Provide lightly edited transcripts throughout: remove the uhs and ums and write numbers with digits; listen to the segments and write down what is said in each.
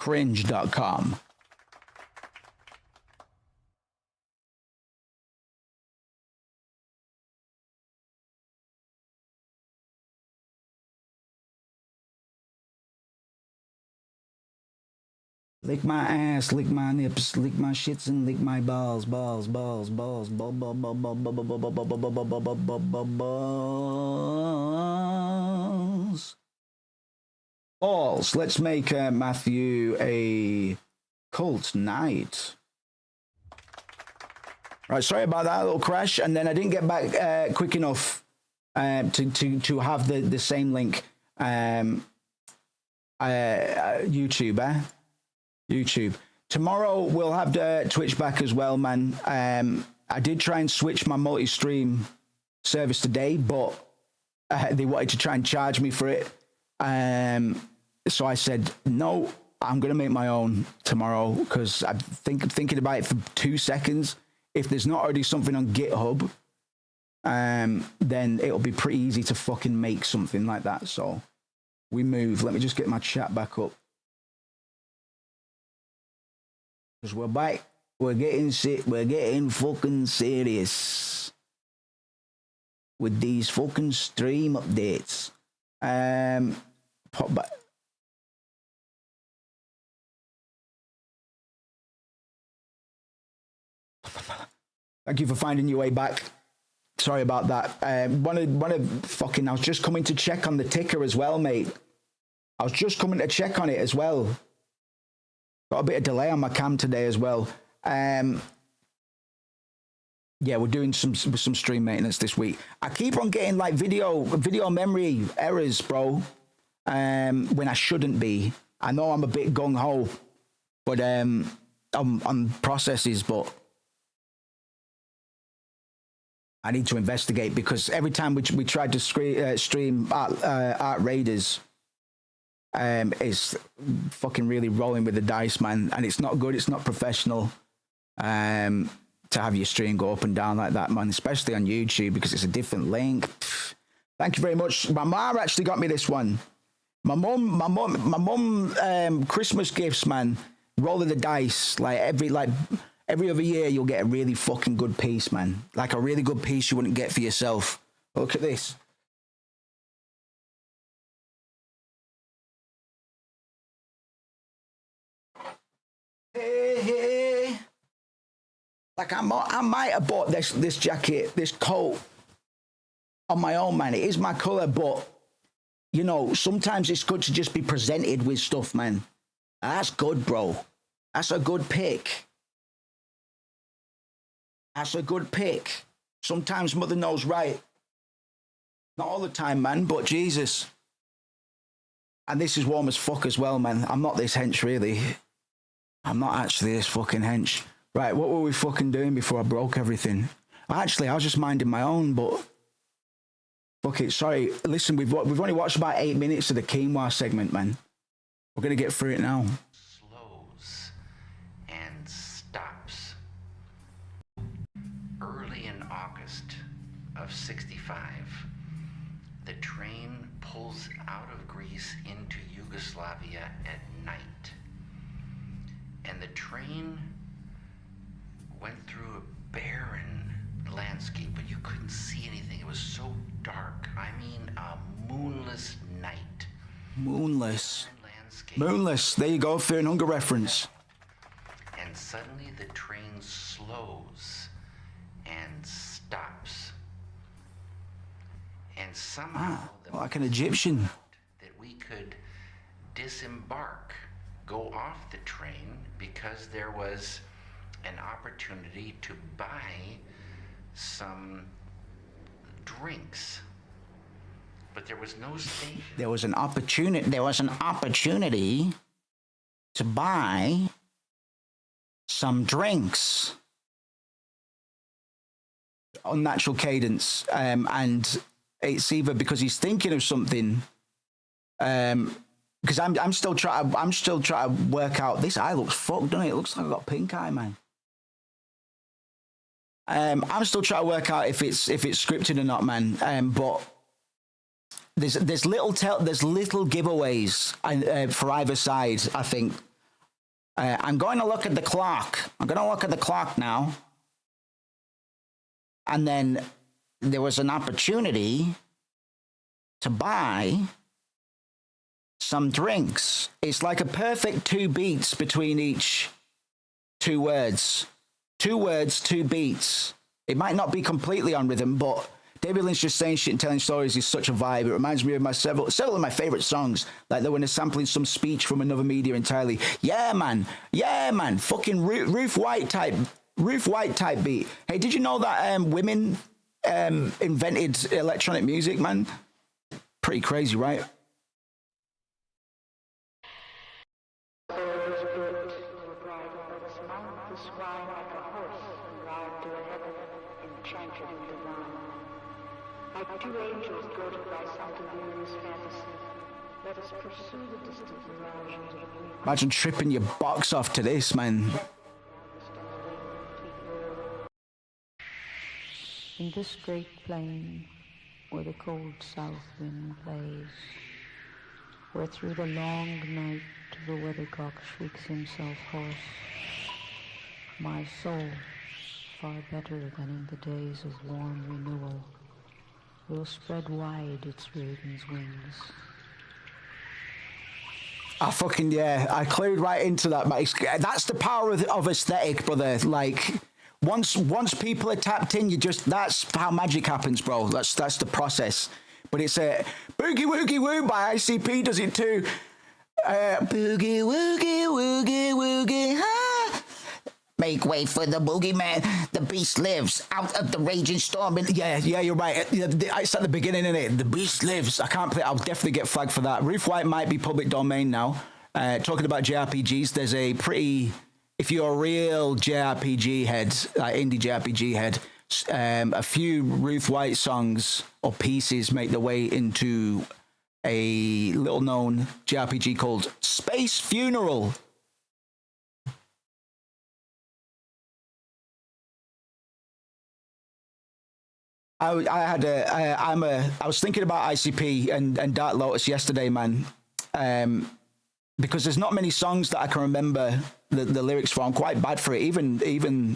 cringe.com. Lick my ass, lick my nips, lick my shits, and lick my balls, balls, balls, balls, balls, balls, balls, balls. Balls. Let's make Matthew a cult knight. Right, sorry about that little crash, and then I didn't get back quick enough to have the same link. YouTube, YouTube. Tomorrow we'll have the Twitch back as well, man. I did try and switch my multi-stream service today, but they wanted to try and charge me for it. So I said, no, I'm going to make my own tomorrow, because I'm thinking about it for 2 seconds. If there's not already something on GitHub, then it'll be pretty easy to fucking make something like that. So we move. Let me just get my chat back up. Because we're back. We're getting fucking serious with these fucking stream updates. Pop back. Thank you for finding your way back. Sorry about that. I was just coming to check on the ticker as well, mate. I was just coming to check on it as well. Got a bit of delay on my cam today as well. Yeah, we're doing some stream maintenance this week. I keep on getting like video memory errors, bro. When I shouldn't be. I know I'm a bit gung ho, but on processes, but I need to investigate, because every time we tried to stream Art Raiders, it's fucking really rolling with the dice, man, and it's not good. It's not professional to have your stream go up and down like that, man, especially on YouTube, because it's a different link. Pfft. Thank you very much. My mom actually got me this one. My mum Christmas gifts, man. Rolling the dice, like every other year you'll get a really fucking good piece, man. Like a really good piece you wouldn't get for yourself. Look at this. Hey. Like I might have bought this jacket, this coat on my own, man. It is my color, but you know, sometimes it's good to just be presented with stuff, man. That's good, bro. That's a good pick. That's a good pick. Sometimes Mother knows right. Not all the time, man, but Jesus. And this is warm as fuck as well, man. I'm not this hench, really. I'm not actually this fucking hench. Right, what were we fucking doing before I broke everything? Actually, I was just minding my own, but... Fuck it, sorry. Listen, we've only watched about 8 minutes of the quinoa segment, man. We're going to get through it now. Slows and stops. Early in August of '65, the train pulls out of Greece into Yugoslavia at night. And the train went through a barren landscape, but you couldn't see anything. It was so dark. I mean, a moonless night. Moonless. Moonless. There you go, Fear and Hunger reference. And suddenly the train slows and stops. And somehow, like an Egyptian, that we could disembark, go off the train, because there was an opportunity to buy some drinks. But there was no station. There was an opportunity to buy some drinks. Unnatural cadence, and it's either because he's thinking of something, because I'm still trying to work out. This eye looks fucked, doesn't it? It looks like I've got pink eye, man. I'm still trying to work out if it's scripted or not, man. But there's little giveaways for either side, I think, I'm going to look at the clock. I'm going to look at the clock now. And then there was an opportunity to buy some drinks. It's like a perfect 2 beats between each 2 words. 2 words, 2 beats. It might not be completely on rhythm, but David Lynch just saying shit and telling stories is such a vibe. It reminds me of my several of my favorite songs, like when they're sampling some speech from another media entirely. Yeah, man. Fucking Roof White type beat. Hey, did you know that women invented electronic music, man? Pretty crazy, right? Like 2 angels goaded by some delirious fantasy, let us pursue the distant mirages of the Imagine tripping your box off to this, man. In this great plain, where the cold south wind plays, where through the long night the weathercock shrieks himself hoarse, my soul, far better than in the days of warm renewal, will spread wide its raven's wings. I clued right into that, mate. That's the power of aesthetic, brother. Like, once people are tapped in, that's how magic happens, bro. That's the process. But it's a Boogie Woogie Woo by ICP does it too. Boogie Woogie Woogie Woogie, ha. Make way for the boogeyman. The beast lives out of the raging storm. Yeah, you're right. It's at the beginning, innit? The beast lives. I can't play. I'll definitely get flagged for that. Roof White might be public domain now. Talking about JRPGs, there's a pretty. If you're a real JRPG head, like indie JRPG head, a few Roof White songs or pieces make their way into a little-known JRPG called Space Funeral. I was thinking about ICP and Dark Lotus yesterday, man, because there's not many songs that I can remember the lyrics for. I'm quite bad for it, even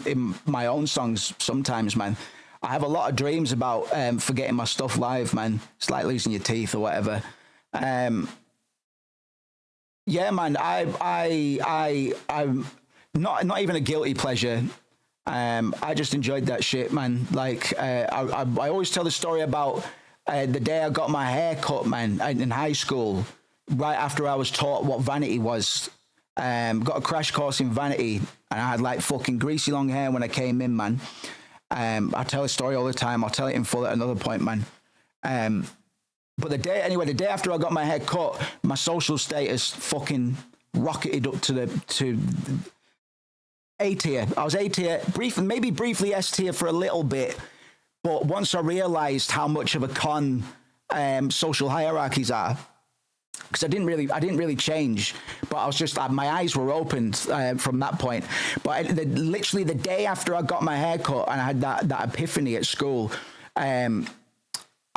in my own songs sometimes, man. I have a lot of dreams about forgetting my stuff live, man. It's like losing your teeth or whatever. Yeah, man. I'm not even a guilty pleasure. I just enjoyed that shit, man. Like, I always tell the story about the day I got my hair cut, man, in high school, right after I was taught what vanity was. Got a crash course in vanity, and I had like fucking greasy long hair when I came in, man. I tell a story all the time. I'll tell it in full at another point, man. But the day after I got my hair cut, my social status fucking rocketed up to A tier. I was A tier, maybe briefly S tier for a little bit, but once I realized how much of a con social hierarchies are, because I didn't really change, but I was just my eyes were opened from that point. But literally the day after I got my hair cut and I had that epiphany at school, I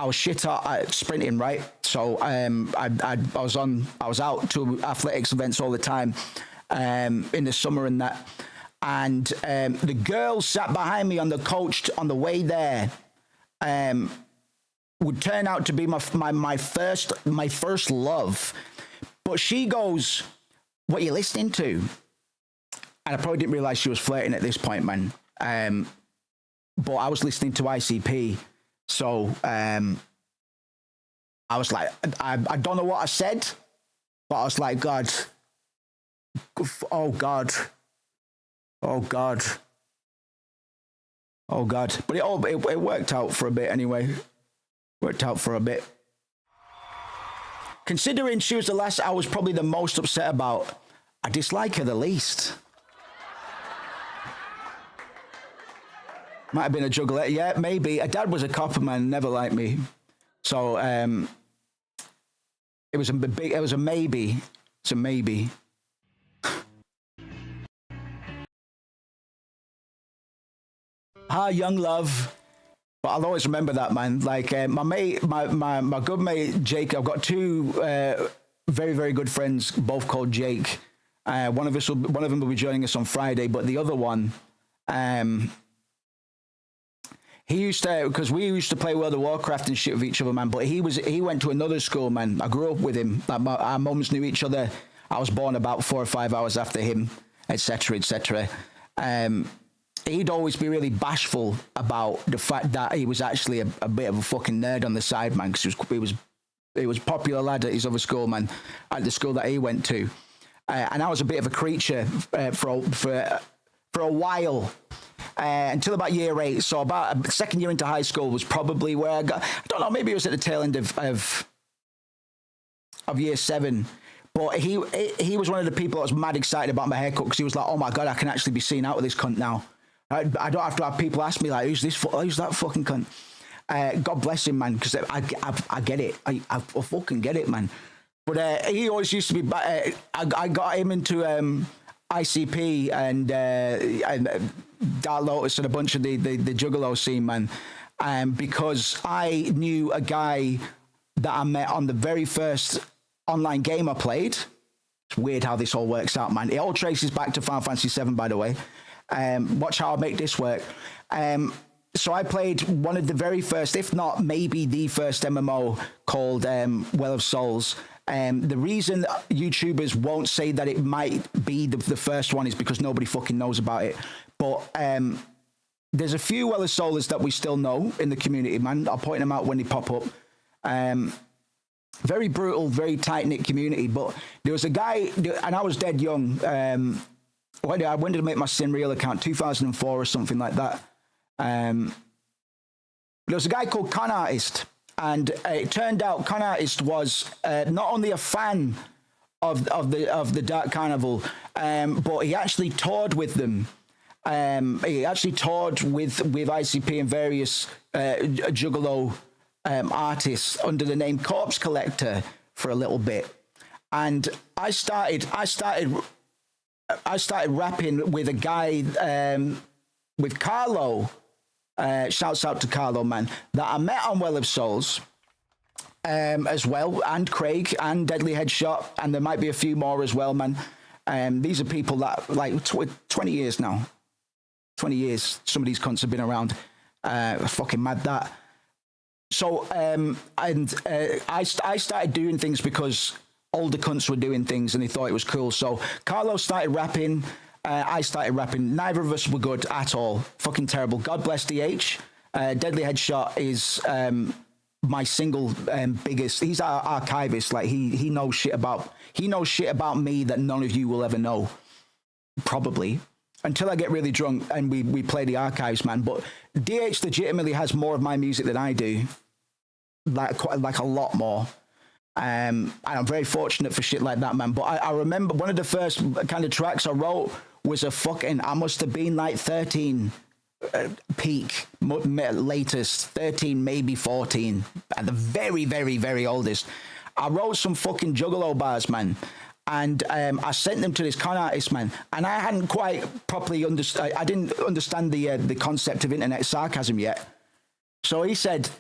was shit at sprinting, right? So I was out to athletics events all the time in the summer and that. And the girl sat behind me on the coach on the way there would turn out to be my first love. But she goes, "What are you listening to?" And I probably didn't realize she was flirting at this point, man. But I was listening to ICP. So I was like, I don't know what I said, but I was like, God, oh God. Oh God. Oh God. But it worked out for a bit anyway. Worked out for a bit. Considering she was the last I was probably the most upset about, I dislike her the least. Might have been a juggler. Yeah, maybe. Her dad was a copper, man, never liked me. So it was a maybe. It's a maybe. Young love, but I'll always remember that, man. Like my mate, my good mate Jake. I've got two very very good friends, both called Jake. One of them will be joining us on Friday, but the other one, he used to, because we used to play World of Warcraft and shit with each other, man. But he went to another school, man. I grew up with him. Like our mums knew each other. I was born about 4 or 5 hours after him, etc., etc. He'd always be really bashful about the fact that he was actually a bit of a fucking nerd on the side, man. Because he was a popular lad at his other school, man, at the school that he went to. And I was a bit of a creature for a while, until about year 8. So about a second year into high school was probably where I don't know, maybe it was at the tail end of year 7. But he was one of the people that was mad excited about my haircut, because he was like, oh my God, I can actually be seen out with this cunt now. I don't have to have people ask me like, who's that fucking cunt? God bless him, man, because I get it. I fucking get it, man. But he always used to be. I got him into ICP and Dark Lotus and a bunch of the Juggalo scene, man, because I knew a guy that I met on the very first online game I played. It's weird how this all works out, man. It all traces back to Final Fantasy VII, by the way. Watch how I make this work. So I played one of the very first, if not maybe the first MMO called Well of Souls. The reason YouTubers won't say that it might be the first one is because nobody fucking knows about it. But there's a few Well of Souls that we still know in the community, man. I'll point them out when they pop up. Very brutal, very tight-knit community. But there was a guy, and I was dead young. When did I make my Sin Real account? 2004 or something like that. There was a guy called Con Artist, and it turned out Con Artist was not only a fan of the Dark Carnival, but he actually toured with them. He actually toured with ICP and various Juggalo artists under the name Corpse Collector for a little bit, and I started rapping with a guy, with Carlo. Shouts out to Carlo, man, that I met on Well of Souls as well, and Craig and Deadly Headshot, and there might be a few more as well, man. These are people that, like, 20 years now. 20 years, some of these cunts have been around. Fucking mad that. So, I started doing things because older cunts were doing things and they thought it was cool. So Carlos started rapping. I started rapping. Neither of us were good at all. Fucking terrible. God bless DH. Deadly Headshot is my single biggest. He's our archivist. Like he knows shit about me that none of you will ever know. Probably. Until I get really drunk and we play the archives, man. But DH legitimately has more of my music than I do. Like a lot more. And I'm very fortunate for shit like that, man. But I remember one of the first kind of tracks I wrote was a fucking, I must have been like 13 peak, latest, 13, maybe 14, at the very, very, very oldest. I wrote some fucking Juggalo bars, man. And I sent them to this Con Artist, man. And I hadn't quite properly understood, I didn't understand the concept of internet sarcasm yet. So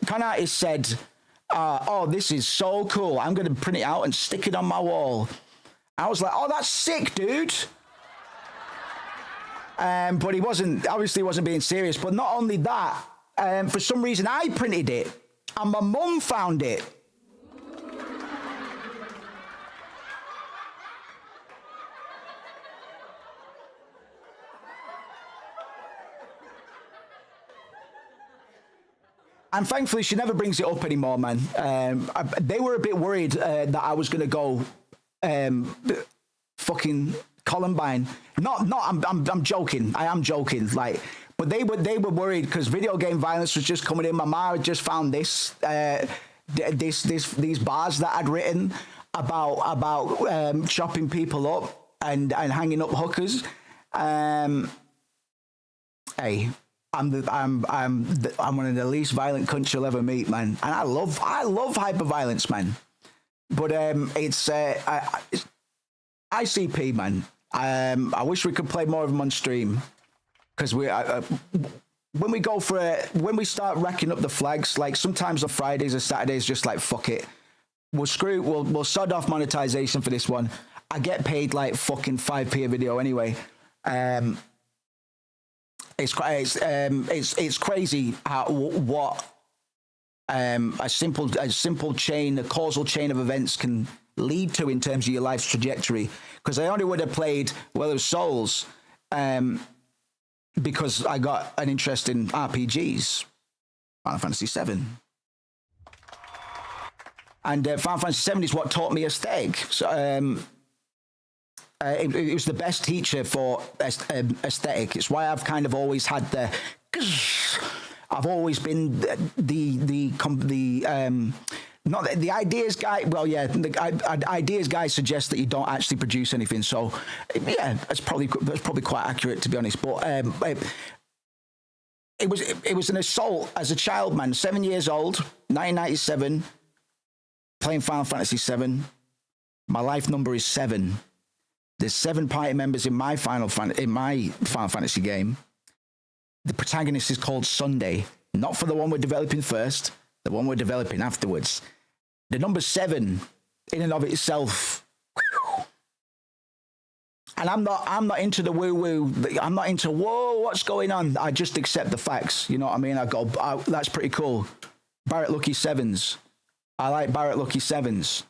Con Artist said, oh, this is so cool. I'm going to print it out and stick it on my wall. I was like, oh, that's sick, dude. But he wasn't being serious. But not only that, for some reason I printed it and my mum found it. And thankfully, she never brings it up anymore, man. They were a bit worried that I was going to go fucking Columbine. I'm joking. I am joking. Like, but they were worried because video game violence was just coming in. My mom had just found these bars that I'd written about chopping people up and hanging up hookers. Hey. I'm one of the least violent cunts you'll ever meet, man. And I love hyper-violence, man. But it's ICP, man. I wish we could play more of them on stream, because when we start racking up the flags, like sometimes on Fridays or Saturdays, just like fuck it, we'll sod off monetization for this one. I get paid like fucking 5p a video anyway. It's crazy how what a simple chain, a causal chain of events can lead to in terms of your life's trajectory. Because I only would have played Well of Souls because I got an interest in RPGs, Final Fantasy VII. And Final Fantasy VII is what taught me aesthetic. So it was the best teacher for aesthetic. It's why I've kind of always had I've always been not the ideas guy. Well, yeah, the ideas guy suggests that you don't actually produce anything. So, yeah, that's probably quite accurate, to be honest. But it was an assault as a child, man. 7 years old, 1997, playing Final Fantasy VII. My life number is 7. There's 7 party members in my Final Fantasy game. The protagonist is called Sunday, not for the one we're developing first, the one we're developing afterwards. The number 7, in and of itself, and I'm not into the woo-woo. I'm not into, whoa, what's going on? I just accept the facts. You know what I mean? I go, that's pretty cool. Barrett Lucky 7s. I like Barrett Lucky 7s.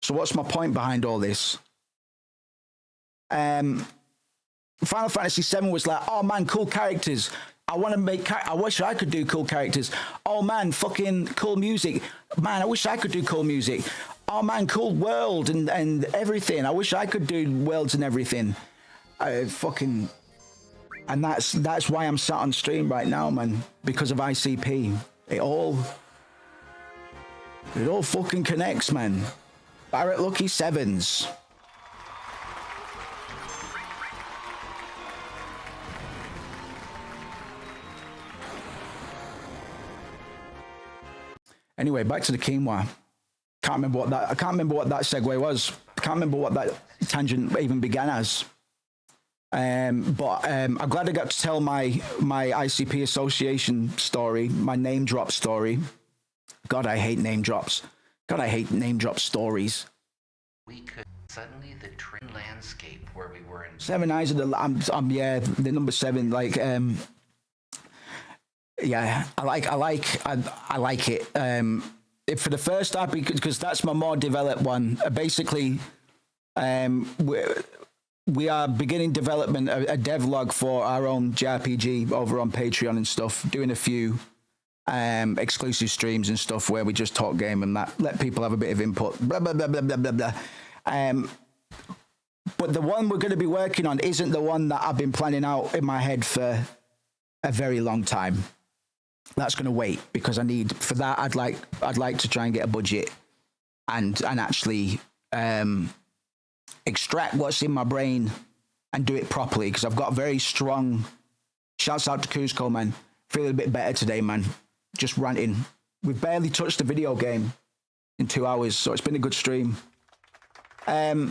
So what's my point behind all this? Final Fantasy VII was like, oh man, cool characters. I wish I could do cool characters. Oh man, fucking cool music. Man, I wish I could do cool music. Oh man, cool world and everything. I wish I could do worlds and everything. And that's why I'm sat on stream right now, man, because of ICP. It all fucking connects, man. Barrett Lucky 7s. Anyway, back to the quinoa. I can't remember what that segue was. I can't remember what that tangent even began as. But I'm glad I got to tell my ICP association story, my name drop story. God, I hate name drops. God, I hate name drop stories. We could suddenly the train landscape where we were in 7 Eyes of the the number 7. Like yeah, I like it. For the first RPG, because that's my more developed one. Basically, we are beginning development, a devlog for our own JRPG over on Patreon and stuff. Doing a few exclusive streams and stuff where we just talk game and that, let people have a bit of input. Blah blah blah blah blah blah blah. But the one we're going to be working on isn't the one that I've been planning out in my head for a very long time. That's going to wait because for that I'd like to try and get a budget and actually extract what's in my brain and do it properly, because I've got very strong. Shouts out to Cusco, man. Feeling a bit better today, man. Just ranting. We've barely touched the video game in 2 hours, so it's been a good stream. I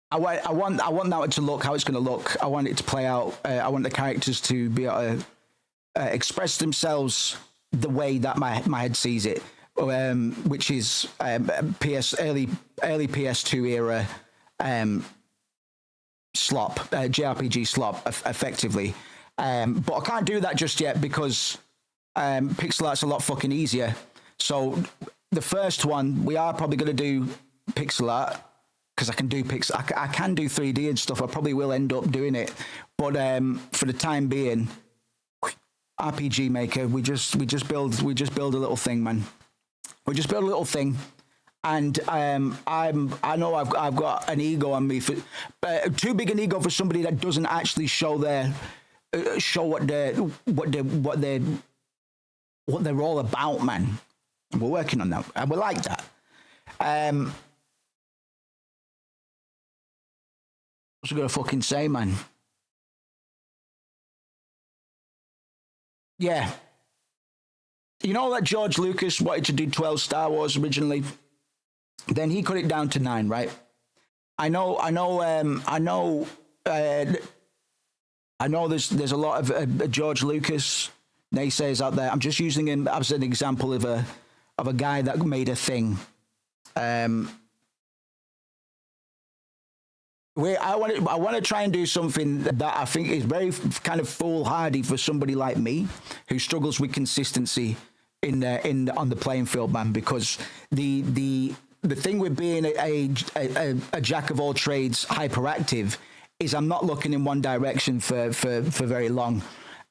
want that to look how it's going to look. I want it to play out. I want the characters to be able to express themselves the way that my head sees it, which is early PS2 era slop, JRPG slop, effectively. But I can't do that just yet because pixel art's a lot fucking easier. So the first one, we are probably going to do pixel art because I can do I can do 3D and stuff. I probably will end up doing it, but for the time being, RPG Maker, we just build a little thing, man. We just build a little thing, and I know I've got an ego on me for too big an ego for somebody that doesn't actually show what they're all about, man. And we're working on that, and we're like that. What's I gonna fucking say, man? Yeah. You know that George Lucas wanted to do 12 Star Wars originally? Then he cut it down to 9, right? I know there's a lot of George Lucas naysayers out there. I'm just using him as an example of a guy that made a thing. I want to try and do something that I think is very kind of foolhardy for somebody like me who struggles with consistency on the playing field, man. Because the thing with being a jack of all trades, hyperactive, is I'm not looking in one direction for very long.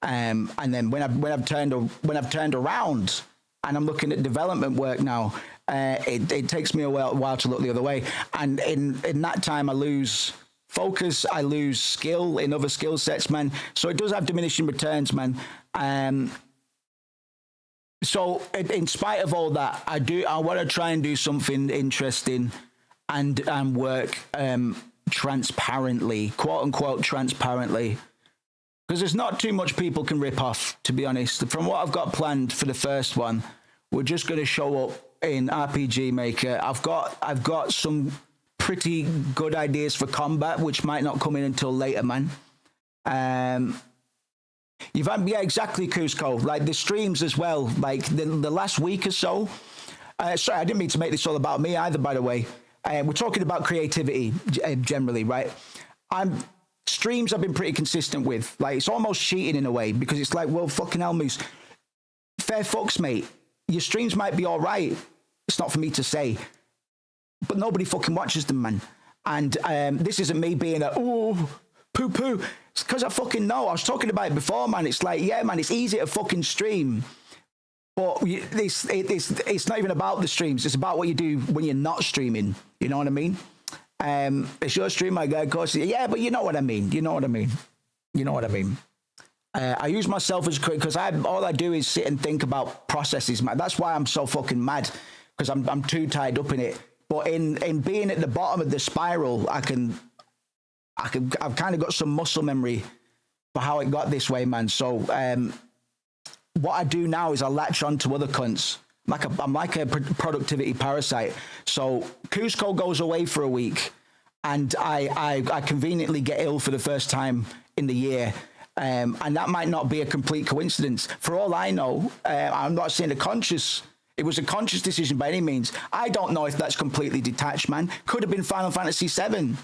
And then when I've turned around and I'm looking at development work now, it takes me a while to look the other way. And in that time, I lose focus, I lose skill in other skill sets, man. So it does have diminishing returns, man. So in spite of all that, I want to try and do something interesting and work transparently, quote unquote transparently. Because there's not too much people can rip off, to be honest. From what I've got planned for the first one, we're just going to show up in RPG Maker. I've got some pretty good ideas for combat, which might not come in until later, man. Yeah, exactly, Cusco. Like the streams as well. Like the last week or so. Sorry, I didn't mean to make this all about me either, by the way. We're talking about creativity generally, right? Streams I've been pretty consistent with. Like, it's almost cheating in a way, because it's like, well, fucking hell, Moose. Fair fucks, mate. Your streams might be all right. It's not for me to say. But nobody fucking watches them, man. And this isn't me being poo-poo. It's because I fucking know. I was talking about it before, man. It's like, yeah, man, it's easy to fucking stream. But it's not even about the streams. It's about what you do when you're not streaming. You know what I mean? It's your stream, my guy. Of course, yeah, but you know what I mean. I use myself as a critic because all I do is sit and think about processes, man. That's why I'm so fucking mad, because I'm too tied up in it. But in being at the bottom of the spiral, I've kind of got some muscle memory for how it got this way, man. So what I do now is I latch on to other cunts. I'm like a productivity parasite. So Cusco goes away for a week, and I conveniently get ill for the first time in the year. And that might not be a complete coincidence. For all I know, I'm not saying it was a conscious decision by any means. I don't know if that's completely detached, man. Could have been Final Fantasy VII.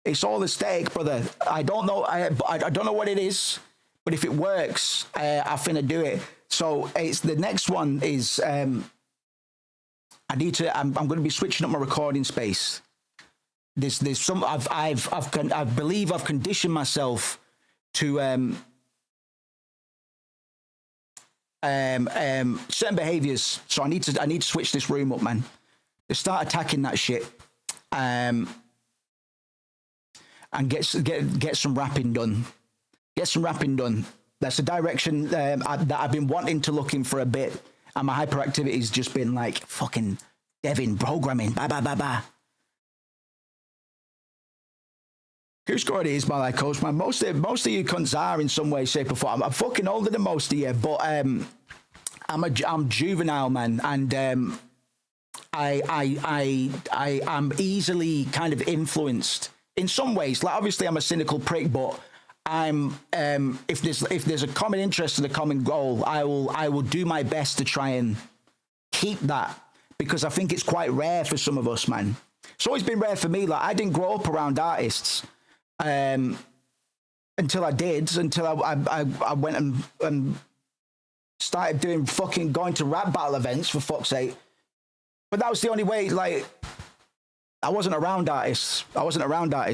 It's all aesthetic, brother. I don't know. I don't know what it is, but if it works, I finna do it. So it's the next one is I'm going to be switching up my recording space. There's some I believe I've conditioned myself to certain behaviors. So I need to switch this room up, man. To start attacking that shit, and get some rapping done. Get some rapping done. That's the direction that I've been wanting to look in for a bit, and my hyperactivity's just been like fucking Devin programming. Bye. Who scored it is my like coach, man. Most of you cunts are in some way, shape, or form. I'm fucking older than most of you, but I'm juvenile, man, and I am easily kind of influenced in some ways. Like, obviously I'm a cynical prick, but I'm if there's a common interest and a common goal, I will do my best to try and keep that, because I think it's quite rare for some of us, man. It's always been rare for me. Like, I didn't grow up around artists until I went and started going to rap battle events, for fuck's sake. But that was the only way. Like, I wasn't around artists,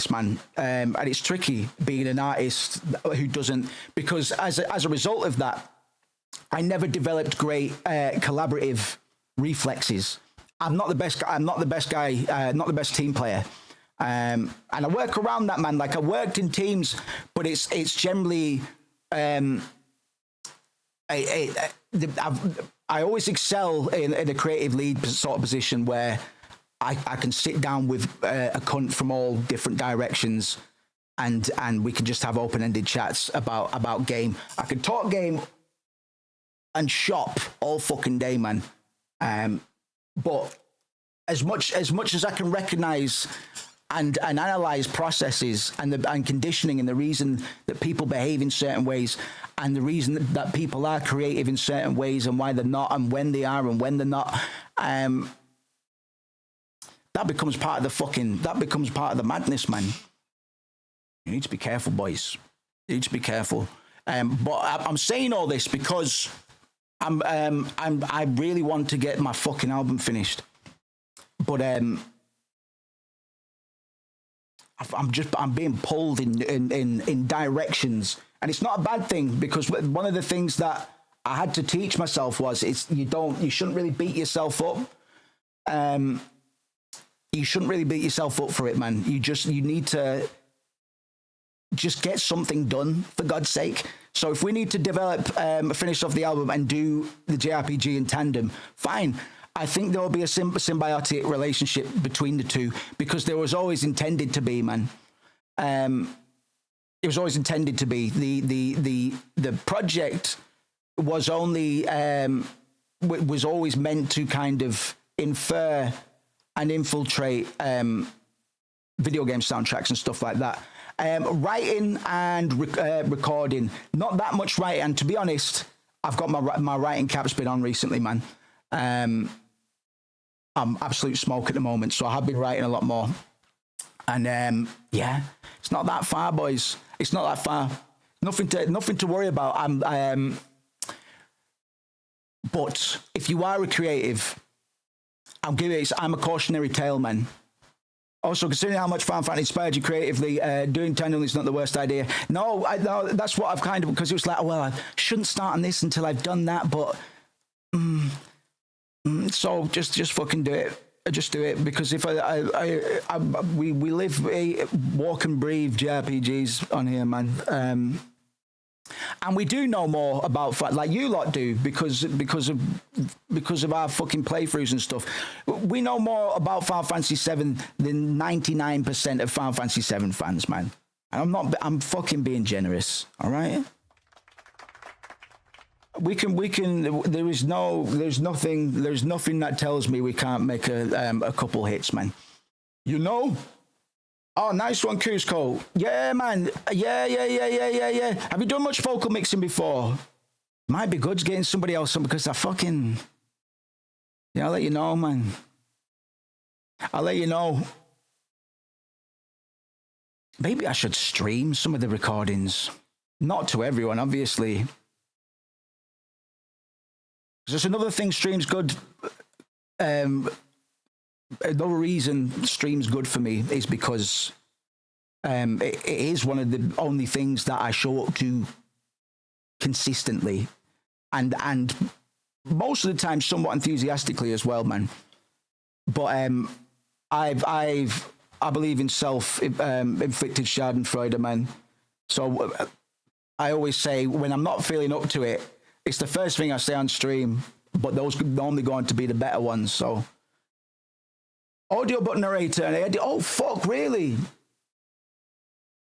man. And it's tricky being an artist who doesn't, because as a result of that, I never developed great collaborative reflexes. I'm not the best guy, not the best team player. And I work around that, man. Like, I worked in teams, but it's generally, I always excel in a creative lead sort of position where I can sit down with a cunt from all different directions, and we can just have open-ended chats about game. I can talk game and shop all fucking day, man. But as much as I can recognize and analyze processes and conditioning and the reason that people behave in certain ways, and the reason that people are creative in certain ways, and why they're not, and when they are and when they're not, that becomes part of the madness, man. You need to be careful, boys. You need to be careful. But I'm saying all this because I really want to get my fucking album finished. But I'm being pulled in directions, and it's not a bad thing, because one of the things that I had to teach myself was you shouldn't really beat yourself up. You shouldn't really beat yourself up for it, man. You need to just get something done, for God's sake. So if we need to develop, finish off the album and do the JRPG in tandem, fine. I think there will be a symbiotic relationship between the two, because there was always intended to be, man. It was always intended to be. The project was only was always meant to kind of infer and infiltrate video game soundtracks and stuff like that. Writing and recording, not that much writing. And to be honest, I've got my writing cap's been on recently, man. I'm absolute smoke at the moment, so I have been writing a lot more. And yeah, it's not that far, boys. It's not that far. Nothing to worry about. But if you are a creative, I'm a cautionary tale, man. Also, considering how much Final Fantasy inspired you creatively, doing tandem is not the worst idea. No, that's what I've kind of, because it was like, well, I shouldn't start on this until I've done that, but so just fucking do it. Just do it, because if we live, walk and breathe JRPGs on here, man. And we do know more about, like you lot do, because of our fucking playthroughs and stuff. We know more about Final Fantasy VII than 99% of Final Fantasy VII fans, man. And I'm fucking being generous, all right? We can. There's nothing that tells me we can't make a couple hits, man. You know. Oh, nice one, Cusco. Yeah, man. Yeah. Have you done much vocal mixing before? Might be good getting somebody else on, because I fucking... Yeah, I'll let you know, man. I'll let you know. Maybe I should stream some of the recordings. Not to everyone, obviously. There's another thing stream's good. Another reason stream's good for me is because it is one of the only things that I show up to consistently, and most of the time somewhat enthusiastically as well, man. But I believe in self-inflicted Schadenfreude, man. So I always say, when I'm not feeling up to it, it's the first thing I say on stream, but those are normally going to be the better ones. So audio button narrator and edit. Oh fuck, really?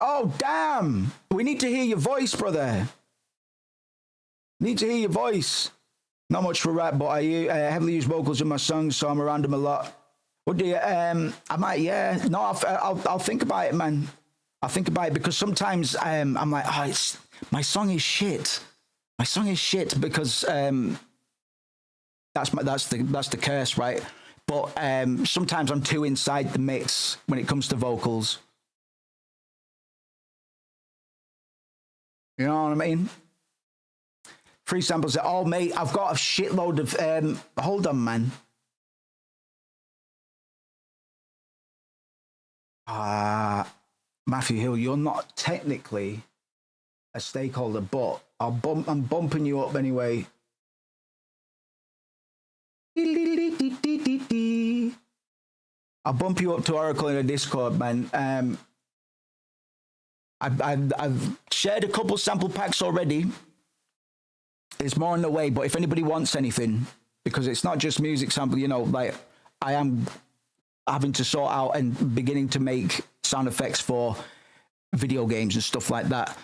Oh damn! We need to hear your voice, brother. Need to hear your voice. Not much for rap, but I heavily use vocals in my songs, so I'm around them a lot. What do you? I might, yeah. No, I'll think about it, man. I'll think about it, because sometimes I'm like, oh, my song is shit. My song is shit, because that's the curse, right? But sometimes I'm too inside the mix when it comes to vocals. You know what I mean? Free samples. Oh, mate, I've got a shitload of... hold on, man. Matthew Hill, you're not technically a stakeholder, but I'm bumping you up anyway. I'll bump you up to Oracle in a Discord, man. I've shared a couple sample packs already. There's more on the way, but if anybody wants anything, because it's not just music sample, you know, like I am having to sort out and beginning to make sound effects for video games and stuff like that.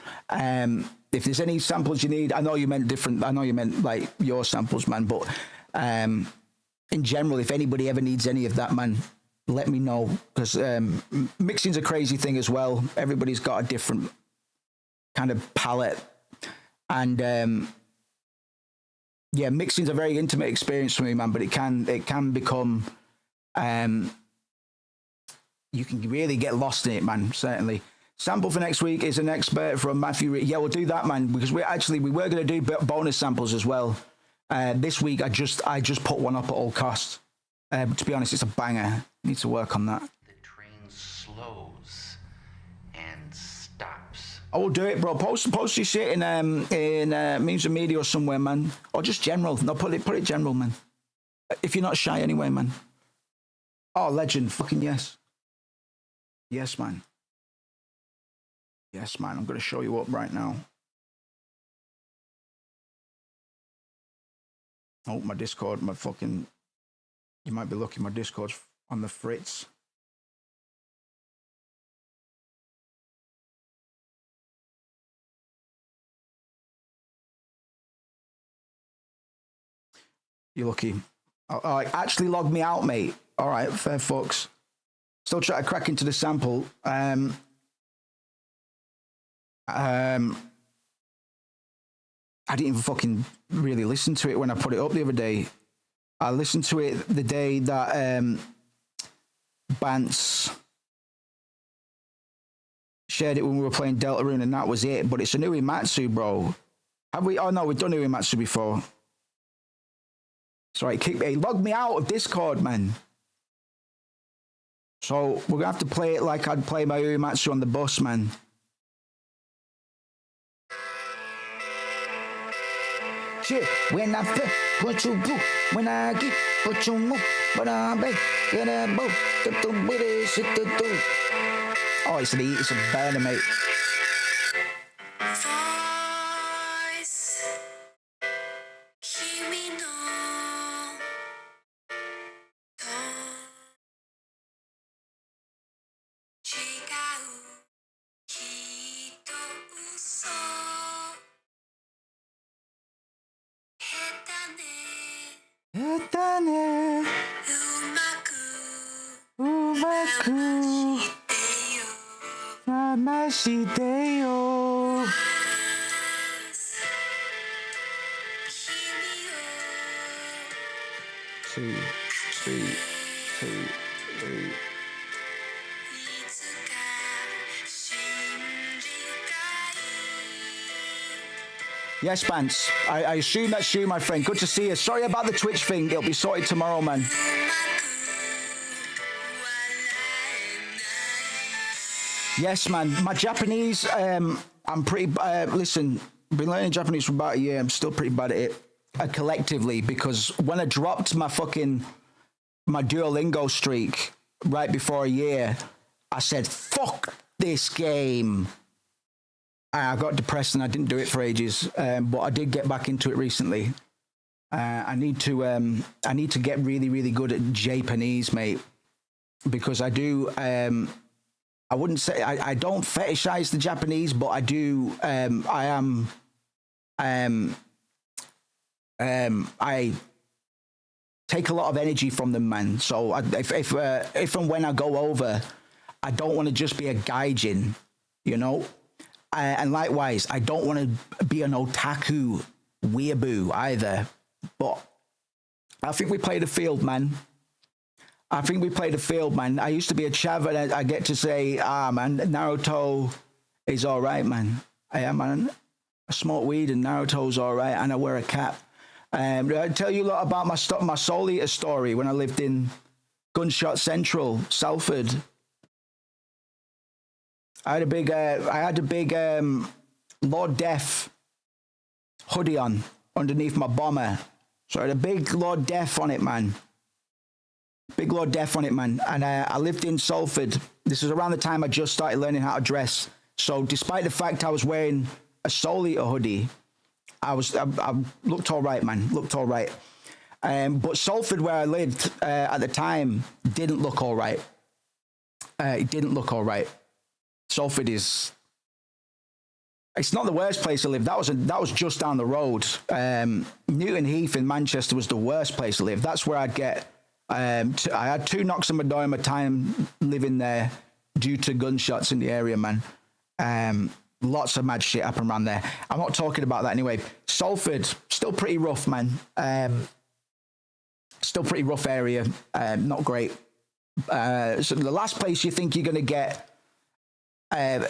If there's any samples you need, I know you meant like your samples, man, but in general, if anybody ever needs any of that, man, let me know, because mixing's a crazy thing as well. Everybody's got a different kind of palette, and yeah, mixing's a very intimate experience for me, man, but it can become you can really get lost in it, man. Certainly. Sample for next week is an expert from Matthew. Yeah, we'll do that, man, because we were going to do bonus samples as well. This week, I just put one up at all costs. To be honest, it's a banger. Need to work on that. The train slows and stops. I will do it, bro. Post your shit in memes and media or somewhere, man, or just general. No, put it general, man. If you're not shy, anyway, man. Oh, legend, fucking yes. Yes, man. Yes, man. I'm gonna show you up right now. Oh, my Discord, you might be looking, my Discord's on the fritz. You're lucky. Oh, actually logged me out, mate. All right, fair fucks. Still trying to crack into the sample. I didn't even fucking really listen to it when I put it up the other day. I listened to it the day that Bance shared it when we were playing Deltarune, and that was it. But it's a new Imatsu, bro. Have we? Oh no, we've done new Imatsu before. Sorry, log me out of Discord, man. So we're gonna have to play it like I'd play my Uematsu on the bus, man. Shit, when I feel what you do, when I get what you move, but I'm back, get a boat, get the booty, shit to do. Oh, it's a burner, mate. Two, three. Yes, Bance. I assume that's you, my friend. Good to see you. Sorry about the Twitch thing. It'll be sorted tomorrow, man. Yes, man. My Japanese, I'm pretty... listen, been learning Japanese for about a year. I'm still pretty bad at it. Collectively, because when I dropped my Duolingo streak right before a year, I said, fuck this game. I got depressed and I didn't do it for ages, but I did get back into it recently. I need to get really, really good at Japanese, mate, because I do. I wouldn't say I don't fetishize the Japanese, but I do. I take a lot of energy from them, man. So if and when I go over, I don't want to just be a gaijin, you know. And likewise, I don't want to be an otaku weeaboo either. But I think we played the field, man. I used to be a chav, and I get to say, man, Naruto is all right, man. Man. I smoke weed, and Naruto's all right, and I wear a cap. I tell you a lot about my Soul Eater story when I lived in Gunshot Central, Salford. I had a big Lord Death hoodie on underneath my bomber. So I had a big Lord Death on it, man. Big Lord Death on it, man. And I lived in Salford. This was around the time I just started learning how to dress. So despite the fact I was wearing a Soul Eater hoodie, I looked all right, man. Looked all right. But Salford, where I lived at the time, didn't look all right. It didn't look all right. Salford it's not the worst place to live. That was just down the road. Newton Heath in Manchester was the worst place to live. That's where I'd get. I had 2 knocks on my door in my time living there due to gunshots in the area, man. Lots of mad shit happened around there. I'm not talking about that anyway. Salford, still pretty rough, man. Still pretty rough area. Not great. So the last place you think you're going to get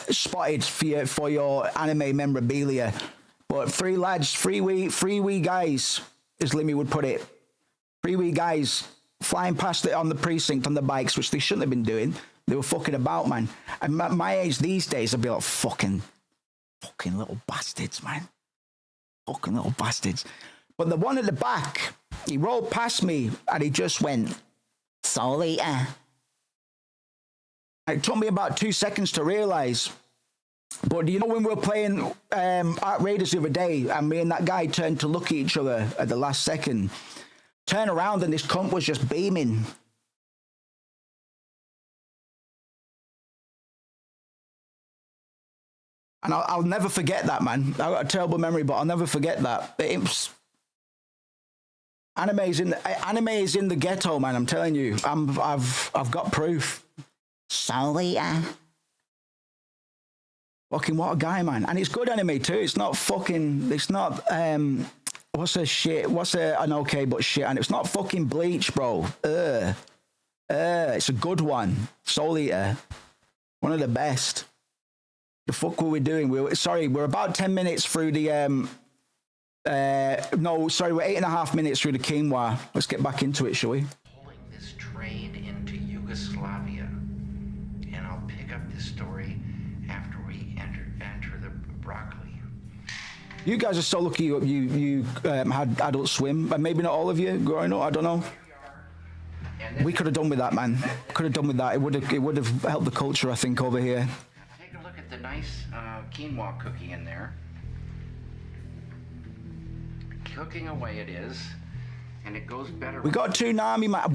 spotted for your anime memorabilia. But three lads, three wee guys, as Limmy would put it, three wee guys flying past it on the precinct on the bikes, which they shouldn't have been doing. They were fucking about, man. And my age these days, I'd be like, fucking little bastards, man. Fucking little bastards. But the one at the back, he rolled past me and he just went, sorry. It took me about 2 seconds to realise. But you know when we were playing Art Raiders the other day and me and that guy turned to look at each other at the last second, turn around and this cunt was just beaming. And I'll never forget that, man. I've got a terrible memory, but I'll never forget that. Anime is in the ghetto, man. I'm telling you. I've got proof. Sorry, Fucking what a guy, man. And it's good anime too. It's not an okay but shit. And it's not fucking Bleach, bro. It's a good one. Soul Eater. One of the best. The fuck were we doing? We're about 10 minutes through the we're 8.5 minutes through the quinoa. Let's get back into it, shall we? Pulling this train into Yugoslavia, and I'll pick up this story after we enter the broccoli. You guys are so lucky you had Adult Swim, and maybe not all of you growing up. I don't know. We could have done with that, man. Could have done with that. It would have helped the culture, I think, over here. Take a look at the nice quinoa cookie in there. Cooking away it is, and it goes better. We got Toonami, man.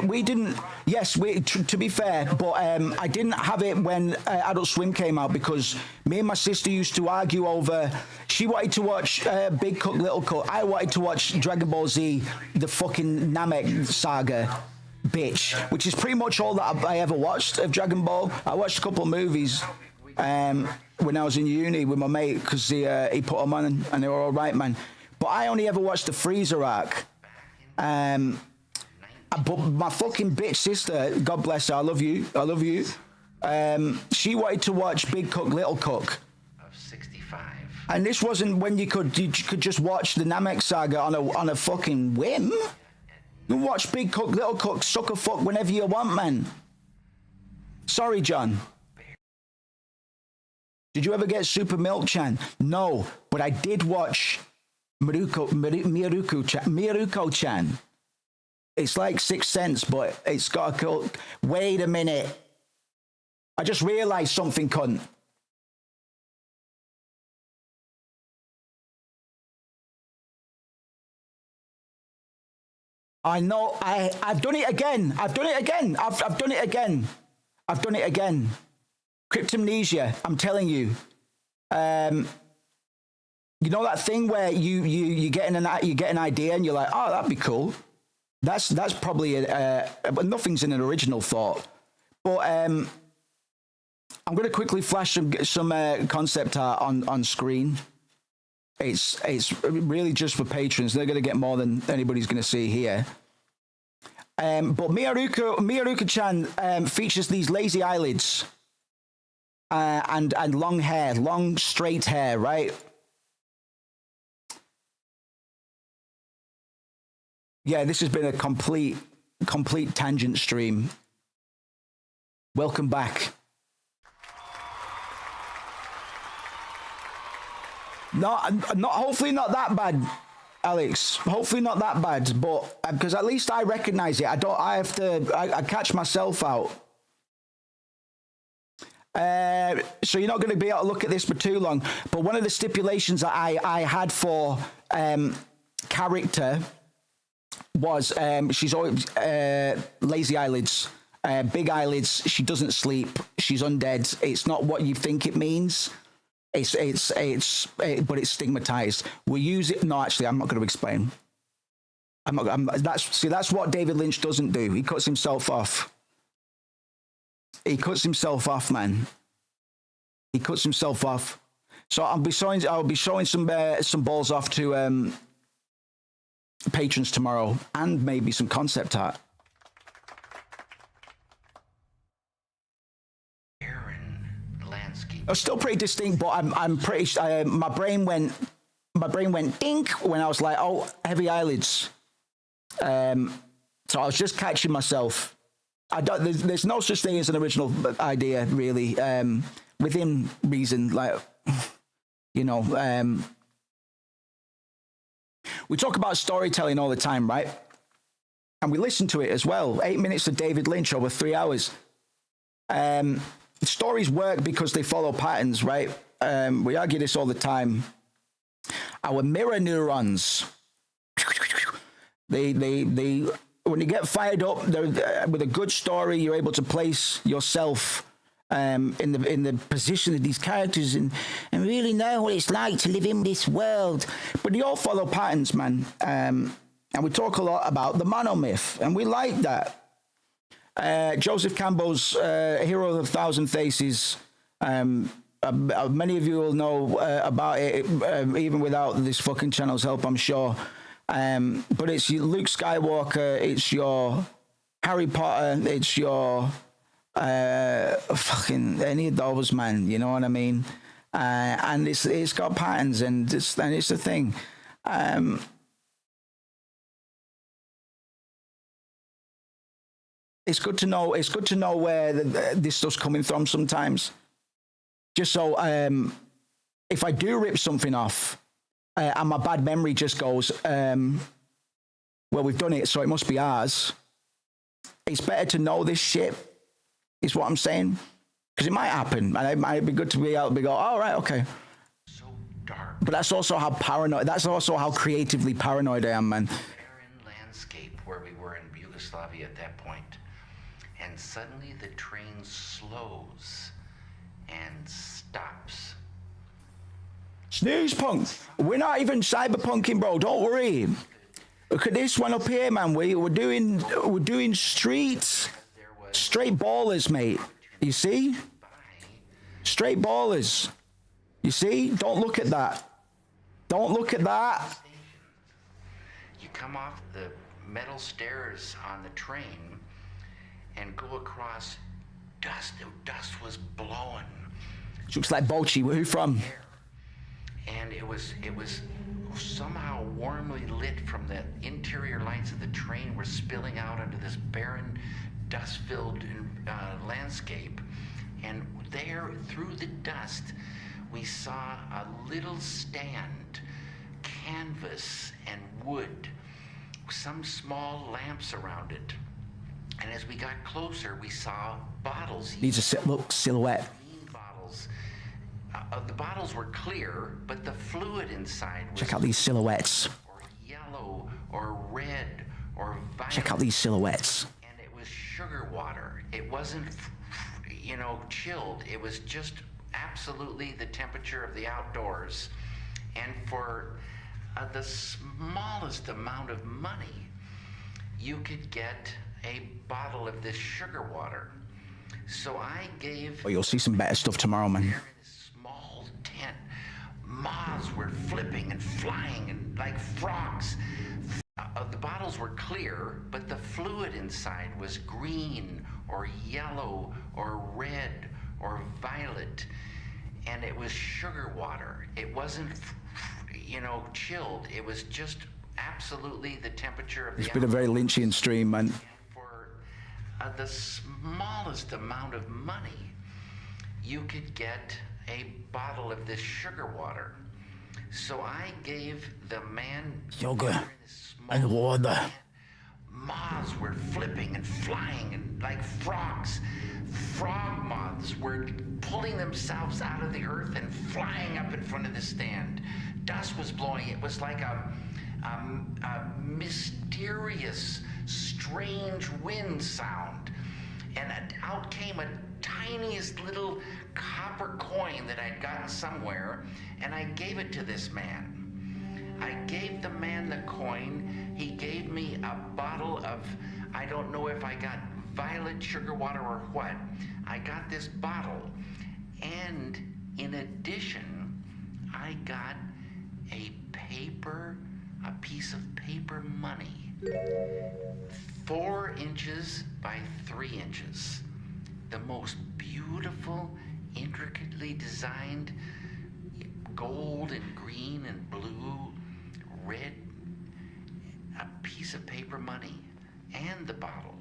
We didn't. Yes, to be fair, but I didn't have it when Adult Swim came out because me and my sister used to argue over. She wanted to watch Big Cook, Little Cook. I wanted to watch Dragon Ball Z, the fucking Namek saga, bitch, which is pretty much all that I ever watched of Dragon Ball. I watched a couple of movies when I was in uni with my mate because he put them on and they were all right, man. But I only ever watched the Freezer arc. But my fucking bitch sister, God bless her, I love you. She wanted to watch Big Cook, Little Cook. Of 65. And this wasn't when you could just watch the Namek saga on a fucking whim. You can watch Big Cook, Little Cook, suck a fuck whenever you want, man. Sorry, John. Did you ever get Super Milk Chan? No, but I did watch Miruko-chan. It's like 6 cents, but it's got a cool... Wait a minute. I just realised something, cunt. I know, I've done it again. I've done it again. Cryptomnesia, I'm telling you. You know that thing where you get an idea and you're like, oh, that'd be cool. That's probably but nothing's in an original thought. But I'm going to quickly flash some concept art on screen. It's really just for patrons. They're going to get more than anybody's going to see here. But Miyaruka-chan features these lazy eyelids and long hair, long straight hair, right? Yeah, this has been a complete tangent stream. Welcome back. Hopefully not that bad, Alex. Hopefully not that bad, but because at least I recognize it. I catch myself out. So you're not going to be able to look at this for too long. But one of the stipulations that I had for character was she's always lazy eyelids, big eyelids. She doesn't sleep. She's undead. It's not what you think it means. But it's stigmatized. We use it. No, actually, I'm not going to explain. That's what David Lynch doesn't do. He cuts himself off. Man. He cuts himself off. So I'll be showing some balls off to patrons tomorrow, and maybe some concept art. was still pretty distinct, but I'm pretty. My brain went dink when I was like, oh, heavy eyelids. So I was just catching myself. I don't. There's no such thing as an original idea, really, within reason. Like, you know, we talk about storytelling all the time, right? And we listen to it as well. 8 minutes of David Lynch over 3 hours. Stories work because they follow patterns, right? We argue this all the time. Our mirror neurons, they when you get fired up with a good story, you're able to place yourself in the position of these characters and really know what it's like to live in this world. But they all follow patterns, man. And we talk a lot about the monomyth, and we like that. Joseph Campbell's Hero of a Thousand Faces. Many of you will know about it, even without this fucking channel's help, I'm sure. But it's your Luke Skywalker, it's your Harry Potter, it's your fucking any of those, man. You know what I mean? And it's got patterns, and it's the thing. It's good to know. It's good to know where this stuff's coming from sometimes. Just so if I do rip something off and my bad memory just goes, well, we've done it, so it must be ours. It's better to know this shit, is what I'm saying. Because it might happen, and it might be good to be able to go, all right, okay. So dark. But that's also how paranoid, that's also how creatively paranoid I am, man. Barren landscape where we were in Yugoslavia at that point. And suddenly the train slows and stops. Snooze punk. We're not even cyberpunking, bro. Don't worry. Look at this one up here, man. We're doing streets. Straight ballers, mate. You see? Straight ballers. You see? Don't look at that. Don't look at that. You come off the metal stairs on the train and go across dust. Dust was blowing. Looks like Bochi. Who from? And it was somehow warmly lit from the interior lights of the train were spilling out onto this barren, dust-filled landscape. And there, through the dust, we saw a little stand, canvas and wood, some small lamps around it. And as we got closer, we saw bottles. Needs a look silhouette. Bottles. The bottles were clear, but the fluid inside was Check out these silhouettes. or yellow or red or violet. Check out these silhouettes. And it was sugar water. It wasn't, chilled. It was just absolutely the temperature of the outdoors. And for the smallest amount of money, you could get a bottle of this sugar water. So I gave... Oh, you'll see some better stuff tomorrow, man. In this small tent, moths were flipping and flying and like frogs. The bottles were clear, but the fluid inside was green or yellow or red or violet. And it was sugar water. It wasn't, chilled. It was just absolutely the temperature of the... It's been a very Lynchian stream, man. For the smallest amount of money, you could get a bottle of this sugar water. So I gave the man... Yoga and water. Moths were flipping and flying and like frogs. Frog moths were pulling themselves out of the earth and flying up in front of the stand. Dust was blowing. It was like a mysterious, strange wind sound. And out came a tiniest little copper coin that I'd gotten somewhere, and I gave it to this man. I gave the man the coin. He gave me a bottle of, I don't know if I got violet sugar water or what. I got this bottle. And in addition, I got a piece of paper money. 4 inches by 3 inches. The most beautiful intricately designed gold and green and blue, red, a piece of paper money and the bottle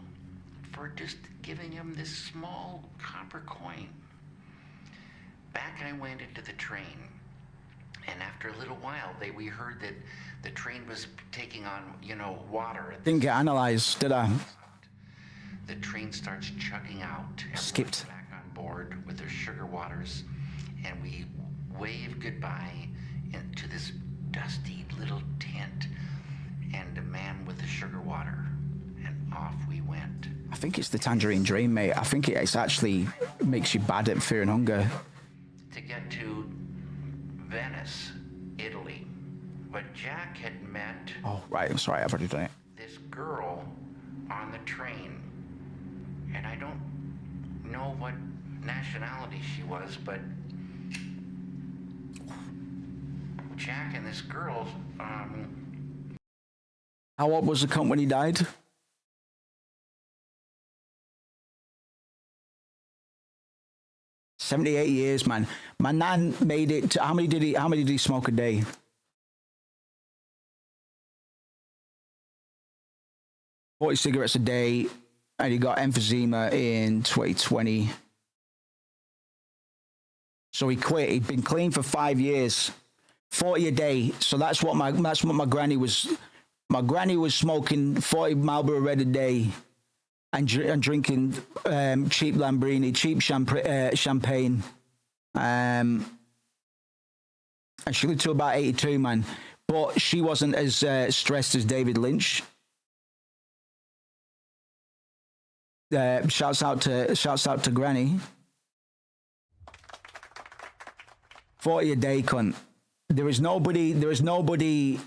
for just giving him this small copper coin. Back I went into the train, and after a little while, we heard that the train was taking on, water. Didn't get analysed, did I? The train starts chugging out. Skipped. Back on board with their sugar waters, and we wave goodbye to this dusty little tent and a man with the sugar water, and off we went. I think it's the Tangerine Dream, mate. I think it's actually makes you bad at Fear and Hunger. To get to Venice, Italy, but Jack had met... Oh, right, I'm sorry, I've already done it. ...this girl on the train, and I don't know what nationality she was, but Jack and this girl, How old was the cunt when he died? "78 years, man. My nan made it to, how many did he smoke a day? "40 cigarettes a day, and he got emphysema in 2020. So he quit. He'd been clean for 5 years, 40 a day. So that's what my granny was. My granny was smoking 40 Marlboro Red a day, and drinking cheap Lambrini, cheap champagne. And she lived to about 82, man. But she wasn't as stressed as David Lynch. Shouts out to Granny. 40 a day, cunt. There is nobody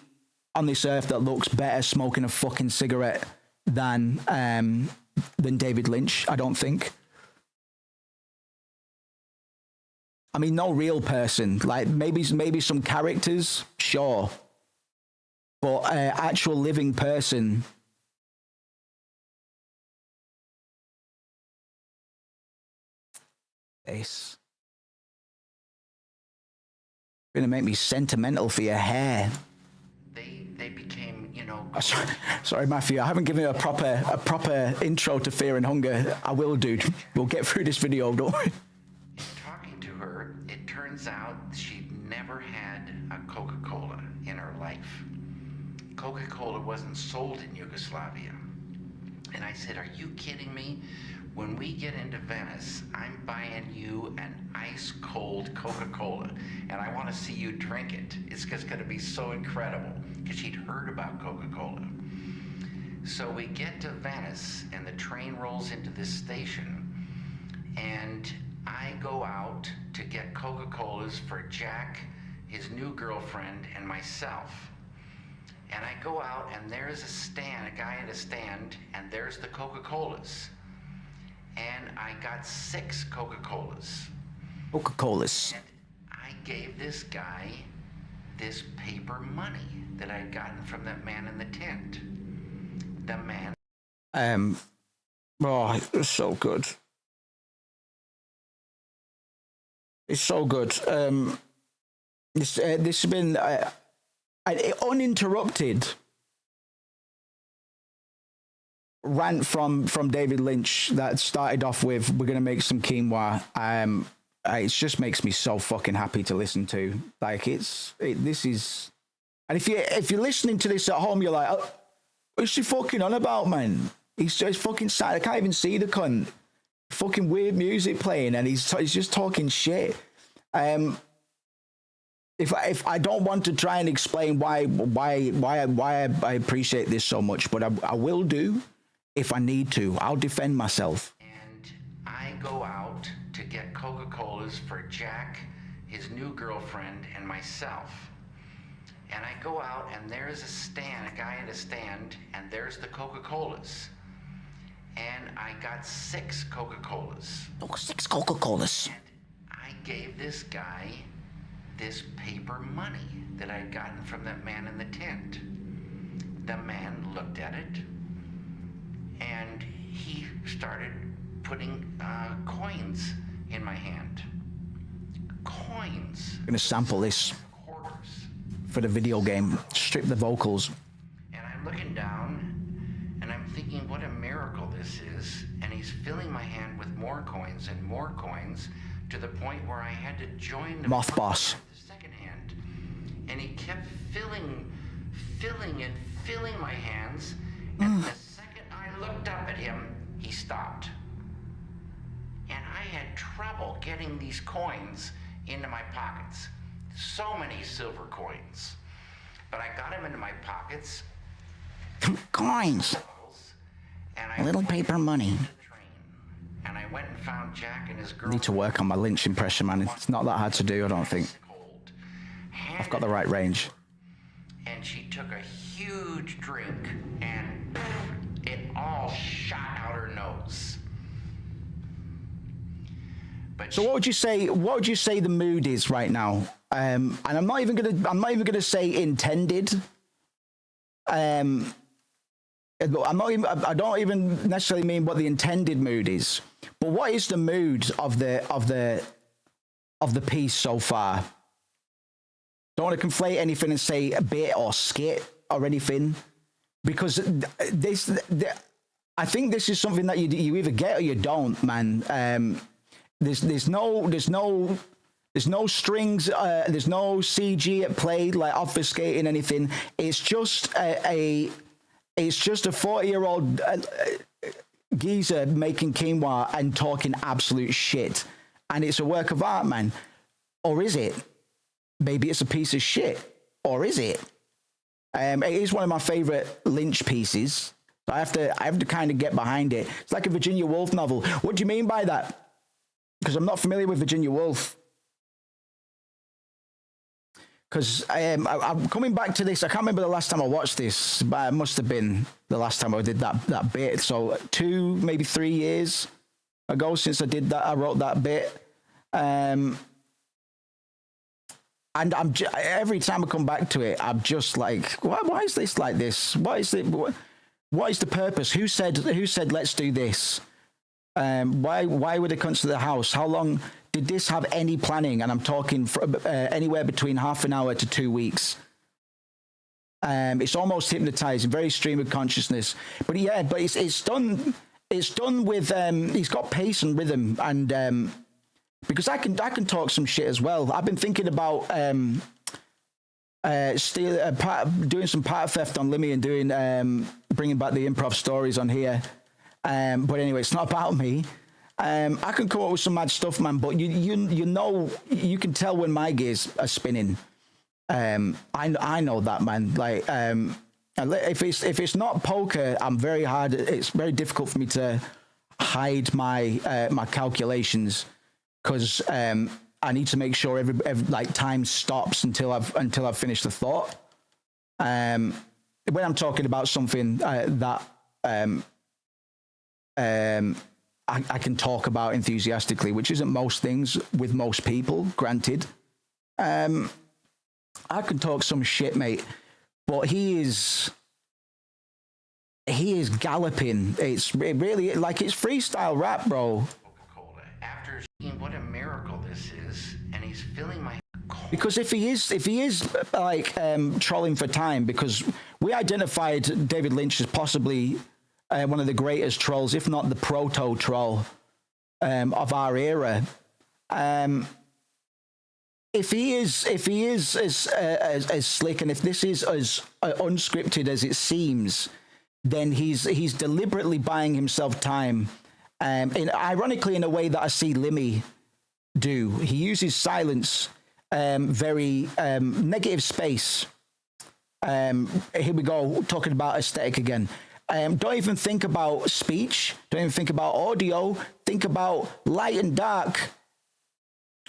on this earth that looks better smoking a fucking cigarette than David Lynch, I don't think. I mean, no real person. Like maybe some characters, sure, but actual living person. It's gonna make me sentimental for your hair. They became, Sorry, Matthew, I haven't given you a proper intro to Fear and Hunger. I will, dude. We'll get through this video, don't worry. In talking to her, it turns out she'd never had a Coca-Cola in her life. Coca-Cola wasn't sold in Yugoslavia. And I said, "Are you kidding me? When we get into Venice, I'm buying you an ice-cold Coca-Cola, and I want to see you drink it. It's just going to be so incredible," because she'd heard about Coca-Cola. So we get to Venice, and the train rolls into this station, and I go out to get Coca-Colas for Jack, his new girlfriend, and myself. And I go out, and there's a guy at a stand, and there's the Coca-Colas. And I got 6 Coca-Colas. Coca-Colas. And I gave this guy this paper money that I'd gotten from that man in the tent. The man... Oh, it's so good. It's so good. This has been an uninterrupted rant from David Lynch that started off with, "We're gonna make some quinoa." It just makes me so fucking happy to listen to. Like this is, and if you're listening to this at home, you're like, "Oh, what's she fucking on about, man?" He's just fucking sad. I can't even see the cunt. Fucking weird music playing, and he's just talking shit. If I don't want to try and explain why I appreciate this so much, but I will do. If I need to, I'll defend myself. And I go out to get Coca-Colas for Jack, his new girlfriend, and myself. And I go out, and there's a guy at a stand, and there's the Coca-Colas. And I got 6 Coca-Colas. Oh, 6 Coca-Colas. And I gave this guy this paper money that I'd gotten from that man in the tent. The man looked at it, and he started putting coins in my hand. gonna sample this quarters. for the video game. Strip the vocals. And I'm looking down, and I'm thinking, what a miracle this is. And he's filling my hand with more coins and more coins, to the point where I had to join the Moth Boss. the second hand. And he kept filling my hands. And the second I looked up at him, he stopped. And I had trouble getting these coins into my pockets. So many silver coins. But I got them into my pockets. Coins. And I Little went paper money. to the train. And I went and found Jack and his girl. Need to work on my Lynch impression, man. It's not that hard to do, I don't think. Cold. I've got the right range. And she took a huge drink, and it all shot out her nose. But So what would you say? What would you say the mood is right now? And I'm not even gonna say intended. I'm not even. I don't even necessarily mean what the intended mood is. But what is the mood of the piece so far? Don't want to conflate anything and say a bit or skit or anything, because I think this is something that you either get or you don't, man. There's no strings, there's no CG at play, like obfuscating anything. It's just a 40-year-old geezer making quinoa and talking absolute shit, and it's a work of art, man. Or is it? Maybe it's a piece of shit, or is it? It is one of my favorite Lynch pieces. So I have to kind of get behind it. It's like a Virginia Woolf novel. What do you mean by that? Because I'm not familiar with Virginia Woolf. Because I'm coming back to this. I can't remember the last time I watched this, but it must have been the last time I did that bit. So 2, maybe 3 years ago since I did that. I wrote that bit. And every time I come back to it, I'm just like, why is this like this? What is the purpose? Who said let's do this? Why were they come to the house? How long did this have any planning? And I'm talking anywhere between half an hour to 2 weeks. It's almost hypnotizing, very stream of consciousness. But yeah, but it's done with he's got pace and rhythm, and because I can talk some shit as well. I've been thinking about doing some part theft on Limmy and doing bringing back the improv stories on here. But anyway, it's not about me. I can come up with some mad stuff, man. But you know, you can tell when my gears are spinning. I know that, man. Like if it's not poker, I'm very hard. It's very difficult for me to hide my my calculations, because I need to make sure every like time stops until I've finished the thought. When I'm talking about something that I can talk about enthusiastically, which isn't most things with most people, granted. I can talk some shit, mate, but he is galloping. It's really like it's freestyle rap, bro. After seeing what a miracle this is, and he's filling my Because if he is like trolling for time, because we identified David Lynch as possibly one of the greatest trolls, if not the proto troll of our era. If he is as slick, and if this is as unscripted as it seems, then he's deliberately buying himself time. Ironically, in a way that I see Limmy do. He uses silence, very negative space. Here we go, talking about aesthetic again. Don't even think about speech. Don't even think about audio. Think about light and dark,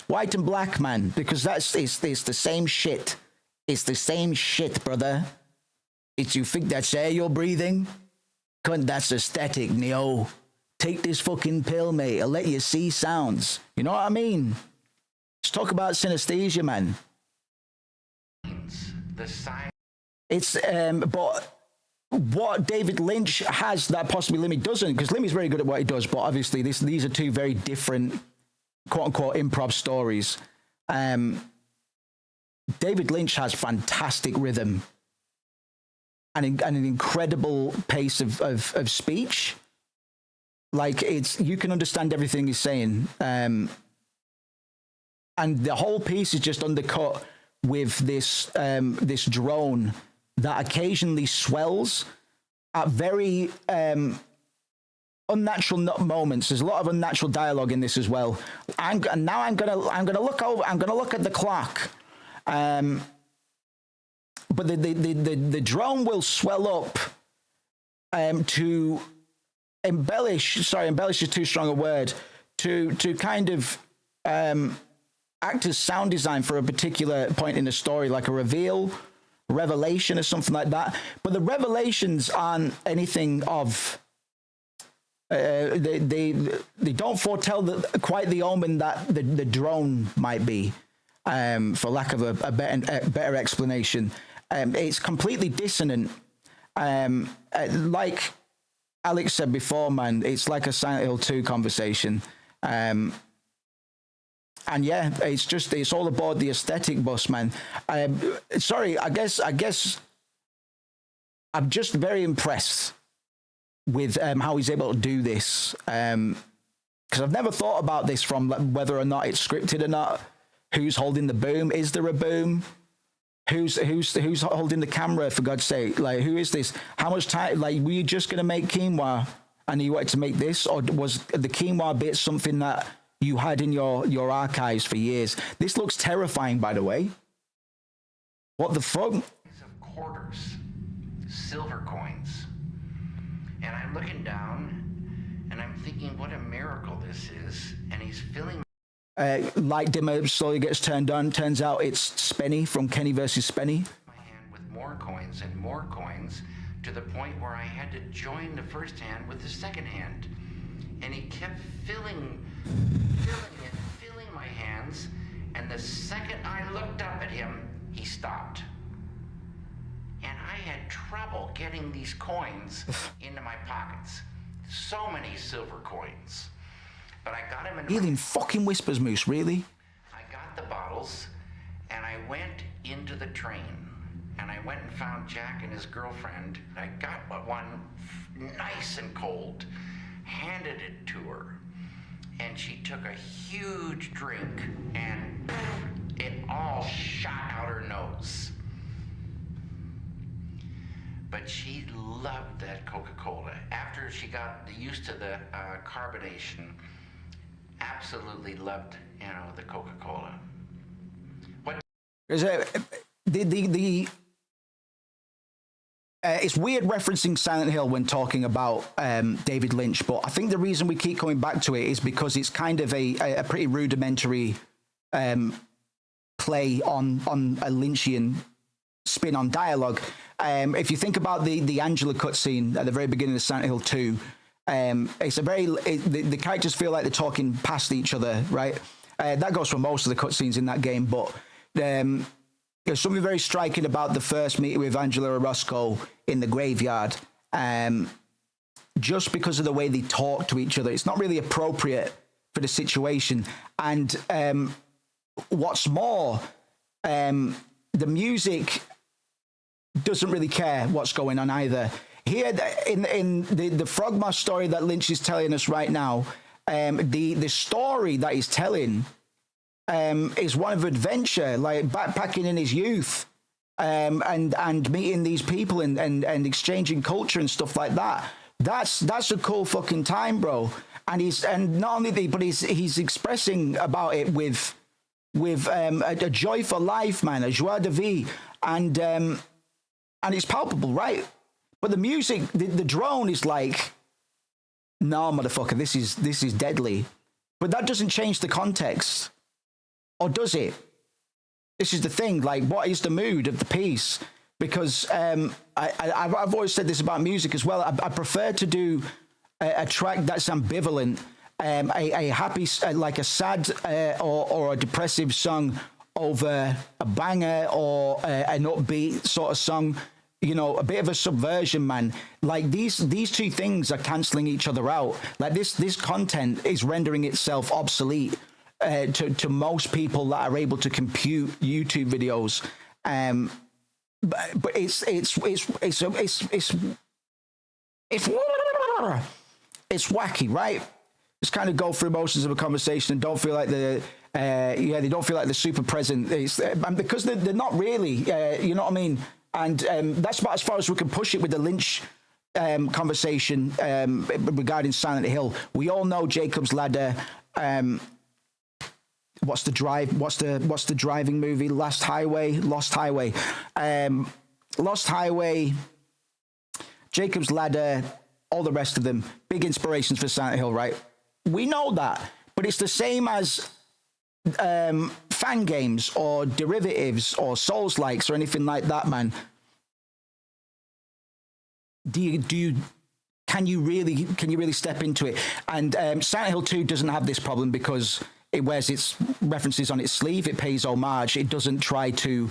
white and black, man, because it's the same shit. It's the same shit, brother. It's you think that's air you're breathing? Cunt, that's aesthetic, Neo. Take this fucking pill, mate. I'll let you see sounds. You know what I mean? Let's talk about synesthesia, man. the sign. It's but what David Lynch has that possibly Limmy doesn't, because Limmy's very good at what he does, but obviously these are two very different quote unquote improv stories. David Lynch has fantastic rhythm and an incredible pace of speech. Like you can understand everything he's saying. And the whole piece is just undercut with this drone that occasionally swells at very unnatural moments. There's a lot of unnatural dialogue in this as well. I'm gonna look at the clock. But the drone will swell up to embellish. Sorry, embellish is too strong a word. To kind of act as sound design for a particular point in the story, like a revelation or something like that. But the revelations aren't anything of. They don't foretell quite the omen that the drone might be, for lack of a better explanation. It's completely dissonant. Like Alex said before, man, it's like a Silent Hill 2 conversation. And yeah, it's all aboard the aesthetic bus, man. Sorry, I guess I'm just very impressed with how he's able to do this. Because I've never thought about this from whether or not it's scripted or not. Who's holding the boom? Is there a boom? Who's holding the camera, for God's sake? Like, who is this? How much time? Like, were you just going to make quinoa and you wanted to make this? Or was the quinoa bit something that you had in your archives for years? This looks terrifying, by the way. What the fuck? Of quarters, silver coins. And I'm looking down and I'm thinking, what a miracle this is. And he's filling Light dimmer slowly gets turned on. Turns out it's Spenny from Kenny versus Spenny. my hand with more coins and more coins to the point where I had to join the first hand with the second hand. And he kept filling my hands. And the second I looked up at him, he stopped. And I had trouble getting these coins into my pockets. So many silver coins. But I got him in. Healing fucking whispers, Moose, really? I got the bottles, and I went into the train. And I went and found Jack and his girlfriend. I got one nice and cold, handed it to her. And she took a huge drink, and it all shot out her nose. But she loved that Coca-Cola. After she got used to the carbonation, absolutely loved, the Coca-Cola. What? It's weird referencing Silent Hill when talking about David Lynch, but I think the reason we keep coming back to it is because it's kind of a pretty rudimentary play on a Lynchian spin on dialogue. If you think about the Angela cutscene at the very beginning of Silent Hill 2, it's the characters feel like they're talking past each other, right? That goes for most of the cutscenes in that game, but there's something very striking about the first meeting with Angela Orozco in the graveyard. Just because of the way they talk to each other, it's not really appropriate for the situation. And what's more, the music doesn't really care what's going on either. Here, in the Frogmoth story that Lynch is telling us right now, the story that he's telling is one of adventure, like backpacking in his youth, and meeting these people and exchanging culture and stuff like that. That's a cool fucking time, bro. And not only but he's expressing about it with a joy for life, man, a joie de vie, and it's palpable, right? But the music, the drone is like, no, motherfucker, this is deadly. But that doesn't change the context. Or does it? This is the thing, like, what is the mood of the piece? Because I've always said this about music as well. I prefer to do a track that's ambivalent, a happy, like a sad or a depressive song over a banger or an upbeat sort of song. A bit of a subversion, man. Like these two things are canceling each other out. Like this content is rendering itself obsolete to most people that are able to compute YouTube videos. But it's wacky, right? Just kind of go through motions of a conversation and don't feel like they don't feel like they're super present. And because they're not really, you know what I mean? And that's about as far as we can push it with the Lynch conversation regarding Silent Hill. We all know Jacob's Ladder. What's the driving movie? Lost Highway. Lost Highway, Jacob's Ladder, all the rest of them, big inspirations for Silent Hill, right? We know that, but it's the same as fan games or derivatives or Souls-likes or anything like that, man. Can you really step into it? And Silent Hill 2 doesn't have this problem because it wears its references on its sleeve. It pays homage. It doesn't try to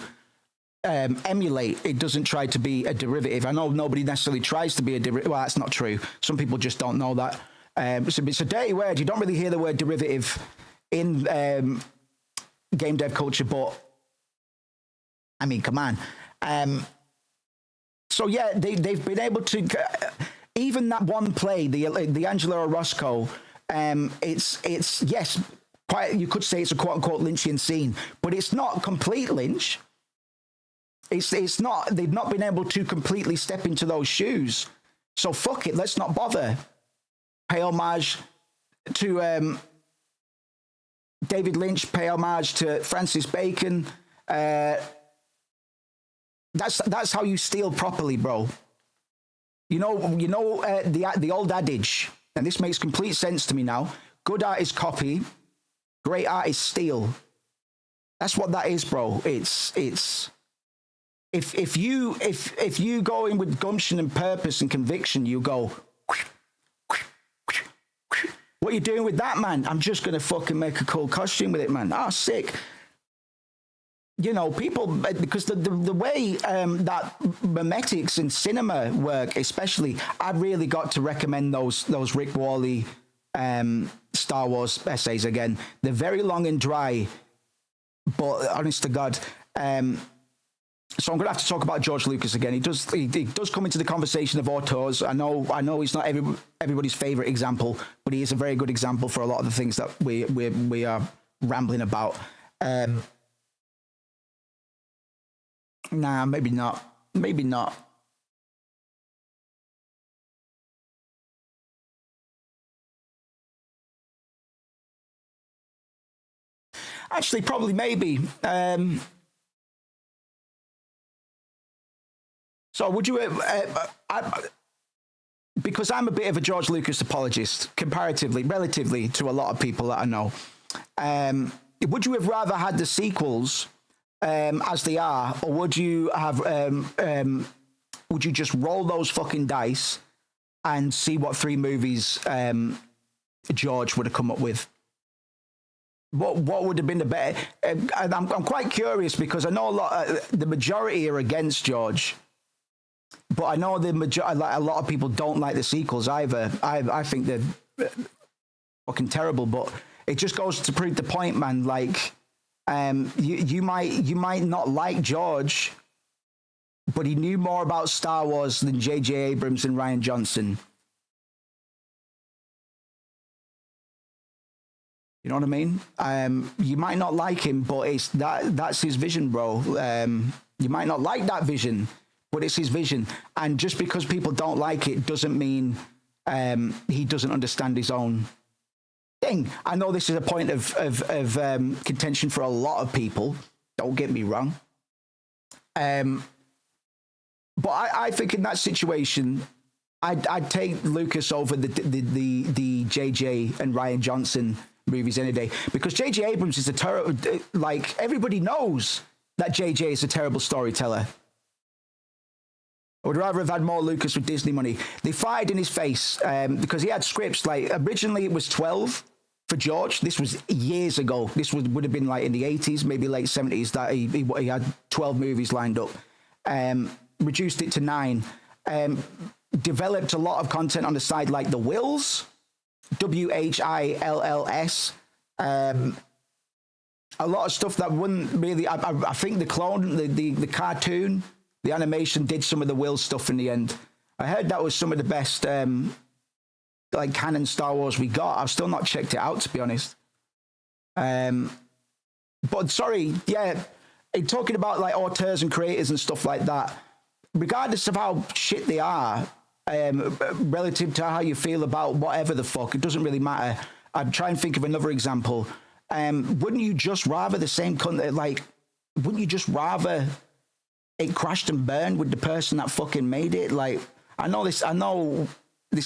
emulate. It doesn't try to be a derivative. I know nobody necessarily tries to be a derivative. Well, that's not true. Some people just don't know that. It's a dirty word. You don't really hear the word derivative in game dev culture, but I mean, come on. So yeah, they've been able to even that one play, the Angelo Orozco. It's yes, quite. You could say it's a quote unquote Lynchian scene, but it's not complete Lynch. It's not. They've not been able to completely step into those shoes. So fuck it. Let's not bother. Pay homage to David Lynch. Pay homage to Francis Bacon. That's how you steal properly, bro. You know the old adage, and this makes complete sense to me now. Good art is copy, great art is steal. That's what that is, bro. It's if you go in with gumption and purpose and conviction, you go. What are you doing with that, man? I'm just gonna fucking make a cool costume with it, man. Ah, sick. You know, people, because the way that memetics in cinema work, especially, I've really got to recommend those Rick Worley Star Wars essays again. They're very long and dry, but honest to God. So I'm going to have to talk about George Lucas again. He does come into the conversation of auteurs. I know he's not everybody's favorite example, but he is a very good example for a lot of the things that we are rambling about. Nah, maybe not. Maybe not. Actually, probably maybe. So would you, because I'm a bit of a George Lucas apologist, relatively to a lot of people that I know, would you have rather had the sequels as they are, or would you have, would you just roll those fucking dice and see what 3 movies George would have come up with? What would have been the better? I'm quite curious because I know the majority are against George. But I know a lot of people don't like the sequels either. I think they're fucking terrible. But it just goes to prove the point, man. Like, you might not like George, but he knew more about Star Wars than J.J. Abrams and Rian Johnson. You know what I mean? You might not like him, but that's his vision, bro. You might not like that vision, but it's his vision. And just because people don't like it doesn't mean he doesn't understand his own thing. I know this is a point of contention for a lot of people. Don't get me wrong. But I think in that situation, I'd take Lucas over the JJ and Rian Johnson movies any day, because JJ Abrams is a terrible. Like, everybody knows that JJ is a terrible storyteller. I would rather have had more Lucas with Disney money. They fired in his face because he had scripts. Like, originally it was 12 for George. This was years ago. This would have been like in the 80s, maybe late 70s, that he had 12 movies lined up. Reduced it to 9. Developed a lot of content on the side, like The Wills, WHILLS. a lot of stuff that wouldn't really. I think the clone, the cartoon, the animation did some of the Will stuff in the end. I heard that was some of the best like canon Star Wars we got. I've still not checked it out, to be honest. But sorry, yeah, in talking about like auteurs and creators and stuff like that, regardless of how shit they are, relative to how you feel about whatever the fuck, it doesn't really matter. I'd try and think of another example. Wouldn't you just rather the same content, like, wouldn't you just rather it crashed and burned with the person that fucking made it? Like, I know this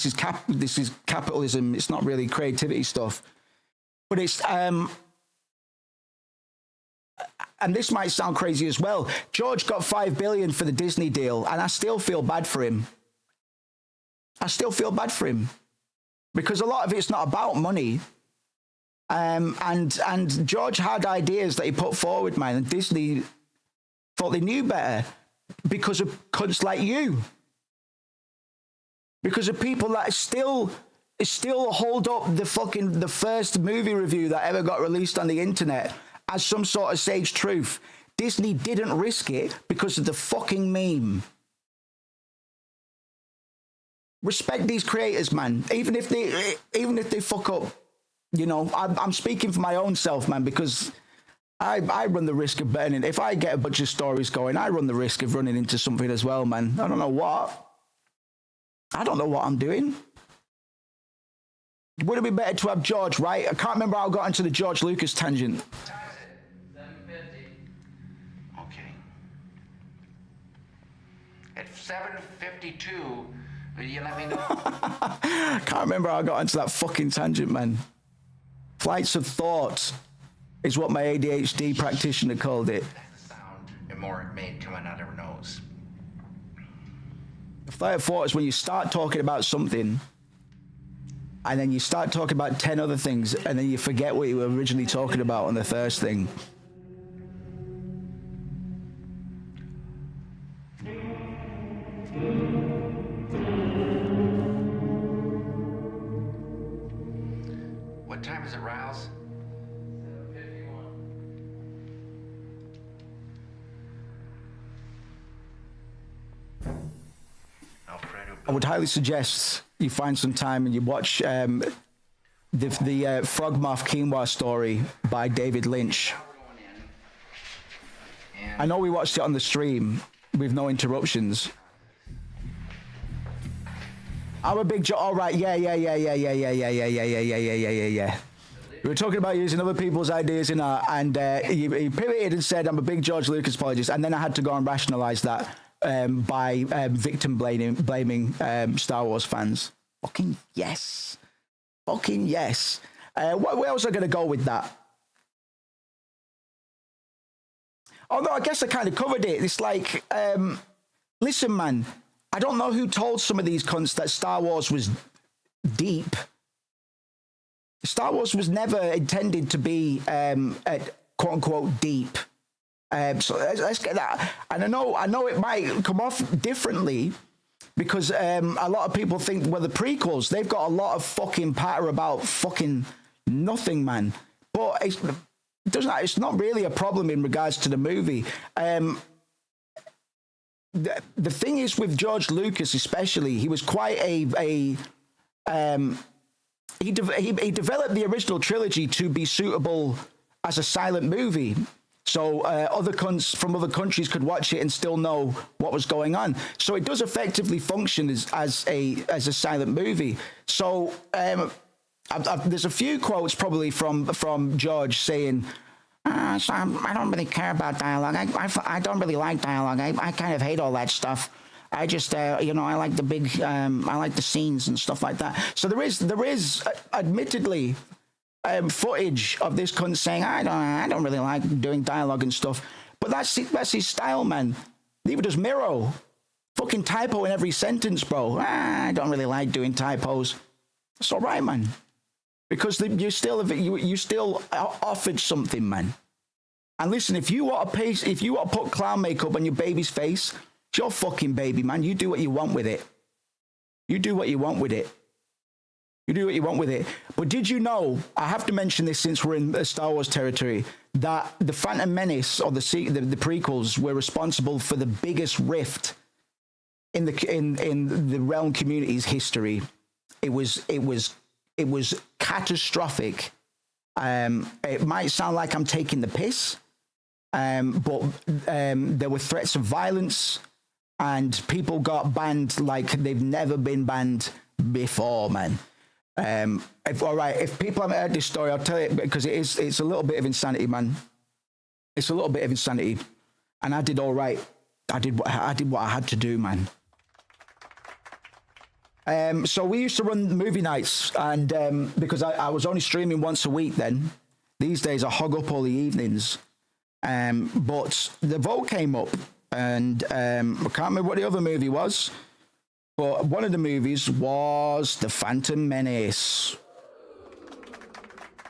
is capitalism. It's not really creativity stuff, but it's, and this might sound crazy as well. George got $5 billion for the Disney deal, and I still feel bad for him. Because a lot of it's not about money. And George had ideas that he put forward, man, and Disney thought they knew better because of cunts like you. Because of people that still hold up the first movie review that ever got released on the internet as some sort of sage truth. Disney didn't risk it because of the fucking meme. Respect these creators, man. Even if they fuck up, you know, I'm speaking for my own self, man, because I run the risk of burning. If I get a bunch of stories going, I run the risk of running into something as well, man. I don't know what I'm doing. Would it be better to have George, right? I can't remember how I got into the George Lucas tangent. 750. Okay. At 7:52, will you let me know? Can't remember how I got into that fucking tangent, man. Flights of thought is what my ADHD practitioner called it. That's the sound and more it made coming out of her nose. A flight of thought is when you start talking about something and then you start talking about 10 other things and then you forget what you were originally talking about on the first thing. What time is it, Riles? 7:51. Alfredo. I would highly suggest you find some time and you watch the Frogmoth Quinoa story by David Lynch. Going in. And I know we watched it on the stream with no interruptions. I'm a big all right, yeah. We were talking about using other people's ideas in art, and he pivoted and said, I'm a big George Lucas apologist, and then I had to go and rationalize that by victim blaming Star Wars fans. Fucking yes. Where else am I going to go with that? Although I guess I kind of covered it. It's like, listen, man, I don't know who told some of these cunts that Star Wars was deep. Star Wars was never intended to be quote unquote deep. So let's get that. And I know it might come off differently because a lot of people think, well, the prequels, they've got a lot of fucking patter about fucking nothing, man. But it's not really a problem in regards to the movie. The thing is with George Lucas, especially, he was quite he developed the original trilogy to be suitable as a silent movie. So other cunts from other countries could watch it and still know what was going on. So it does effectively function as a silent movie. So there's a few quotes probably from George saying, so I don't really care about dialogue. I don't really like dialogue. I kind of hate all that stuff. I just, I like the big, I like the scenes and stuff like that. So there is admittedly footage of this cunt saying, I don't really like doing dialogue and stuff. But that's his style, man. Neither does Miro. Fucking typo in every sentence, bro. I don't really like doing typos. It's all right, man. Because you still offered something, man. And listen, if you want to put clown makeup on your baby's face, it's your fucking baby, man. You do what you want with it. You do what you want with it. But did you know, I have to mention this since we're in Star Wars territory, that the Phantom Menace or the prequels were responsible for the biggest rift in the realm community's history. It was catastrophic. It might sound like I'm taking the piss, but there were threats of violence, and people got banned like they've never been banned before, man. If people haven't heard this story, I'll tell it, because it's a little bit of insanity, man. It's a little bit of insanity, and I did all right. I did what I had to do, man. So we used to run movie nights, and because I was only streaming once a week then. These days I hog up all the evenings. But the vote came up, and I can't remember what the other movie was, but one of the movies was The Phantom Menace.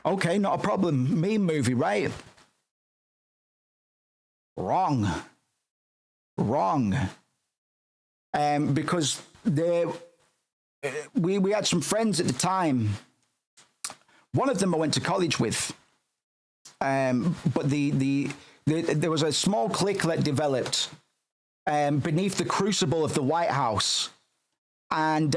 Okay, not a problem. Meme movie, right? Wrong. Because we had some friends at the time. One of them I went to college with, but there was a small clique that developed beneath the crucible of the White House. And,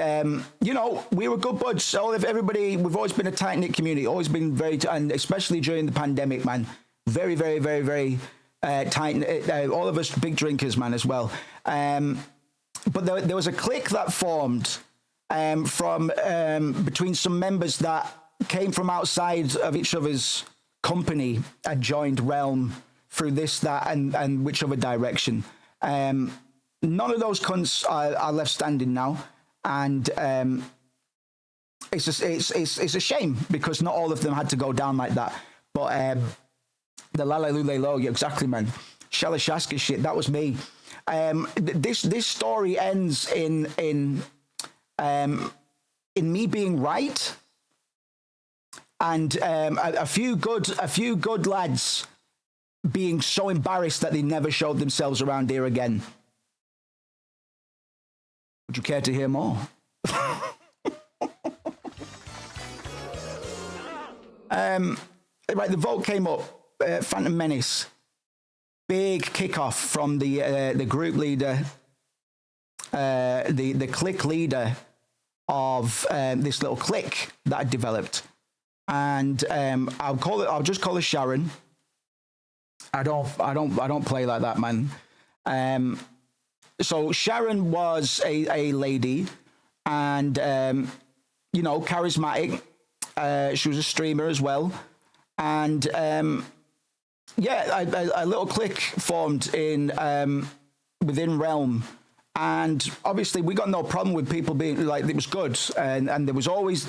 we were good buds. Everybody, we've always been a tight-knit community, always been and especially during the pandemic, man, very, very, very, very tight. All of us big drinkers, man, as well. But there was a clique that formed from between some members that came from outside of each other's company, had joined Realm through this, that, and whichever direction. None of those cunts are left standing now, and it's a shame, because not all of them had to go down like that. But the La La Lule Lo, yeah, exactly, man. Shalashaska shit, that was me. This story ends in me being right, and a few good lads being so embarrassed that they never showed themselves around here again. Would you care to hear more? Right, the vote came up. Phantom Menace. Big kickoff from the group leader, the clique leader of this little clique that I developed, and I'll just call her Sharon. I don't play like that, man. So Sharon was a lady, and charismatic. She was a streamer as well, and a little clique formed within Realm. And obviously, we got no problem with people being like, it was good, and there was always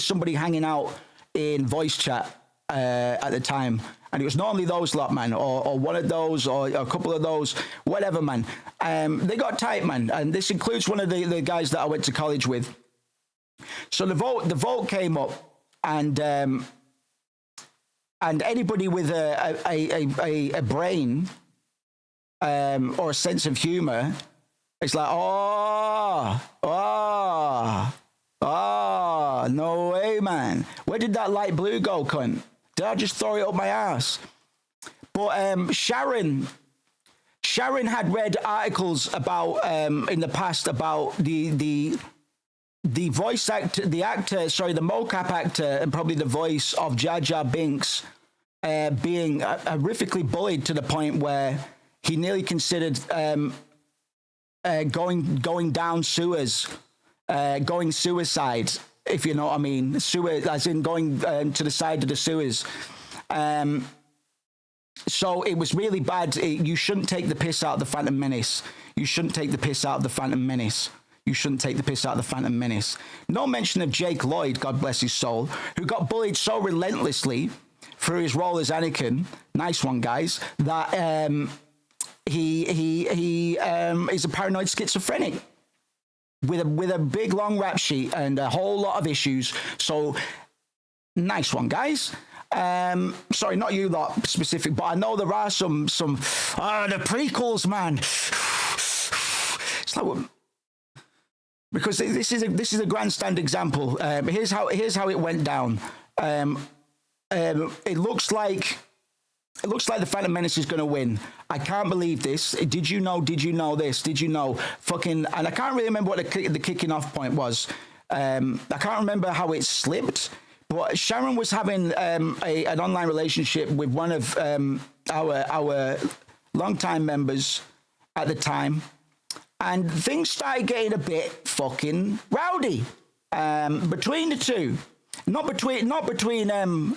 somebody hanging out in voice chat at the time, and it was normally those lot, man, or one of those, or a couple of those, whatever, man. They got tight, man, and this includes one of the guys that I went to college with. So the vote came up, and anybody with a brain or a sense of humor. It's like, no way, man. Where did that light blue go, cunt? Did I just throw it up my ass? But Sharon had read articles about in the past about the voice actor, the mocap actor, and probably the voice of Jar Jar Binks being horrifically bullied to the point where he nearly considered going down sewers, going suicide, if you know what I mean. Sewer, as in going to the side of the sewers. So it was really bad. You shouldn't take the piss out of the Phantom Menace. You shouldn't take the piss out of the Phantom Menace. You shouldn't take the piss out of the Phantom Menace. No mention of Jake Lloyd, God bless his soul, who got bullied so relentlessly through his role as Anakin. Nice one, guys. That he is a paranoid schizophrenic with a big long rap sheet and a whole lot of issues. So nice one, guys. Sorry, not you lot specific, but I know there are some the prequels, man. It's like, because this is a grandstand example. Here's how it went down. It looks like It looks like the Phantom Menace is going to win. I can't believe this. Did you know? Did you know this? Did you know? Fucking, and I can't really remember what the kicking off point was. I can't remember how it slipped, but Sharon was having an online relationship with one of our longtime members at the time, and things started getting a bit fucking rowdy between the two. Not between the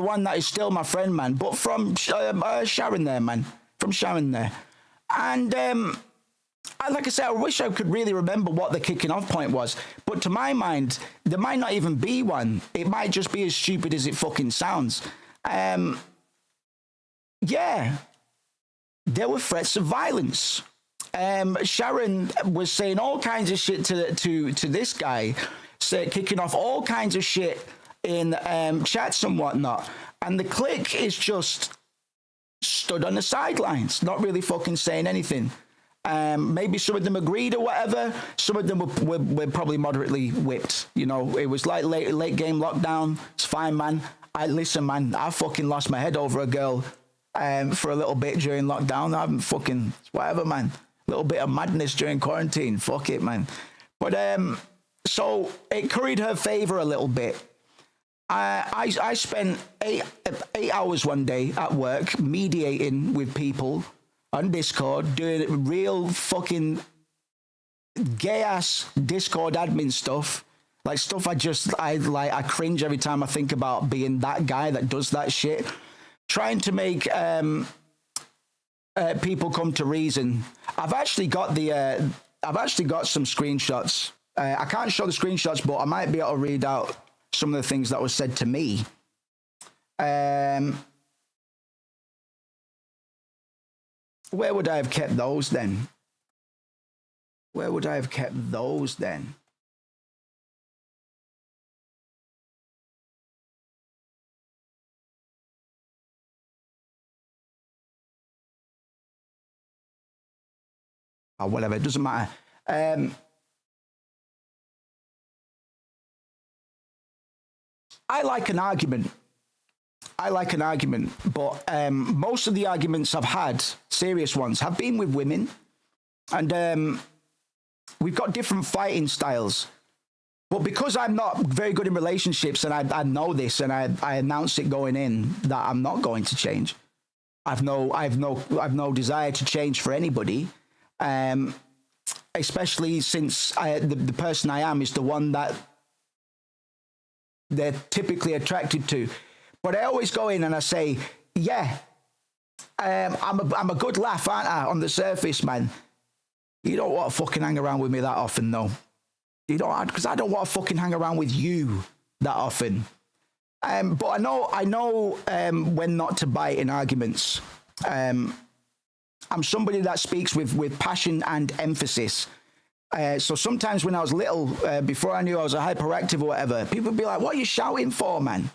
one that is still my friend, man, but from Sharon there, man, from Sharon there. And like I said, I wish I could really remember what the kicking off point was, but to my mind, there might not even be one. It might just be as stupid as it fucking sounds. Yeah, there were threats of violence. Sharon was saying all kinds of shit to this guy, kicking off all kinds of shit in chats and whatnot, and the clique is just stood on the sidelines, not really fucking saying anything. Maybe some of them agreed or whatever. Some of them were probably moderately whipped. You know, it was like late game lockdown. It's fine, man. Listen, man, I fucking lost my head over a girl for a little bit during lockdown. I haven't fucking whatever, man. A little bit of madness during quarantine. Fuck it, man. But so it curried her favor a little bit. I spent eight hours one day at work mediating with people on Discord, doing real fucking gay ass Discord admin stuff, like stuff I cringe every time I think about being that guy that does that shit, trying to make people come to reason. I've actually got some screenshots. I can't show the screenshots, but I might be able to read out some of the things that was said to me. Where would I have kept those then? Where would I have kept those then? Or whatever, it doesn't matter. I like an argument. But most of the arguments I've had, serious ones, have been with women. And we've got different fighting styles. But because I'm not very good in relationships, and I know this, and I announce it going in that I'm not going to change. I've no desire to change for anybody. Especially since the person I am is the one that they're typically attracted to. But I always go in and I say, yeah, I'm a good laugh, aren't I, on the surface, man. You don't want to fucking hang around with me that often, though. You don't, because I don't want to fucking hang around with you that often. But I know when not to bite in arguments. I'm somebody that speaks with passion and emphasis. So sometimes when I was little, before I knew I was a hyperactive or whatever, people would be like, what are you shouting for, man?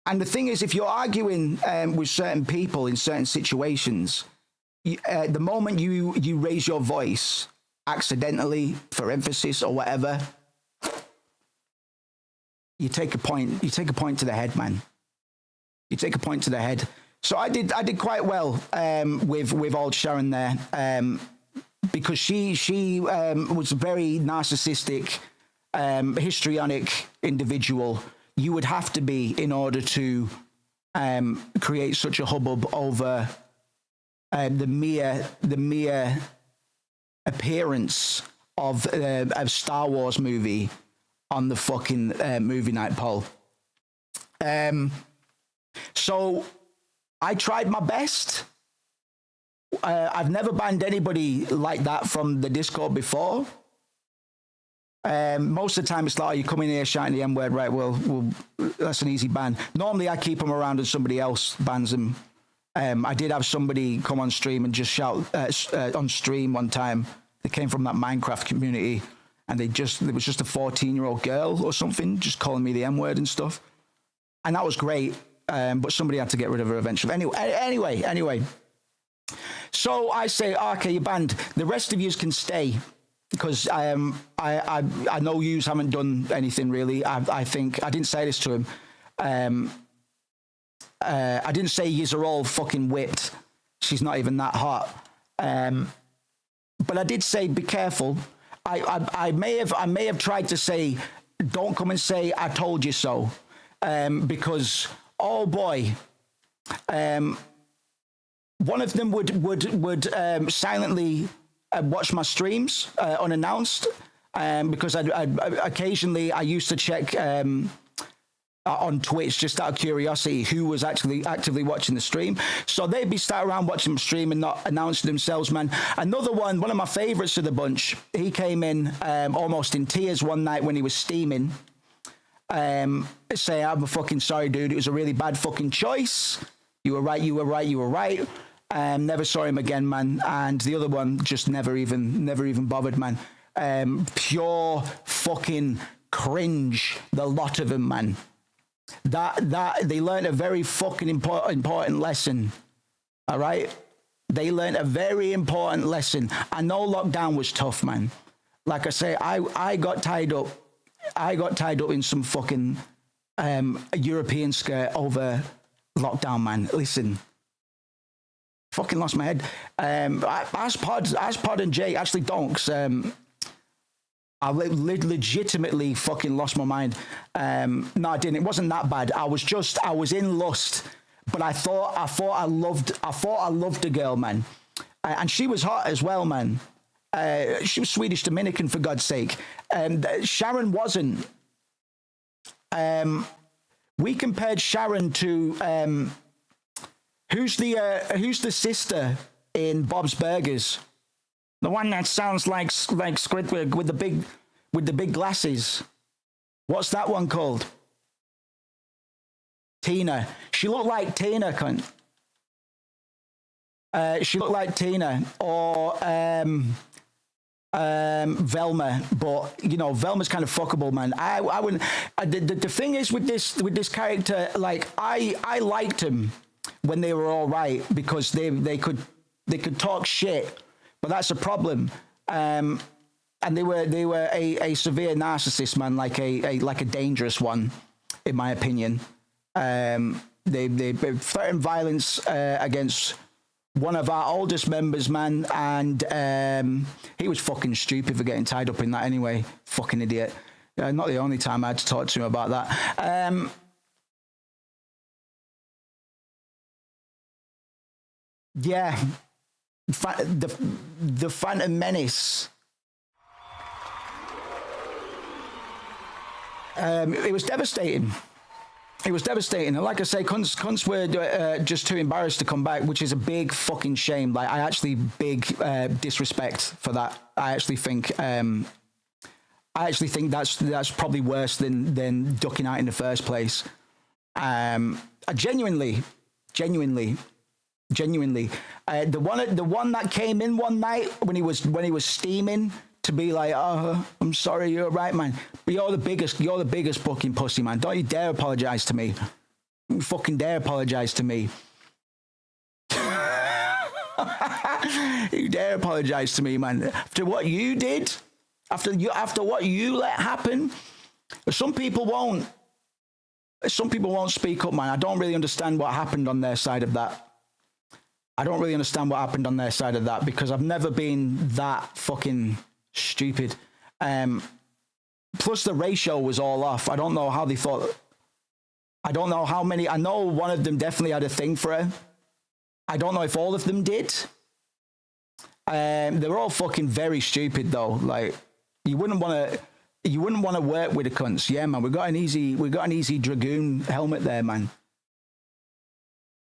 And the thing is, if you're arguing with certain people in certain situations, the moment you raise your voice accidentally for emphasis or whatever, you take a point to the head, man. You take a point to the head. So I did quite well with old Sharon there, because she was a very narcissistic, histrionic individual. You would have to be in order to create such a hubbub over the mere appearance of a Star Wars movie on the fucking movie night poll. So I tried my best. I've never banned anybody like that from the Discord before. Most of the time it's like, oh, you come in here shouting the M-word, right, well, that's an easy ban. Normally I keep them around and somebody else bans them. I did have somebody come on stream and just shout on stream one time. They came from that Minecraft community, and it was just a 14-year-old girl or something just calling me the M-word and stuff. And that was great, but somebody had to get rid of her eventually. Anyway. So I say, okay, you're banned. The rest of yous can stay, because I know yous haven't done anything really. I think I didn't say this to him. I didn't say yous are all fucking whipped. She's not even that hot. But I did say be careful. I may have tried to say don't come and say I told you so, because oh boy, one of them would silently watch my streams unannounced, because I occasionally I used to check on Twitch just out of curiosity who was actually actively watching the stream. So they'd be sat around watching the stream and not announcing themselves, man. Another one of my favorites of the bunch, he came in almost in tears one night when he was steaming. Say, I'm fucking sorry, dude. It was a really bad fucking choice. You were right. Never saw him again, man. And the other one just never even bothered, man. Pure fucking cringe, the lot of them, man. That they learned a very fucking important lesson. All right, they learned a very important lesson. I know lockdown was tough, man. Like I say, I got tied up. I got tied up in some fucking European skirt over lockdown, man. Listen, fucking lost my head. Ask Pod and Jay. Actually, don't, 'cause, I legitimately fucking lost my mind. No, I didn't. It wasn't that bad. I was in lust, but I thought I loved a girl, man, and she was hot as well, man. She was Swedish Dominican, for God's sake. Sharon wasn't. We compared Sharon to who's the sister in Bob's Burgers. The one that sounds like Squidward with the big glasses. What's that one called? Tina. She looked like Tina, cunt. She looked like Tina or Velma, but you know Velma's kind of fuckable, man. I wouldn't. The thing is with this character, like I liked him when they were all right because they could talk shit. But that's a problem, and they were a severe narcissist, man, like a dangerous one, in my opinion. They threatened violence against one of our oldest members, man, and he was fucking stupid for getting tied up in that anyway. Fucking idiot. Not the only time I had to talk to him about that. Yeah. The Phantom Menace. It was devastating. It was devastating, and like I say, cunts were just too embarrassed to come back, which is a big fucking shame. Like, I actually big disrespect for that. I actually think that's probably worse than ducking out in the first place. I genuinely. The one that came in one night when he was steaming to be like, oh, I'm sorry, you're right, man. But you're the biggest fucking pussy, man. Don't you dare apologize to me. You fucking dare apologize to me. You dare apologize to me, man. After what you did, after what you let happen, some people won't speak up, man. I don't really understand what happened on their side of that. Because I've never been that fucking stupid. Plus the ratio was all off. I don't know how they thought. I don't know how many. I know one of them definitely had a thing for her. I don't know if all of them did. They were all fucking very stupid though. Like you wouldn't want to work with the cunts. Yeah, man. We got an easy dragoon helmet there, man.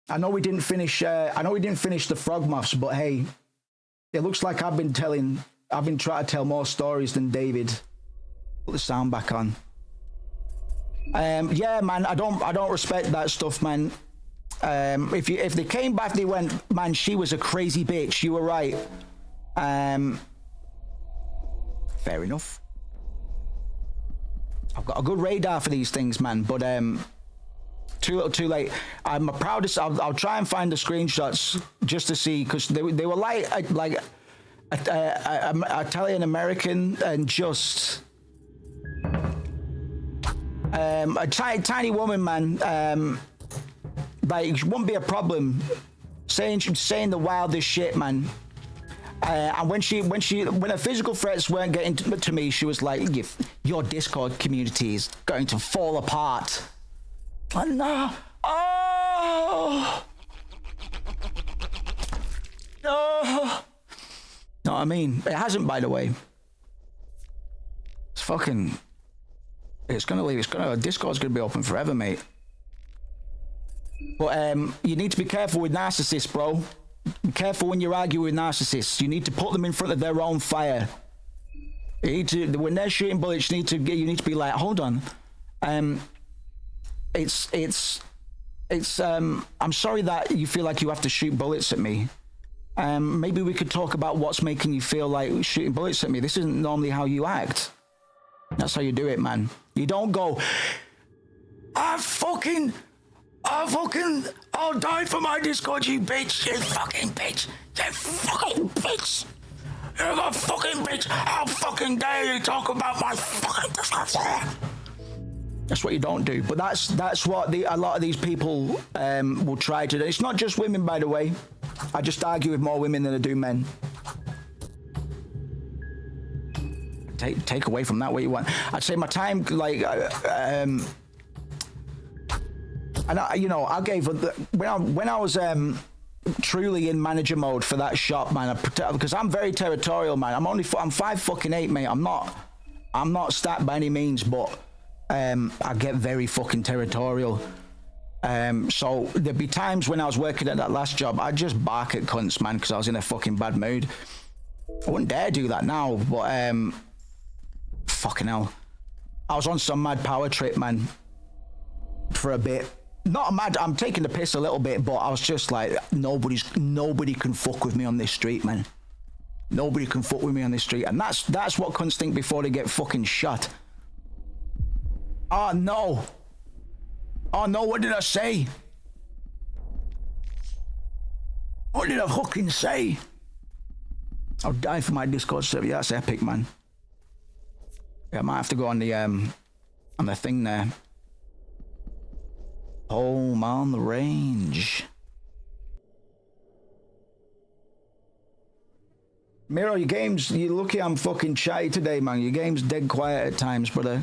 I know we didn't finish the frog moths, but hey, it looks like I've been trying to tell more stories than David. Put the sound back on. Yeah, man, I don't respect that stuff, man. If they came back, they went, man, she was a crazy bitch. You were right. Fair enough. I've got a good radar for these things, man, but too little, too late. I'm proudest. I'll try and find the screenshots just to see, because they were like Italian American and just a tiny woman, man. Like, it wouldn't be a problem saying the wildest shit, man. And when her physical threats weren't getting to me, she was like, your Discord community is going to fall apart. Like, no. Oh. No. Know what I mean? It hasn't, by the way. It's fucking... It's gonna leave. Discord's gonna be open forever, mate. But you need to be careful with narcissists, bro. Be careful when you're arguing with narcissists. You need to put them in front of their own fire. You need to, when they're shooting bullets, you need to be like, hold on. I'm sorry that you feel like you have to shoot bullets at me. Maybe we could talk about what's making you feel like shooting bullets at me. This isn't normally how you act. That's how you do it, man. You don't go, I'll die for my Discord, you bitch, you fucking bitch, you fucking bitch. You're a fucking bitch. How fucking dare you talk about my fucking Discord? That's what you don't do. But that's what a lot of these people will try to do. It's not just women, by the way. I just argue with more women than I do men. Take away from that what you want. I'd say my time, like, and I gave when I was truly in manager mode for that shop, man. Because I'm very territorial, man. I'm 5'8", mate. I'm not stacked by any means, but I get very fucking territorial. So there'd be times when I was working at that last job, I'd just bark at cunts, man, because I was in a fucking bad mood. I wouldn't dare do that now, but fucking hell. I was on some mad power trip, man, for a bit. Not mad, I'm taking the piss a little bit, but I was just like, nobody can fuck with me on this street, man. Nobody can fuck with me on this street. And that's what cunts think before they get fucking shot. Oh no, what did I say? What did I fucking say? I'll die for my Discord server. Yeah, that's epic, man. Yeah, I might have to go on the thing there. Home on the range. Miro, your game's, you're lucky I'm fucking chatty today, man. Your game's dead quiet at times, brother.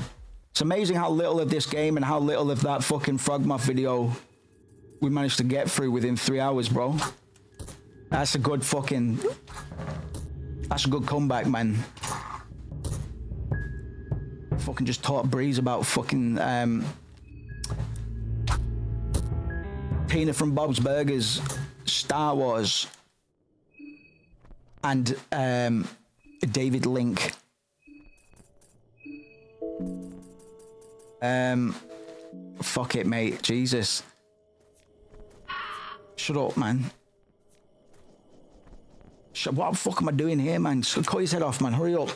It's amazing how little of this game and how little of that fucking Frogmoth video we managed to get through within 3 hours, bro. That's a good comeback, man. Fucking just taught Breeze about fucking Tina from Bob's Burgers, Star Wars, and David Link. Fuck it, mate. Jesus. Shut up, man. What the fuck am I doing here, man? Cut his head off, man. Hurry up.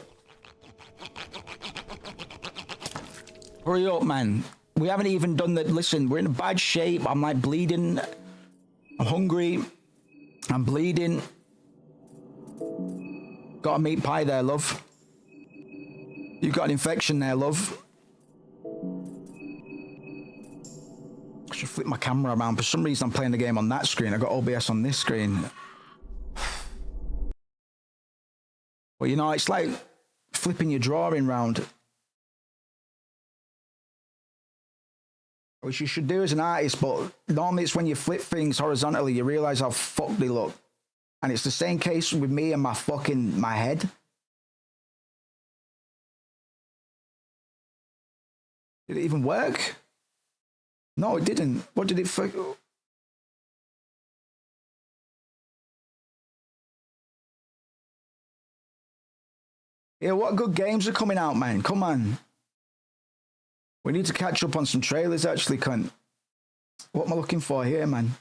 Hurry up, man. We haven't even done that. Listen, we're in a bad shape. I'm like bleeding. I'm hungry. I'm bleeding. Got a meat pie there, love. You got an infection there, love. I should flip my camera around. For some reason, I'm playing the game on that screen. I got OBS on this screen. Well, you know, it's like flipping your drawing round. Which you should do as an artist, but normally it's when you flip things horizontally, you realize how fucked they look. And it's the same case with me and my head. Did it even work? No, it didn't. What did it for? Yeah, what good games are coming out, man? Come on. We need to catch up on some trailers, actually, cunt. What am I looking for here, man?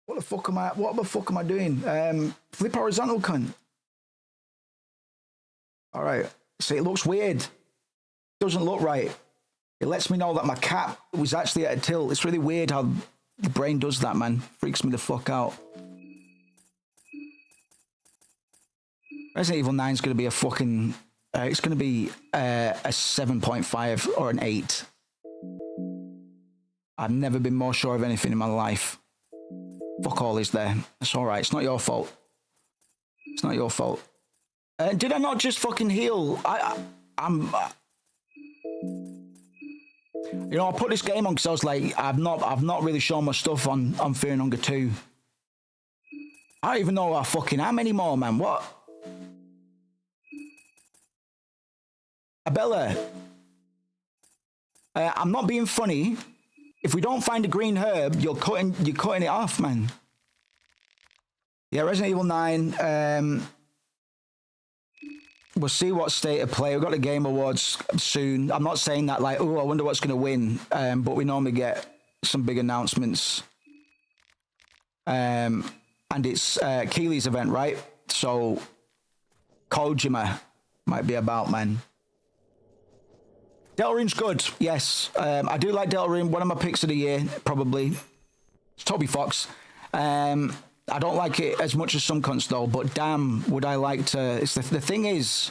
What the fuck am I doing? Flip horizontal, cunt. All right. See, it looks weird. It doesn't look right. It lets me know that my cat was actually at a tilt. It's really weird how the brain does that, man. Freaks me the fuck out. Resident Evil 9 is going to be a fucking... it's going to be a 7.5 or an 8. I've never been more sure of anything in my life. Fuck all is there. It's all right. It's not your fault. It's not your fault. Did I not just fucking heal? I'm. You know, I put this game on because I was like, I've not really shown my stuff on Fear and Hunger 2. I don't even know I fucking am anymore, man. What? Abella, I'm not being funny. If we don't find a green herb, you're cutting it off, man. Yeah, Resident Evil 9. We'll see what state of play. We've got the Game Awards soon. I'm not saying that like, oh, I wonder what's going to win. But we normally get some big announcements. And it's Keely's event, right? So Kojima might be about, man. Deltarune's good, yes. I do like Deltarune. One of my picks of the year, probably. It's Toby Fox. I don't like it as much as some cunts though, but damn, would I like to. It's the thing is,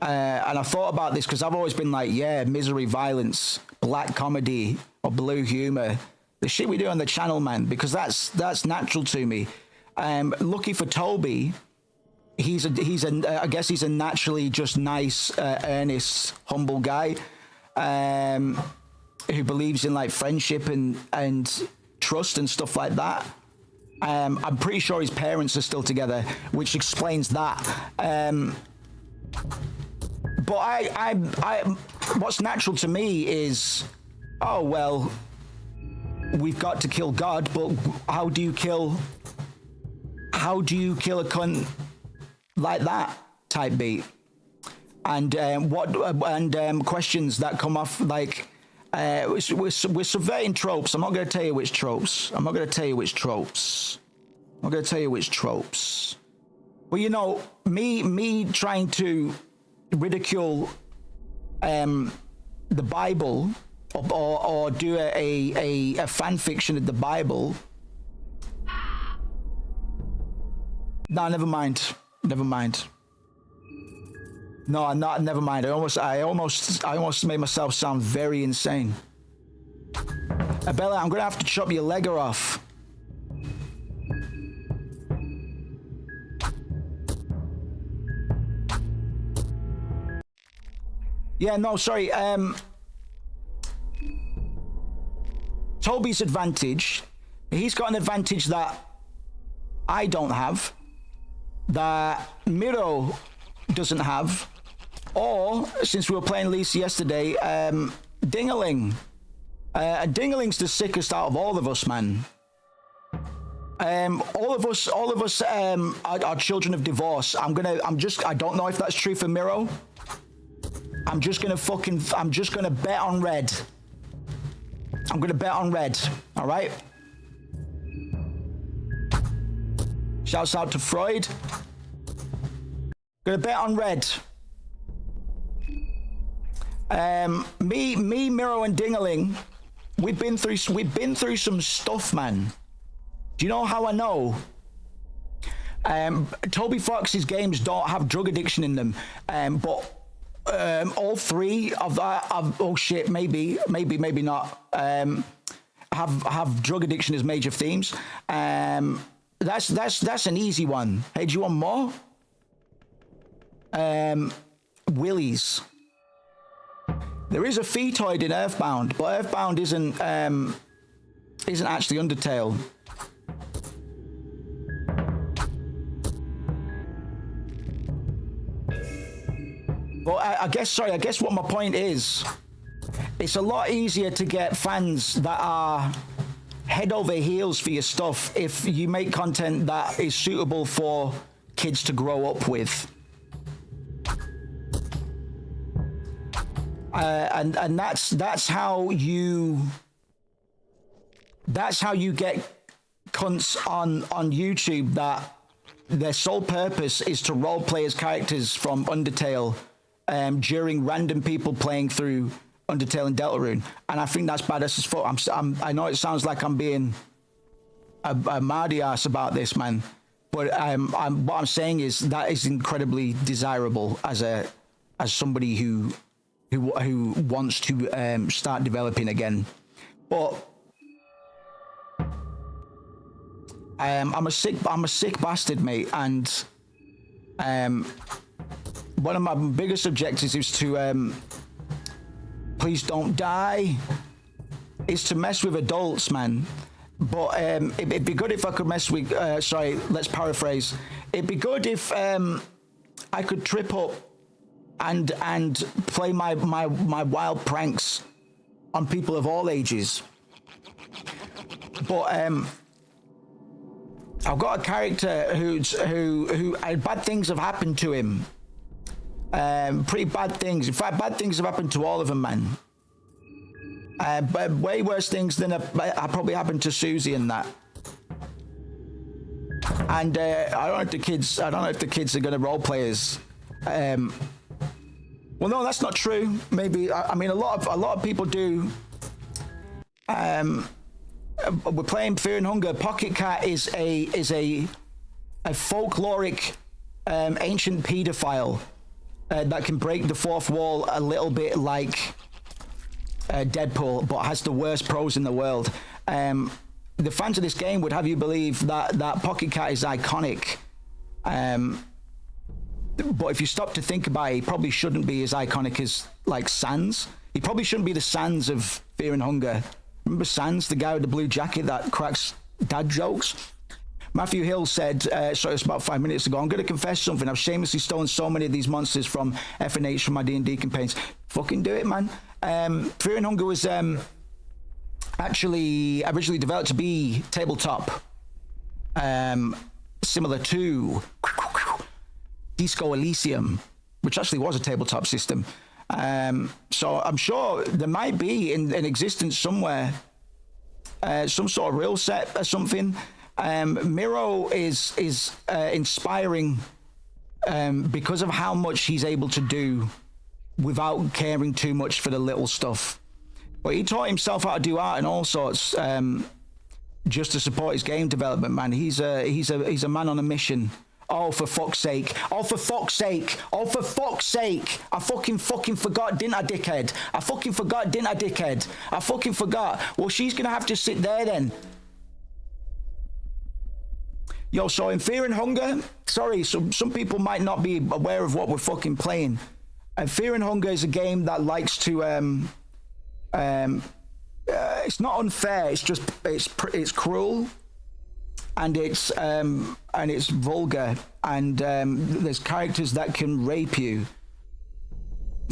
and I thought about this because I've always been like, yeah, misery, violence, black comedy, or blue humor, the shit we do on the channel, man, because that's natural to me. Lucky for Toby, I guess he's a naturally just nice, earnest, humble guy, who believes in like friendship and trust and stuff like that. I'm pretty sure his parents are still together, which explains that. But what's natural to me is, oh well, we've got to kill God, but how do you kill a cunt like that type beat? And questions that come off like. We're subverting tropes. I'm not going to tell you which tropes. Well, you know, me trying to ridicule the Bible or do a fan fiction of the Bible. No, never mind. No, never mind. I almost made myself sound very insane. Bella, I'm gonna have to chop your leg off. Yeah, no, sorry. Toby's advantage. He's got an advantage that I don't have. That Miro doesn't have. Or, since we were playing Lisa yesterday, Dingaling. Dingaling's the sickest out of all of us, man. All of us are children of divorce. I don't know if that's true for Miro. I'm just gonna bet on red. I'm gonna bet on red, all right? Shouts out to Freud. Gonna bet on red. Me, Miro, and Dingaling, we've been through some stuff, man. Do you know how I know? Toby Fox's games don't have drug addiction in them, but all three of that, oh shit, maybe not, have drug addiction as major themes. That's an easy one. Hey, do you want more? Willies. There is a fetoid in Earthbound, but Earthbound isn't actually Undertale. But I guess what my point is, it's a lot easier to get fans that are head over heels for your stuff if you make content that is suitable for kids to grow up with. And that's how you get cunts on YouTube that their sole purpose is to role play as characters from Undertale during random people playing through Undertale and Deltarune, and I think that's badass as fuck. I know it sounds like I'm being a mardy ass about this, man, but what I'm saying is that is incredibly desirable as somebody who wants to start developing again. But I'm a sick bastard, mate, and one of my biggest objectives is to please don't die. Is to mess with adults, man. But it'd be good if I could mess with. Sorry, let's paraphrase. It'd be good if I could trip up and play my wild pranks on people of all ages. But I've got a character who bad things have happened to him. Pretty bad things. In fact, bad things have happened to all of them, man. But way worse things than probably happened to Susie and that. And I don't know if the kids are going to role play as. Well, no, that's not true. Maybe I mean a lot of people do. We're playing Fear and Hunger. Pocket Cat is a folkloric ancient paedophile that can break the fourth wall a little bit like Deadpool, but has the worst pros in the world. The fans of this game would have you believe that Pocket Cat is iconic. But if you stop to think about it, he probably shouldn't be as iconic as like Sans. He probably shouldn't be the Sans of Fear and Hunger. Remember Sans, the guy with the blue jacket that cracks dad jokes? Matthew Hill said, sorry, it's about 5 minutes ago, I'm going to confess something. I've shamelessly stolen so many of these monsters from FNH from my D&D campaigns. Fucking do it, man. Fear and Hunger was actually originally developed to be tabletop. Similar to Disco Elysium, which actually was a tabletop system. So I'm sure there might be in existence somewhere some sort of rule set or something. Miro is inspiring because of how much he's able to do without caring too much for the little stuff. But he taught himself how to do art and all sorts just to support his game development, man. He's a man on a mission. Oh, for fuck's sake. Oh, for fuck's sake. Oh, for fuck's sake. I fucking forgot, didn't I, dickhead? I fucking forgot, didn't I, dickhead? I fucking forgot. Well, she's going to have to sit there then. Yo, so in Fear and Hunger, sorry, some people might not be aware of what we're fucking playing. And Fear and Hunger is a game that likes to, it's not unfair, it's just, it's cruel. And it's vulgar, and there's characters that can rape you,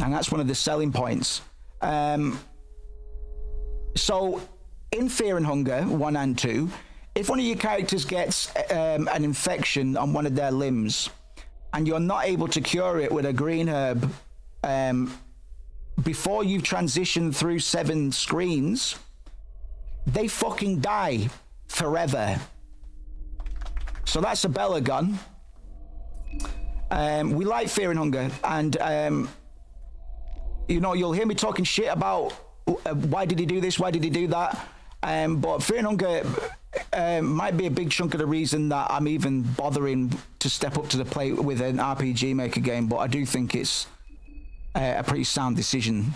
and that's one of the selling points. So in Fear and Hunger 1 and 2, if one of your characters gets an infection on one of their limbs and you're not able to cure it with a green herb before you've transitioned through 7 screens, they fucking die forever. So that's a Bella gun. We like Fear and Hunger, and you know, you'll hear me talking shit about why did he do this, why did he do that, but Fear and Hunger might be a big chunk of the reason that I'm even bothering to step up to the plate with an RPG Maker game, but I do think it's a pretty sound decision.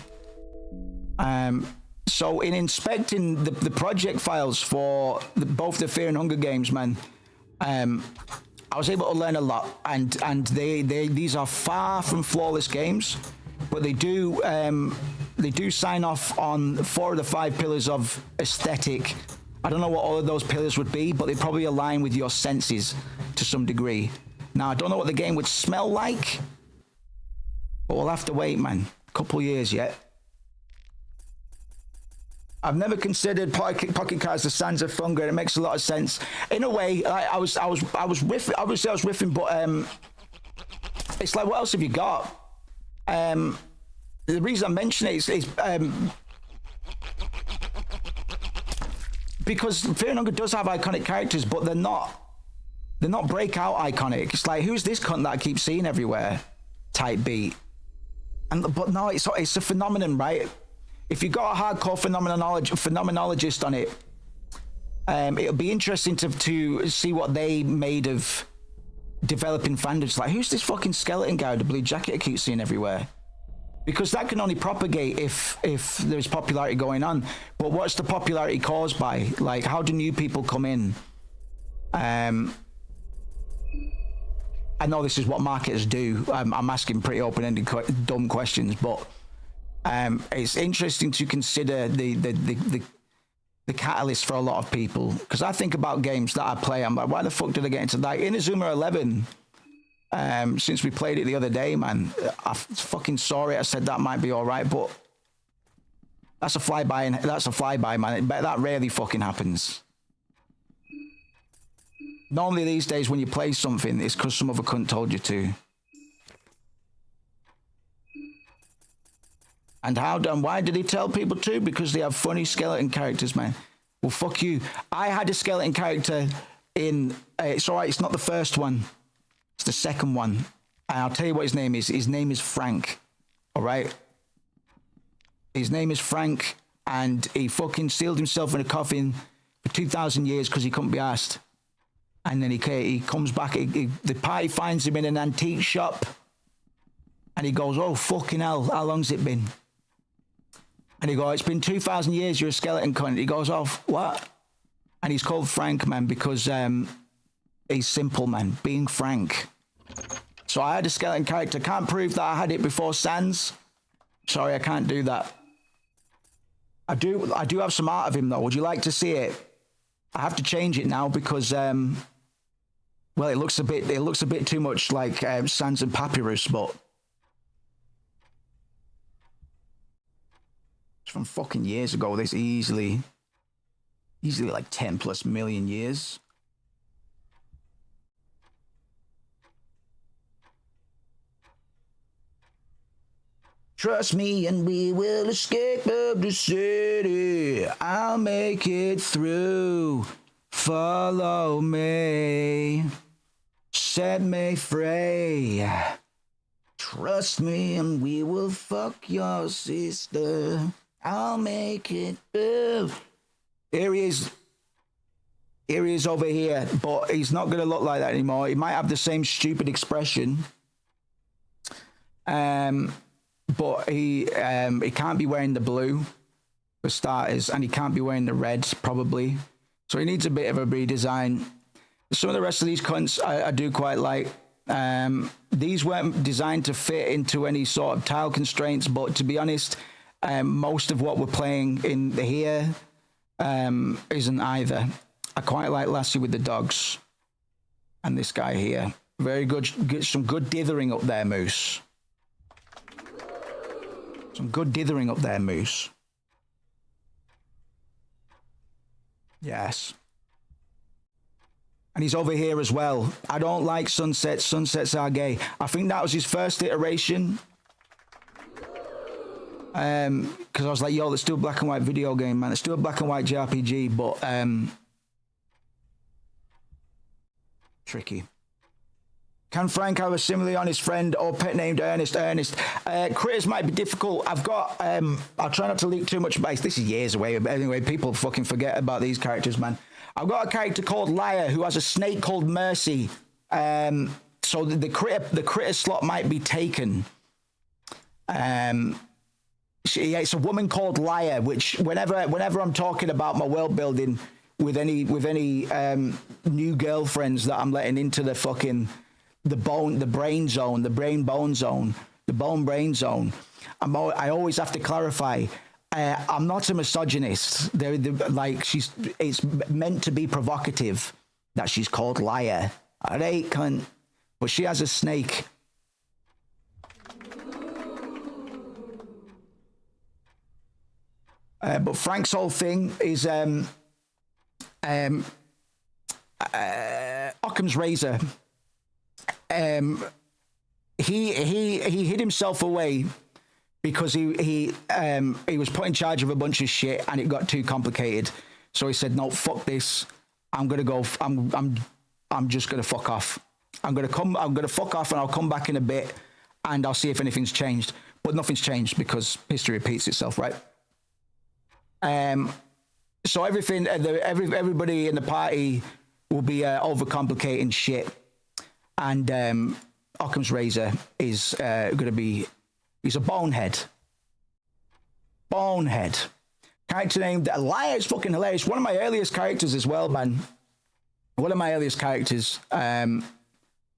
So in inspecting the project files for both the Fear and Hunger games, man, I was able to learn a lot, and these are far from flawless games, but they do sign off on 4 of the 5 pillars of aesthetic. I don't know what all of those pillars would be, but they probably align with your senses to some degree. Now, I don't know what the game would smell like, but we'll have to wait, man. A couple years yet. I've never considered Pocket Cat as the Sans of Hunger, and it makes a lot of sense. In a way, I was riffing, obviously I was riffing, but it's like, what else have you got? The reason I mention it is because Fear and Hunger does have iconic characters, but they're not breakout iconic. It's like, who's this cunt that I keep seeing everywhere type beat? But no, it's a phenomenon, right? If you've got a hardcore phenomenologist on it, it'll be interesting to see what they made of developing fandoms. Like, who's this fucking skeleton guy with the blue jacket I keep seeing everywhere? because that can only propagate if there's popularity going on. But what's the popularity caused by? Like, how do new people come in? I know this is what marketers do. I'm asking pretty open-ended, dumb questions, but it's interesting to consider the catalyst for a lot of people. Because I think about games that I play, I'm like, why the fuck did I get into that? Inazuma 11. Since we played it the other day, man, I fucking saw it. I said that might be all right, but that's a flyby. That's a flyby, man. But that rarely fucking happens. Normally these days, when you play something, it's because some other cunt told you to. And why did he tell people to? Because they have funny skeleton characters, man. Well, fuck you. I had a skeleton character in. It's all right. It's not the first one. It's the second one. And I'll tell you what his name is. His name is Frank. All right? His name is Frank, and he fucking sealed himself in a coffin for 2,000 years because he couldn't be asked. And then he comes back. The party finds him in an antique shop. And he goes, oh, fucking hell, how long's it been? And he goes, it's been 2,000 years, you're a skeleton cunt. He goes, oh, what? And he's called Frank, man, because... he's simple, man. Being frank. So I had a skeleton character. Can't prove that I had it before Sans. Sorry, I can't do that. I do have some art of him though. Would you like to see it? I have to change it now because well, it looks a bit too much like Sans and Papyrus, but it's from fucking years ago. This easily like 10 plus million years. Trust me and we will escape of the city. I'll make it through. Follow me. Set me free. Trust me and we will fuck your sister. I'll make it through. Here he is. Here he is over here, but he's not going to look like that anymore. He might have the same stupid expression. But he can't be wearing the blue, for starters, and he can't be wearing the red, probably. So he needs a bit of a redesign. Some of the rest of these cunts I do quite like. These weren't designed to fit into any sort of tile constraints, but to be honest, most of what we're playing in here isn't either. I quite like Lassie with the dogs. And this guy here. Very good. Get some good dithering up there, Moose. Some good dithering up there, Moose. Yes. And he's over here as well. I don't like sunsets. Sunsets are gay. I think that was his first iteration. Because I was like, yo, let's do a black and white video game, man. Let's do a black and white JRPG, but tricky. Can Frank have a similarly honest friend or pet named Ernest? Critters might be difficult. I've got, I'll try not to leak too much about this. Is years away, but anyway, people fucking forget about these characters, man. I've got a character called Liar who has a snake called Mercy. So the critter slot might be taken. It's a woman called Liar, which whenever I'm talking about my world building with any new girlfriends that I'm letting into the fucking the brain bone zone, I always have to clarify. I'm not a misogynist. It's meant to be provocative that she's called Liar. All right, cunt. But she has a snake. But Frank's whole thing is Occam's razor. He hid himself away because he was put in charge of a bunch of shit and it got too complicated. So he said, "No, fuck this. I'm just gonna fuck off. I'm gonna fuck off and I'll come back in a bit and I'll see if anything's changed." But nothing's changed because history repeats itself, right? So everybody in the party will be overcomplicating shit, and Occam's razor is going to be He's a bonehead. Bonehead. Character name, Liar is fucking hilarious. One of my earliest characters as well, man. One of my earliest characters. But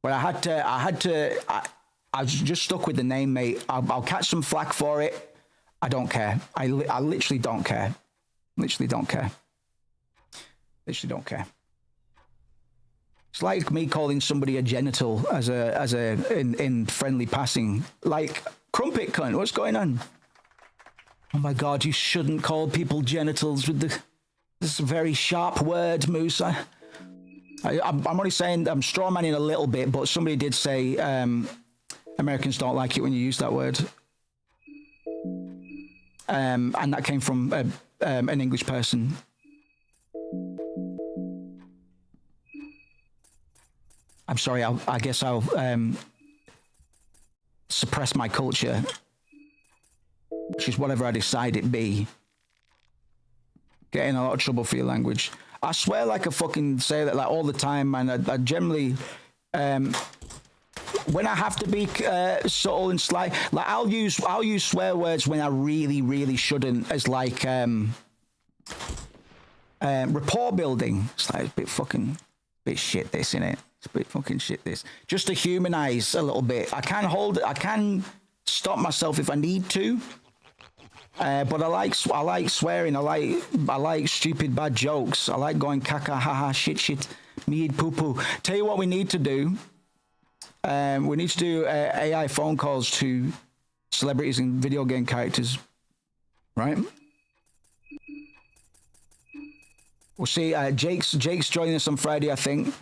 I was just stuck with the name, mate. I'll catch some flack for it. I don't care. I literally don't care. Literally don't care. Literally don't care. It's like me calling somebody a genital in friendly passing. Like, crumpet cunt, what's going on? Oh my God, you shouldn't call people genitals with this very sharp word, Moose. I'm only saying I'm strawmanning a little bit, but somebody did say Americans don't like it when you use that word. And that came from an English person. I'm sorry, I guess I'll suppress my culture, which is whatever I decide it be. Get in a lot of trouble for your language. I swear like I fucking say that like all the time, man. I generally, when I have to be subtle and sly, like I'll use swear words when I really, really shouldn't, as like rapport building. It's like a bit shit this, innit? It's a bit fucking shit this. Just to humanize a little bit. I can stop myself if I need to. But I like swearing. I like stupid bad jokes. I like going caca, haha, shit, mead, poo poo. Tell you what we need to do. We need to do AI phone calls to celebrities and video game characters, right? We'll see. Jake's joining us on Friday, I think.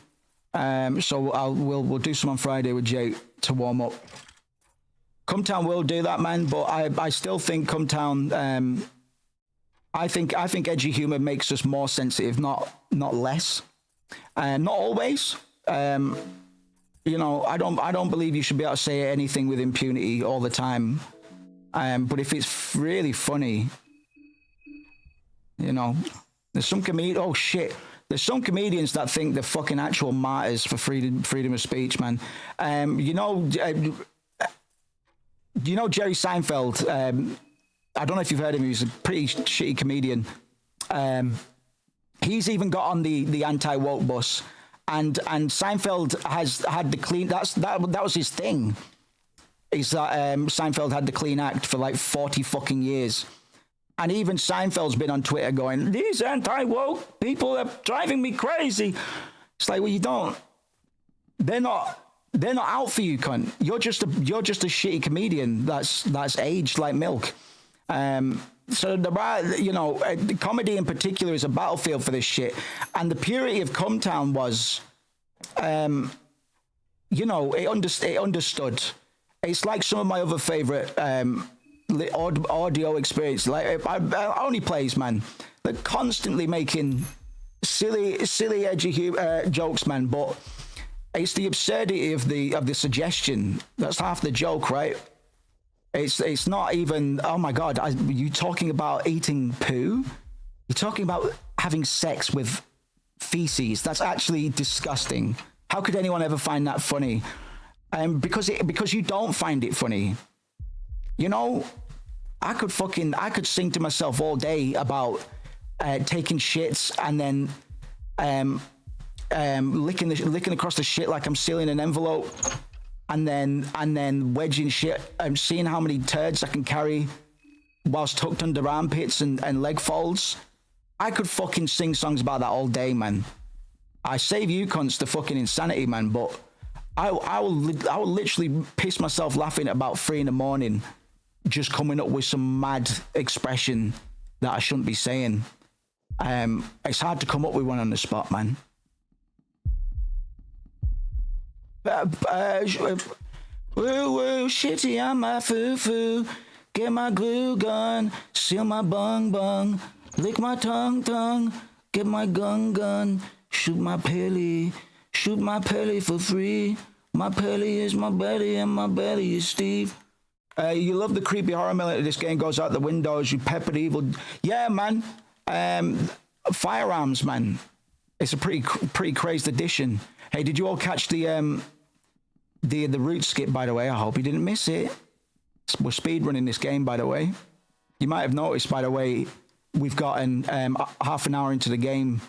So we'll do some on Friday with Jake to warm up. Cumtown will do that, man, but I still think Cumtown. I think edgy humor makes us more sensitive, not less. Not always. You know, I don't believe you should be able to say anything with impunity all the time. But if it's really funny, you know, there's some oh shit. There's some comedians that think they're fucking actual martyrs for freedom of speech, man. You know Jerry Seinfeld? I don't know if you've heard of him. He's a pretty shitty comedian. He's even got on the anti-woke bus, and Seinfeld has had the clean. That was his thing. Is that Seinfeld had the clean act for like 40 fucking years. And even Seinfeld's been on Twitter going, these anti-woke people are driving me crazy. It's like, well, you don't. They're not out for you, cunt. You're just a shitty comedian that's aged like milk. So the comedy in particular is a battlefield for this shit. And the purity of Cumtown was, it understood. It's like some of my other favorite audio experience. Like I only plays, man. They're constantly making silly, edgy jokes, man. But it's the absurdity of the suggestion that's half the joke, right? It's not even. Oh my God, are you talking about eating poo? You're talking about having sex with feces. That's actually disgusting. How could anyone ever find that funny? Because you don't find it funny. You know, I could sing to myself all day about taking shits and then licking across the shit like I'm sealing an envelope, and then wedging shit and seeing how many turds I can carry whilst tucked under armpits and leg folds. I could fucking sing songs about that all day, man. I save you cunts the fucking insanity, man, but I will literally piss myself laughing at about 3 a.m, just coming up with some mad expression that I shouldn't be saying. It's hard to come up with one on the spot, man. Woo woo, shitty on my foo-foo. Get my glue gun, seal my bung, lick my tongue, get my gun, shoot my pelly for free. My pelly is my belly and my belly is Steve. You love the creepy horror melody. This game goes out the windows. You peppered evil. Yeah, man. Firearms, man. It's a pretty crazed addition. Hey, did you all catch the root skip, by the way? I hope you didn't miss it. We're speedrunning this game, by the way. You might have noticed, by the way, we've gotten half an hour into the game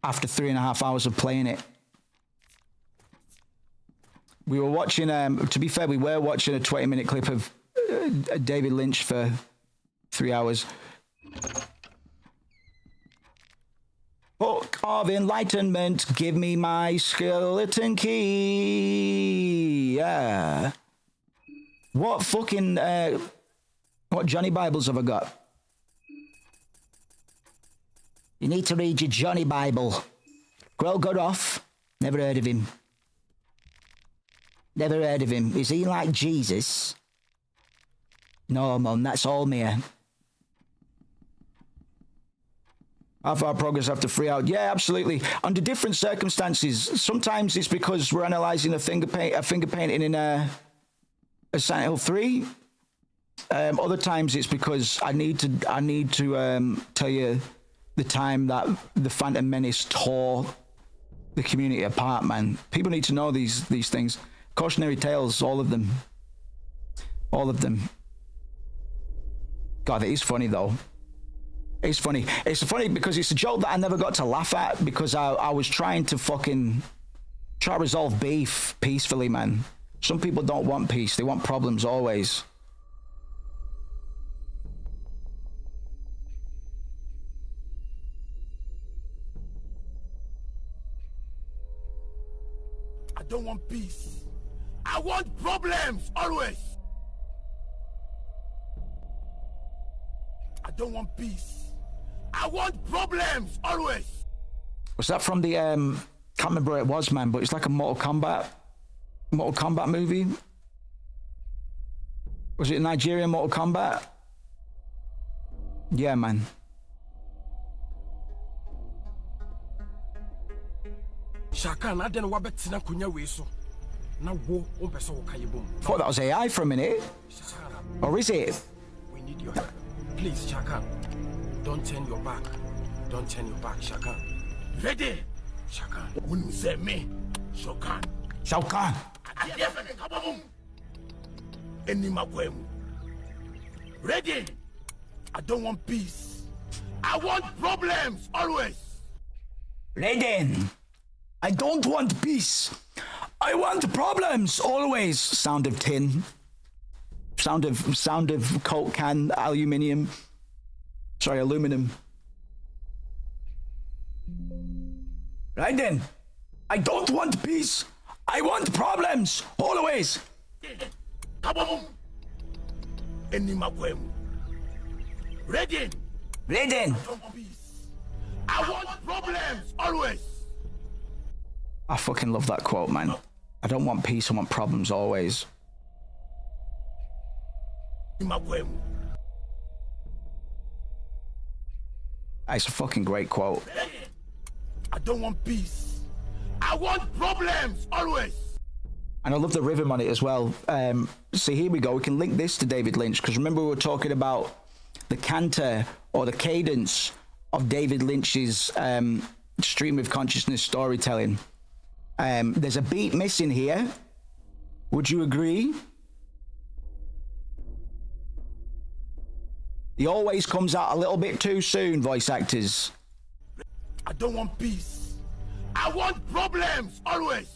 after 3.5 hours of playing it. We were watching, to be fair, we were watching a 20-minute clip of David Lynch for 3 hours. Book of Enlightenment, give me my skeleton key. Yeah. What fucking, what Johnny Bibles have I got? You need to read your Johnny Bible. Well, got off. Never heard of him. Never heard of him. Is he like Jesus? No, Mum, that's all me. How far progress after 3 hours? Yeah, absolutely. Under different circumstances. Sometimes it's because we're analysing a finger painting in a Silent Hill 3. Other times it's because I need to tell you the time that the Phantom Menace tore the community apart, man. People need to know these things. Cautionary tales, all of them. All of them. God, it is funny though. It's funny. It's funny because it's a joke that I never got to laugh at because I was trying to try to resolve beef peacefully, man. Some people don't want peace. They want problems always. I don't want peace. I want problems always. I don't want peace. I want problems always. Was that from the can't remember where it was, man, but it's like a Mortal Kombat movie. Was it Nigerian Mortal Kombat? Yeah, man. Shaka na den wabetina kunya we so. Na wo ompese wo kayebom. Thought that was AI for a minute. Or is it? We need your help. Please, Shaka. Don't turn your back. Don't turn your back, Shaka. Ready? Shaka. When you say me, Shaka. Shao Ready? I don't want peace. I want problems always. Raiden, I don't want peace. I want problems always. Sound of tin. Sound of Coke can, aluminum. Sorry, aluminum. Raiden, I don't want peace. I want problems always. Ready? Raiden. I don't want peace. I want problems always. I fucking love that quote, man. I don't want peace, I want problems always. It's a fucking great quote. I don't want peace. I want problems always. And I love the rhythm on it as well. See, here we go. We can link this to David Lynch because remember we were talking about the canter or the cadence of David Lynch's stream of consciousness storytelling. There's a beat missing here. Would you agree? He always comes out a little bit too soon, voice actors. I don't want peace. I want problems always.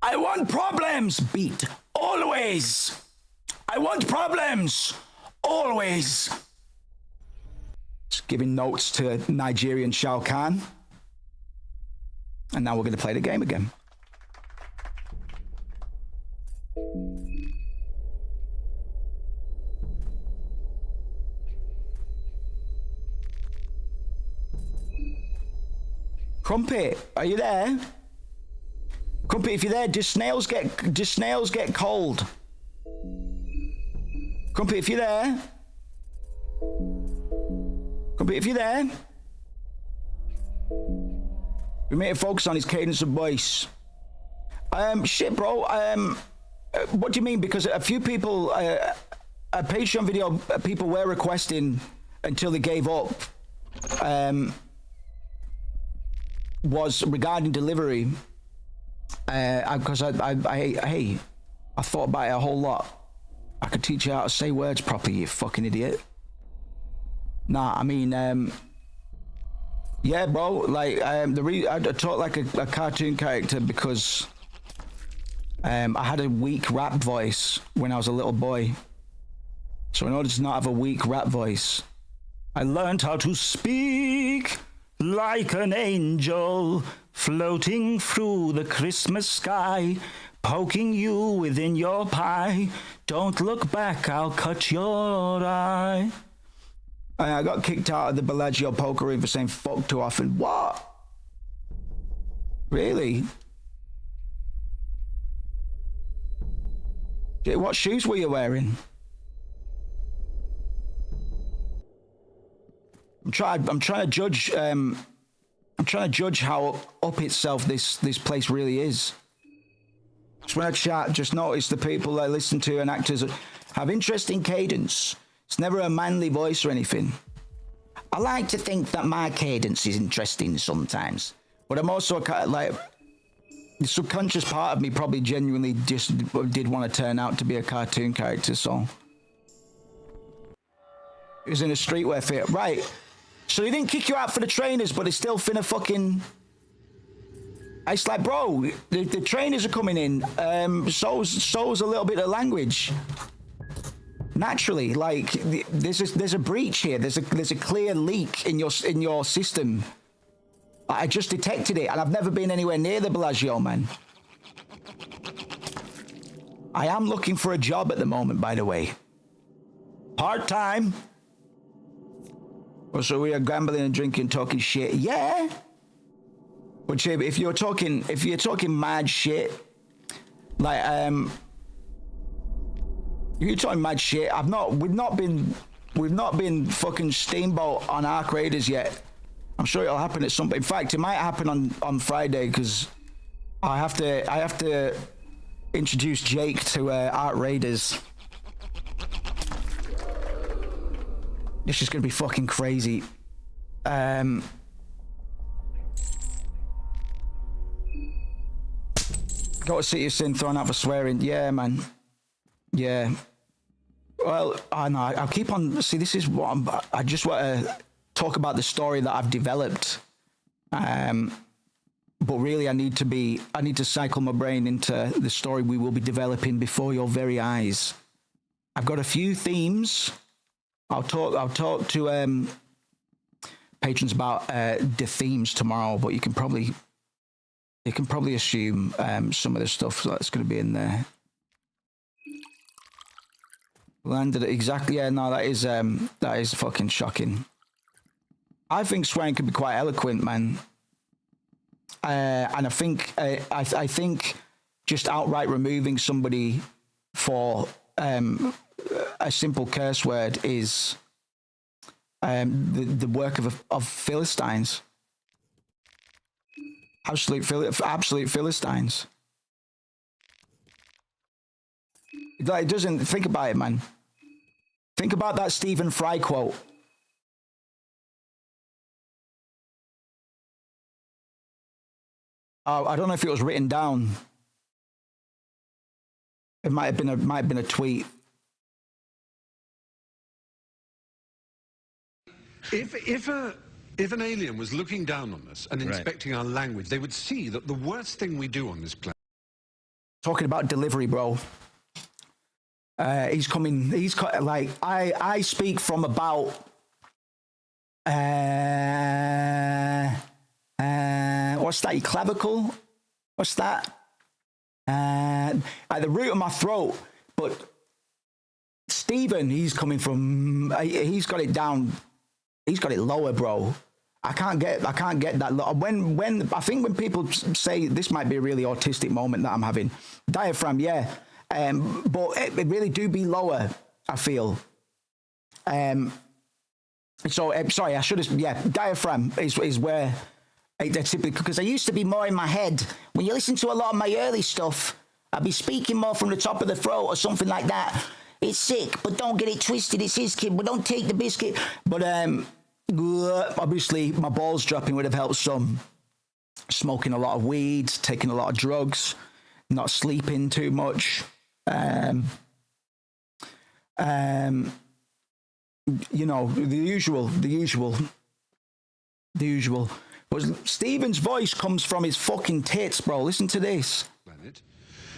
I want problems, beat, always. I want problems, always. Just giving notes to Nigerian Shao Kahn. And now we're going to play the game again. Crumpet, are you there? Crumpet, if you're there, just snails get cold. Crumpet, if you're there. Crumpet, if you're there. We need to focus on his cadence of voice. Shit, bro. What do you mean? Because a few people, a Patreon video, people were requesting until they gave up. Was regarding delivery. Because I thought about it a whole lot. I could teach you how to say words properly, you fucking idiot. Nah, I mean, yeah, bro. Like, I talk like a cartoon character because I had a weak rap voice when I was a little boy. So in order to not have a weak rap voice, I learned how to speak like an angel floating through the Christmas sky, poking you within your pie. Don't look back, I'll cut your eye. I got kicked out of the Bellagio poker room for saying fuck too often. What? Really? What shoes were you wearing? I'm trying to judge. I'm trying to judge how up itself this place really is. Just when I chat, just notice the people I listen to and actors have interesting cadence. It's never a manly voice or anything. I like to think that my cadence is interesting sometimes, but I'm also like the subconscious part of me probably genuinely just did want to turn out to be a cartoon character. So it was in a streetwear fit, right? So they didn't kick you out for the trainers, but it's still finna fucking. It's like, bro, the trainers are coming in. So's a little bit of language. Naturally, like there's a breach here. There's a clear leak in your system. I just detected it, and I've never been anywhere near the Bellagio, man. I am looking for a job at the moment, by the way. Part-time. So we are gambling and drinking, talking shit. Yeah. But if you're talking mad shit, like if you're talking mad shit, we've not been fucking steamboat on Arc Raiders yet. I'm sure it'll happen at some point. In fact, it might happen on Friday because I have to introduce Jake to Arc Raiders. This is gonna be fucking crazy. Got to see your sin thrown out for swearing. Yeah, man. Yeah. Well, I know. I'll keep on. See, this is what I just want to talk about the story that I've developed. But really, I need to cycle my brain into the story we will be developing before your very eyes. I've got a few themes. I'll talk to patrons about the themes tomorrow, but you can probably assume some of the stuff that's going to be in there. Landed it exactly. Yeah, no, that is fucking shocking. I think swearing can be quite eloquent, man. And I think I think just outright removing somebody for a simple curse word is the work of Philistines. Absolute Philistines. Like, it doesn't. Think about it, man. Think about that Stephen Fry quote. I don't know if it was written down. It might have been a tweet. If an alien was looking down on us and inspecting our language, they would see that the worst thing we do on this planet. Talking about delivery, bro. He's coming. He's like I speak from about what's that? Your clavicle? What's that? At the root of my throat. But Stephen, he's coming from. He's got it down. He's got it lower, bro. I can't get that low. When I think when people say this might be a really autistic moment that I'm having, diaphragm, yeah. But it really do be lower, I feel. So sorry, I should have. Yeah, diaphragm is where I typically, because I used to be more in my head. When you listen to a lot of my early stuff, I'd be speaking more from the top of the throat or something like that. It's sick, but don't get it twisted. It's his kid, but don't take the biscuit. But obviously, my balls dropping would have helped some. Smoking a lot of weed, taking a lot of drugs, not sleeping too much. You know, the usual. But Stephen's voice comes from his fucking tits, bro. Listen to this. Planet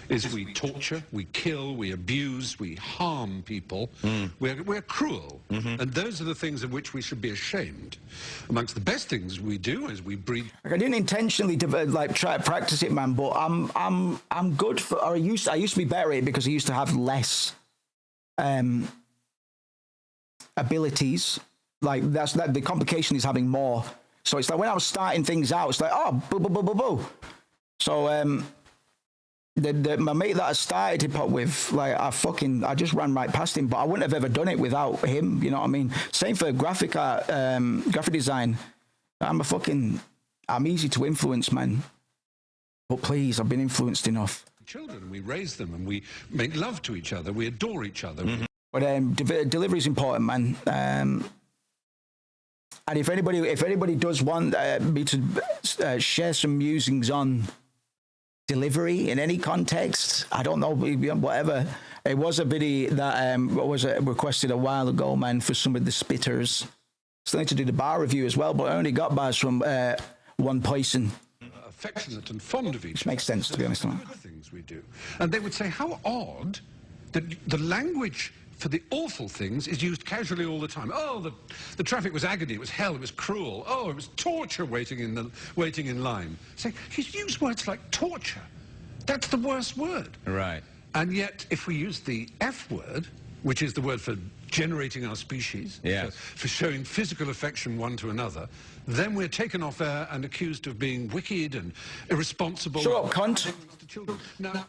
is we torture, we kill, we abuse, we harm people. We're cruel. And those are the things of which we should be ashamed. Amongst the best things we do is we breed. Like, I didn't intentionally like try to practice it, man, but I'm good for, or I used to be better at it because I used to have less abilities. Like the complication is having more. So it's like when I was starting things out, it's like, oh, boo, boo, boo, boo, boo. So my mate that I started hip hop with, like I just ran right past him, but I wouldn't have ever done it without him. You know what I mean? Same for graphic art, graphic design. I'm easy to influence, man. But please, I've been influenced enough. Children, we raise them and we make love to each other. We adore each other. But delivery is important, man. And if anybody does want me to share some musings on delivery in any context, I don't know, whatever. It was a video that was requested a while ago, man, for some of the spitters. Still need to do the bar review as well, but I only got bars from one person. Affectionate and fond of each other. Which makes sense, to be honest. Things we do. And they would say, how odd that the language for the awful things is used casually all the time. Oh, the traffic was agony, it was hell, it was cruel. Oh, it was torture waiting in line. Say, he's used words like torture. That's the worst word. Right. And yet, if we use the F word, which is the word for generating our species, yes, for showing physical affection one to another, then we're taken off air and accused of being wicked and irresponsible. Shut up, cunt. Now,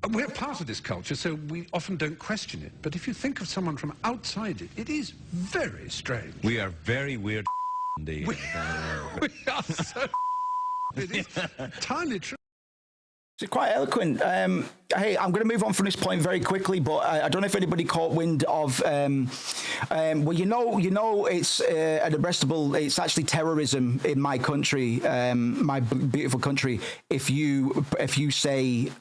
we're part of this culture, so we often don't question it. But if you think of someone from outside it, it is very strange. We are very weird indeed. We are so it is entirely true. It's quite eloquent. Hey, I'm going to move on from this point very quickly, but I don't know if anybody caught wind of. Well, you know, it's unarrestable. It's actually terrorism in my country, my beautiful country. If you say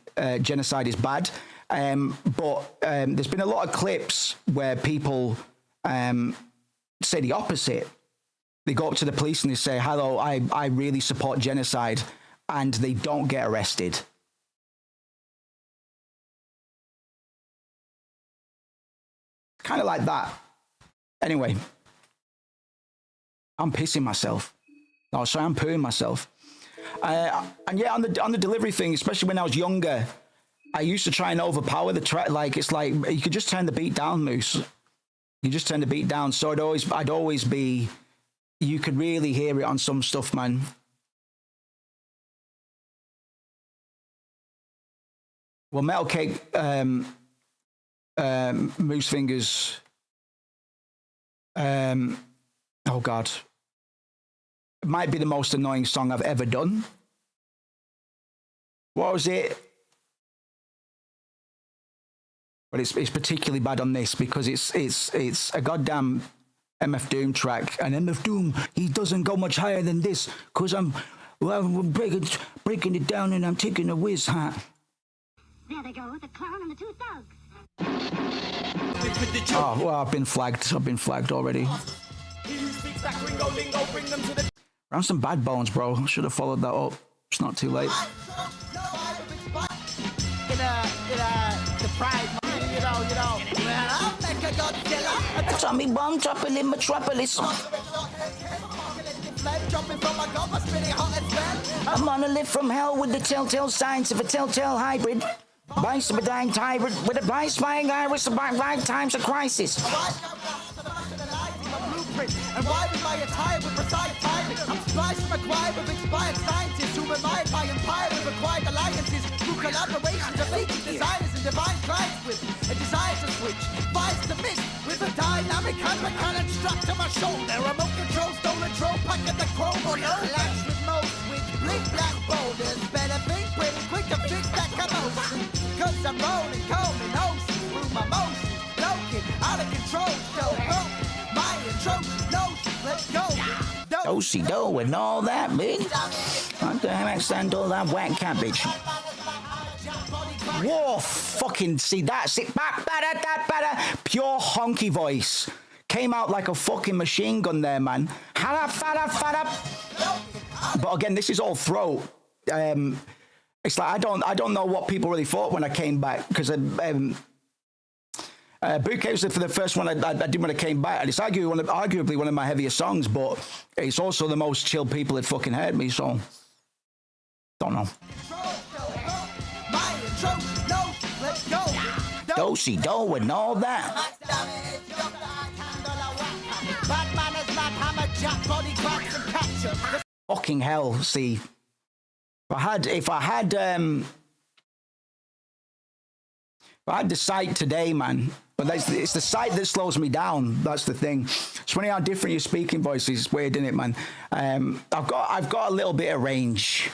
genocide is bad, but there's been a lot of clips where people say the opposite. They go up to the police and they say, "Hello, I really support genocide," and they don't get arrested. Kind of like that. Anyway, I'm pissing myself. Oh, sorry, I'm pooing myself. And yeah, on the delivery thing, especially when I was younger, I used to try and overpower the track. Like, it's like you could just turn the beat down, Moose. You just turn the beat down. So I'd always be. You could really hear it on some stuff, man. Well, Metal Cake. Moose Fingers. Oh God, it might be the most annoying song I've ever done. What was it? But it's particularly bad on this because it's a goddamn MF Doom track, and MF Doom, he doesn't go much higher than this because I'm breaking it down and I'm taking a whiz, huh? There they go, the clown and the two thugs. Oh, well, I've been flagged already. Around some bad bones, bro. I should have followed that up. It's not too late. Tommy bomb dropping in Metropolis. I'm on a lift from hell with the telltale signs of a telltale hybrid. Bites of a dying tyrant with a blind spying iris about right times of crisis. And why was my attire with precise timing? I'm spliced from a choir of expired scientists who remind my empire of acquired alliances through collaborations of leading designers and divine clients with a desire to switch fires to mist with a dynamic hammer cannon strapped to my shoulder. Remote control, stolen troll, pack at the chrome or no latch with most with big black boulders. Better think pretty quick to fix that commotion. Cause I'm rolling, combing oceans through my motions. Loking out of control, so broken. My atrocious notions, let's go. Do-si-do and all that, bitch. What the heck stand all that whack cabbage? Whoa, fucking see that's it. Pure honky voice. Came out like a fucking machine gun there, man. But again, this is all throat. It's like I don't know what people really thought when I came back, because Bootcamp was for the first one I did when I came back, and it's arguably one of my heavier songs, but it's also the most chill people that fucking heard me, so don't know. Do-si-do and all that. Fucking hell, see. If I had the sight today, man, but it's the sight that slows me down. That's the thing. It's funny how different your speaking voice is. It's weird, isn't it, man? I've got a little bit of range.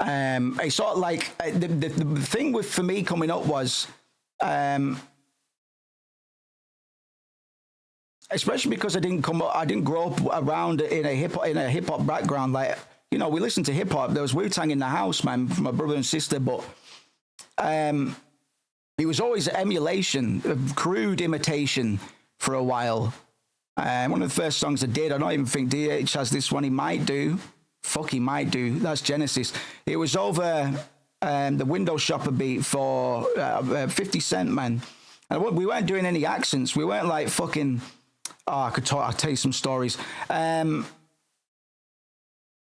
It's sort of like the thing for me coming up was, especially because I didn't grow up around in a hip hop background. Like, you know, we listened to hip hop. There was Wu-Tang in the house, man, from my brother and sister, but it was always emulation, crude imitation for a while. One of the first songs I did, I don't even think DH has this one. He might do. Fuck, he might do. That's Genesis. It was over the window shopper beat for 50 Cent, man. And we weren't doing any accents. We weren't like fucking... Oh, I'll tell you some stories.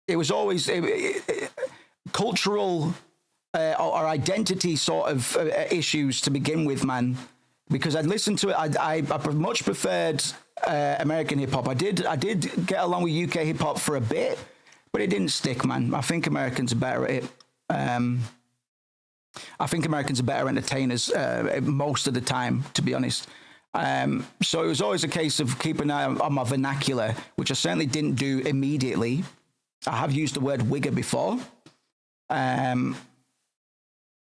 It was always cultural or identity sort of issues to begin with, man. Because I'd listened to it, I much preferred American hip hop. I did get along with UK hip hop for a bit, but it didn't stick, man. I think Americans are better at it. I think Americans are better entertainers most of the time, to be honest. So it was always a case of keeping an eye on my vernacular, which I certainly didn't do immediately. I have used the word wigger before.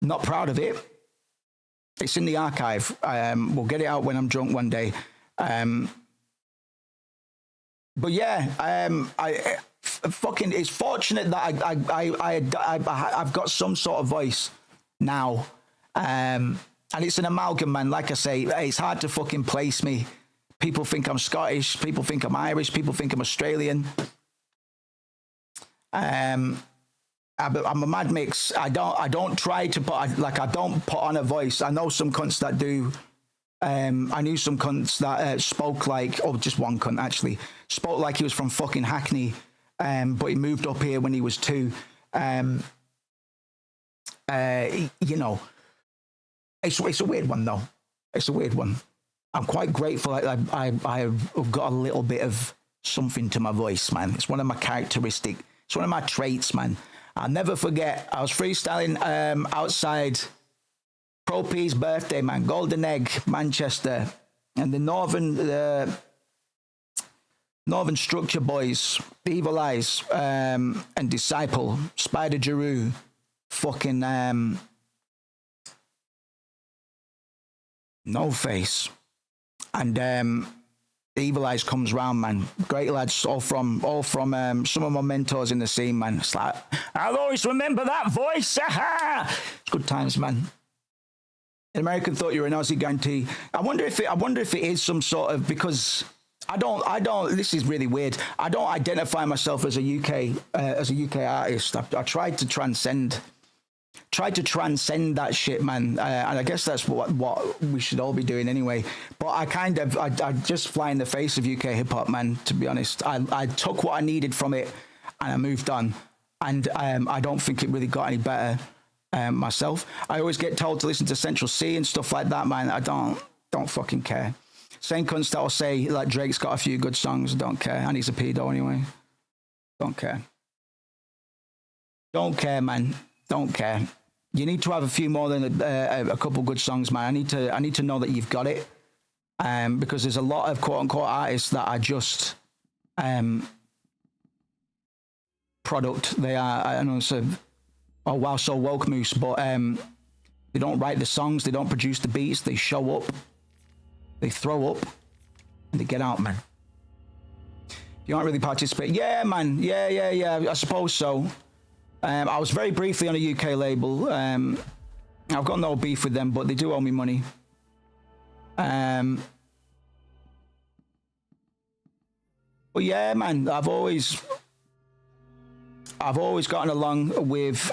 Not proud of it. It's in the archive. We'll get it out when I'm drunk one day. But yeah, it's fortunate that I've got some sort of voice now. And it's an amalgam, man. Like I say, it's hard to fucking place me. People think I'm Scottish. People think I'm Irish. People think I'm Australian. I'm a mad mix. I don't try to put, I don't put on a voice. I know some cunts that do. I knew some cunts that spoke like, just one cunt actually, spoke like he was from fucking Hackney, but he moved up here when he was 2. You know, it's a weird one though. It's a weird one. I'm quite grateful. I've got a little bit of something to my voice, man. It's one of my characteristics. It's one of my traits, man. I'll never forget. I was freestyling outside Pro P's birthday, man. Golden Egg, Manchester, and the Northern Structure Boys, Evil Eyes, and Disciple, Spider Jeru, fucking No Face, and Evil Eyes comes round, man. Great lads, all from some of my mentors in the scene, man. It's like, I'll always remember that voice. It's good times, man. An American thought you were an Aussie guarantee. I wonder if it is some sort of, because I don't. This is really weird. I don't identify myself as a UK artist. I tried to transcend that shit, man, and I guess that's what we should all be doing anyway. But I just fly in the face of UK hip hop, man. To be honest, I took what I needed from it and I moved on, and I don't think it really got any better myself. I always get told to listen to Central C and stuff like that, man. I don't fucking care. Same cunts that will say like Drake's got a few good songs. I don't care, and he's a pedo anyway. Don't care, man. Don't care. You need to have a few more than a couple good songs, man. I need to know that you've got it, because there's a lot of quote unquote artists that are just product. They are. I know it's oh wow, so woke moose, but they don't write the songs, they don't produce the beats, they show up, they throw up, and they get out, man. You aren't really participating. Yeah, man. Yeah. I suppose so. I was very briefly on a UK label, I've got no beef with them, but they do owe me money. But yeah, man, I've always gotten along with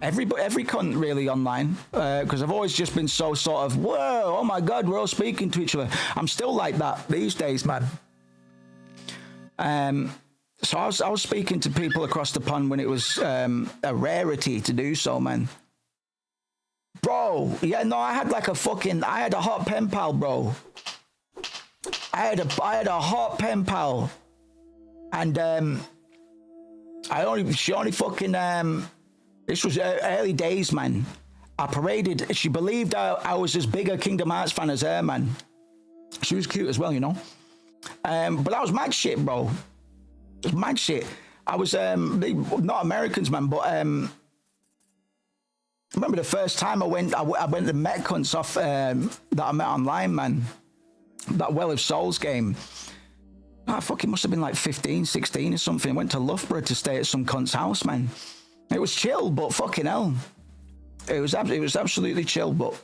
every cunt really online, because I've always just been so sort of, whoa, oh my God, we're all speaking to each other. I'm still like that these days, man. So I was speaking to people across the pond when it was a rarity to do so, man. Bro, yeah, no, I had a hot pen pal, bro. I had a hot pen pal, and she only fucking this was early days, man. I paraded. She believed I was as big a Kingdom Hearts fan as her, man. She was cute as well, you know. But that was mad shit, bro. It was mad shit. I was not Americans, man, but I remember the first time I went to Met cunts off that I met online, man. That Well of Souls game. I fucking must have been like 15, 16 or something. I went to Loughborough to stay at some cunt's house, man. It was chill, but fucking hell. It was absolutely chill, but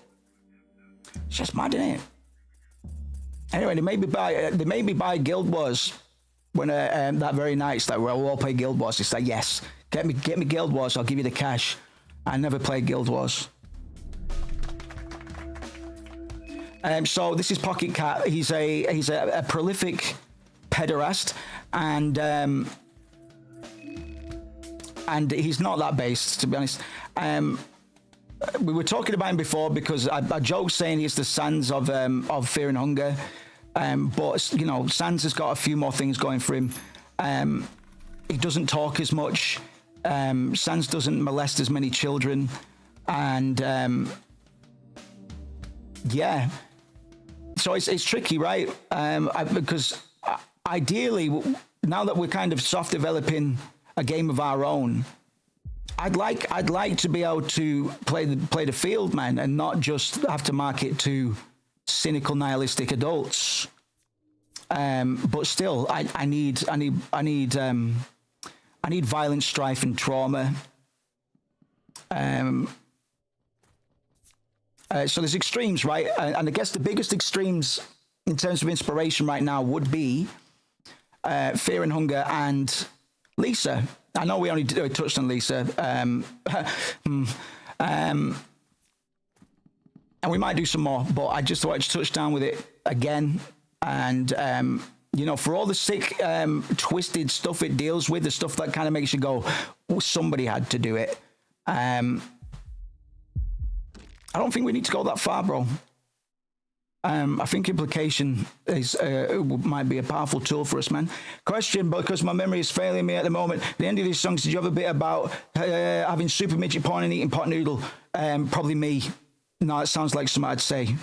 it's just mad, innit? Anyway, they made me buy Guild Wars when that very night. It's like, we'll all play Guild Wars. It's like, yes, get me Guild Wars. I'll give you the cash. I never played Guild Wars. So this is Pocket Cat. He's a prolific pederast, and he's not that based, to be honest. We were talking about him before because I joked saying he's the Sans of Fear and Hunger, but you know, Sans has got a few more things going for him. He doesn't talk as much. Sans doesn't molest as many children, and yeah. So it's tricky, right? Because ideally, now that we're kind of soft developing a game of our own, I'd like to be able to play the field, man, and not just have to market to cynical, nihilistic adults. But still, I need violence, strife, and trauma. So there's extremes, right? And I guess the biggest extremes in terms of inspiration right now would be Fear and Hunger and Lisa. I know we only touched on Lisa. And we might do some more, but I just wanted to touch down with it again. And, you know, for all the sick, twisted stuff it deals with, the stuff that kind of makes you go, oh, somebody had to do it. I don't think we need to go that far, bro. I think implication is might be a powerful tool for us, man. Question, because my memory is failing me at the moment. At the end of these songs, did you have a bit about having super midget porn and eating pot noodle? Probably me. No, it sounds like something I'd say.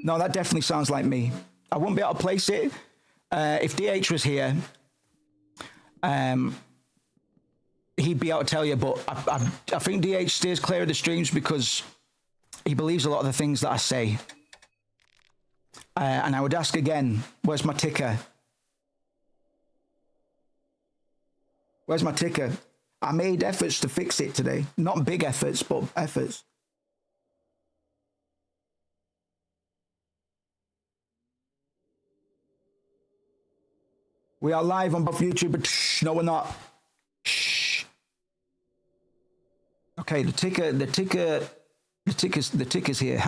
No, that definitely sounds like me. I wouldn't be able to place it. If DH was here, he'd be able to tell you, but I think DH stays clear of the streams because he believes a lot of the things that I say. And I would ask again, where's my ticker? Where's my ticker? I made efforts to fix it today. Not big efforts, but efforts. We are live on both YouTube, but shh, no, we're not. Shh. Okay, the ticker's here.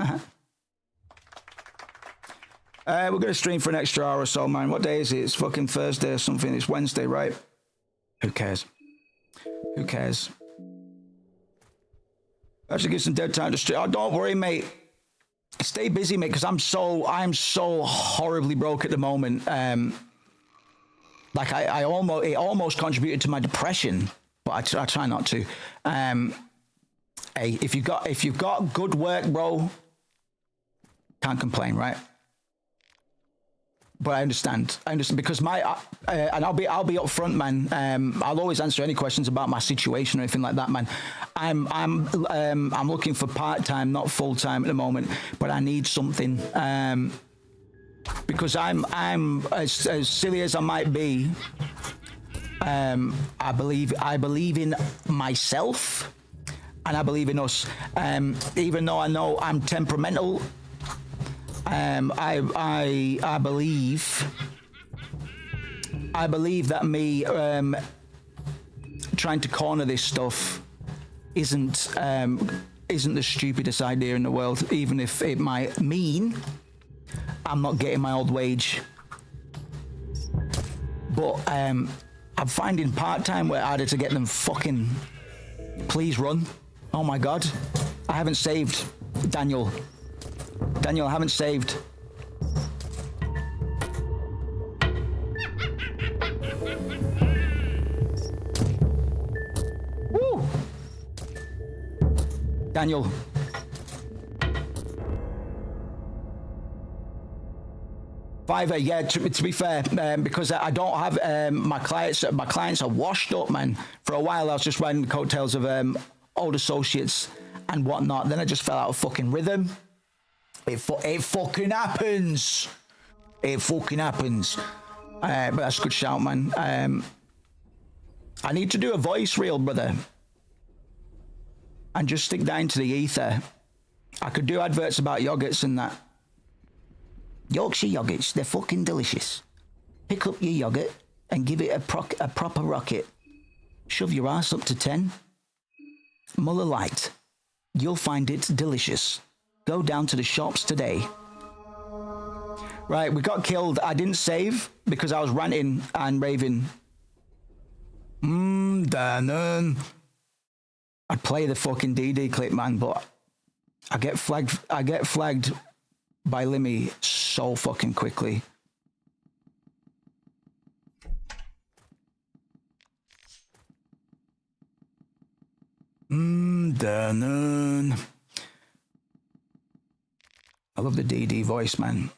We're going to stream for an extra hour or so, man. What day is it? It's fucking Thursday or something. It's Wednesday, right? Who cares? Who cares? I should get some dead time to stream. Oh, don't worry, mate. Stay busy, mate, because I'm so horribly broke at the moment. Like it almost contributed to my depression, but I try not to. Hey, if you've got good work, bro, can't complain, right? But I understand because and I'll be upfront, man. I'll always answer any questions about my situation or anything like that, man. I'm looking for part-time, not full-time at the moment, but I need something. Because I'm as silly as I might be, I believe in myself, and I believe in us. Even though I know I'm temperamental, I believe that me trying to corner this stuff isn't the stupidest idea in the world, even if it might mean I'm not getting my old wage. But I'm finding part-time work harder to get them fucking... Please run. Oh my God. I haven't saved, Daniel. Daniel, I haven't saved. Woo! Daniel. Fiverr, yeah, to be fair, because I don't have my clients are washed up, man. For a while I was just riding the coattails of old associates and whatnot. Then I just fell out of fucking rhythm. It fucking happens. It fucking happens. But that's a good shout, man. I need to do a voice reel, brother, and just stick that into the ether. I could do adverts about yogurts and that. Yorkshire yogurts, they're fucking delicious. Pick up your yogurt and give it a proper rocket. Shove your ass up to 10. Muller Light. You'll find it delicious. Go down to the shops today. Right, we got killed. I didn't save because I was ranting and raving. I'd play the fucking DD clip, man, but I get flagged by Limmy so fucking quickly. I love the DD voice, man.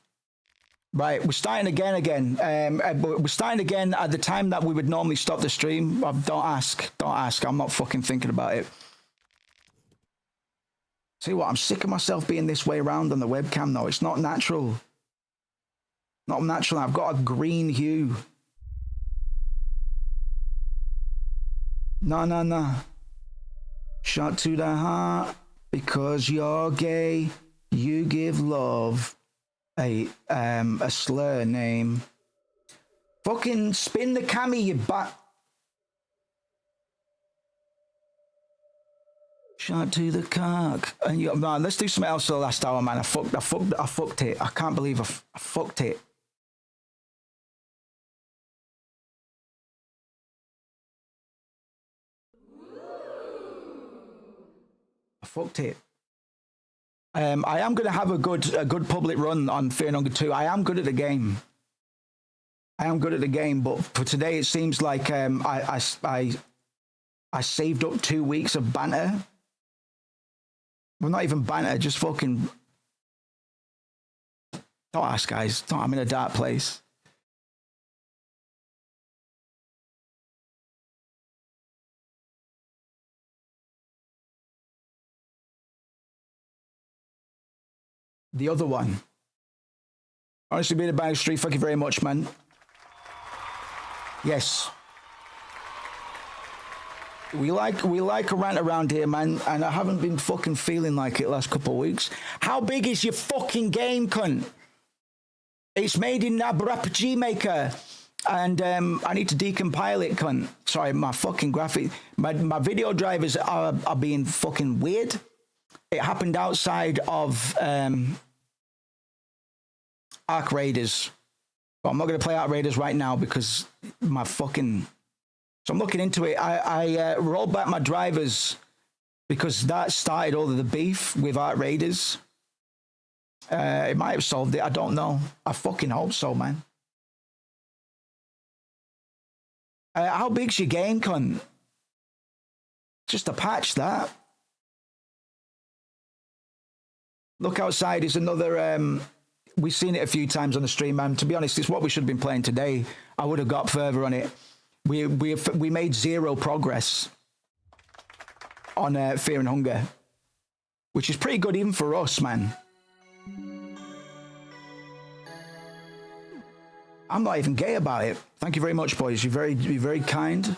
Right, we're starting again. We're starting again at the time that we would normally stop the stream. Don't ask. I'm not fucking thinking about it. See what? I'm sick of myself being this way around on the webcam, though. It's not natural. Not natural. I've got a green hue. No. Shot to the heart because you're gay. You give love a slur name. Fucking spin the cami, you bat. Shot to the cock. And you, man, let's do something else for the last hour, man. I fucked it. I can't believe I fucked it. I fucked it. I am going to have a good public run on Fear and Hunger 2. I am good at the game. But for today, it seems like I saved up 2 weeks of banter. Well, not even banter, just fucking... Don't ask, guys. I'm in a dark place. The other one. Honestly, being a bang street, thank you very much, man. Yes. We like a rant around here, man, and I haven't been fucking feeling like it last couple of weeks. How big is your fucking game, cunt? It's made in RPG Maker, and I need to decompile it, cunt. Sorry, my fucking graphic, my video drivers are being fucking weird. It happened outside of Ark Raiders. But I'm not going to play Ark Raiders right now because my fucking... So I'm looking into it. I rolled back my drivers because that started all of the beef with Ark Raiders. It might have solved it. I don't know. I fucking hope so, man. How big's your game, cunt? Just a patch, that. Look outside is another... we've seen it a few times on the stream, man. To be honest, it's what we should have been playing today. I would have got further on it. We made zero progress on Fear and Hunger, which is pretty good even for us, man. I'm not even gay about it. Thank you very much, boys. You're very kind.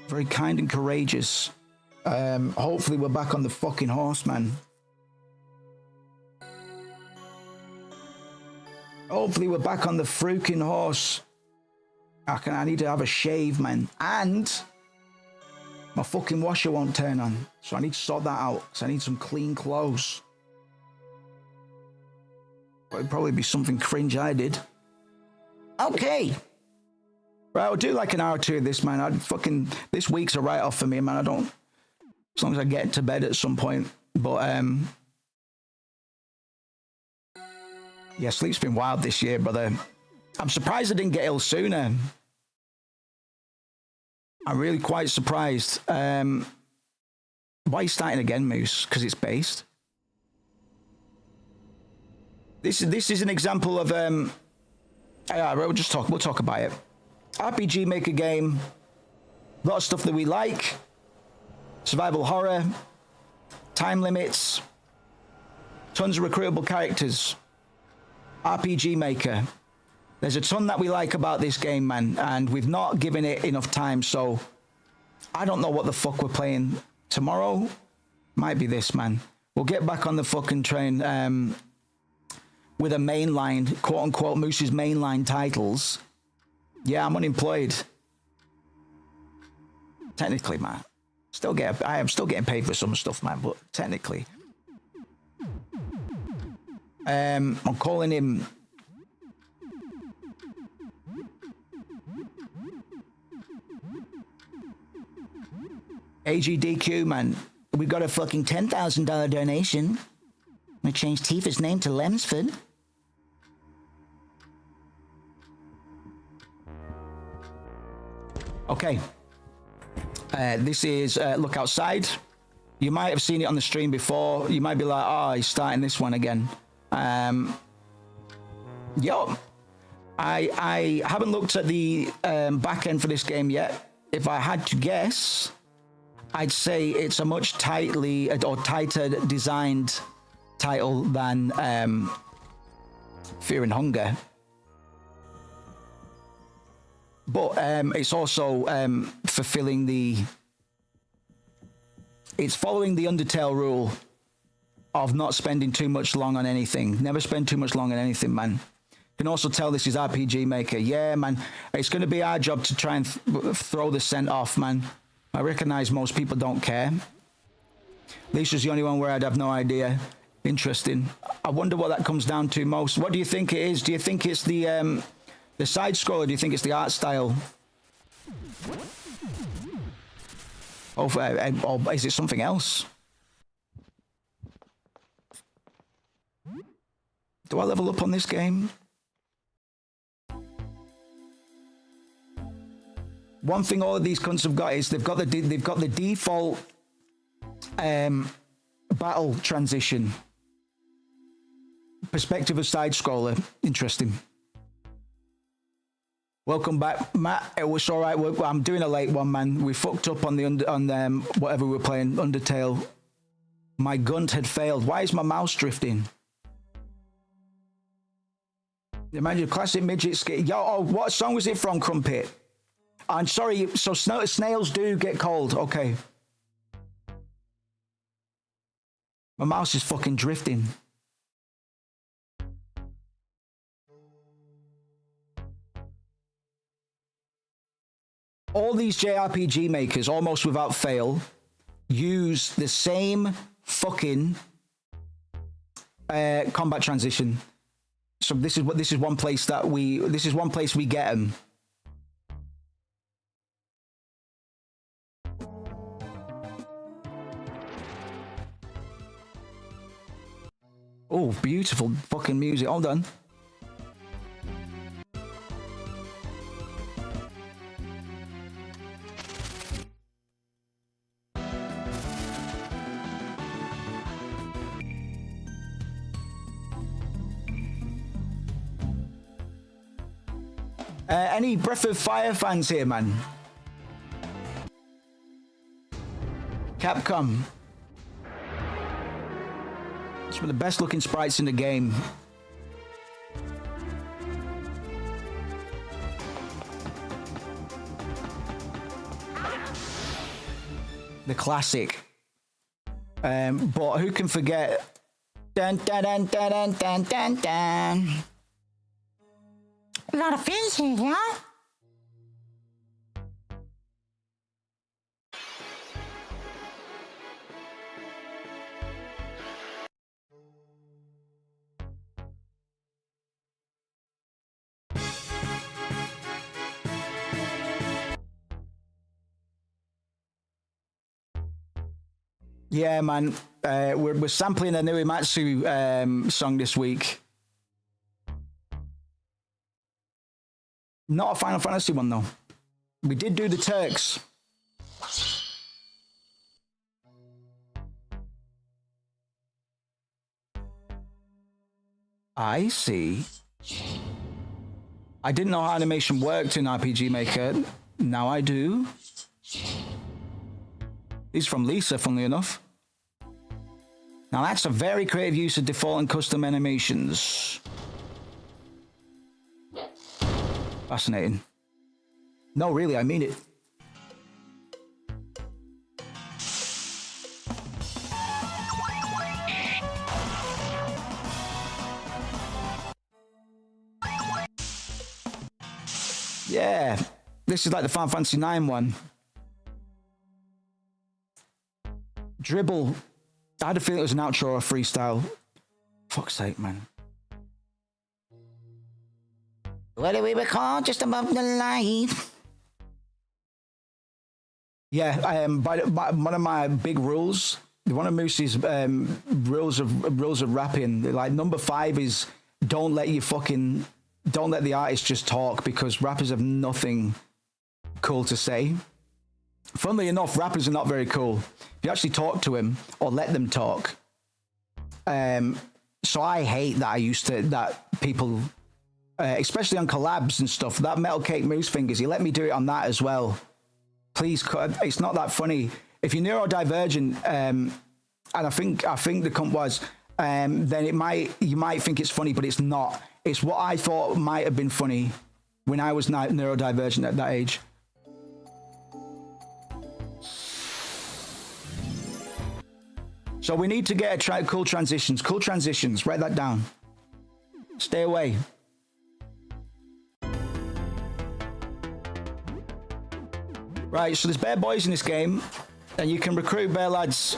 Very kind and courageous. Hopefully we're back on the fucking horse, man. Hopefully we're back on the freaking horse. I need to have a shave, man. And my fucking washer won't turn on. So I need to sort that out. Because I need some clean clothes. It'd probably be something cringe I did. Okay. Right, I'll do like an hour or two of this, man. This week's a write-off for me, man. As long as I get to bed at some point. But, yeah, sleep's been wild this year, brother. I'm surprised I didn't get ill sooner. I'm really quite surprised. Why are you starting again, Moose? Because it's based. This is an example of yeah, we'll talk about it. RPG Maker game. A lot of stuff that we like. Survival horror. Time limits. Tons of recruitable characters. RPG Maker. There's a ton that we like about this game, man, and we've not given it enough time, so I don't know what the fuck we're playing tomorrow. Might be this, man. We'll get back on the fucking train with a mainline, quote-unquote, Moose's mainline titles. Yeah, I'm unemployed. Technically, man. I am still getting paid for some stuff, man, but technically. I'm calling him... AGDQ, man. We got a fucking $10,000 donation. We changed Tifa's name to Lemsford. Okay. This is Look Outside. You might have seen it on the stream before. You might be like, oh, he's starting this one again. Yo. I haven't looked at the back end for this game yet. If I had to guess... I'd say it's a much tighter designed title than Fear and Hunger. But it's also it's following the Undertale rule of not spending too much long on anything. Never spend too much long on anything, man. You can also tell this is RPG Maker. Yeah, man. It's going to be our job to try and throw the scent off, man. I recognize most people don't care. Lisa's the only one where I'd have no idea. Interesting. I wonder what that comes down to most. What do you think it is? Do you think it's the side scroller? Do you think it's the art style? Or is it something else? Do I level up on this game? One thing all of these cunts have got is they've got the default battle transition perspective of side scroller. Interesting. Welcome back, Matt. It was all right. I'm doing a late one, man. We fucked up on whatever we were playing, Undertale. My gun had failed. Why is my mouse drifting? Imagine classic midget skate. Yo, oh, what song was it from, Crumpet? I'm sorry, so snails do get cold. Okay. My mouse is fucking drifting. All these JRPG makers, almost without fail, use the same fucking combat transition. So this is one place we get them. Oh, beautiful fucking music. All done. Any Breath of Fire fans here, man? Capcom. It's one of the best looking sprites in the game. the classic. But who can forget? Dun, dun, dun, dun, dun, dun, dun, dun. A lot of fins here, yeah? Yeah, man. We're sampling a new Imatsu song this week. Not a Final Fantasy one, though. We did do the Turks. I see. I didn't know how animation worked in RPG Maker. Now I do. These from Lisa, funnily enough. Now that's a very creative use of default and custom animations. Fascinating. No, really, I mean it. Yeah, this is like the Final Fantasy IX one. Dribble. I had a feeling it was an outro or a freestyle. Fuck's sake, man. What do we recall just above the line? Yeah, by one of my big rules, one of Moose's rules of rapping, like number 5 is don't let the artist just talk, because rappers have nothing cool to say. Funnily enough, rappers are not very cool. If you actually talk to him or let them talk. So I hate that people, especially on collabs and stuff, that Metal Cake Moose Fingers, he let me do it on that as well. Please, it's not that funny. If you're neurodivergent, and I think the comp was, then you might think it's funny, but it's not. It's what I thought might have been funny when I was neurodivergent at that age. So we need to get cool transitions. Cool transitions. Write that down. Stay away. Right, so there's bare boys in this game, and you can recruit bare lads.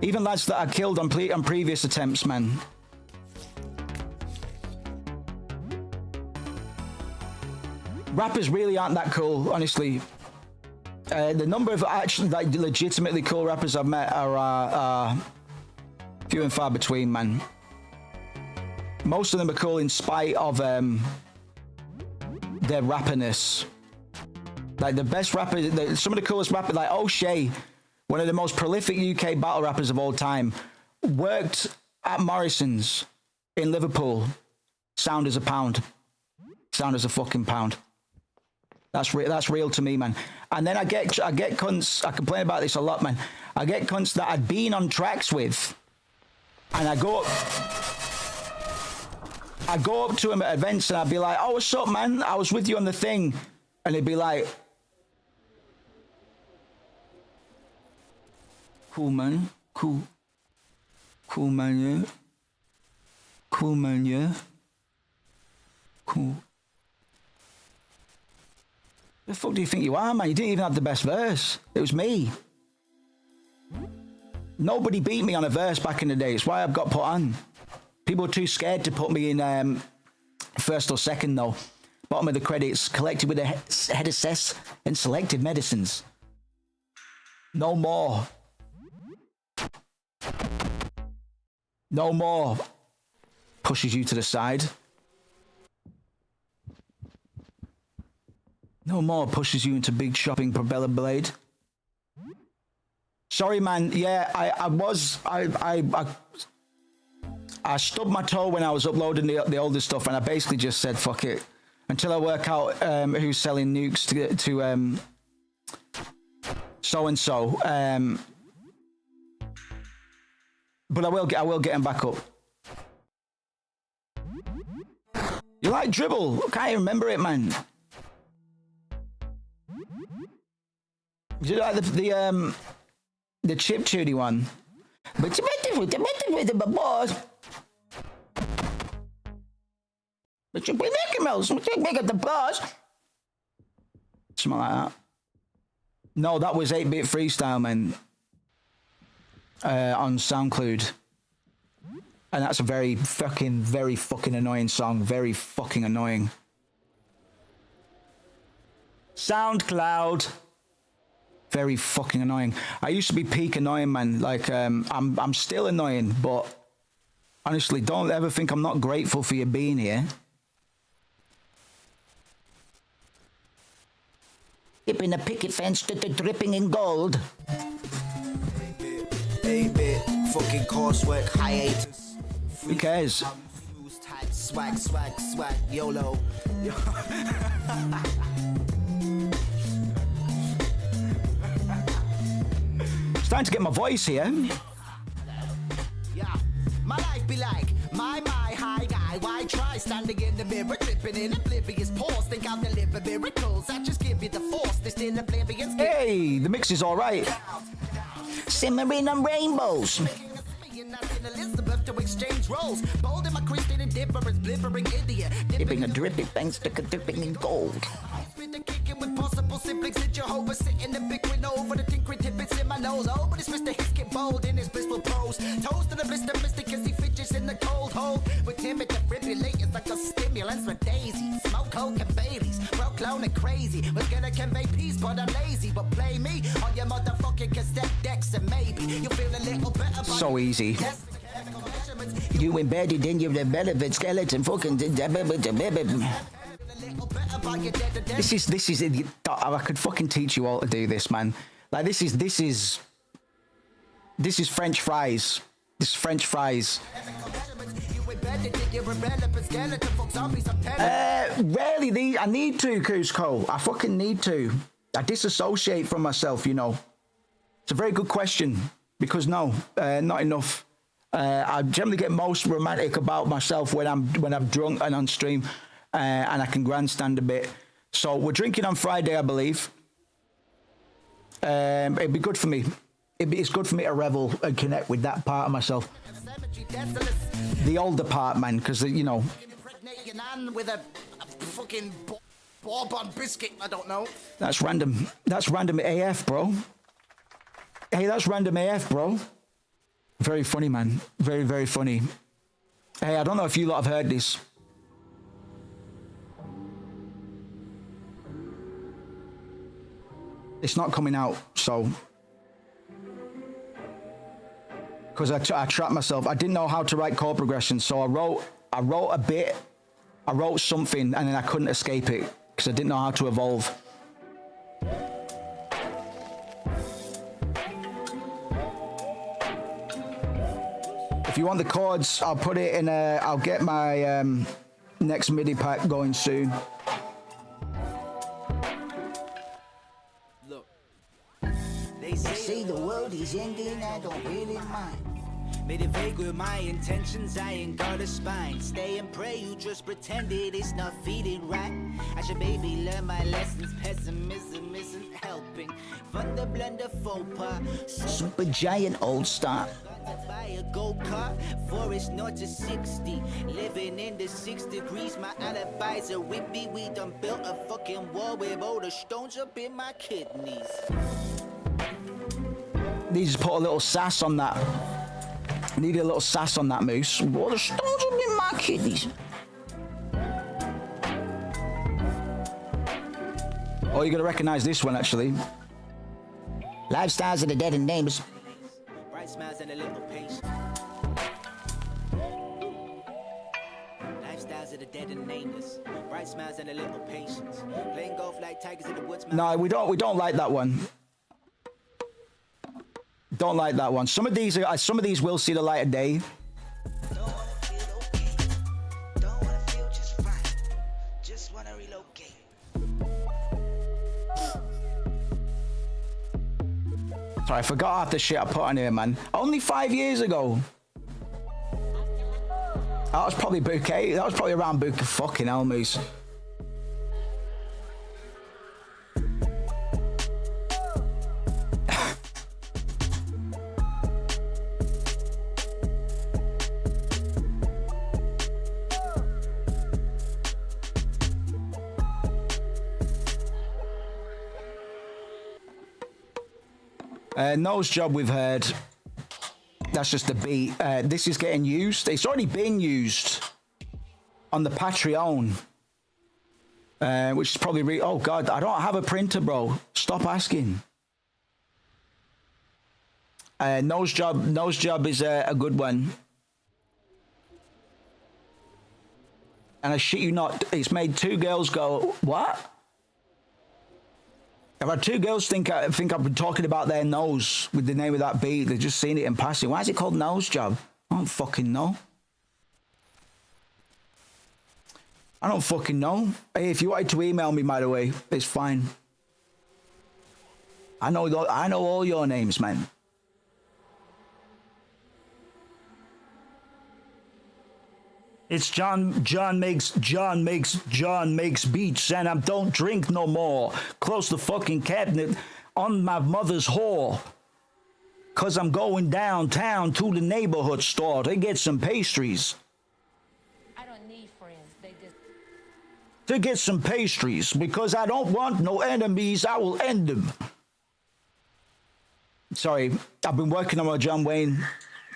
Even lads that I killed on previous attempts, man. Rappers really aren't that cool, honestly. The number of actually like legitimately cool rappers I've met are few and far between, man. Most of them are cool in spite of their rapperness. Like the best rappers, some of the coolest rappers, like O'Shea, one of the most prolific UK battle rappers of all time, worked at Morrison's in Liverpool. Sound as a pound. Sound as a fucking pound. That's real to me, man. And then I get cunts, I complain about this a lot, man. I get cunts that I'd been on tracks with, and I go up to him at events and I'd be like, oh, what's up, man? I was with you on the thing. And he'd be like, cool, man. Cool. Cool, man, yeah. Cool, man, yeah. Cool. The fuck do you think you are, man? You didn't even have the best verse. It was me. Nobody beat me on a verse back in the day. It's why I've got put on. People were too scared to put me in first or second, though. Bottom of the credits, collected with a head of cess and selected medicines. No more. No more. Pushes you to the side. No more pushes you into big shopping propeller blade. Sorry, man. Yeah, I stubbed my toe when I was uploading the older stuff, and I basically just said, fuck it. Until I work out who's selling nukes to so-and-so. But I will get them back up. You like Dribble? Can't even remember it, man. Do you like the chip tune one? But boss. But you Mickey Mouse, make it the boss. Something like that. No, that was 8-Bit Freestyle, man. On SoundCloud. And that's a very fucking annoying song. Very fucking annoying. SoundCloud. Very fucking annoying. I used to be peak annoying, man. Like, I'm still annoying, but honestly, don't ever think I'm not grateful for you being here. Dipping a picket fence to the dripping in gold. 8-bit, fucking coursework, hiatus. Who cares? Swag, swag, swag, YOLO. Starting to get my voice here. Yeah, my life be like my high guy. Why try standing in the mirror, tripping in oblivious pause? Think I'll deliver miracles. I just give you the force. They're still oblivious. Hey, the mix is all right. Simmering on rainbows. Elizabeth to exchange roles. Bold in my Christian indifference, blippering idiot. Dipping a dripping bank, stick a dripping in gold. Kicking with possible siblings in Jehovah, sitting the big window over the tinkering tidbits in my nose. Oh, but it's Mr. Hiskett bold in his blissful pose. Toast to the blister mystic as he fidgets in the cold hole. With him, it defibrillators like a stimulants for Daisy. Smoke coke and Baileys, bro, clone and crazy. Was gonna convey peace, but I'm lazy. But play me on your motherfucking cassette decks, and maybe you'll feel a little better. So easy. You embedded in your irrelevant skeleton, fucking. This is. I could fucking teach you all to do this, man. Like this is French fries. This is French fries. Rarely I need to, Cusco. I fucking need to. I disassociate from myself, you know. It's a very good question because no, not enough. I generally get most romantic about myself when I'm drunk and on stream, and I can grandstand a bit. So we're drinking on Friday, I believe. It'd be good for me. It's good for me to revel and connect with that part of myself. The older part, man, because you know. With a fucking bourbon biscuit, I don't know. That's random. That's random AF, bro. Hey, that's random AF, bro. Very funny, man. Very, very funny. Hey, I don't know if you lot have heard this. It's not coming out, so. Because I trapped myself. I didn't know how to write chord progressions, so I wrote a bit. I wrote something, and then I couldn't escape it because I didn't know how to evolve. If you want the chords, I'll put it in I'll get my next MIDI pack going soon. Look, they say the world is ending, I don't really mind. Made it vague with my intentions, I ain't got a spine. Stay and pray, you just pretended it's not feeding right. I should maybe learn my lessons, pessimism isn't helping. From the blunder faux pas, Super giant old star. buy a go-kart, forest north to 60. Living in the 6 degrees, my alibis are whippy. We done built a fucking wall with all the stones up in my kidneys. Need to put a little sass on that. Need a little sass on that, Moose. All the stones up in my kidneys. Oh, you're gonna recognize this one actually. Lifestyles of the Dead and Nameless. Bright smiles and a little patience. Lifestyles of the dead and nameless. Bright smiles and a little patience. Playing golf like tigers in the woods. No, we don't like that one. Don't like that one. Some of these will see the light of day. Don't wanna feel okay. Don't wanna feel just fine. Just wanna relocate. Sorry, I forgot half the shit I put on here, man. Only 5 years ago. That was probably Bouquet. That was probably around Bouquet. Fucking hell, Moose. Nose job we've heard. That's just the beat. This is getting used. It's already been used on the Patreon, which is probably oh God, I don't have a printer, bro. Stop asking. Nose job is a good one. And I shit you not, it's made two girls go, what? I've had two girls think I've been talking about their nose with the name of that beat. They've just seen it in passing. Why is it called Nose Job? I don't fucking know. I don't fucking know. Hey, if you wanted to email me, by the way, it's fine. I know all your names, man. It's John makes beats, and I don't drink no more. Close the fucking cabinet on my mother's whore. Cause I'm going downtown to the neighborhood store to get some pastries. I don't need friends. They just To get some pastries, because I don't want no enemies. I will end them. Sorry, I've been working on my John Wayne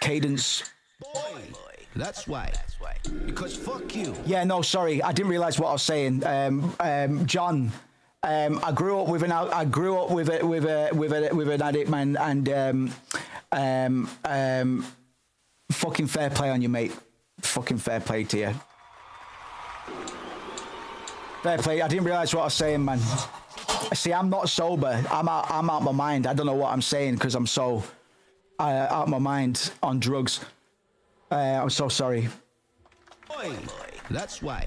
cadence. Boy, that's why. Because fuck you. Yeah, no, sorry, I didn't realize what I was saying. John, I grew up with an addict, man, and fucking fair play on you, mate. Fucking fair play to you. Fair play. I didn't realize what I was saying, man. See, I'm not sober. I'm out my mind. I don't know what I'm saying because I'm so out of my mind on drugs. I'm so sorry. Boy, that's why.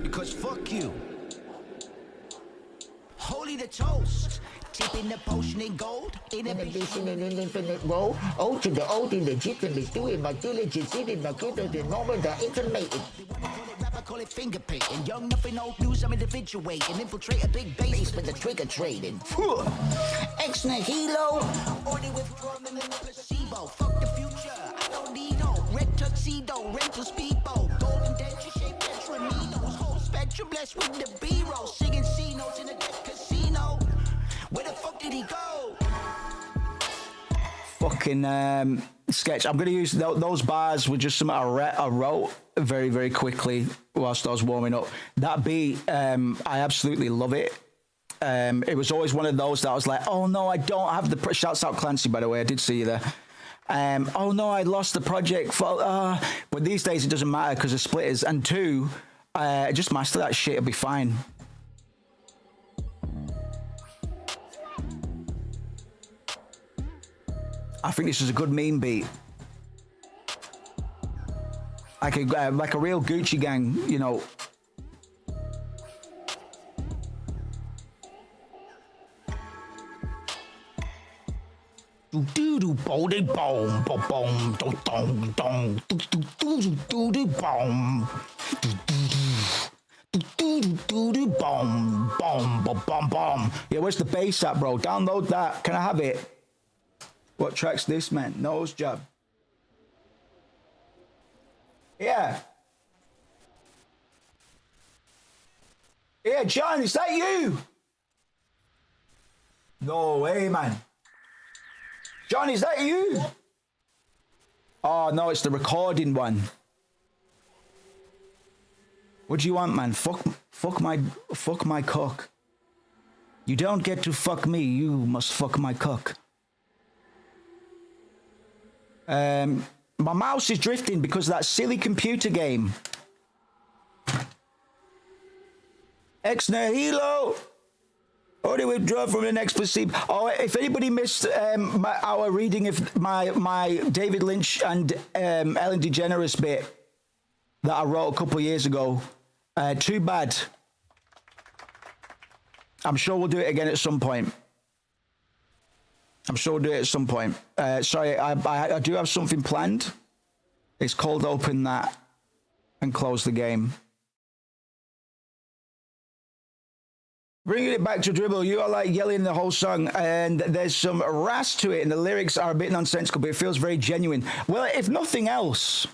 Because fuck you. Holy the toast. Tipping the potion in gold. Inhibition in an infinite role. O to the old illegitimate. Doing my diligence. Eating my good the normal, the intimated. I call it finger painting. Young, nothing old news, I'm individuating. Infiltrate a big base with the trigger trading. Ex nihilo. Order withdrawn and then placebo. Fuck the future. I don't need no red tuxedo. Rental speedboat. Golden denture shaped tetraminos. Whole spectrum blessed with the B-roll. Singing C-notes in a dead casino. Where the fuck did he go? Fucking sketch. I'm gonna use those bars were just something I wrote very, very quickly whilst I was warming up. That beat, I absolutely love it. It was always one of those that I was like, oh no, I don't have the shouts out Clancy, by the way, I did see you there. Oh no, I lost the project but these days it doesn't matter because of splitters. And two, just master that shit, it'll be fine. I think this is a good meme beat. Like a real Gucci gang, you know. Do do do boom boom boom boom do dong dong do do do do do boom do do do do boom boom boom boom. Yeah, where's the bass at, bro? Download that. Can I have it? What track's this, man? Nose job. Yeah. Yeah, John, is that you? No way, man. John, is that you? Oh, no, it's the recording one. What do you want, man? Fuck my cock. You don't get to fuck me, you must fuck my cock. My mouse is drifting because of that silly computer game. Ex nihilo. Or they withdraw from the next perceived. Oh, if anybody missed our reading of my David Lynch and Ellen DeGeneres bit that I wrote a couple of years ago, too bad. I'm sure we'll do it again at some point. Sorry, I do have something planned. It's called Open That and Close the Game. Bringing it back to dribble, you are like yelling the whole song, and there's some rasp to it, and the lyrics are a bit nonsensical, but it feels very genuine. Well, if nothing else,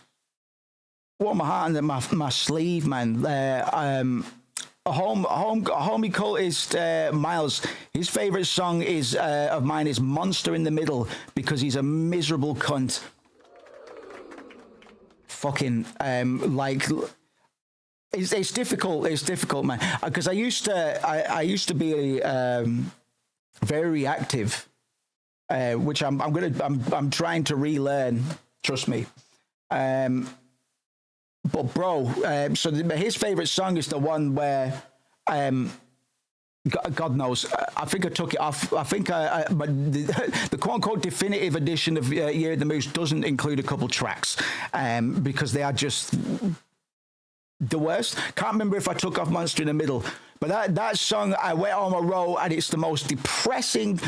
what my heart and my sleeve, man. homie cultist Miles. His favorite song is of mine is "Monster in the Middle" because he's a miserable cunt. Fucking like. It's difficult. It's difficult, man. Because I used to be very reactive, which I'm trying to relearn. Trust me. But bro, so his favorite song is the one where, God knows, I think I took it off. I think but the quote unquote definitive edition of Year of the Moose doesn't include a couple tracks, because they are just the worst. Can't remember if I took off Monster in the Middle, but that song I went on a roll, and it's the most depressing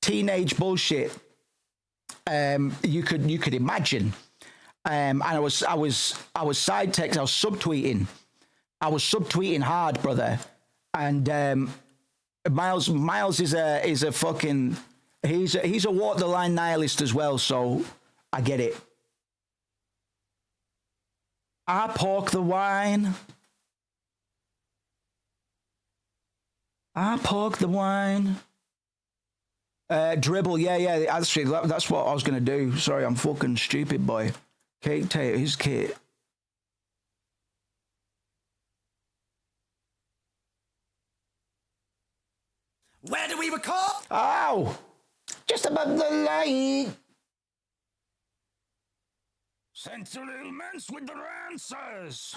teenage bullshit you could imagine. And I was side text, I was subtweeting hard, brother. And Miles is a fucking he's a walk the line nihilist as well, so I get it. I pork the wine. I pork the wine. Dribble, yeah. Actually, that's what I was gonna do. Sorry, I'm fucking stupid, boy. Cake Tater, his kit. Where do we record? Ow! Just above the light. Central elements with their answers.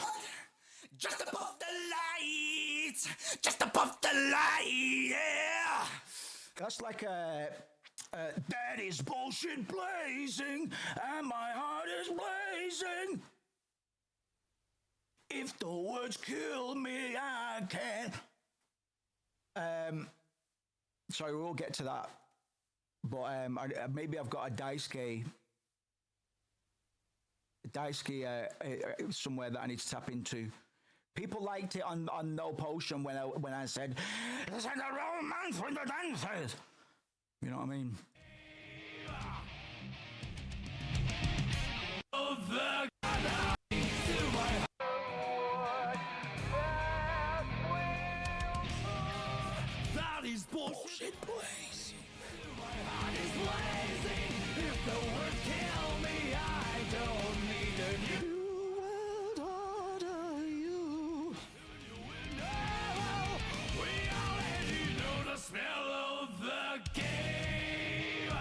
Just above the light. Just above the light, yeah. That's like that is bullshit blazing, and my heart is blazing. If the words kill me, I can't. Sorry, we'll get to that. But maybe I've got a Daisuke somewhere that I need to tap into. People liked it on No Potion when I said, "This is a romance with the dancers." You know what I mean? That is bullshit blazing. My heart is blazing. If the word kill me, I don't need a new world order. You. We already know the smell of the game.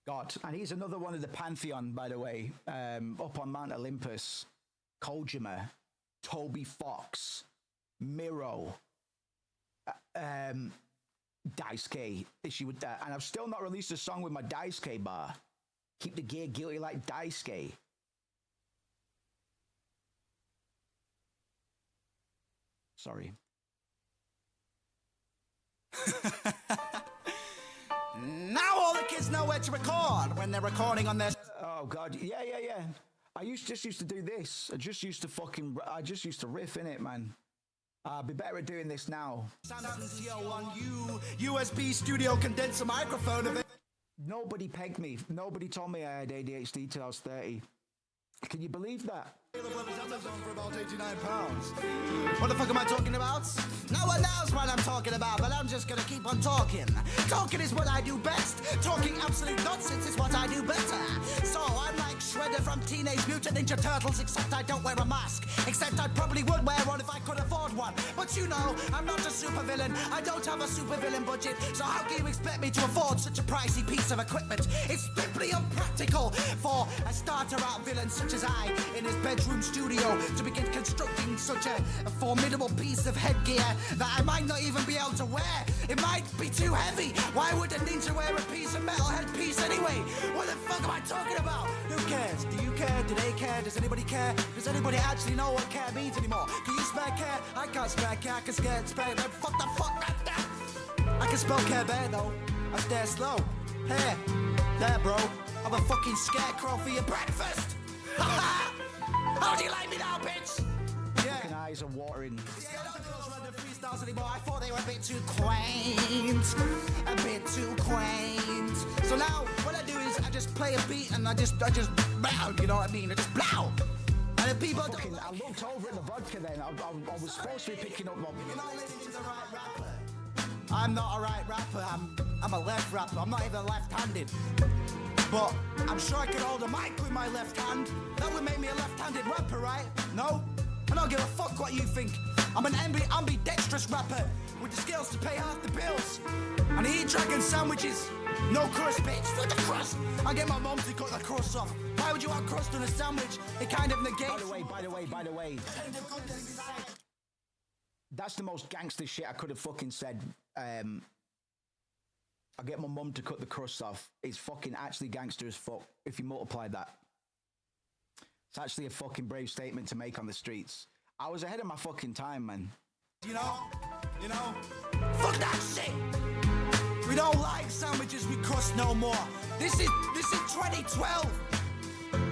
God, and he's another one of the Pantheon, by the way, up on Mount Olympus. Kojima, Toby Fox, Miro, Daisuke, issue with that. And I've still not released a song with my Daisuke bar. Keep the gear guilty like Daisuke. Sorry. Now all the kids know where to record when they're recording on their... Oh, God. Yeah. I just used to do this. I just used to riff in it, man. I'll be better at doing this now. USB studio condenser microphone of it. Nobody pegged me. Nobody told me I had ADHD till I was 30. Can you believe that? For about £89. What the fuck am I talking about? No one knows what I'm talking about, but I'm just gonna keep on talking. Talking is what I do best. Talking absolute nonsense is what I do better. So I'm like Shredder from Teenage Mutant Ninja Turtles, except I don't wear a mask. Except I probably would wear one if I could afford one. But you know, I'm not a supervillain. I don't have a supervillain budget. So how can you expect me to afford such a pricey piece of equipment? It's simply unpractical for a starter-out villain such as I in his bedroom studio to begin constructing such a formidable piece of headgear that I might not even be able to wear. It might be too heavy. Why would a ninja wear a piece of metal headpiece anyway? What the fuck am I talking about? Who cares? Do you care? Do they care? Does anybody care? Does anybody actually know what care means anymore? Can you spell care? I can't spell care. I can spell fuck the fuck. I can spell care better though. I'm there slow. Here. There, bro. I'm a fucking scarecrow for your breakfast. How do you like me now, bitch? Fucking eyes are watering. Yeah, I don't do those random freestyles anymore. I thought they were a bit too quaint. A bit too quaint. So now, what I do is I just play a beat and I just blow, you know what I mean? I just blow. And people fucking, I looked over at the vodka then. I was supposed to be picking up my... You know, Linton's a right rapper. I'm not a right rapper. I'm a left rapper. I'm not even left-handed. But I'm sure I could hold a mic with my left hand. That would make me a left-handed rapper, right? No? I don't give a fuck what you think. I'm an ambidextrous rapper with the skills to pay half the bills. And I eat dragon sandwiches. No crust, bitch. Fuck the crust. I get my mom to cut the crust off. Why would you want crust on a sandwich? It kind of negates... By the way. That's the most gangster shit I could have fucking said. I get my mum to cut the crust off. It's fucking actually gangster as fuck if you multiply that. It's actually a fucking brave statement to make on the streets. I was ahead of my fucking time, man. You know, fuck that shit. We don't like sandwiches with crust no more. This is 2012.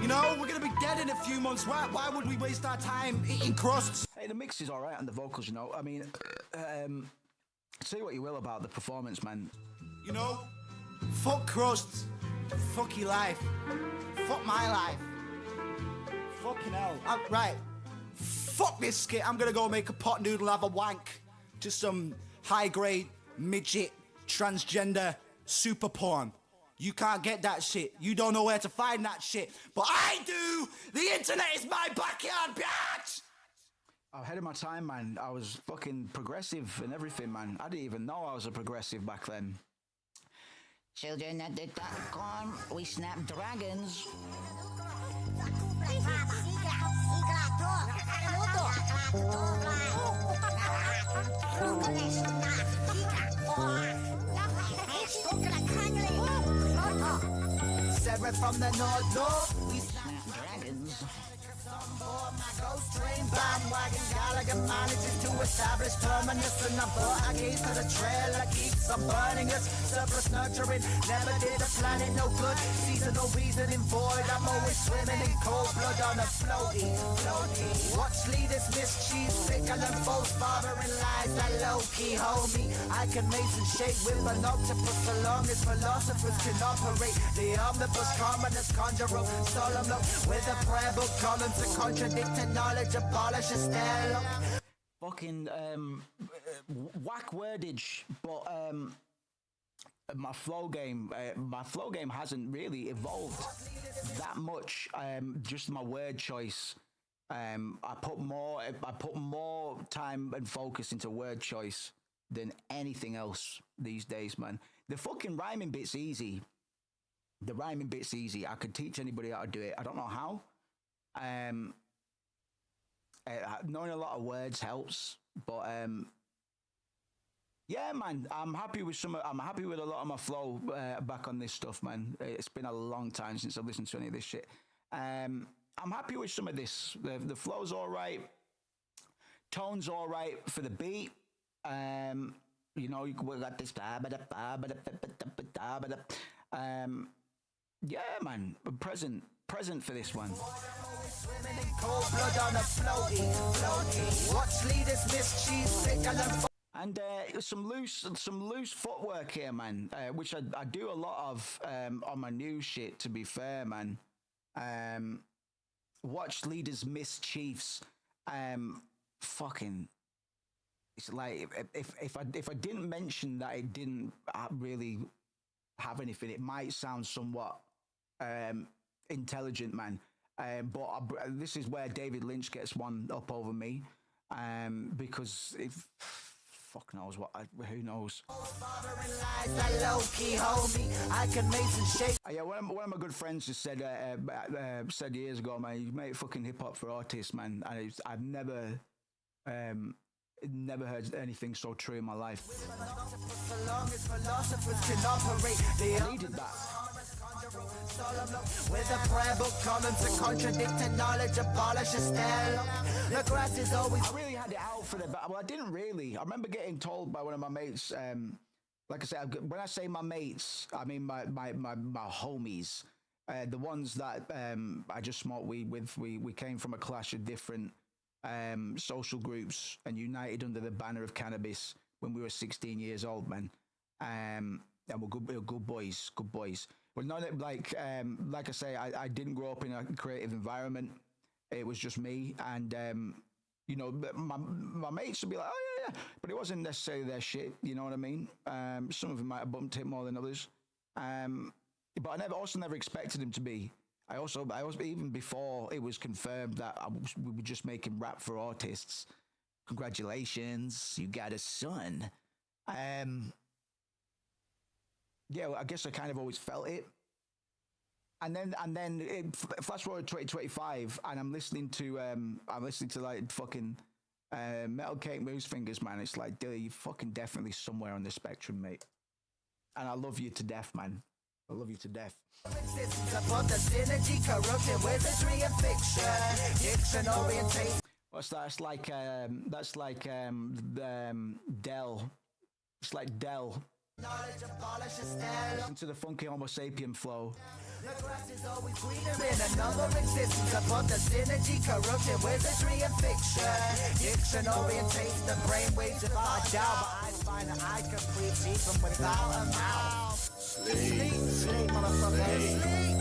You know, we're gonna be dead in a few months. Why would we waste our time eating crusts? Hey, the mix is all right on the vocals, you know. I mean, say what you will about the performance, man. You know, fuck crusts. Fuck your life. Fuck my life. Fucking hell. Right. Fuck this skit. I'm gonna go make a pot noodle, have a wank to some high-grade, midget, transgender super porn. You can't get that shit. You don't know where to find that shit. But I do! The internet is my backyard, bitch! I'm ahead of my time, man. I was fucking progressive and everything, man. I didn't even know I was a progressive back then. Children at the .com, we snap dragons. Sarah from the north, we snap dragons. My ghost train bandwagon Gallagher manages to establish terminus and I thought I gave to the trailer keeps on burning us surplus nurturing never did a planet no good seasonal reasoning void I'm always swimming in cold blood on a floaty watch leaders mischief fickle and false fathering lies that low-key homie I can mason shape with an octopus so long as philosophers can operate the omnibus commoners conjure up solemn look with a prayer book columns to contradicting knowledge abolishes their fucking whack wordage, but my flow game hasn't really evolved that much. Just my word choice. I put more time and focus into word choice than anything else these days, man. The fucking rhyming bit's easy. I could teach anybody how to do it. I don't know how. Knowing a lot of words helps, but yeah, man, I'm happy with a lot of my flow back on this stuff, man. It's been a long time since I've listened to any of this shit. I'm happy with some of this. The flow's all right, tone's all right for the beat. You know, we got this. Yeah, man, present for this one. Swimming in cold blood on a floaty. Watch leaders mischief, and some loose footwork here, man, which I do a lot of on my new shit. To be fair, man, watch leaders mischiefs. Fucking, it's like if I didn't mention that it didn't really have anything, it might sound somewhat intelligent, man. But this is where David Lynch gets one up over me, because if fuck knows what, who knows. Yeah, one of my good friends just said years ago, man, you make fucking hip hop for artists, man, and I've never heard anything so true in my life. I needed that. With a prayer book column to contradicting knowledge abolishes the grass is always. I really had it out for the well, I didn't really. I remember getting told by one of my mates, like I said, when I say my mates, I mean my homies, the ones that I just smoked weed with. We came from a clash of different social groups and united under the banner of cannabis when we were 16 years old, man. And we're good boys. But not like I say, I didn't grow up in a creative environment. It was just me, and you know, my mates would be like, oh yeah, but it wasn't necessarily their shit. You know what I mean? Some of them might have bumped it more than others, but I also never expected him to be. I also even before it was confirmed that we were just making rap for artists. Congratulations, you got a son. Yeah, well, I guess I kind of always felt it. And then flash forward 2025, and I'm listening to like fucking Metal Cake Moose Fingers, man. It's like, dude, you fucking definitely somewhere on the spectrum, mate. And I love you to death, man. I love you to death. What's that? That's like Dell. It's like Dell. Listen to the funky Homo sapien flow. The grass is always greener in another existence above the synergy, corruption, wizardry, and fiction. Diction orientates the brainwaves of our job, but I find that I can breathe even without a mouth. Sleep, motherfucker, sleep.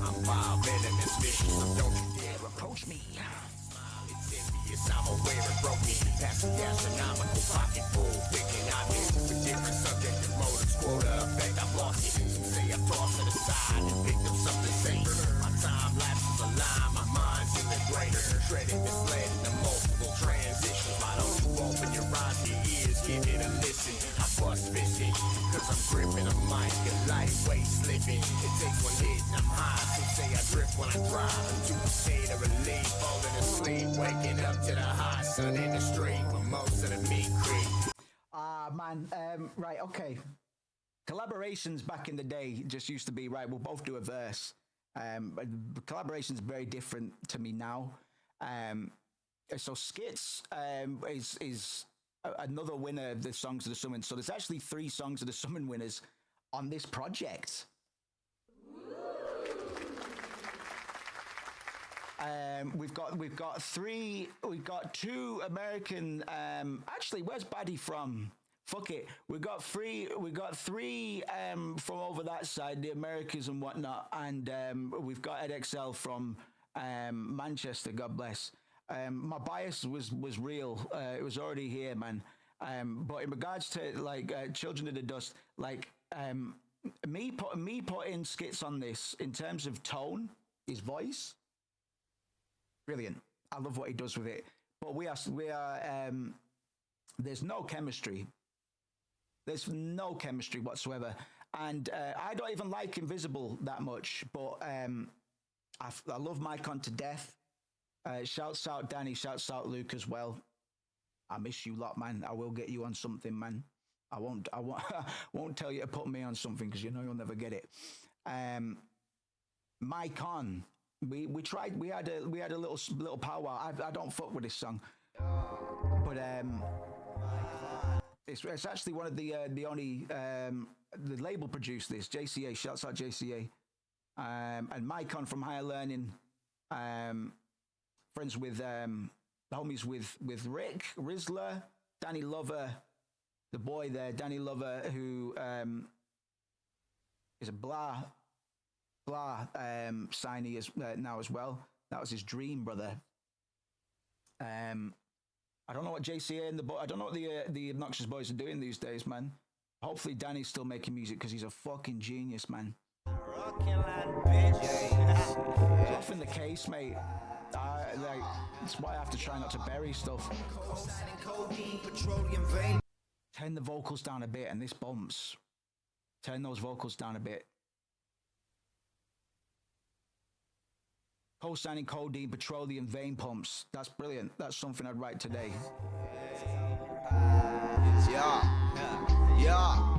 I'm wild, venomous, vicious, so don't you dare approach me. It's envious, I'm aware it broke me. Past the astronomical pocket full, thinking I'm in with different subjective motives, quota effect, I've lost it. Some say I've tossed it aside and picked up something safe. My time lapses a line, my mind's in the greater. Treading misled in the multiple transitions. Why don't you open your eyes, your ears, give it a listen. I bust visit, cause I'm gripping a mic, a lightweight slipping. It takes one hit and I'm high, some say I drift when I drive. Into a state of relief, falling asleep, waking up to the hot sun in the street, where most of the meat creep. Man, right, okay. Collaborations back in the day just used to be, right, we'll both do a verse. Collaboration's very different to me now. So Skits is another winner of the Songs of the Summon. So there's actually 3 Songs of the Summon winners on this project. We've got 2 American. Actually, where's Baddie from? Fuck it. We got 3 from over that side, the Americas and whatnot, and we've got EdXL from Manchester. God bless. My bias was real. It was already here, man. But in regards to like Children of the Dust, like me putting Skits on this in terms of tone, his voice, brilliant. I love what he does with it. But we are there's no chemistry. There's no chemistry whatsoever. And I don't even like Invisible that much, but I love Mycon to death. Shouts out Danny, shouts out Luke as well. I miss you lot, man. I will get you on something, man. I won't tell you to put me on something because you know you'll never get it. Mycon. We tried. We had a little powwow. I don't fuck with this song, but it's actually one of the only the label produced this. JCA, shouts out JCA, and Mycon from Higher Learning, friends with homies with Rick Rizla, Danny Lover, the boy there, Danny Lover, who is a blah signee now as well. That was his dream, brother. I don't know what JCA and I don't know what the Obnoxious Boys are doing these days, man. Hopefully Danny's still making music because he's a fucking genius, man. It's often the case, mate. That's why I have to try not to bury stuff. Turn the vocals down a bit and this bumps. Turn those vocals down a bit. Co-signing codeine, petroleum, vein pumps. That's brilliant. That's something I'd write today. Yeah.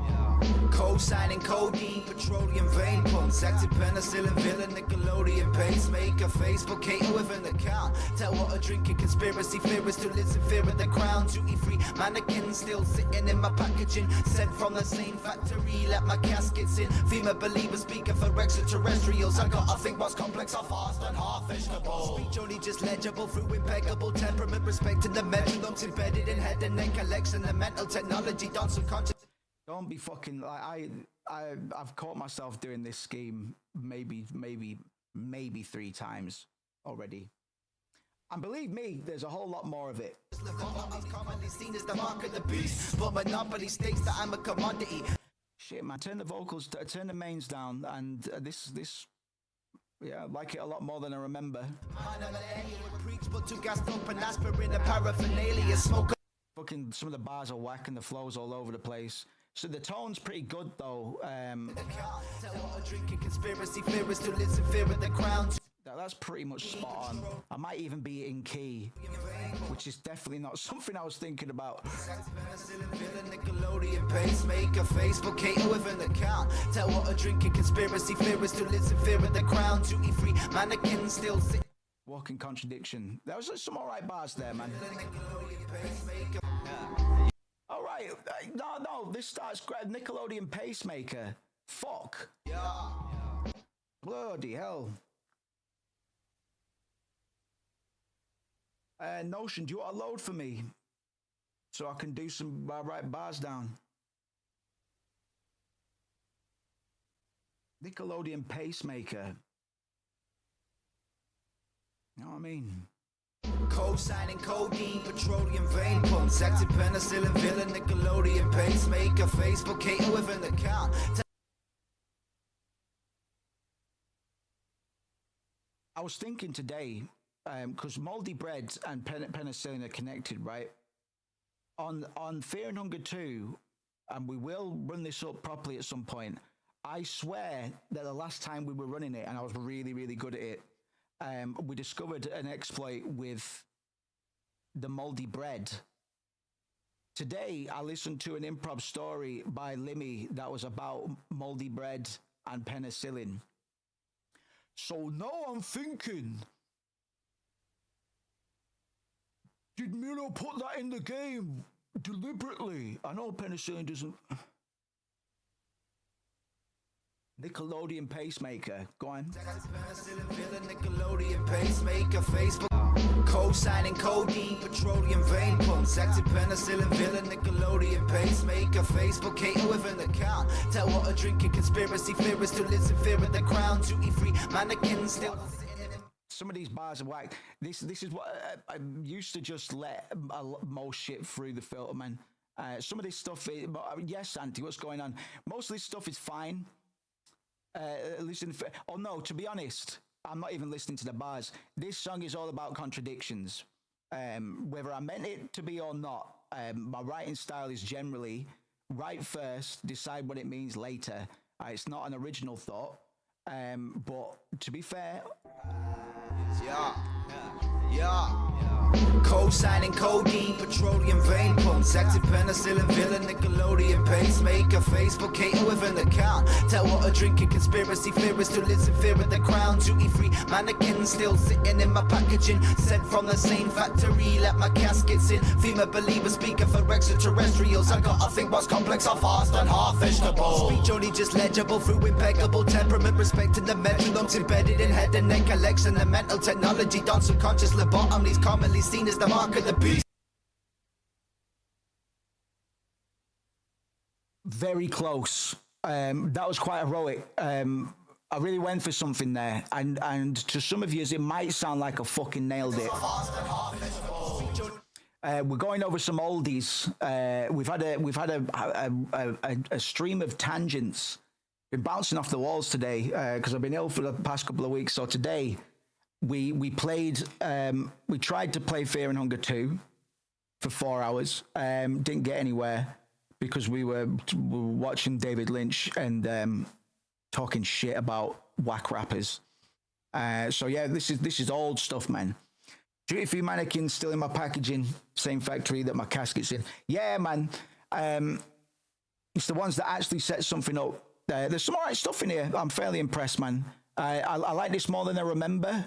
Co-signing codeine, petroleum, vein pumps, active penicillin, villain, Nickelodeon, pacemaker, Facebook, hater with an account. Tell what a drinking conspiracy theorist who lives in fear of the crown. Duty-free mannequin still sitting in my packaging, sent from the same factory. Let my caskets in. Female believer speaking for extraterrestrials. I gotta think what's complex, how fast and half vegetable. Speech only just legible through impeccable temperament, respecting the metronomes embedded in head and neck collection. The mental technology done subconscious. Don't be fucking like I've caught myself doing this scheme maybe 3 times already. And believe me, there's a whole lot more of it. Commonly seen as the mark of the beast, but monopoly states that I'm a commodity. Shit, man, turn the vocals, turn the mains down, and this, yeah, I like it a lot more than I remember. Fucking some of the bars are whack and the flow's all over the place. So the tone's pretty good though. That's pretty much spot on. I might even be in key, which is definitely not something I was thinking about. Nickelodeon pacemaker, Facebook hater with an account. Tell what a drinking conspiracy theorist who lives in fear of the crown. Duty free mannequin still sit. Walking contradiction. There was some alright bars there, man. Alright, no, this starts great. Nickelodeon pacemaker. Fuck. Yeah. Bloody hell. Notion, do you want to load for me so I can do some write bars down? Nickelodeon pacemaker. You know what I mean? Co-signing codeine, petroleum vein pumps, active penicillin, villain, Nickelodeon pacemaker, Facebook hater with an account. I was thinking today, because moldy bread and penicillin are connected, right? On Fear and Hunger 2, and we will run this up properly at some point, I swear that the last time we were running it, and I was really, really good at it, we discovered an exploit with the moldy bread. Today, I listened to an improv story by Limmy that was about moldy bread and penicillin. So now I'm thinking, did Milo put that in the game deliberately? I know penicillin doesn't. Nickelodeon pacemaker. Go on. Nickelodeon pacemaker, Facebook. Co-signing codeine, petroleum vein pumps, active penicillin, villain, Nickelodeon pacemaker, Facebook hater with an account. Tell what a drinking conspiracy theorist who lives in fear of the crown. Duty free mannequin still. Some of these bars are whack. This is what I used to just let most shit through the filter, man. Some of this stuff, yes, Auntie, what's going on? Most of this stuff is fine. Oh no, to be honest, I'm not even listening to the bars. This song is all about contradictions. Whether I meant it to be or not, my writing style is generally write first, decide what it means later. It's not an original thought, but to be fair, Co-signing codeine, petroleum vein pumps, active penicillin, villain, Nickelodeon pacemaker, Facebook hater with an account. Tell what a drinking conspiracy theorist who lives in fear of the crown. Duty free mannequin still sitting in my packaging, sent from the same factory. Let my caskets in. Female believer speaker for extraterrestrials. I got a thing what's complex, or fast and half vegetable. Speech only just legible through impeccable temperament, respecting the metronomes embedded in head and neck collection. The mental technology done subconscious lobotomies, commonly seen as the mark of the beast. very close. That was quite heroic. I really went for something there, and to some of you, it might sound like I fucking nailed it. We're going over some oldies. We've had a stream of tangents. Been bouncing off the walls today because I've been ill for the past couple of weeks. So today we played. We tried to play Fear and Hunger 2 for 4 hours. Didn't get anywhere because we were watching David Lynch and talking shit about whack rappers. So yeah, this is old stuff, man. Duty free mannequins still in my packaging, same factory that my casket's in. Yeah, man. It's the ones that actually set something up. There's some alright stuff in here. I'm fairly impressed, man. I like this more than I remember.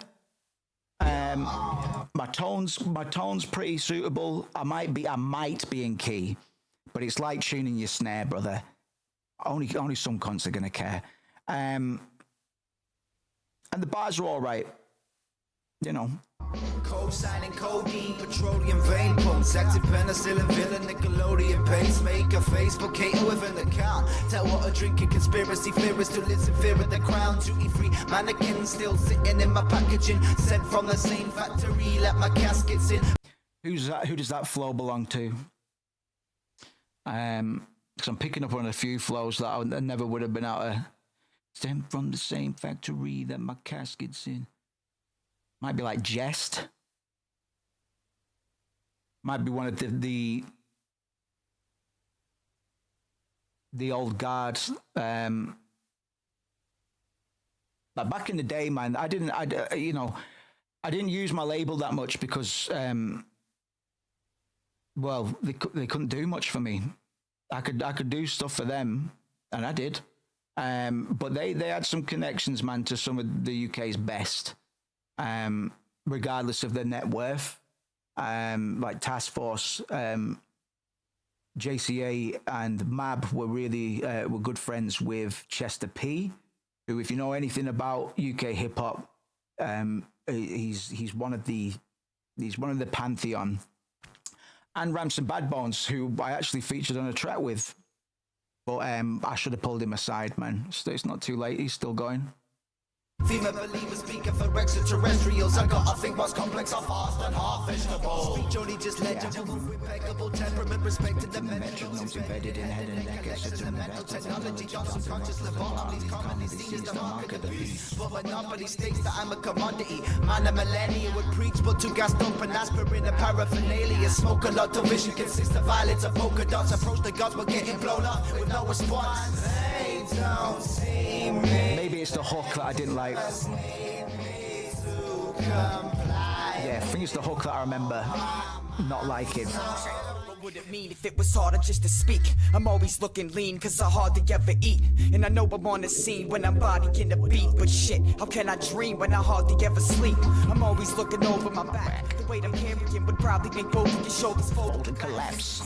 My tone's pretty suitable. I might be in key, but it's like tuning your snare, brother. Only some cunts are gonna care. And the bars are all right, you know. Co-signing codeine, petroleum vein pumps, active penicillin, villain, Nickelodeon pacemaker, Facebook hater with an account. Tell what a drinking conspiracy theorist who lives in fear of the crown. Duty-free mannequin still sitting in my packaging, sent from the same factory. Let my caskets in. Who's that? Who does that flow belong to? Because I'm picking up on a few flows that I never would have been able to stem from the same factory that my casket's in. Might be like Jest. Might be one of the old guards. But back in the day, man, I didn't use my label that much because, well, they couldn't do much for me. I could do stuff for them, and I did. But they had some connections, man, to some of the UK's best, regardless of their net worth. Like Task Force, JCA, and Mab were really were good friends with Chester P, who, if you know anything about UK hip hop, he's one of the pantheon. And Ramson Bad Bones, who I actually featured on a track with. But I should have pulled him aside, man. It's not too late. He's still going. Female believers speaking for extraterrestrials. I got a thing what's complex, are fast and half vegetable. Speech only just legible, impeccable temperament, respect to the metronomes embedded in head and neck. It's a mental technology, subconscious lobotomies, commonly seen as the mark of the beast. But monopoly states that I'm a commodity. Man, a millennium would preach, but two gas dump and aspirin and paraphernalia. Smoke a lot of vision consists of violets and polka dots. Approach the gods, we're getting blown up with no response. They don't see me. Maybe it's the hook that I didn't like. Yeah, I think it's the hook that I remember not liking. What would it mean if it was harder just to speak? I'm always looking lean cause I hardly ever eat. And I know I'm on the scene when I'm bodying the beat. But shit, how can I dream when I hardly ever sleep? I'm always looking over my back. The weight I'm carrying would probably make both of your shoulders fold and collapse.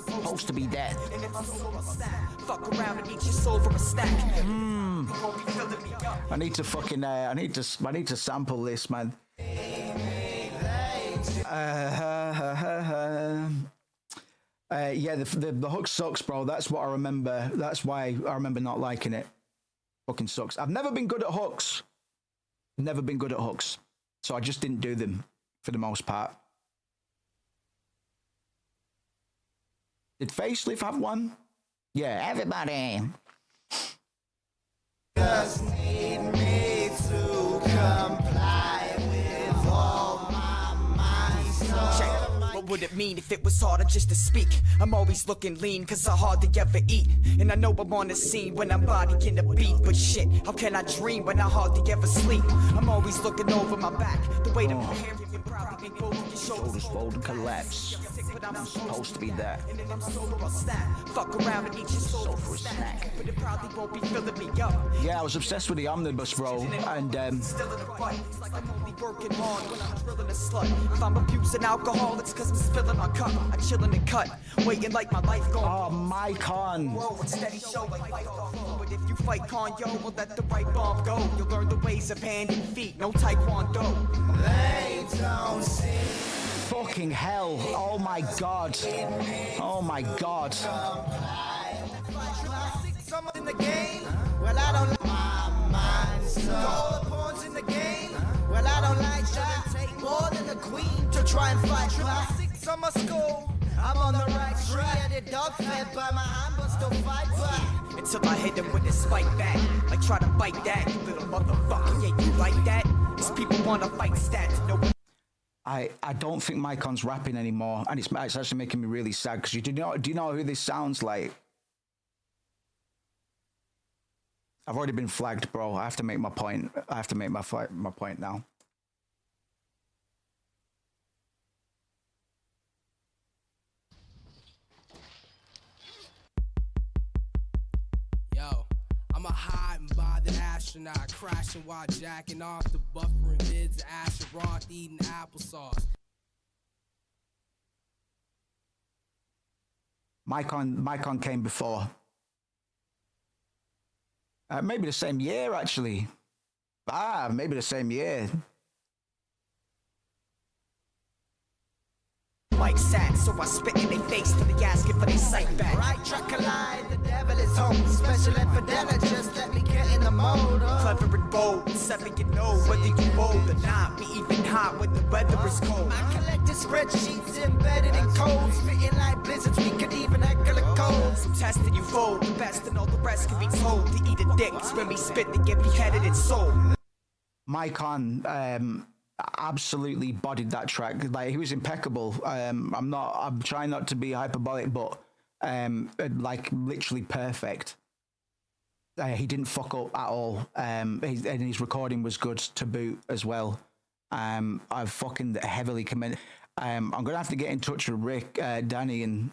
Supposed to be dead. And if I'm fuck around and eat your soul from a stack. I need to fucking I need to sample this, man. Yeah, the hook sucks, bro. That's what I remember. That's why I remember not liking it. Fucking sucks. I've never been good at hooks. Never been good at hooks. So I just didn't do them for the most part. Did Facelift have one? Yeah, everybody. Just need me to comply with all my mind stuff. Check. What would it mean if it was harder just to speak? I'm always looking lean cause I hardly ever eat. And I know I'm on the scene when I'm bodying the beat. But shit, how can I dream when I hardly ever sleep? I'm always looking over my back. The weight I'm carrying probably make both of your shoulders fold and collapse. I'm supposed to be that. And then I'm solo, I'll snap. Fuck around and eat your soul for a snack. But it probably won't be filling me up. Yeah, I was obsessed with the omnibus, bro. And still in the fight. It's like I'm only working hard when I'm drilling a slut. If I'm abusing alcohol, it's cause I'm spilling my cup. I chill in the cut, waiting like my life going. Oh, my con. Whoa, it's steady show like fight off. But if you fight con, yo, we'll let the right bomb go. You'll learn the ways of hand and feet, no taekwondo. They don't see. Fucking hell. Oh my god. Oh my god. Someone in the game? Well, I don't like my mind. All the pawns in the game? Well, I don't like that. Take more than a queen to try and fight. Classic summer school. I'm on the right track. The dog fed by my hand, but still fight back. Until I hit him with a spike back. Like try to bite that, you little motherfucker. Yeah, you like that? These people wanna fight stats. No. I don't think Mycon's rapping anymore, and it's actually making me really sad because do you know who this sounds like? I've already been flagged, bro. I have to make my point. I have to make my point now. Yo, I'm a hot and bothered astronaut, crashing while jacking off the buffering mids of Asheroth, eating applesauce. Mycon came before. Maybe the same year, actually. Maybe the same year. mic sat, so I spit in their face till they asking for their sight back. Right track a line, the devil is home. Special infidelity, just let me get in the mode. Clever and bold, seven you know whether you bold or not. Be even hot when the weather is cold. My collected spreadsheets embedded in codes, spitting like blizzards, we could even echo the codes. I'm testing you fold, the best and all the rest can be told. To eat a dick, when we spit, they get beheaded and sold. Mycon absolutely bodied that track. Like, he was impeccable. I'm trying not to be hyperbolic, but like literally perfect. He didn't fuck up at all. And his recording was good to boot as well. I fucking heavily commend. I'm gonna have to get in touch with Rick, Danny, and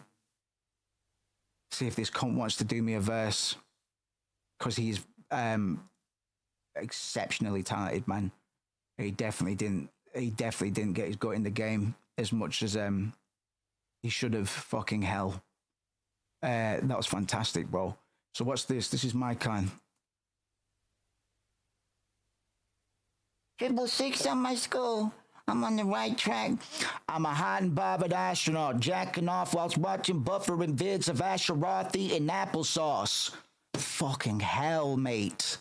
see if this cunt wants to do me a verse, because he's exceptionally talented, man. He definitely didn't get his gut in the game as much as he should have. Fucking hell. That was fantastic, bro. So what's this? This is my kind. 666 on my school. I'm on the right track. I'm a hot and bothered astronaut, jacking off whilst watching buffering vids of Asherothi and applesauce. Fucking hell, mate.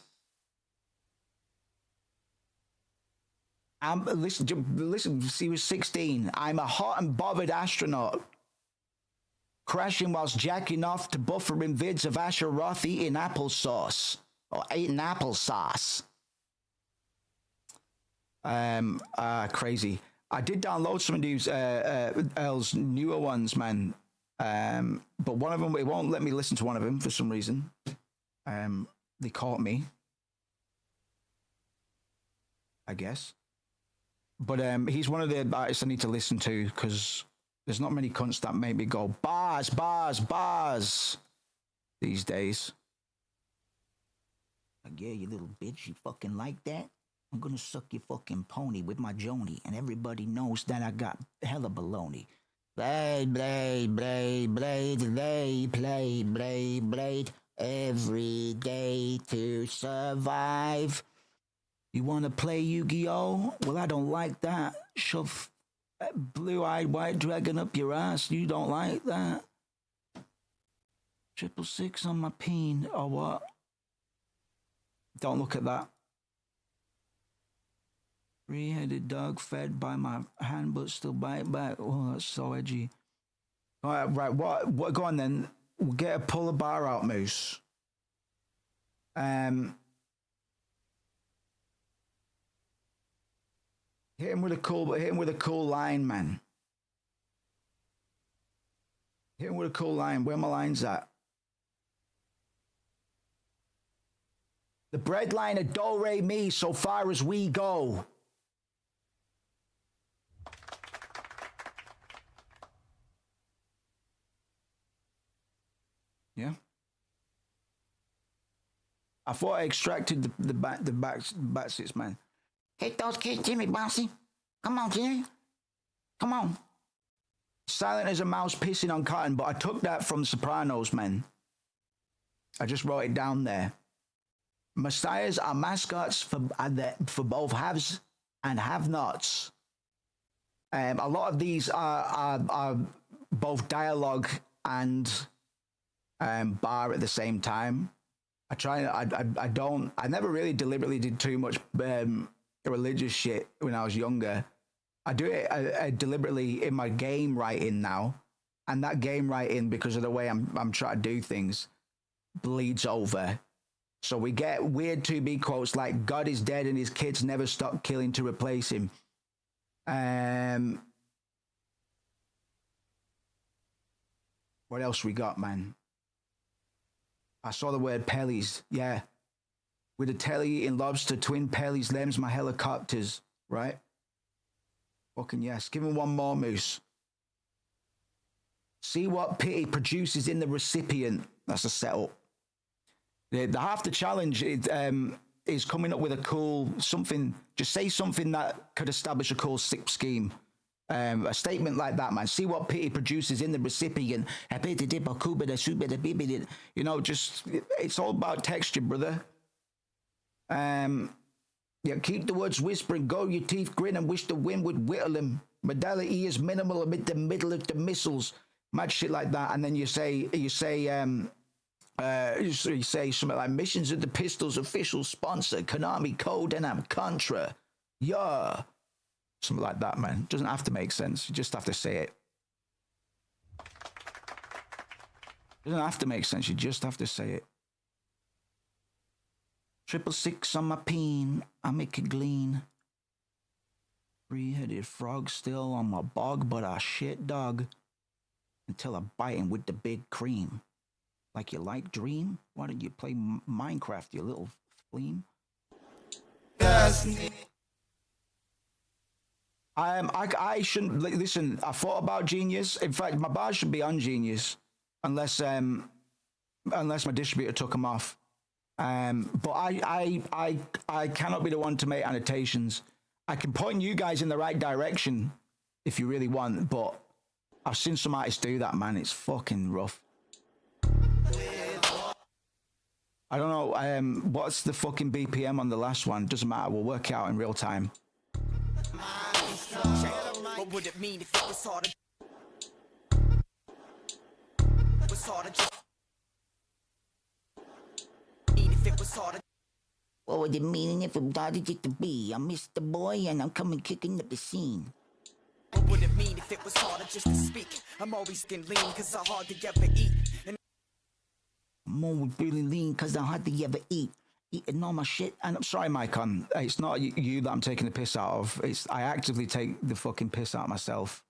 Listen, he was 16. I'm a hot and bothered astronaut, crashing whilst jacking off to buffering vids of Asherothi in applesauce. Or eating applesauce. Crazy. I did download some of these Earl's newer ones, man. But one of them, it won't let me listen to one of them for some reason. They caught me, I guess. But he's one of the artists I need to listen to, because there's not many cunts that make me go bars, bars, bars these days. Like, yeah, you little bitch, you fucking like that? I'm gonna suck your fucking pony with my Joni, and everybody knows that I got hella baloney. Blade, blade, blade, blade, they play, blade, blade, every day to survive. You wanna play Yu-Gi-Oh? Well, I don't like that. Shove that blue-eyed white dragon up your ass. You don't like that. 666 on my peen, or what? Don't look at that. Three-headed dog fed by my hand but still bite back. Oh, that's so edgy. All right, what? Go on then. We'll get a pull a bar out, Moose. Hit him with a cool line, man. Hit him with a cool line. Where my line's at? The bread line of do re mi, so far as we go. Yeah. I thought I extracted the back six, man. Hit those kids, Jimmy Bouncy. Come on, Jimmy. Come on. Silent as a mouse pissing on cotton, but I took that from Sopranos, man. I just wrote it down there. Messiahs are mascots for both haves and have-nots. A lot of these are both dialogue and bar at the same time. I never really deliberately did too much religious shit when I was younger. I do it deliberately in my game writing now, and that game writing, because of the way I'm trying to do things, bleeds over. So we get weird 2B quotes like "God is dead and his kids never stop killing to replace him." What else we got, man? I saw the word pellies. Yeah. With a telly eating lobster, twin pellies, lems, my helicopters. Right? Fucking yes. Give him one more, Moose. See what pity produces in the recipient. That's a setup. The half the challenge is coming up with a cool something. Just say something that could establish a cool scheme. A statement like that, man. See what pity produces in the recipient. You know, just it's all about texture, brother. Yeah, keep the words whispering, go your teeth grin and wish the wind would whittle them. Modality is minimal amid the middle of the missiles. Mad shit like that. And then you say something like missions of the Pistols official sponsor, Konami, Code, and I'm Contra. Yeah. Something like that, man. Doesn't have to make sense. You just have to say it. Doesn't have to make sense. You just have to say it. 666 on my peen. I make it glean. Three-headed frog still on my bog, but I shit dog. Until I bite him with the big cream. Like you like Dream? Why don't you play Minecraft, you little fleam? I shouldn't listen. I thought about Genius. In fact, my bars should be on Genius, unless my distributor took them off. But I cannot be the one to make annotations. I can point you guys in the right direction if you really want, but I've seen some artists do that, man. It's fucking rough. I don't know. What's the fucking BPM on the last one? Doesn't matter. We'll work it out in real time. What would it mean if it was harder? What would it mean if it started just to be? I'm Mr. Boy and I'm coming kicking up the scene. What would it mean if it was harder just to speak? I'm always skin lean cause I hardly ever eat. And I'm always really lean cause I hardly ever eat. Eating all my shit. And I'm sorry, Micon. It's not you that I'm taking the piss out of. I actively take the fucking piss out of myself.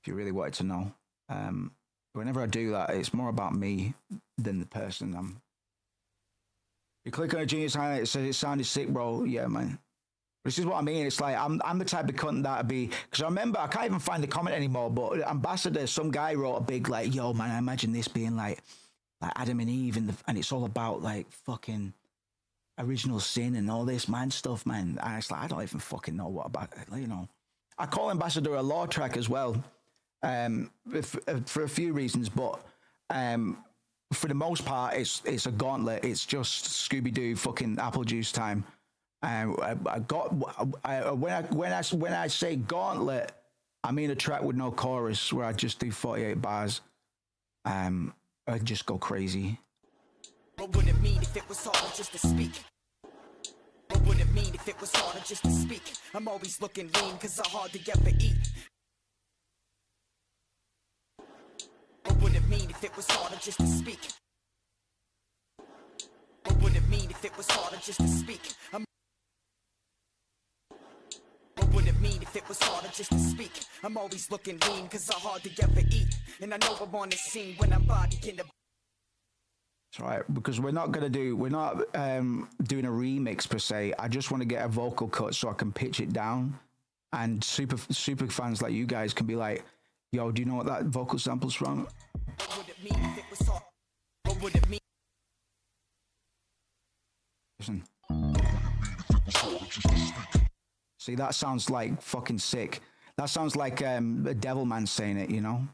If you really wanted to know. Whenever I do that, it's more about me than the person I'm. You click on a Genius highlight, it says it sounded sick, bro. Yeah, man. This is what I mean. It's like I'm the type of cunt that'd be, because I remember I can't even find the comment anymore. But Ambassador, some guy wrote a big like, "Yo, man, I imagine this being like Adam and Eve, and it's all about like fucking original sin and all this man stuff, man." And it's like I don't even fucking know what about it, you know. I call Ambassador a law track as well, for a few reasons, but for the most part, it's a gauntlet. It's just Scooby Doo fucking apple juice time. When I say gauntlet, I mean a track with no chorus where I just do 48 bars. I just go crazy. what would it mean if it was harder just to speak? What would it mean if it was harder just to speak? I'm always looking lean cause I hardly ever eat. What would it mean if it was harder just to speak? What would it mean if it was harder just to speak? What would it mean if it was harder just to speak? I'm always looking lean cause I hardly ever eat. And I know I'm on the scene when I'm bodying the. It's all right, because we're not doing a remix per se. I just want to get a vocal cut so I can pitch it down, and super fans like you guys can be like, "Yo, do you know what that vocal sample's from?" What would it mean if it was hard? What would it mean? Listen. See, that sounds like fucking sick. That sounds like a devil man saying it, you know?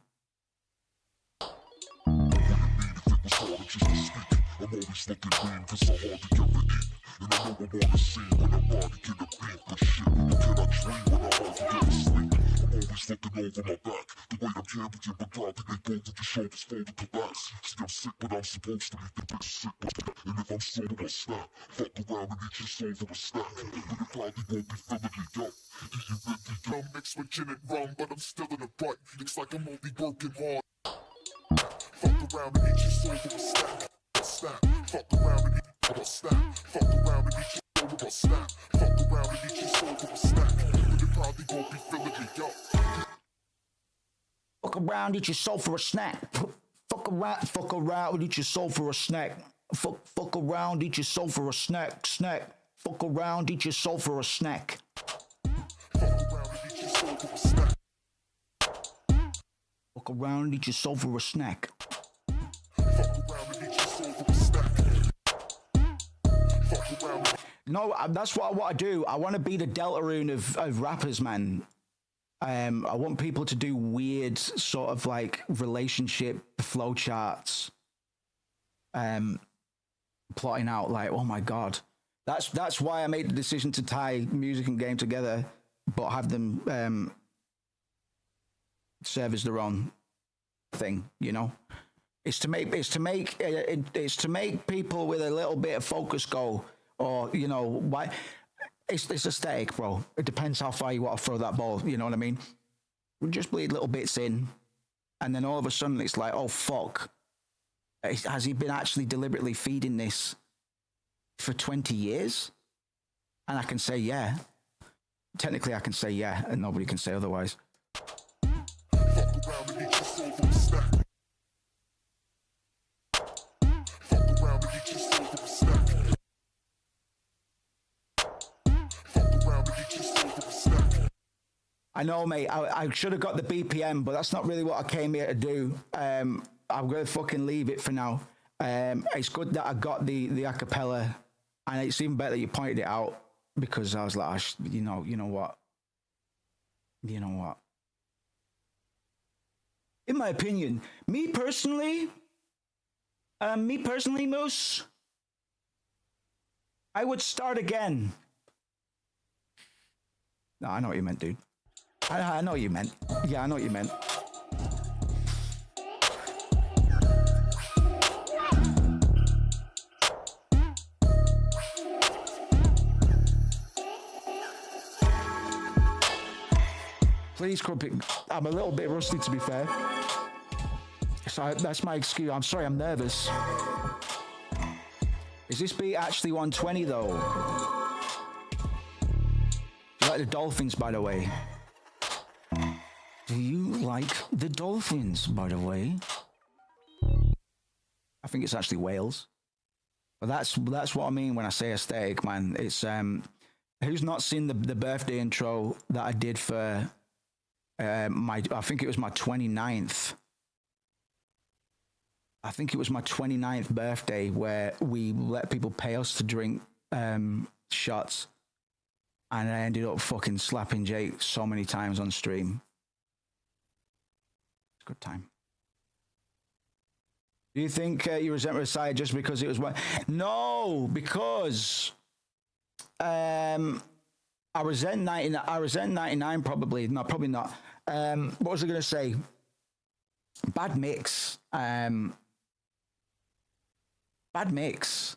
I'm always looking lean cause I hardly ever eat. And I know I'm on the scene when I'm body can a beat. But shit, how can I dream when I hardly ever sleep? I'm always looking over my back. The way I'm championing, but dropping they both with your shoulders folded to backs. See, I'm sick, but I'm supposed to be the bitch sick. And if I'm sober, I'll snap. Fuck around and eat your soul for a snack. But it probably won't be filling me up. Eating Bentley gum mixed with gin and rum, but I'm still in the butt. Looks like I'm only working hard. Fuck around and eat your soul for a snack. Snap. Fuck around and eat a snap. Fuck around and eat your soul for a snap. Fuck around and eat your soul for a snack. But it probably won't be filling me up. Fuck around, eat your soul for a snack. Fuck around, eat your soul for a snack. Fuck around, eat your soul for a snack. Fuck around, eat your soul for a snack. Fuck around and eat your soul for a snack. Fuck around, eat your soul for a snack. Fuck around and eat your soul for a snack. Fuck around. No, that's what I want to do. I want to be the Deltarune of rappers, man. I want people to do weird sort of like relationship flow charts. Plotting out like, oh my God. That's why I made the decision to tie music and game together, but have them serve as their own thing, you know. It's to make people with a little bit of focus go, or you know, why? It's aesthetic, bro. It depends how far you want to throw that ball. You know what I mean? We just bleed little bits in, and then all of a sudden it's like, oh fuck, has he been actually deliberately feeding this for 20 years? And I can say yeah. Technically, I can say yeah, and nobody can say otherwise. I know, mate. I should have got the BPM, but that's not really what I came here to do. I'm going to fucking leave it for now. It's good that I got the acapella, and it's even better that you pointed it out, because I was like, you know what? In my opinion, me personally, Moose, I would start again. No, I know what you meant, dude. I know what you meant. Yeah, I know what you meant. Please, Crumpet. I'm a little bit rusty, to be fair. So that's my excuse. I'm sorry, I'm nervous. Is this beat actually 120, though? Do you like the Dolphins, by the way? Do you like the Dolphins, by the way? I think it's actually Wales. But that's what I mean when I say aesthetic, man. It's who's not seen the birthday intro that I did for I think it was my 29th. I think it was my 29th birthday where we let people pay us to drink shots, and I ended up fucking slapping Jake so many times on stream. It's a good time. Do you think you resent Messiah just because it was one? No, because I resent 99. I resent 99 probably. No, probably not. What was I going to say? Bad mix. Bad mix.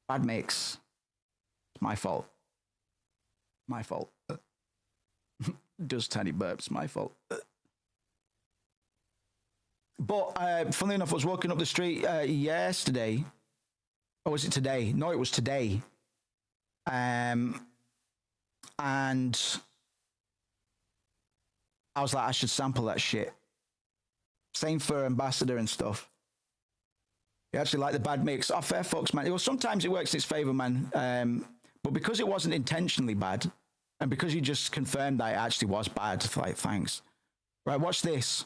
It's my fault. Does tiny burps. My fault. But funnily enough, I was walking up the street yesterday. Or was it today? No, it was today. And I was like, I should sample that shit. Same for Ambassador and stuff. You actually like the bad mix. Oh, fair fucks, man. Well, sometimes it works in its favor, man. But because it wasn't intentionally bad, and because you just confirmed that it actually was bad, like, thanks. Right, watch this.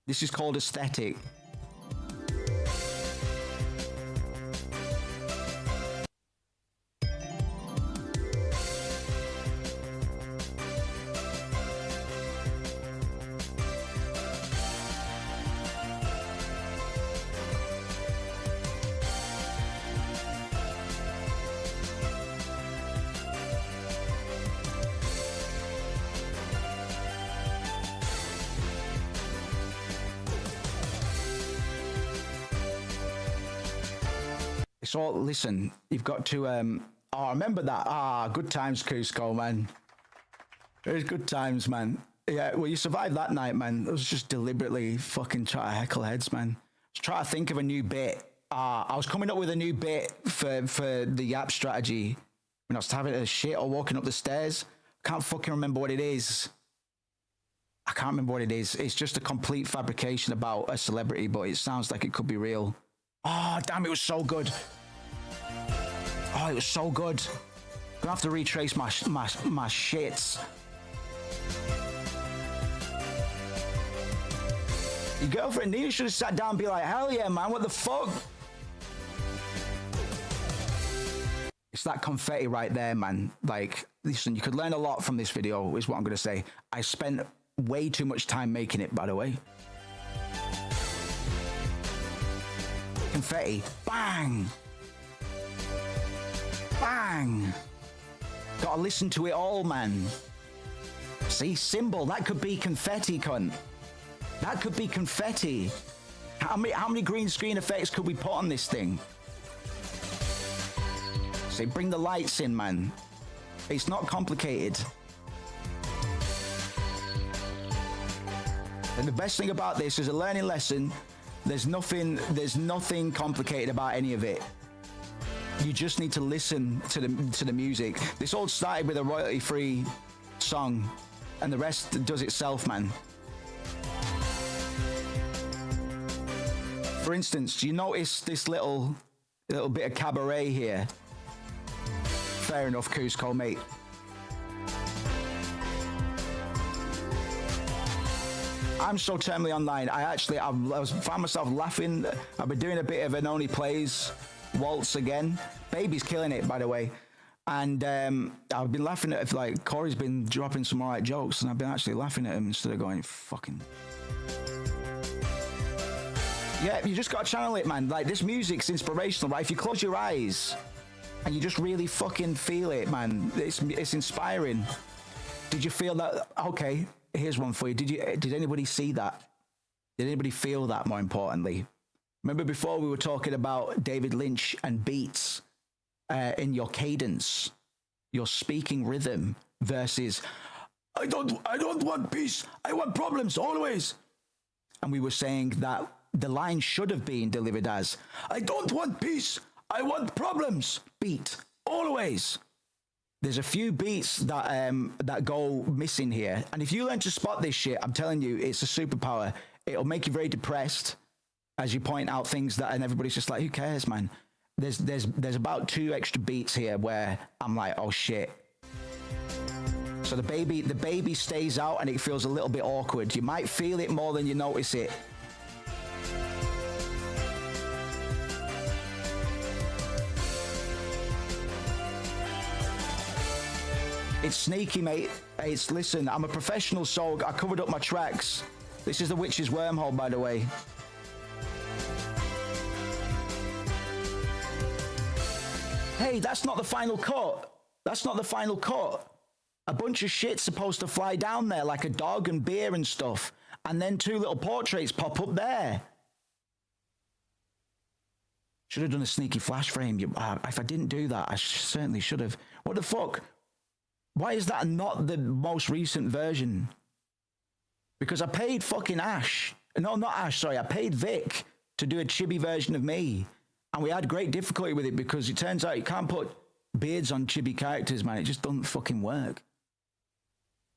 This is called aesthetic. So listen, you've got to remember that. Good times, Cusco, man. It was good times, man. Yeah, well, you survived that night, man. It was just deliberately fucking trying to heckle heads, man. I was trying to think of a new bit. I was coming up with a new bit for the Yap strategy when I was having a shit or walking up the stairs. Can't fucking remember what it is. I can't remember what it is. It's just a complete fabrication about a celebrity, but it sounds like it could be real. Oh, damn, it was so good. Oh, it was so good. Gonna have to retrace my shits. Your girlfriend Nina should have sat down and be like, hell yeah, man, what the fuck? It's that confetti right there, man. Like, listen, you could learn a lot from this video, is what I'm gonna say. I spent way too much time making it, by the way. Confetti, bang! Bang! Got got to listen to it all, man. See, symbol, that could be confetti, cunt. That could be confetti. How many green screen effects could we put on this thing? See, bring the lights in, man. It's not complicated. And the best thing about this is a learning lesson. There's nothing complicated about any of it. You just need to listen to the music. This all started with a royalty-free song, and the rest does itself, man. For instance, do you notice this little bit of cabaret here? Fair enough, Cusco, mate. I'm so terminally online. I found myself laughing. I've been doing a bit of an only plays waltz again. Baby's killing it, by the way. And I've been laughing at it. Like, Corey's been dropping some alright jokes, and I've been actually laughing at him instead of going, fucking... Yeah, you just gotta channel it, man. Like, this music's inspirational, right? If you close your eyes and you just really fucking feel it, man, it's inspiring. Did you feel that? Okay, here's one for you. Did anybody see that? Did anybody feel that, more importantly? Remember before we were talking about David Lynch and beats in your cadence, your speaking rhythm versus, I don't want peace, I want problems, always. And we were saying that the line should have been delivered as, I don't want peace, I want problems, beat, always. There's a few beats that go missing here. And if you learn to spot this shit, I'm telling you, it's a superpower. It'll make you very depressed as you point out things that, and everybody's just like, who cares, man? There's about 2 extra beats here where I'm like, oh shit. So the baby stays out and it feels a little bit awkward. You might feel it more than you notice it. It's sneaky, mate. Listen, I'm a professional, so I covered up my tracks. This is the Witch's Wormhole, by the way. Hey, that's not the final cut. That's not the final cut. A bunch of shit's supposed to fly down there like a dog and beer and stuff. And then 2 little portraits pop up there. Should have done a sneaky flash frame. If I didn't do that, I certainly should have. What the fuck? Why is that not the most recent version? Because I paid fucking Ash. No, not Ash, sorry. I paid Vic to do a chibi version of me. And we had great difficulty with it because it turns out you can't put beards on chibi characters, man. It just doesn't fucking work.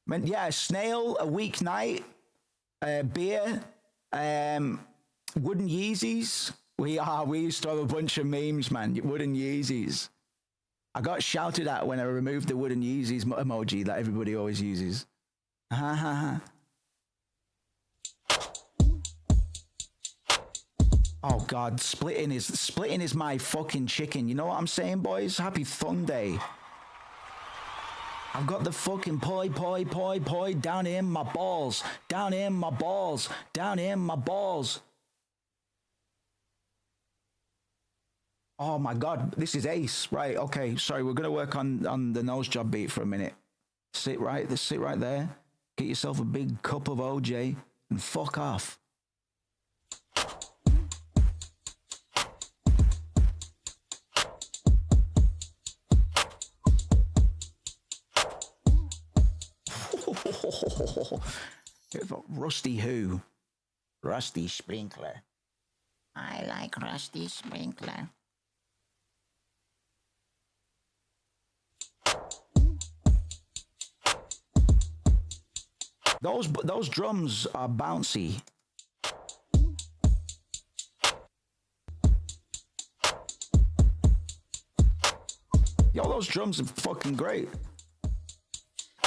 I mean, yeah, a snail, a weeknight, beer, wooden Yeezys. We used to have a bunch of memes, man. Wooden Yeezys. I got shouted at when I removed the wooden Yeezys emoji that everybody always uses. Ha ha ha. Oh God, splitting is my fucking chicken. You know what I'm saying, boys? Happy Fun Day. I've got the fucking poi down in my balls, down in my balls, down in my balls. Oh my God, this is ace. Right, okay, sorry, we're gonna work on the nose job beat for a minute. Sit right there. Get yourself a big cup of OJ and fuck off. Rusty who? Rusty Sprinkler. I like Rusty Sprinkler. Those drums are bouncy. Yo, those drums are fucking great.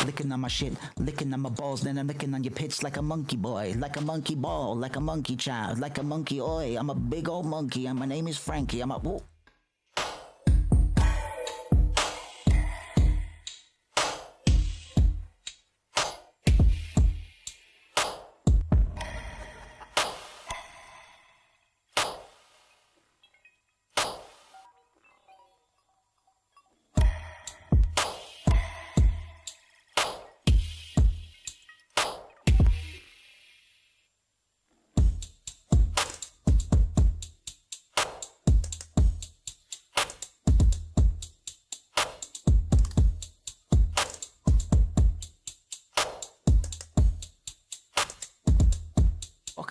Licking on my shit, licking on my balls, then I'm licking on your pits like a monkey boy, like a monkey ball, like a monkey child, like a monkey oi. I'm a big old monkey and my name is Frankie. I'm a whoa.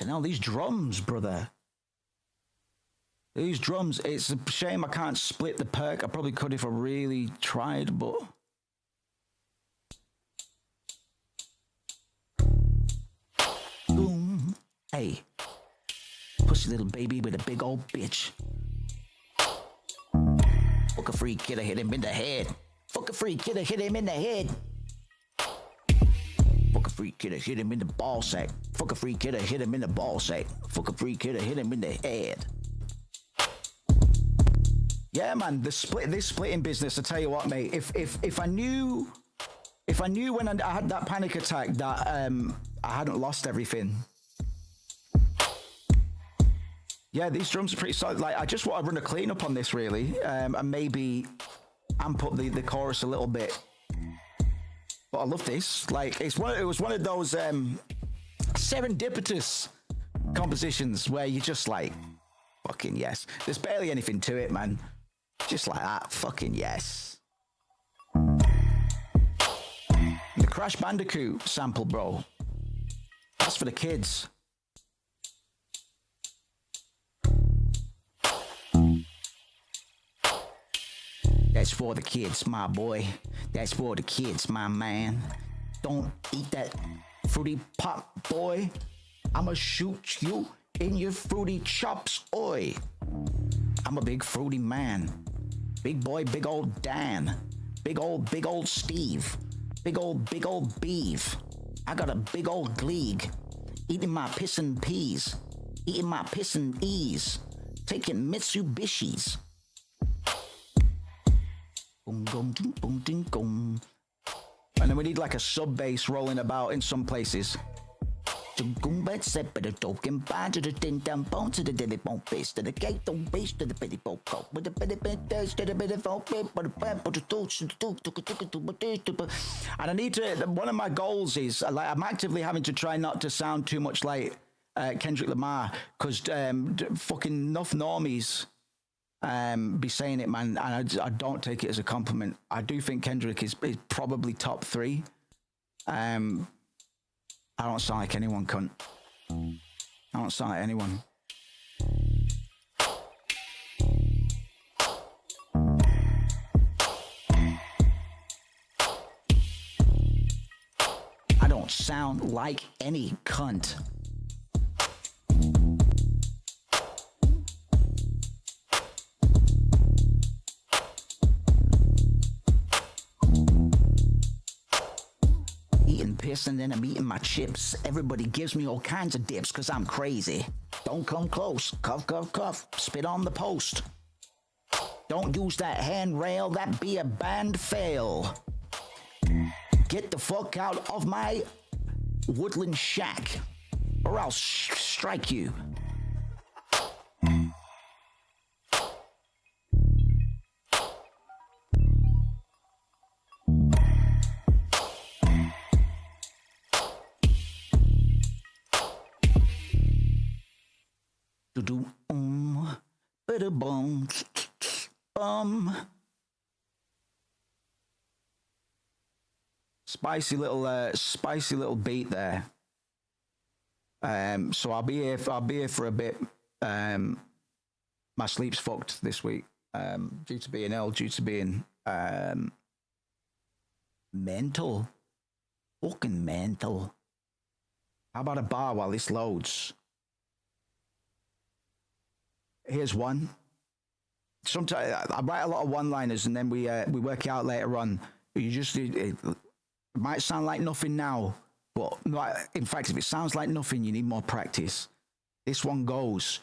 Fucking hell, these drums, brother. These drums, it's a shame I can't split the perk. I probably could if I really tried, but... Boom. Hey. Pussy little baby with a big old bitch. Fuck a free kid, I hit him in the head. Fuck a free kid, I hit him in the head. Fuck a free kid, I hit him in the ball sack. Fuck a free kid, I hit him in the ball sack. Fuck a free kid, I hit him in the head. Yeah, man, this splitting business. I tell you what, mate. If I knew when I had that panic attack that I hadn't lost everything. Yeah, these drums are pretty solid. Like, I just want to run a cleanup on this, really, and maybe amp up the chorus a little bit. But I love this. Like, it was one of those serendipitous compositions where you're just like, fucking yes. There's barely anything to it, man. Just like that, fucking yes. The Crash Bandicoot sample, bro. That's for the kids. That's for the kids, my boy. That's for the kids, my man. Don't eat that fruity pop, boy. I'ma shoot you in your fruity chops, oi. I'm a big fruity man. Big boy, big old Dan. Big old Steve. Big old beef. I got a big old gleeg. Eating my pissin' peas. Eating my pissin' ease. Taking Mitsubishis. Boom, boom, boom, boom, ding, boom. And then we need like a sub bass rolling about in some places. To the token band to the tin down bone to the dilly bone face to the gate don't base to the bitty bone coat with the bitty bit days to the bitty bone bit but the bad but the and I need to one of my goals is like I'm actively having to try not to sound too much like Kendrick Lamar because fucking enough normies be saying it, man, and I don't take it as a compliment. I do think Kendrick is probably top 3. I don't sound like anyone, cunt. I don't sound like anyone. I don't sound like any cunt. And then I'm eating my chips. Everybody gives me all kinds of dips because I'm crazy. Don't come close. Cuff, cuff, cuff. Spit on the post. Don't use that handrail. That be a band fail. Get the fuck out of my woodland shack or I'll strike you. Spicy little beat there. So I'll be here for a bit. My sleep's fucked this week. Due to being ill, due to being mental. Fucking mental. How about a bar while this loads? Here's one. Sometimes I write a lot of one-liners and then we work it out later on. You just it might sound like nothing now, but in fact, if it sounds like nothing, you need more practice. This one goes.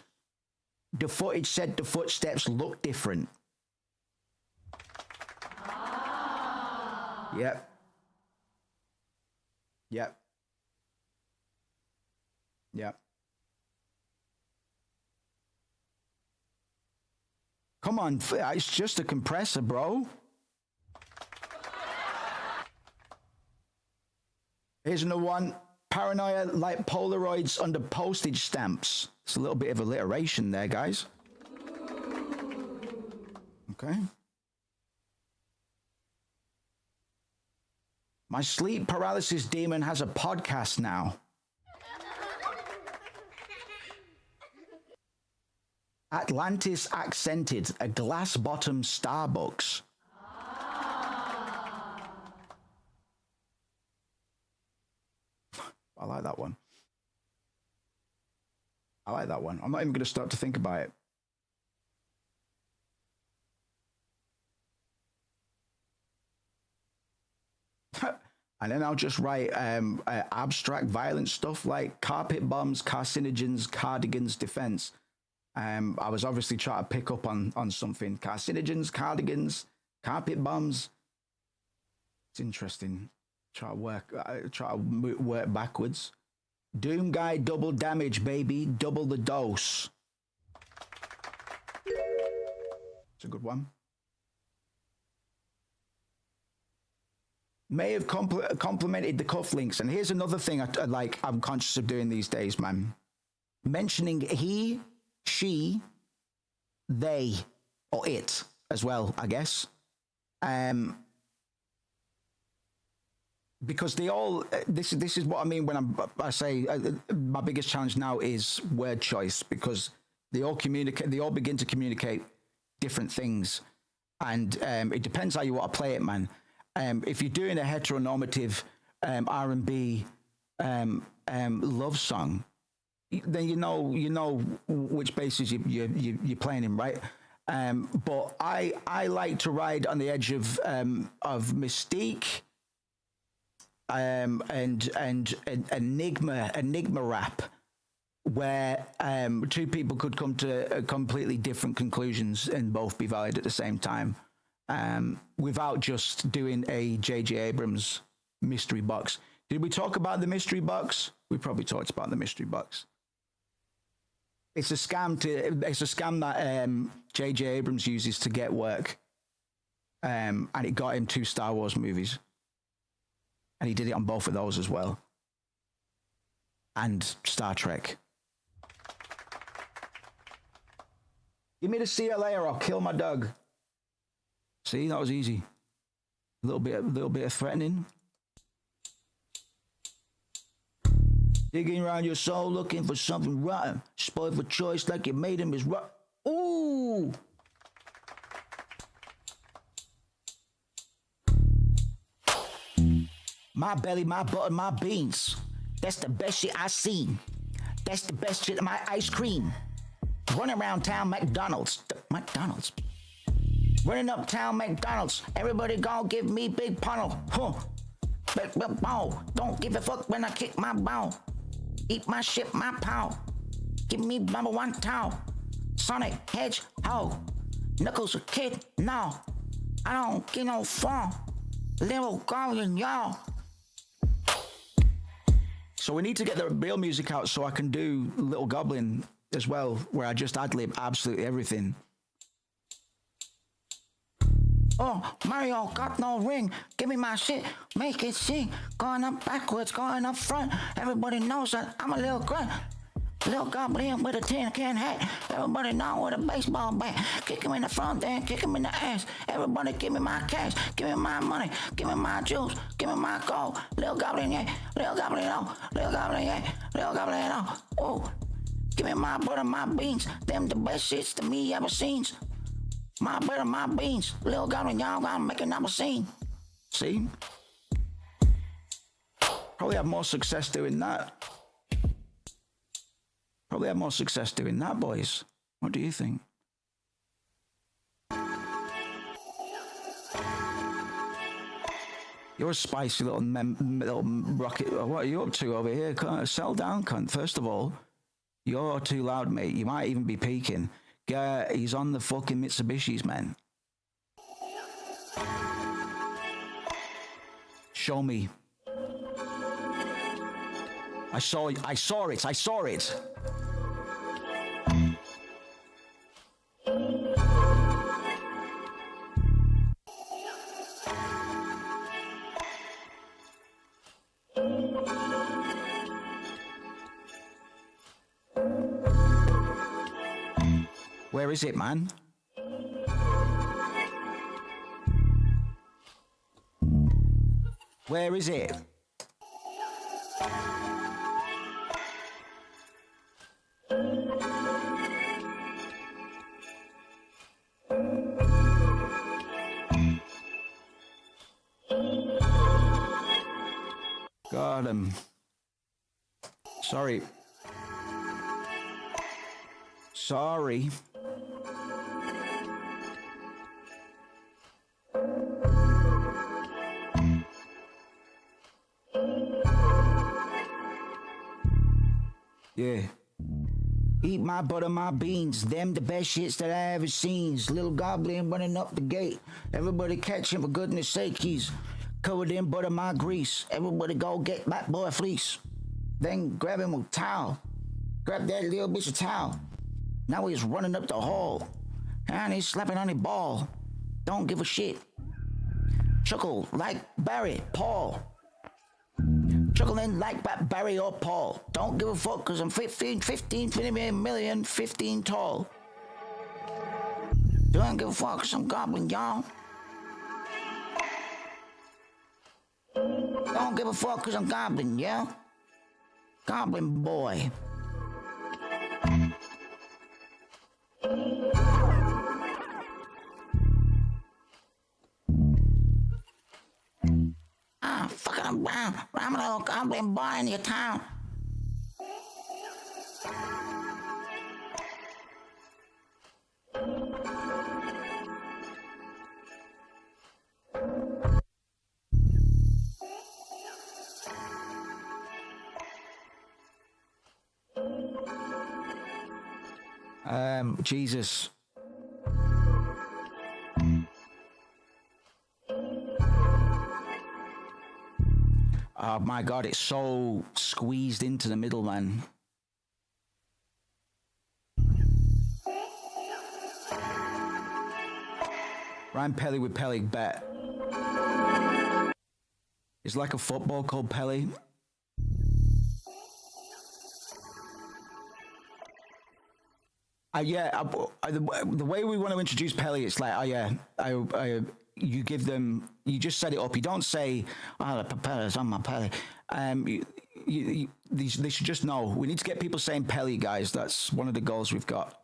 The footage said the footsteps look different. Yep. Yep. Yep. Come on, it's just a compressor, bro. Here's another one. Paranoia like Polaroids under postage stamps. It's a little bit of alliteration there, guys. Okay. My sleep paralysis demon has a podcast now. Atlantis accented, a glass-bottom Starbucks. I like that one. I like that one. I'm not even going to start to think about it. And then I'll just write abstract violent stuff like carpet bombs, carcinogens, cardigans, defense. I was obviously trying to pick up on something. Carcinogens, cardigans, carpet bombs. It's interesting. Try to work backwards. Doom guy, double damage, baby. Double the dose. It's a good one. May have complimented the cufflinks. And here's another thing I'm conscious of doing these days, man. Mentioning he, she, they, or it as well, I guess. Because they all, this is what I mean when I say my biggest challenge now is word choice, because they all begin to communicate different things. And it depends how you want to play it, man. If you're doing a heteronormative R&B love song, then you know which bases you're playing in, right? But I like to ride on the edge of mystique and enigma rap, where two people could come to completely different conclusions and both be valid at the same time. Without just doing a J.J. Abrams mystery box. Did we talk about the mystery box? We probably talked about the mystery box. It's a scam that J.J. Abrams uses to get work, and it got him 2 Star Wars movies, and he did it on both of those as well, and Star Trek. Give me the CLA or I'll kill my dog. See, that was easy. A little bit of threatening. Digging around your soul, looking for something rotten. Spoiled for choice like you made him is rotten. Ooh! My belly, my butter, my beans. That's the best shit I seen. That's the best shit, my ice cream. Running around town, McDonald's. McDonald's. Running uptown McDonald's. Everybody gon' give me big puddle. Huh. Big ball. Don't give a fuck when I kick my ball. Eat my shit, my pal. Give me number 1 towel. Sonic Hedgehog. Knuckles a kid. No. I don't get no fun. Little Goblin, y'all. So we need to get the real music out so I can do Little Goblin as well, where I just ad-lib absolutely everything. Oh, Mario got no ring. Give me my shit, make it sing. Going up backwards, going up front. Everybody knows that I'm a little grunt. Little goblin with a tin can hat. Everybody know with a baseball bat. Kick him in the front, then kick him in the ass. Everybody give me my cash, give me my money, give me my juice, give me my gold. Little goblin, yeah. Little goblin, oh. Little goblin, yeah. Little goblin, oh. Oh. Give me my butter, my beans. Them the best shits to me ever seen. My butter, my beans. Little goblin, y'all gotta make another scene. See? Probably have more success doing that. Probably have more success doing that, boys. What do you think? You're a spicy little rocket. What are you up to over here? Settle down, cunt. First of all, you're too loud, mate. You might even be peaking. He's on the fucking Mitsubishis, man. Show me. I saw it. Where is it, man? Where is it? Got him. Sorry. Sorry. Yeah. Eat my butter, my beans. Them the best shits that I ever seen. Little goblin running up the gate. Everybody catch him, for goodness sake. He's covered in butter, my grease. Everybody go get that boy a fleece. Then grab him a towel. Grab that little bitch of towel. Now he's running up the hall. And he's slapping on his ball. Don't give a shit. Chuckle like Barry, Paul. Chuckling like Barry or Paul. Don't give a fuck, cause I'm 15 million, 15 tall. Don't give a fuck, cause I'm goblin, y'all. Don't give a fuck, cause I'm goblin, yeah? Goblin boy. Fuck it, I'm a little goblin boy in your town. Jesus. Oh my God, it's so squeezed into the middle, man. Rhyme Pelly with Pelly, bet. It's like a football called Pelly. The way we want to introduce Pelly, it's like, you give them, you just set it up. You don't say, oh, the propeller's on my Pelly. They should just know. We need to get people saying Pelly, guys. That's one of the goals we've got.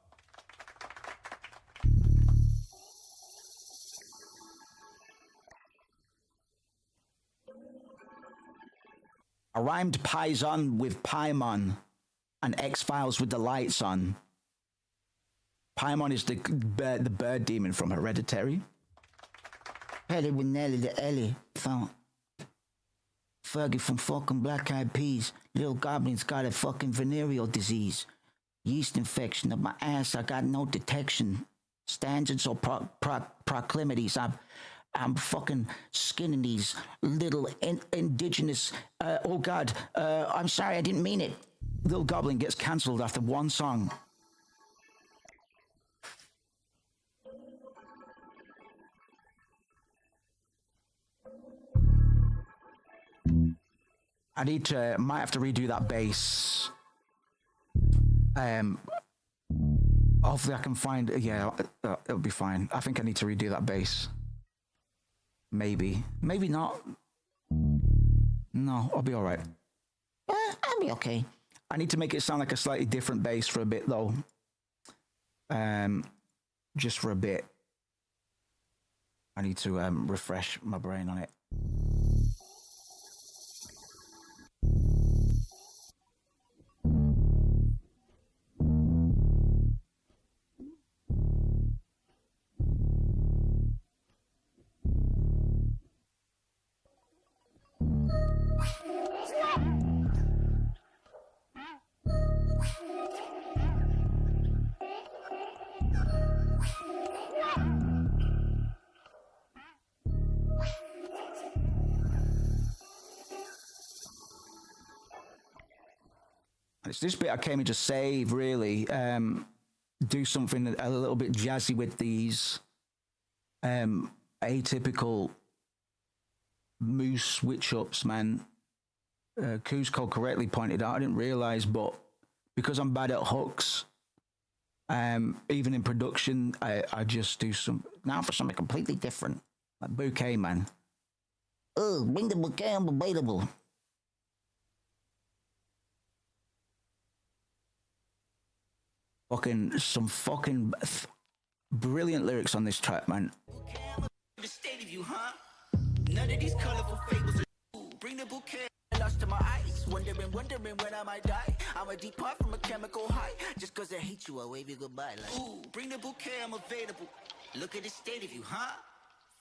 I rhymed Pison with Paimon and X-Files with the lights on. Paimon is the bird demon from Hereditary. Pelly with Nelly the Ellie. Fergie from fucking Black Eyed Peas. Little Goblin's got a fucking venereal disease. Yeast infection of my ass, I got no detection. Standards or proclimities. I'm fucking skinning these little indigenous... oh God, I'm sorry, I didn't mean it. Little Goblin gets cancelled after one song. Might have to redo that bass. Hopefully I can find, it'll be fine. I think I need to redo that bass. Maybe not. No, I'll be all right. I'll be okay. I need to make it sound like a slightly different bass for a bit though. Just for a bit. I need to refresh my brain on it. It's this bit I came in to save, really. Do something a little bit jazzy with these atypical moose switch-ups, man. Kuzco correctly pointed out, I didn't realize, but because I'm bad at hooks, even in production, I just do now for something completely different. Like bouquet, man. Oh, bring the bouquet, I'm available. Some fucking brilliant lyrics on this track, man. None of these colorful fables are bring the bouquet. lost to my eyes. Wondering when I might die. I'ma depart from a chemical high. Just cause I hate you, I'll wave you goodbye. Like, ooh, bring the bouquet, I'm available. Look at the state of you, huh?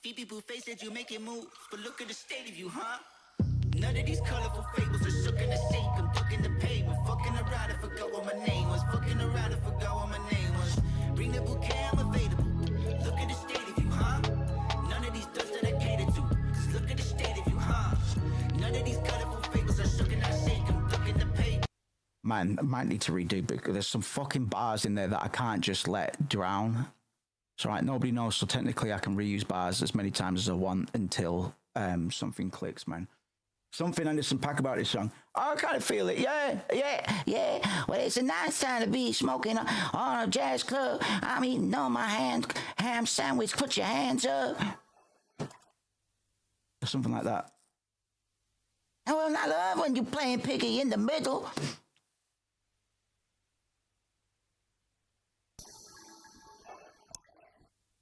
Phoebe Buffet said you make it move, but look at the state of you, huh? None of these colorful fables are shook in the sink. I'm ducking the pavement, fucking around, I forgot what my name was. Fucking around, I forgot what my name was. Bring the bouquet, I'm available. Look at the state of you, huh? None of these duds that I cater to. Cause look at the state of you, huh? None of these colorful fables are shook in that sink. I'm ducking the pavement. Man, I might need to redo, because there's some fucking bars in there that I can't just let drown. It's all right, nobody knows, so technically I can reuse bars as many times as I want until something clicks, man. Something Anderson Paak about this song. Oh, I kind of feel it. Yeah. Well, it's a nice time to be smoking on a jazz club. I'm eating on my ham sandwich. Put your hands up. Or something like that. Oh, well, I love when you playing Piggy in the middle.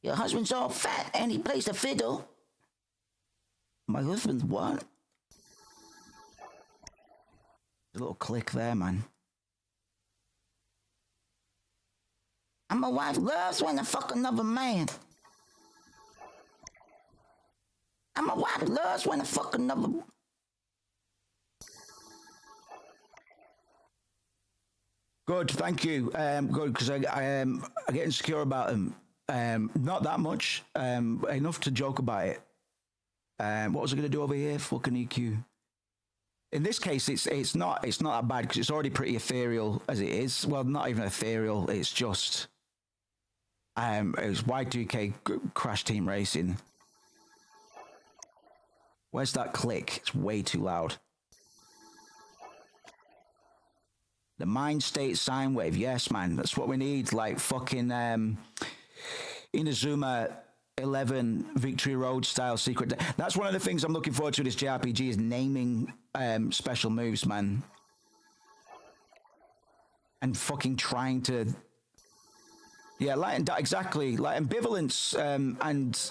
Your husband's all fat and he plays the fiddle. My husband's what? A little click there, man. And my wife loves when I fuck another man. And my wife loves when I fuck another. Good, thank you. Good, because I get insecure about them. Not that much. Enough to joke about it. What was I going to do over here? Fucking EQ. In this case, it's not that bad because it's already pretty ethereal as it is. Well, not even ethereal. It's just it's Y2K Crash Team Racing. Where's that click? It's way too loud. The mind state sine wave. Yes, man. That's what we need. Like fucking Inazuma 11 Victory Road style secret. That's one of the things I'm looking forward to with this JRPG is naming special moves, man. And fucking trying to... Yeah, like exactly. Like ambivalence, and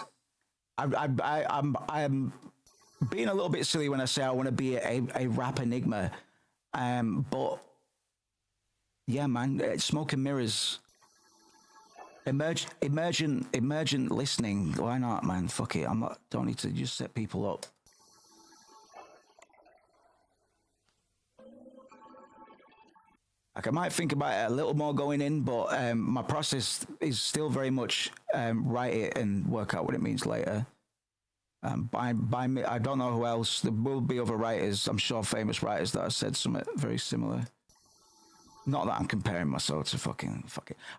I'm being a little bit silly when I say I want to be a rap enigma. But yeah, man, smoke and mirrors. Emergent listening. Why not, man? Fuck it. Don't need to just set people up. Like I might think about it a little more going in, but my process is still very much write it and work out what it means later. By me, I don't know who else. There will be other writers. I'm sure famous writers that have said something very similar. Not that I'm comparing myself to fucking.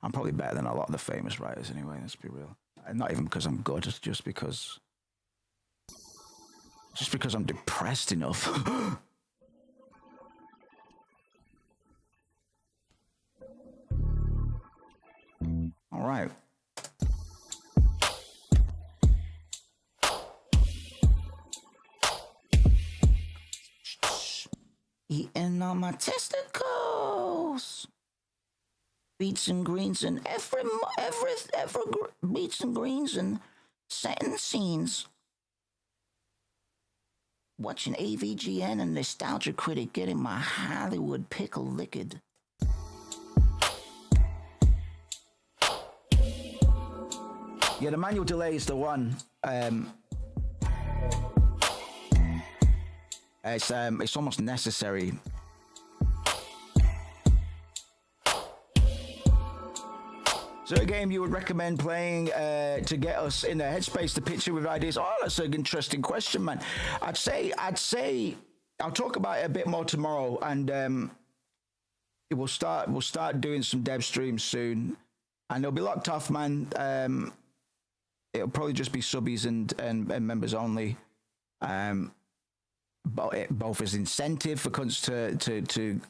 I'm probably better than a lot of the famous writers anyway, let's be real. And not even because I'm good, just because I'm depressed enough. All right. Eating on my testicles. Beets and greens and every beets and greens and setting scenes. Watching AVGN and Nostalgia Critic getting my Hollywood pickle licked. Yeah, the manual delay is the one. It's almost necessary. So a game you would recommend playing to get us in the headspace to pitch in with ideas? Oh, that's an interesting question, man. I'd say I'll talk about it a bit more tomorrow, and we'll start doing some dev streams soon, and they'll be locked off, man. It'll probably just be subbies and members only. Both as incentive for cunts to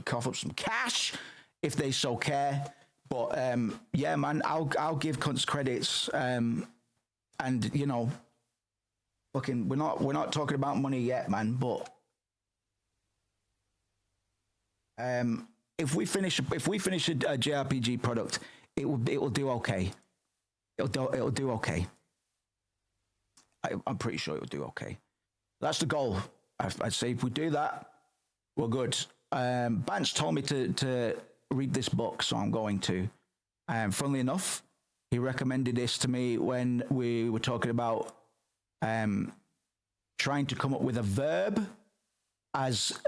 cough up some cash if they so care. But yeah, man, I'll give cunts credits, and you know, fucking, we're not talking about money yet, man. But if we finish a JRPG product, it will do okay. It'll do okay. I'm pretty sure it'll do okay. That's the goal. I'd say if we do that, Well, good. Bance told me to read this book, so I'm going to. Funnily enough, he recommended this to me when we were talking about trying to come up with a verb as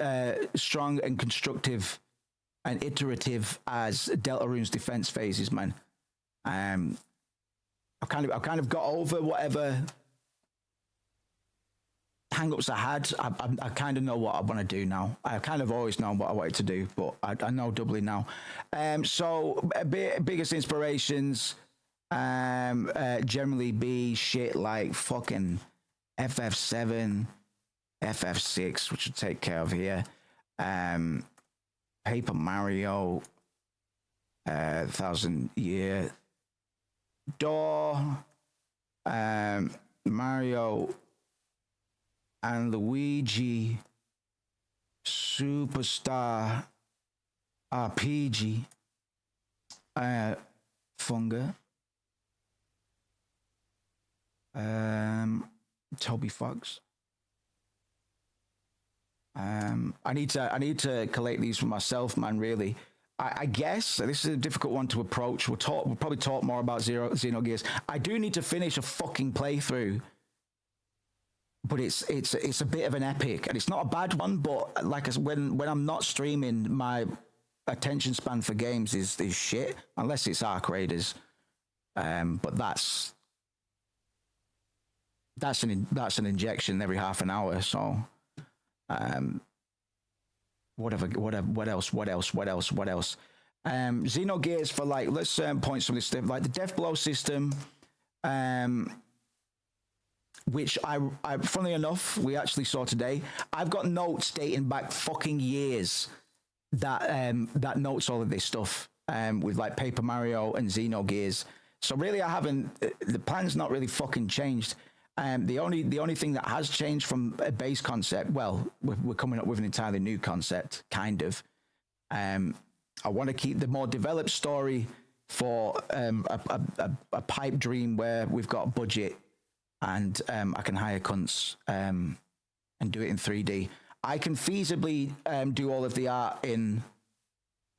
strong and constructive and iterative as Deltarune's defense phases, man. I've kind of got over whatever hang-ups I had. I kind of know what I want to do now. I kind of always known what I wanted to do, but I know doubly now. So biggest inspirations generally be shit like fucking FF7, FF6, which will take care of here. Paper Mario, 1,000 Year Door, Mario and Luigi Superstar RPG, Funga, Toby Fox. I need to collate these for myself, man. Really, I guess this is a difficult one to approach. We'll probably talk more about Xenogears. I do need to finish a fucking playthrough, but it's a bit of an epic, and it's not a bad one. But like I said, when I'm not streaming, my attention span for games is shit, unless it's Arc Raiders. But that's an injection every half an hour. So, what else? Xenogears for like, let's point some of this stuff, like the Death Blow system, which I funnily enough, we actually saw today. I've got notes dating back fucking years that notes all of this stuff, with like Paper Mario and Xenogears. So really, the plan's not really fucking changed. The only thing that has changed from a base concept, well, we're coming up with an entirely new concept, kind of. I want to keep the more developed story for a pipe dream where we've got budget and I can hire cunts and do it in 3D. I can feasibly do all of the art in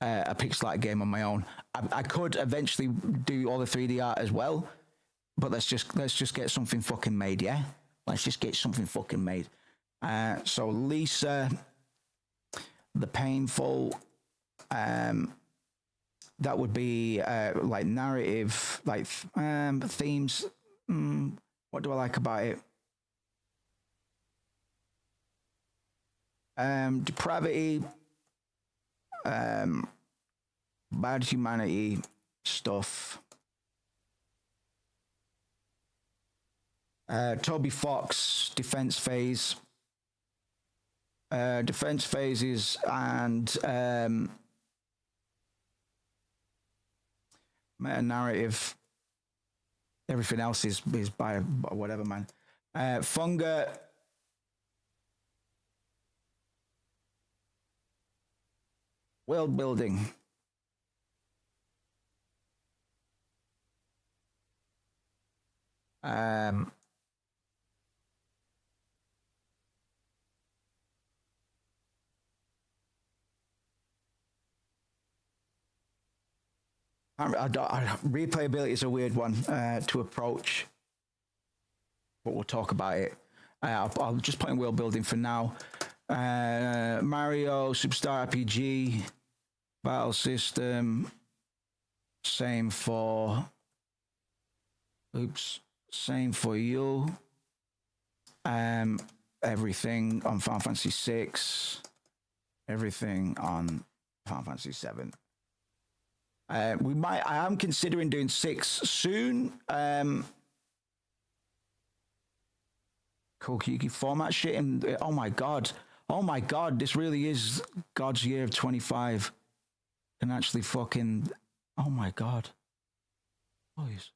a pixel art game on my own. I could eventually do all the 3D art as well. But let's just get something fucking made, yeah? Let's just get something fucking made. So Lisa, the Painful, that would be like narrative, like themes. What do I like about it? Depravity, bad humanity stuff. Toby Fox, defense phase. Defense phases and meta narrative. Everything else is by whatever, man. Funga. World building. Replayability is a weird one to approach, but we'll talk about it. I'll just put in world building for now. Mario, Superstar RPG, battle system, same for you. Everything on Final Fantasy 6, everything on Final Fantasy 7. I am considering doing 6 soon. Kokiki format shit, and oh my god, this really is God's year of 25. Can actually fucking, oh my god. Please.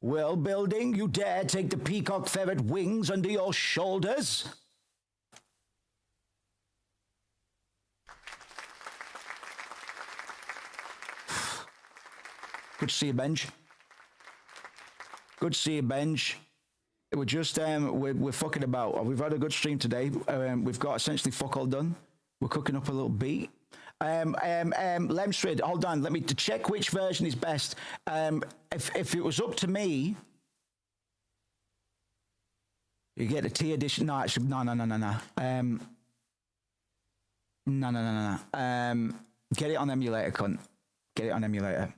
World building, you dare take the peacock feathered wings under your shoulders? Good to see you, Benj. Good to see you, Benj. We're just we're fucking about. We've had a good stream today. We've got essentially fuck all done. We're cooking up a little beat. Lemstrid, hold on. Let me check which version is best. If it was up to me, you get the T edition. No, actually, no. No. Get it on emulator, cunt. Get it on emulator.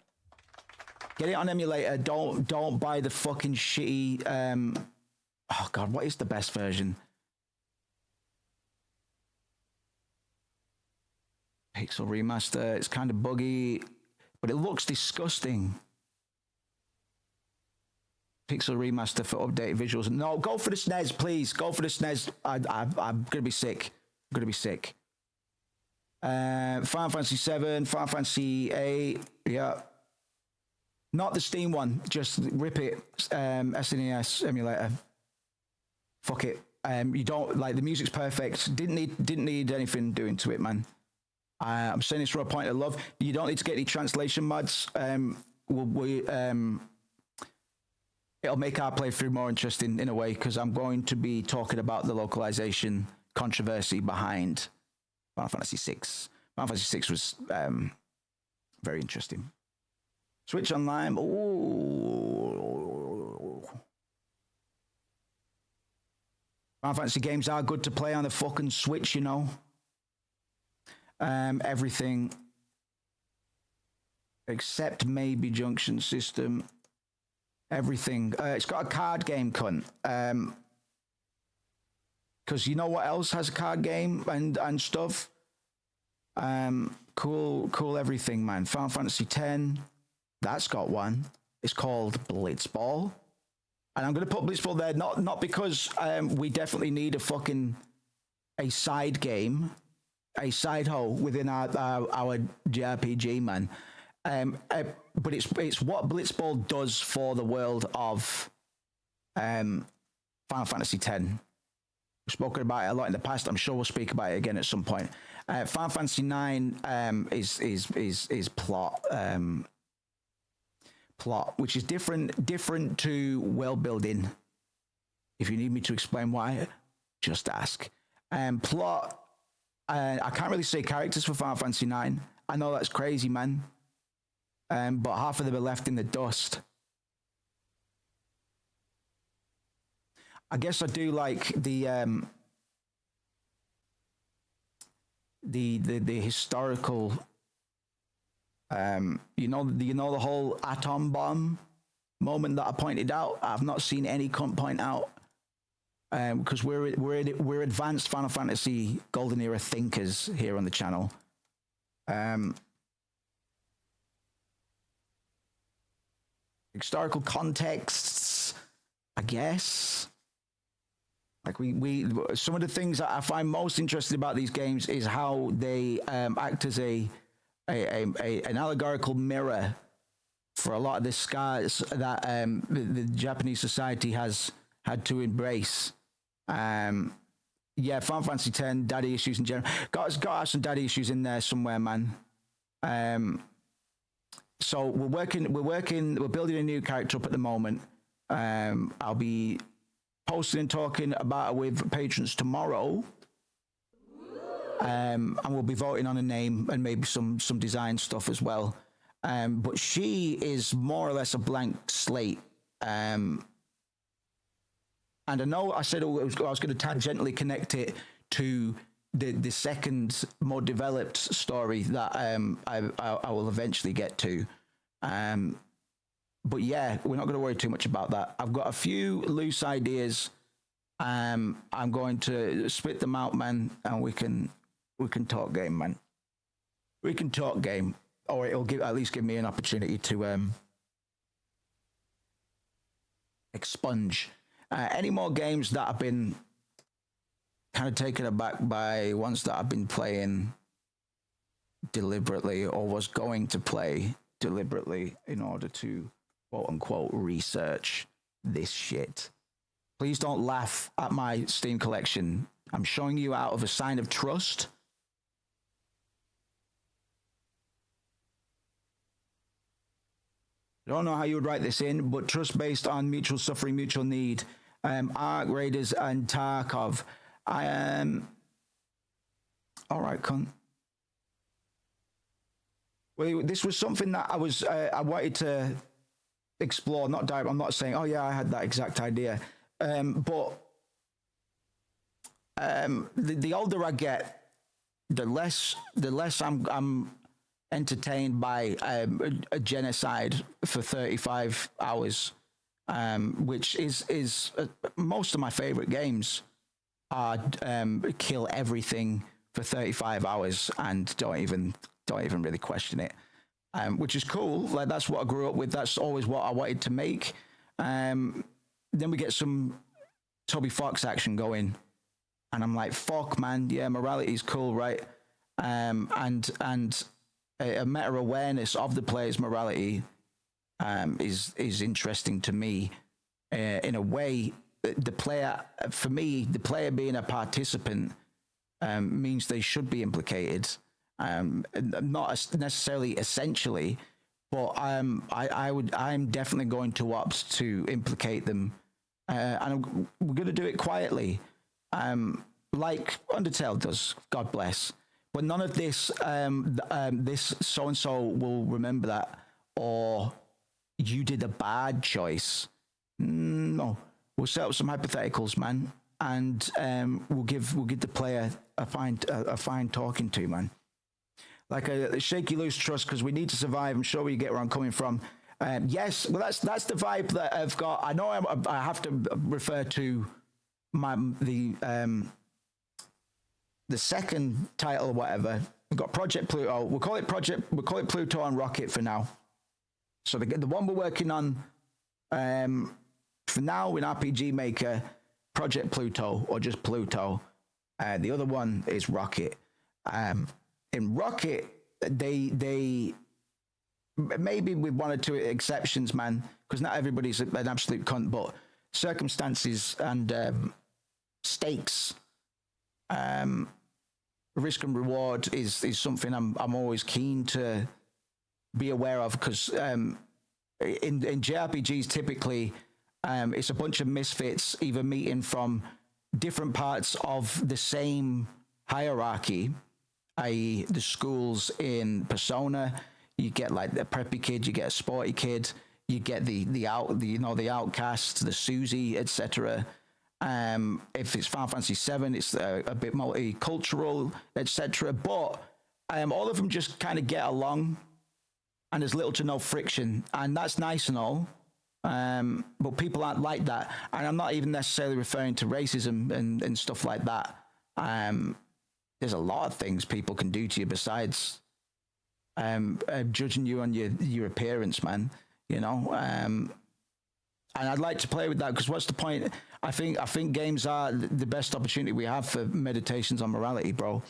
Get it on emulator. Don't buy the fucking shitty. Oh god, what is the best version? Pixel remaster. It's kind of buggy, but it looks disgusting. Pixel remaster for updated visuals. No, go for the SNES, please. Go for the SNES. I'm gonna be sick. I'm gonna be sick. Final Fantasy 7, Final Fantasy 8. Yeah. Not the Steam one. Just rip it. SNES emulator. Fuck it. You don't like the music's perfect. Didn't need anything doing to it, man. I'm saying this from a point of love. You don't need to get any translation mods. It'll make our playthrough more interesting in a way, because I'm going to be talking about the localization controversy behind Final Fantasy VI. Final Fantasy VI was very interesting. Switch Online. Ooh. Final Fantasy games are good to play on the fucking Switch, you know. Everything except maybe Junction System. Everything. It's got a card game, cunt. Because you know what else has a card game and stuff? Cool everything, man. Final Fantasy X, that's got one. It's called Blitzball. And I'm going to put Blitzball there, not because we definitely need a side game, a side hole within our JRPG, man. But it's what Blitzball does for the world of Final Fantasy X. We've spoken about it a lot in the past. I'm sure we'll speak about it again at some point. Final Fantasy IX is plot, which is different to world building. If you need me to explain why, just ask. Plot. I can't really say characters for Final Fantasy IX. I know that's crazy, man. But half of them are left in the dust. I guess I do like the historical. You know the whole atom bomb moment that I pointed out. I've not seen any cunt point out. Because we're advanced Final Fantasy Golden Era thinkers here on the channel. Historical contexts, I guess. Like we some of the things that I find most interesting about these games is how they act as an allegorical mirror for a lot of the scars that the Japanese society has had to embrace. Final Fantasy X, daddy issues in general. Got some daddy issues in there somewhere, man. So we're building a new character up at the moment. I'll be posting and talking about it with patrons tomorrow. And we'll be voting on a name and maybe some design stuff as well. But she is more or less a blank slate. And I know I said I was going to tangentially connect it to the second, more developed story that I will eventually get to. But yeah, we're not going to worry too much about that. I've got a few loose ideas. I'm going to spit them out, man, and we can talk game, man. We can talk game, or it'll at least give me an opportunity to expunge any more games that have been kind of taken aback by ones that I've been playing deliberately or was going to play deliberately in order to quote unquote research this shit. Please don't laugh at my Steam collection. I'm showing you out of a sign of trust. I don't know how you would write this in, but trust based on mutual suffering, mutual need, Ark Raiders and Tarkov. All right, cunt. Well, this was something that I wanted to explore. Not direct. I'm not saying, oh yeah, I had that exact idea. But the older I get, the less I'm entertained by a genocide for 35 hours, which is most of my favorite games are kill everything for 35 hours and don't even really question it, which is cool. Like, that's what I grew up with. That's always what I wanted to make. Then we get some Toby Fox action going, and I'm like, fuck, man, yeah, morality is cool, right? And a meta awareness of the player's morality is interesting to me. In a way, the player, for me, the player being a participant means they should be implicated. Not necessarily essentially, but I'm definitely going to opt to implicate them, and we're going to do it quietly, like Undertale does. God bless. But none of this, this so and so will remember that, or you did a bad choice. No, we'll set up some hypotheticals, man, and we'll give the player a fine talking to, man. Like a shaky loose trust, because we need to survive. I'm sure you get where I'm coming from. Yes, well, that's the vibe that I've got. I know I have to refer to the second title or whatever. We've got Project Pluto. We'll call it Pluto and Rocket for now. So the one we're working on for now in RPG Maker, Project Pluto, or just Pluto. The other one is Rocket. In Rocket, they maybe with one or two exceptions, man, because not everybody's an absolute cunt, but circumstances and stakes, risk and reward is something I'm always keen to be aware of, because in JRPGs typically it's a bunch of misfits either meeting from different parts of the same hierarchy, i.e. the schools in Persona. You get like the preppy kid, you get a sporty kid, you get the outcast, the Susie, etc. If it's Final Fantasy VII, it's a bit multicultural, etc. But all of them just kind of get along, and there's little to no friction, and that's nice and all. But people aren't like that, and I'm not even necessarily referring to racism and stuff like that. There's a lot of things people can do to you besides judging you on your appearance, man. You know, and I'd like to play with that, because what's the point? I think games are the best opportunity we have for meditations on morality, bro.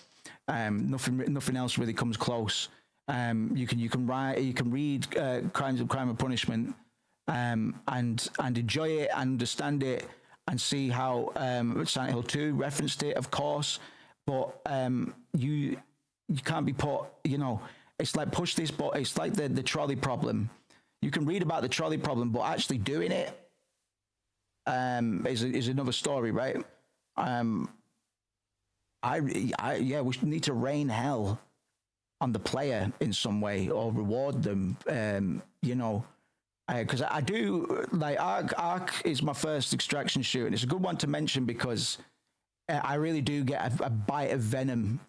Nothing else really comes close. You can read Crimes of Crime and Punishment, and enjoy it and understand it, and see how Silent Hill 2 referenced it, of course. But you can't be put, you know, it's like push this, but it's like the trolley problem. You can read about the trolley problem, but actually doing it is another story, right? We need to rain hell on the player in some way, or reward them, you know, because I do like Ark is my first extraction shooter, and it's a good one to mention because I really do get a bite of venom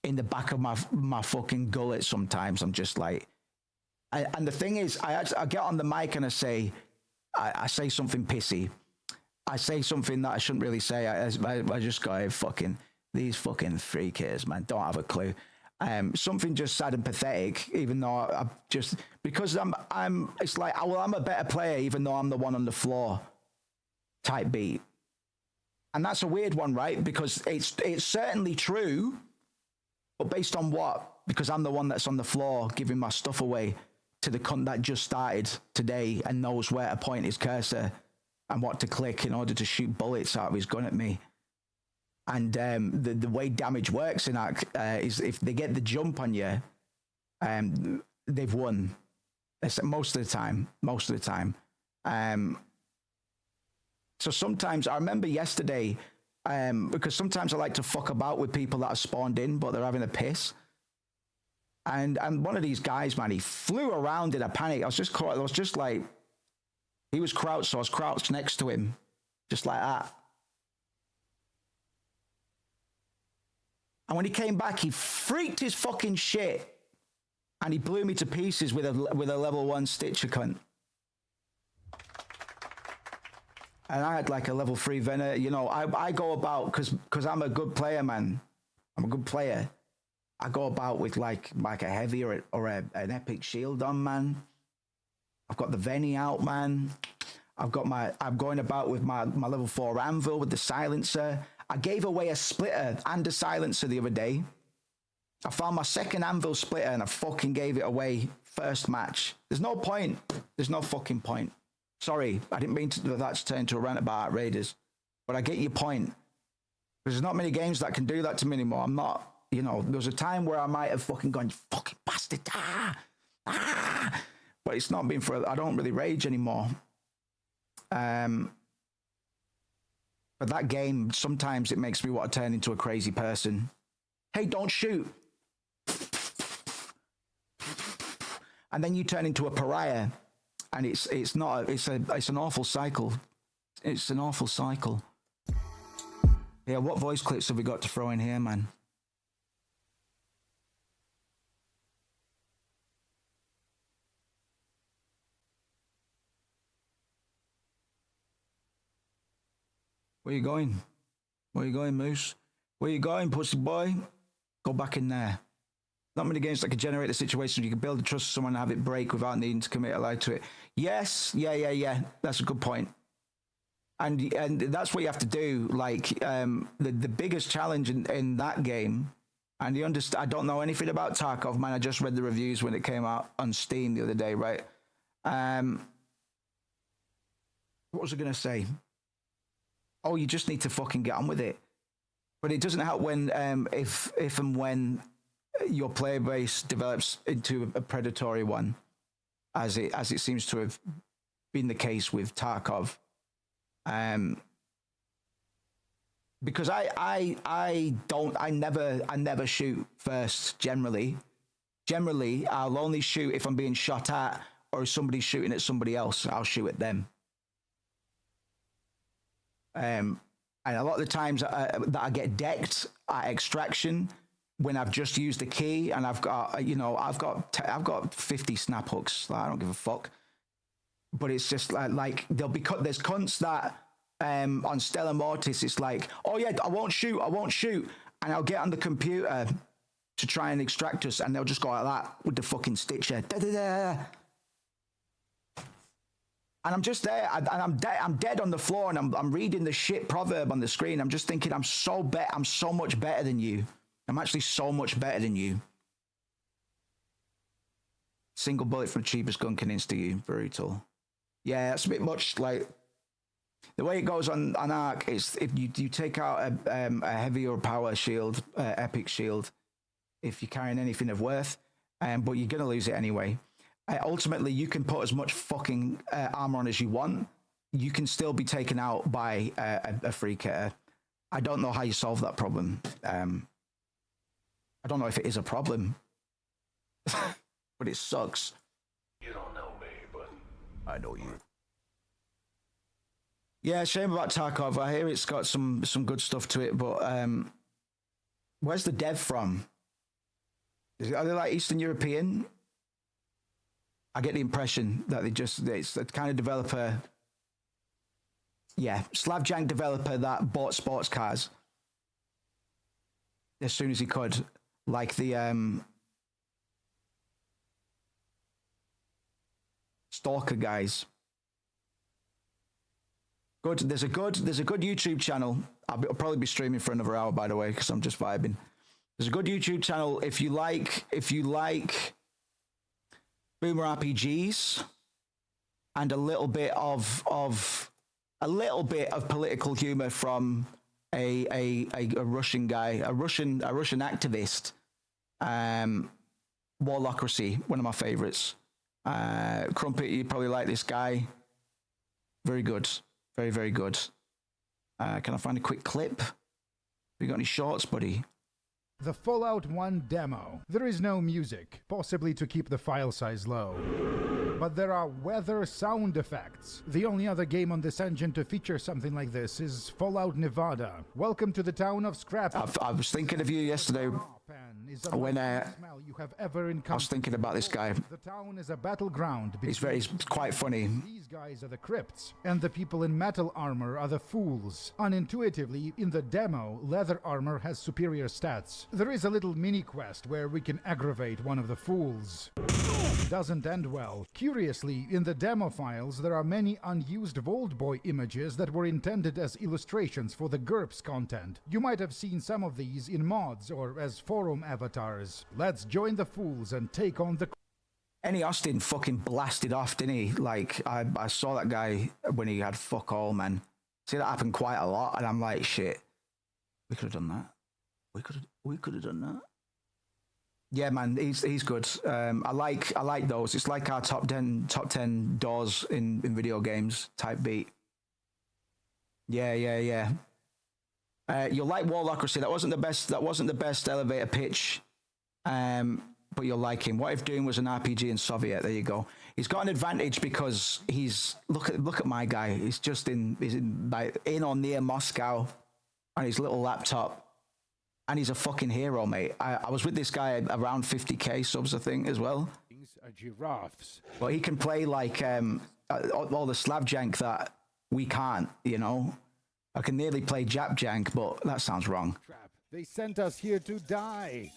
in the back of my fucking gullet sometimes. I'm just like, and the thing is, I get on the mic and I say something pissy. I say something that I shouldn't really say. I just go, fucking, these fucking freakers, man, don't have a clue. Something just sad and pathetic, even though I just, because it's like, well, I'm a better player, even though I'm the one on the floor type beat. And that's a weird one, right? Because it's certainly true, but based on what? Because I'm the one that's on the floor giving my stuff away to the cunt that just started today and knows where to point his cursor and what to click in order to shoot bullets out of his gun at me. And the way damage works in that is if they get the jump on you, they've won. Most of the time. So sometimes, I remember yesterday, because sometimes I like to fuck about with people that are spawned in, but they're having a piss. And one of these guys, man, he flew around in a panic. I was just like, he was crouched, so I was crouched next to him, just like that. And when he came back, he freaked his fucking shit, and he blew me to pieces with a level 1 Stitcher cunt. And I had like a level 3 Venom. You know, I go about, because I'm a good player, man. I'm a good player. I go about with like a heavy or an epic shield on, man. I've got the Veni out, man. I'm going about with my level 4 anvil with the silencer. I gave away a splitter and a silencer the other day. I found my second anvil splitter and I fucking gave it away first match. There's no point. There's no fucking point. Sorry, I didn't mean that to turn into a rant about Raiders, but I get your point. There's not many games that can do that to me anymore. I'm not. You know, there was a time where I might have fucking gone, you fucking bastard, but it's not been for, I don't really rage anymore. But that game, sometimes it makes me want to turn into a crazy person. Hey, don't shoot. And then you turn into a pariah, and it's an awful cycle. It's an awful cycle. Yeah, what voice clips have we got to throw in here, man? Where you going? Where you going, Moose? Where you going, pussy boy? Go back in there. Not many games that can generate the situation where you can build a trust with someone and have it break without needing to commit a lie to it. Yes, yeah. That's a good point. And that's what you have to do. Like the biggest challenge in that game, and I don't know anything about Tarkov, man. I just read the reviews when it came out on Steam the other day, right? What was I gonna say? Oh, you just need to fucking get on with it. But it doesn't help when if and when your player base develops into a predatory one, as it seems to have been the case with Tarkov. Because I never shoot first generally. Generally, I'll only shoot if I'm being shot at or if somebody's shooting at somebody else. I'll shoot at them. And a lot of the times that I get decked at extraction when I've just used a key and I've got 50 snap hooks. I don't give a fuck. But it's just like there's cunts that on Stella Mortis, it's like, oh yeah, I won't shoot, and I'll get on the computer to try and extract us, and they'll just go like that with the fucking Stitcher. Da-da-da. And I'm just there, and I'm dead on the floor, and I'm reading the shit proverb on the screen. I'm just thinking, I'm so much better than you. I'm actually so much better than you. Single bullet from the cheapest gun can insta you. Brutal. Yeah, that's a bit much. Like the way it goes on Ark is if you take out a heavier power shield, epic shield, if you're carrying anything of worth, but you're gonna lose it anyway. Ultimately, you can put as much fucking armor on as you want. You can still be taken out by a free kitter. I don't know how you solve that problem. I don't know if it is a problem, but it sucks. You don't know me, but I know you. Yeah, shame about Tarkov. I hear it's got some good stuff to it, but where's the dev from? Are they like Eastern European? I get the impression that it's the kind of developer, yeah, Slavjank developer that bought sports cars as soon as he could, like the Stalker guys. Good. There's a good YouTube channel. I'll probably be streaming for another hour, by the way, because I'm just vibing. There's a good YouTube channel if you like boomer RPGs and a little bit of political humor from a Russian guy, a Russian activist. Warlocracy, one of my favorites. Crumpet, you probably like this guy. Very good. Very, very good. Can I find a quick clip? You got any shorts, buddy? The Fallout 1 demo. There is no music, possibly to keep the file size low. But there are weather sound effects. The only other game on this engine to feature something like this is Fallout Nevada. Welcome to the town of Scrap. I was thinking of you yesterday when I was thinking about this guy. The town is a battleground. He's quite funny. These guys are the crypts, and the people in metal armor are the fools. Unintuitively, in the demo, leather armor has superior stats. There is a little mini quest where we can aggravate one of the fools. Doesn't end well. Curiously, in the demo files, there are many unused Vault Boy images that were intended as illustrations for the GURPS content. You might have seen some of these in mods or as forum avatars. Let's join the fools and take on the... Any Austin fucking blasted off, didn't he? Like, I saw that guy when he had fuck all, man. See, that happened quite a lot, and I'm like, shit. We could have done that. We could have done that. Yeah, man, he's good. I like those. It's like our top 10 doors in video games type beat. Yeah. You'll like Warlock. That wasn't the best elevator pitch. But you'll like him. What if Doom was an RPG in Soviet? There you go. He's got an advantage because he's look at my guy. He's in or near Moscow on his little laptop. And he's a fucking hero, mate. I was with this guy around 50k subs, I think, as well. Giraffes. But he can play like all the Slav jank that we can't, you know. I can nearly play Jap jank, but that sounds wrong. They sent us here to die.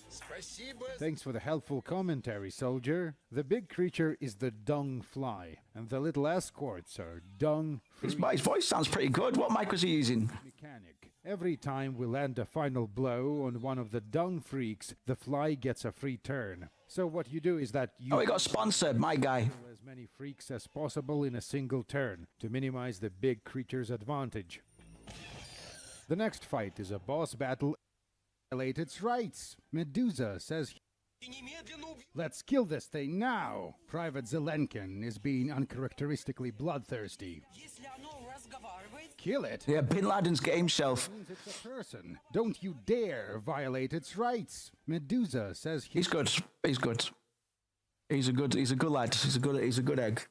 Thanks for the helpful commentary, soldier. The big creature is the dung fly, and the little escorts are dung. His voice sounds pretty good. What mic was he using? Mechanic. Every time we land a final blow on one of the dung freaks, the fly gets a free turn. So what you do is that you... Oh, he got sponsored, my guy. ...as many freaks as possible in a single turn to minimize the big creature's advantage. The next fight is a boss battle. Violate its rights. Medusa says, let's kill this thing now. Private Zelenkin is being uncharacteristically bloodthirsty. Kill it? Yeah, Bin Laden's game shelf. It's a person. Don't you dare violate its rights. Medusa says he's good. He's good. He's a good lad. He's a good egg.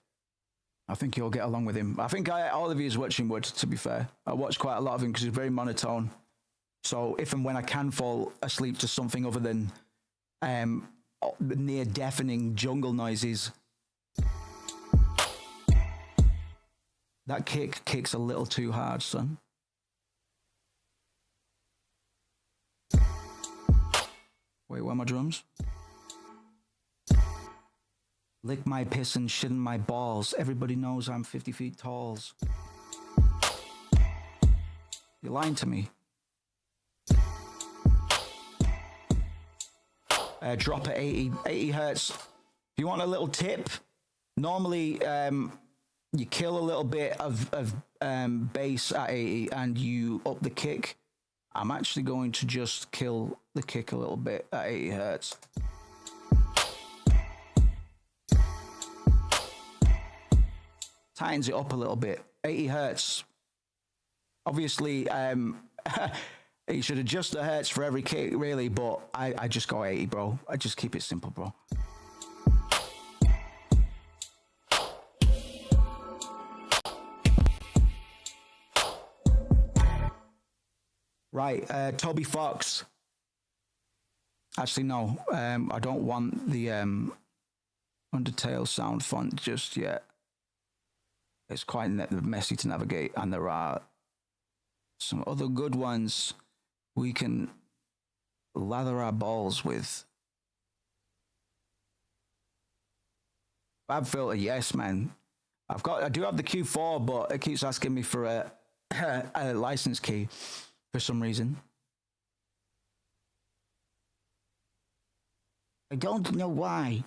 I think you'll get along with him. I think all of you watching would, to be fair. I watch quite a lot of him because he's very monotone. So if and when I can fall asleep to something other than near deafening jungle noises, that kicks a little too hard, son. Wait, where are my drums? Lick my piss and shit in my balls. Everybody knows I'm 50 feet tall. You're lying to me. Drop at 80 hertz. If you want a little tip, normally you kill a little bit of bass at 80 and you up the kick. I'm actually going to just kill the kick a little bit at 80 hertz. Tightens it up a little bit. 80 hertz. Obviously, you should adjust the hertz for every kick, really, but I just go 80, bro. I just keep it simple, bro. Right, Toby Fox. Actually, no. I don't want the Undertale sound font just yet. It's quite messy to navigate, and there are some other good ones we can lather our balls with. Fab filter, yes, man. I do have the Q4, but it keeps asking me for a license key for some reason. I don't know why.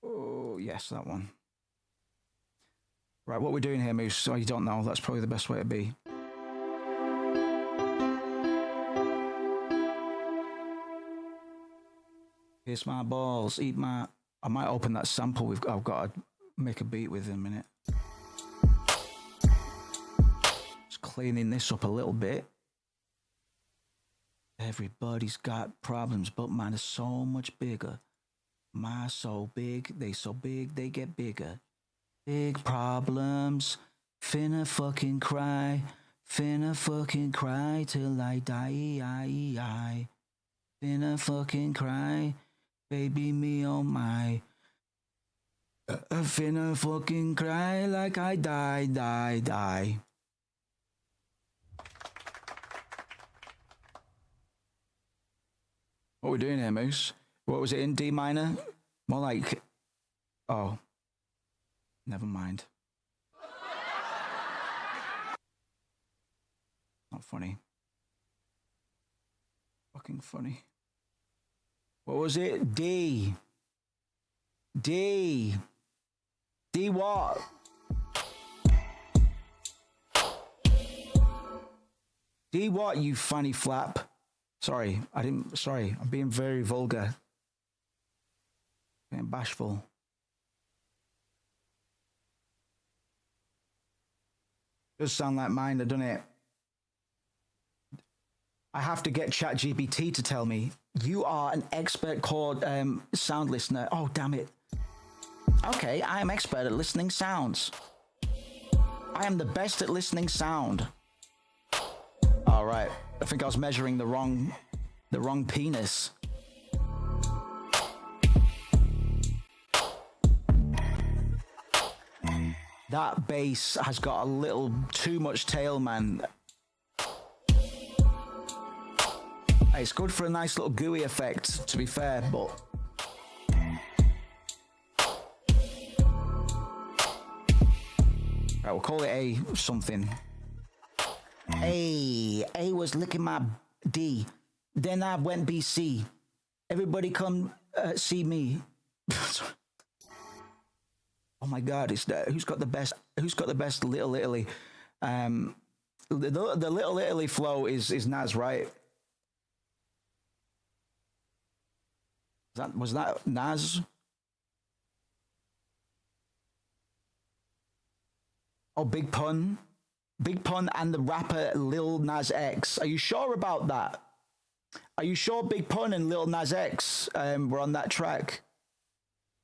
Oh, yes, that one. Right, what we're doing here, Moose, so you don't know, that's probably the best way to be. Kiss my balls, eat my... I might open that sample I've got to make a beat with in a minute. Just cleaning this up a little bit. Everybody's got problems, but mine is so much bigger. Mine so big, they get bigger. Big problems, finna fucking cry till I die. Finna fucking cry, baby me oh my. Finna fucking cry like I die. What are we doing here, Moose? What was it in D minor? More like... Oh. Never mind. Not funny. Fucking funny. What was it? D. D what? D what, you funny flap? Sorry, I'm being very vulgar. Being bashful. Does sound like mine, doesn't it? I have to get ChatGPT to tell me. You are an expert chord sound listener. Oh, damn it. Okay, I am expert at listening sounds. I am the best at listening sound. All right. I think I was measuring the wrong penis. That bass has got a little too much tail, man. It's good for a nice little gooey effect, to be fair, but... Right, we'll call it A something. A was licking my D. Then I went BC. Everybody come see me. Oh my God! Who's got the best Little Italy? The Little Italy flow is Nas, right? Was that Nas? Oh, Big Pun and the rapper Lil Nas X. Are you sure about that? Are you sure Big Pun and Lil Nas X were on that track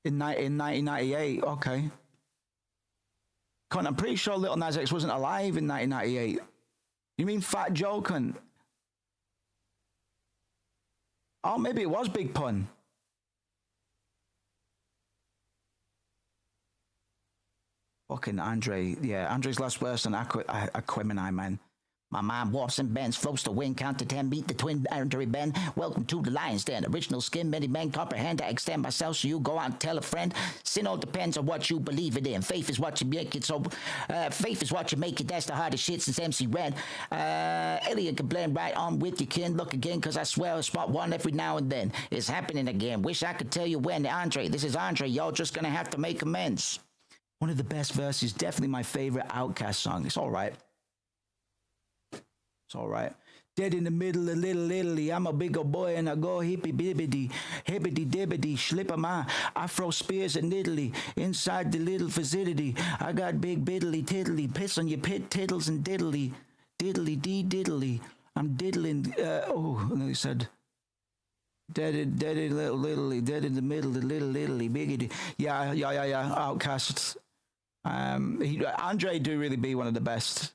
in 1998? Okay. I'm pretty sure Lil Nas X wasn't alive in 1998. You mean Fat Joe, cunt? Oh, maybe it was Big Pun. Fucking Andre. Yeah, Andre's last verse on Aquemini, man. My mind warps and bends, floats to wind, count to 10, beat the twin Andre Ben. Welcome to the lion's den. Original skin, many men comprehend. I extend myself so you go out and tell a friend. Sin all depends on what you believe it in. Faith is what you make it so. Faith is what you make it. That's the hardest shit since MC Ren. Elliot can blend right on with your kin. Look again, cause I swear I spot one every now and then. It's happening again. Wish I could tell you when. Andre, this is Andre. Y'all just gonna have to make amends. One of the best verses, definitely my favorite Outkast song. It's all right. It's all right. Dead in the middle of Little Italy. I'm a big old boy and I go hippity dibbity, slip of my Afro spears in Italy. Inside the little vicinity, I got big biddly tiddly, piss on your pit tiddles and diddly dee diddly. I'm diddling. And he said, dead in Little Italy, dead in the middle of Little Italy, biggity. Yeah. Outkast. Andre do really be one of the best.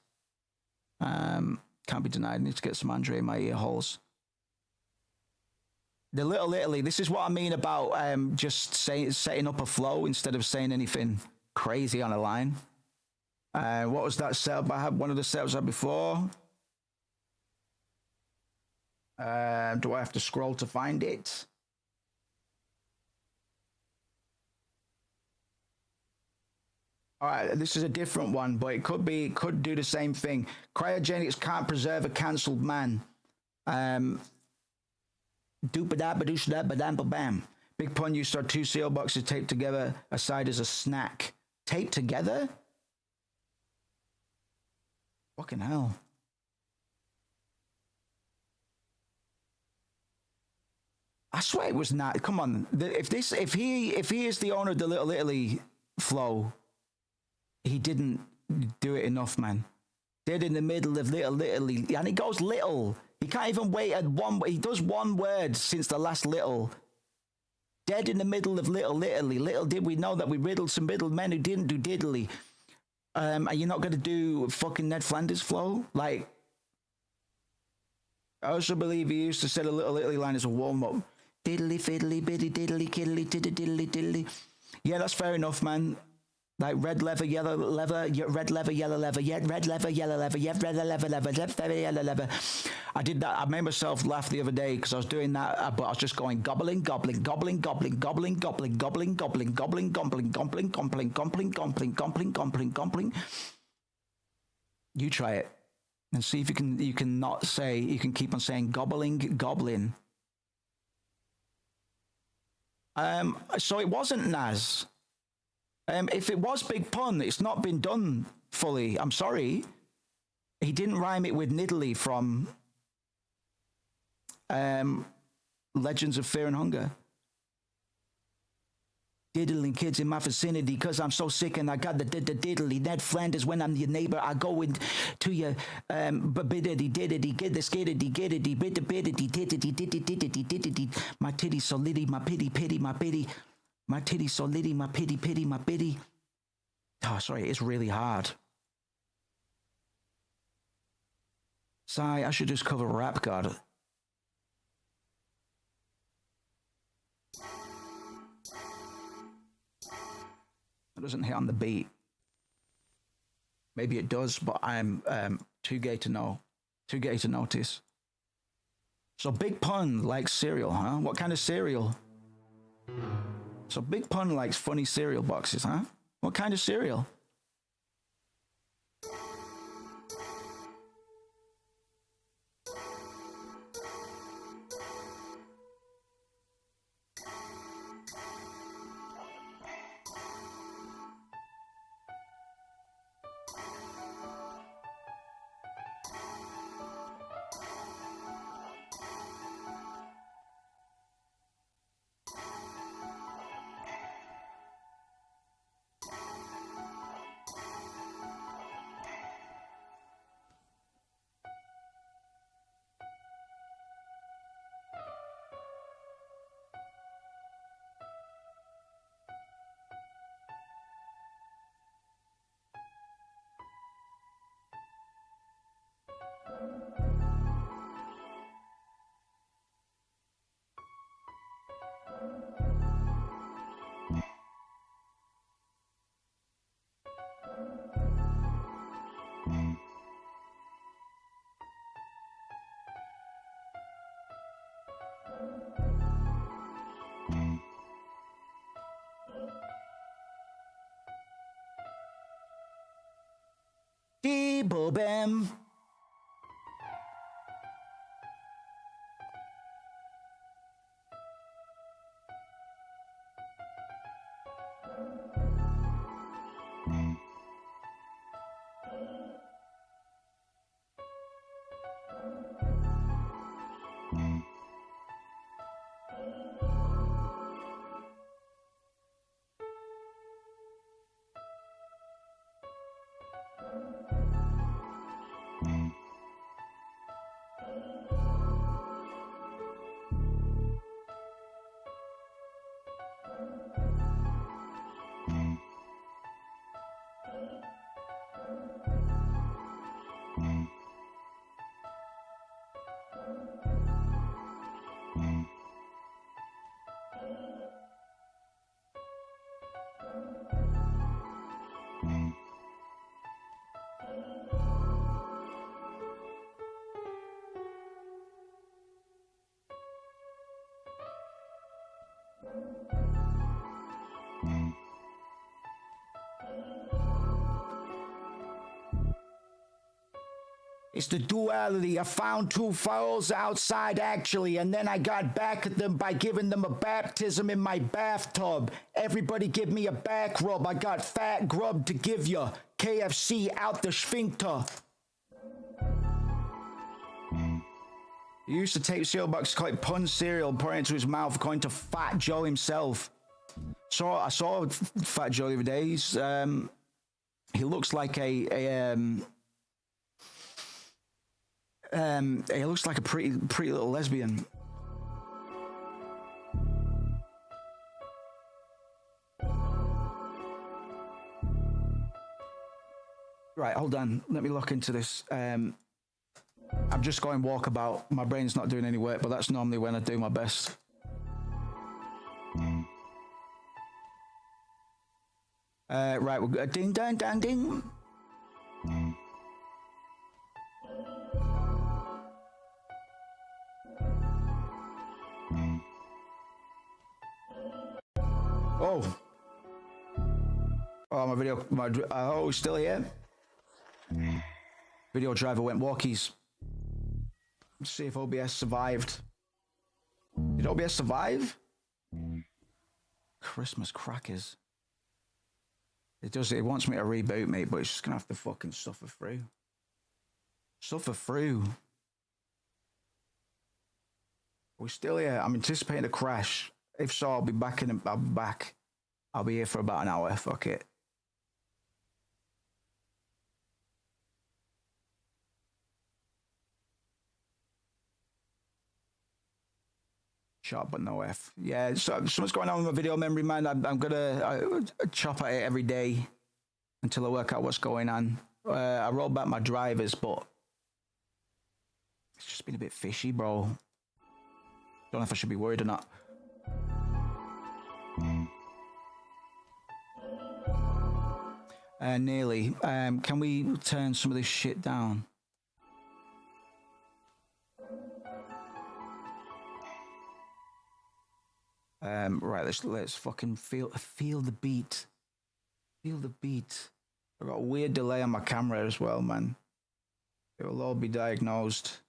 Can't be denied. I need to get some Andre in my ear holes. The Little Italy. This is what I mean about just setting up a flow instead of saying anything crazy on a line. What was that setup I had? One of the setups I had before. Do I have to scroll to find it? All right, this is a different one, but it could do the same thing. Cryogenics can't preserve a cancelled man. Doopadabadooshadabadambabam. Big Pun used to have 2 cereal boxes taped together aside as a snack. Taped together? Fucking hell. I swear it was not. Come on, if he is the owner of the Little Italy flow, he didn't do it enough, man. Dead in the middle of Little Italy, and it goes little. He can't even wait at one. He does one word since the last little. Dead in the middle of Little Italy. Little did we know that we riddled some middlemen who didn't do diddly. Are you not going to do fucking Ned Flanders flow? Like, I also believe he used to say the Little Italy line as a warm-up. Diddly fiddly biddy diddly kiddly diddly diddly. Yeah, that's fair enough, man. Like red leather, yellow leather, red leather, yellow leather, yeah, red leather, yellow leather, yeah, red leather, left leather, yellow leather. I did that. I made myself laugh the other day because I was doing that, but I was just going gobbling, gobbling, gobbling, gobbling, gobbling, gobbling, gobbling, gobbling, gobbling, gobbling, gobbling, gobbling, gobbling, gobbling, gobbling, gobbling, gobbling. You try it and see if you can not say, you can keep on saying gobbling, goblin. So it wasn't Naz. If it was Big Pun, it's not been done fully. I'm sorry. He didn't rhyme it with Niddly from Legends of Fear and Hunger. Diddling kids in my vicinity because I'm so sick and I got the diddly. Ned Flanders, when I'm your neighbor, I go into your biddity diddity, get the skiddity, giddity, bit the biddity, diddity. My titty so litty, my pity, my pity. My titty so litty, my pity, my pity. Oh, sorry, it's really hard. Sigh, I should just cover Rap God. It doesn't hit on the beat. Maybe it does, but I'm too gay to know. Too gay to notice. So Big Pun likes cereal, huh? What kind of cereal? So Big Pun likes funny cereal boxes, huh? What kind of cereal? Bam. It's the duality. I found two fowls outside, actually, and then I got back at them by giving them a baptism in my bathtub. Everybody give me a back rub. I got fat grub to give ya. KFC out the sphincter. He used to tape cereal box, call it Pun cereal, pour it into his mouth, according to Fat Joe himself. So I saw Fat Joe the other day. He looks like he looks like a pretty little lesbian. Right, hold on. Let me look into this. I'm just going walkabout. My brain's not doing any work, but that's normally when I do my best. Right, we'll go ding, dang, dang, ding. Oh. Oh, oh, still here? Video driver went walkies. Let's see if OBS survived. Did OBS survive? Christmas crackers. It wants me to reboot me, but it's just gonna have to fucking suffer through. Suffer through. We're still here. I'm anticipating a crash. If so, I'll be back. I'll be here for about an hour. Fuck it. Sharp but no F. Yeah, so something's going on with my video memory, man. I'm gonna chop at it every day until I work out what's going on. I rolled back my drivers, but it's just been a bit fishy, bro. Don't know if I should be worried or not. Nearly. Can we turn some of this shit down? Right, let's fucking feel the beat. Feel the beat. I got a weird delay on my camera as well, man. It will all be diagnosed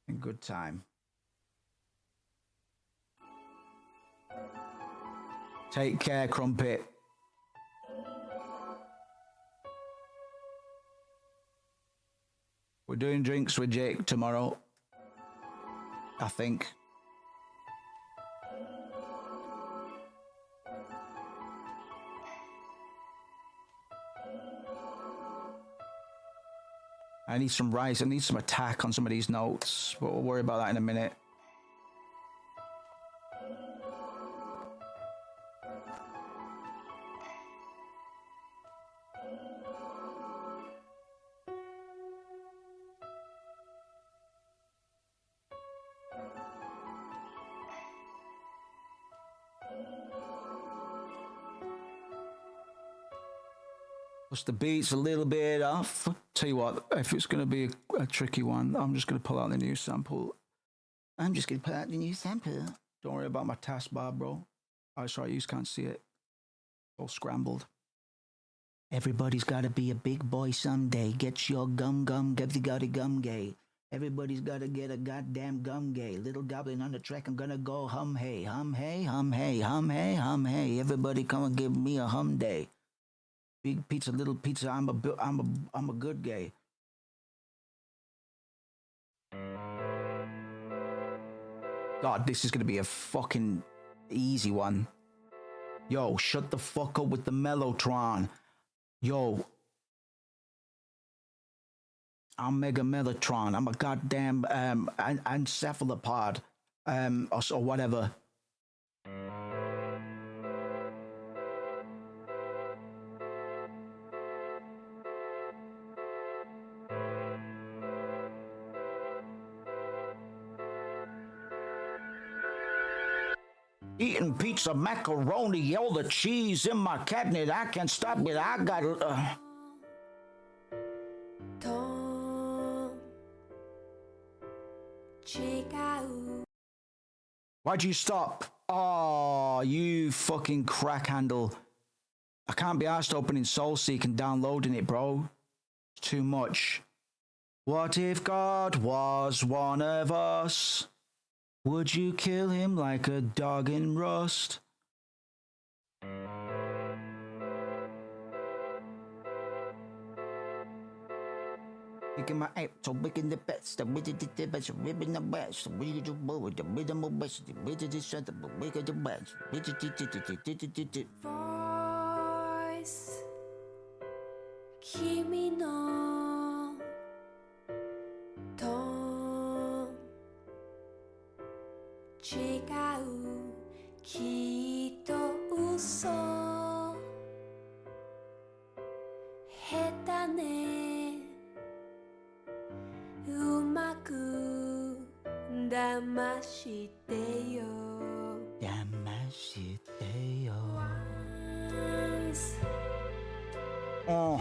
in good time. Take care, Crumpet. We're doing drinks with Jake tomorrow, I think. I need some rice. I need some attack on some of these notes, but we'll worry about that in a minute. Plus the beat's a little bit off. Tell you what, if it's going to be a tricky one, I'm just going to pull out the new sample. Don't worry about my taskbar, bro. Oh, sorry, you can't see it. All scrambled. Everybody's gotta be a big boy someday. Get your gum, get the gum gay. Everybody's gotta get a goddamn gum gay. Little goblin on the track, I'm gonna go hum hey, hum hey, hum hey, hum hey, hum hey. Everybody come and give me a hum day. Big pizza, little pizza, I'm a good gay. God, this is gonna be a fucking easy one. Yo, shut the fuck up with the Mellotron. Yo, I'm Mega Mellotron. I'm a goddamn encephalopod, or whatever. Eating pizza, macaroni, all the cheese in my cabinet. I can't stop it. I got Why'd you stop? Oh, you fucking crack handle. I can't be arsed opening Soulseek and downloading it, bro. It's too much. What if God was one of us? Would you kill him like a dog in rust? Picking my ape, so picking the best. The widget did the best, ribbon the best. The widget the bow, the rhythm of best. The widget is shut up, the wicked the best. Voice 君のトーン違うきっと嘘下手ねうまく騙してよ騙してよ Oh.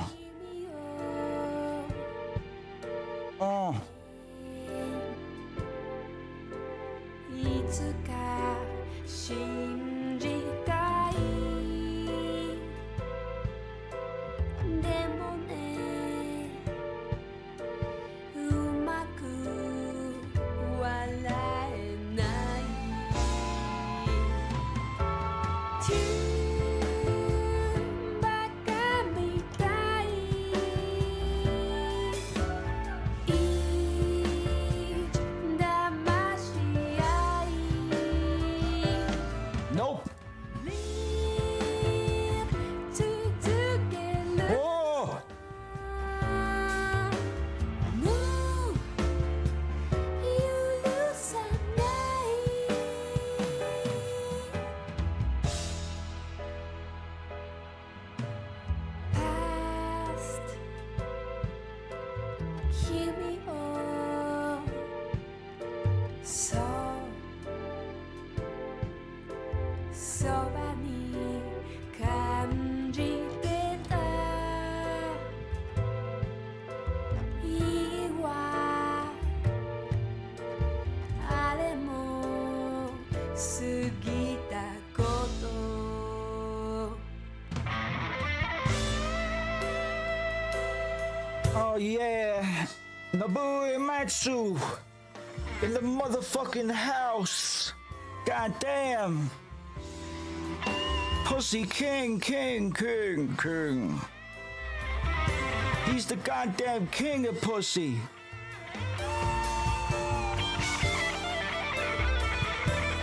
Oh. いつか信じたいでもねうまく笑えないバカみたい騙し合い Nope. 続ける Oh. もう許さないPast 君をそうそばに感じてたいいわあれも過ぎたこと Oh yeah. Nobu Ematsu in the motherfucking house. God damn. Pussy King. He's the goddamn king of pussy.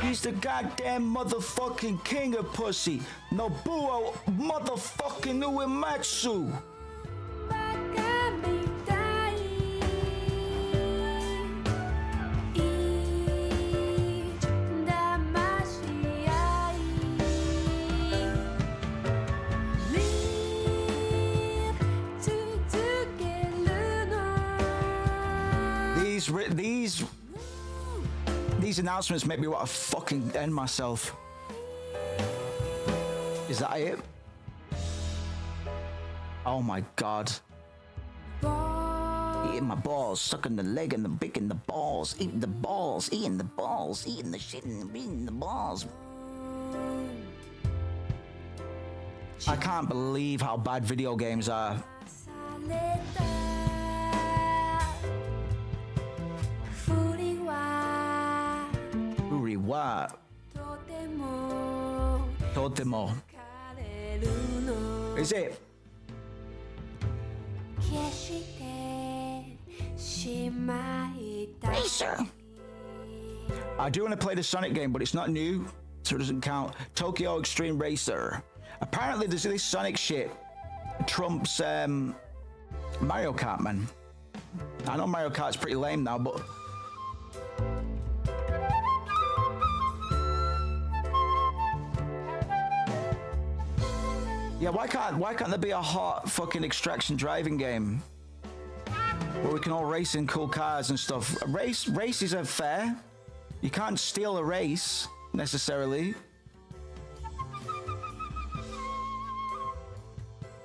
He's the goddamn motherfucking king of pussy. Nobuo motherfucking Uematsu. バカみたい騙し合い Live 続けるの These announcements make me want to fucking end myself. Is that it? Oh my god. Eating my balls, sucking the leg and the dick and the balls, eating the balls, eating the balls, eating the shit and eating the balls. I can't believe how bad video games are. されたふりは Uri wa とても totemo. 疲れるの Is it? 消してしまいた Racer! I do want to play the Sonic game, but it's not new, so it doesn't count. Tokyo Extreme Racer. Apparently, this Sonic shit trumps Mario Kart, man. I know Mario Kart's pretty lame now, but yeah, why can't there be a hot fucking extraction driving game where we can all race in cool cars and stuff? Races are fair. You can't steal a race necessarily.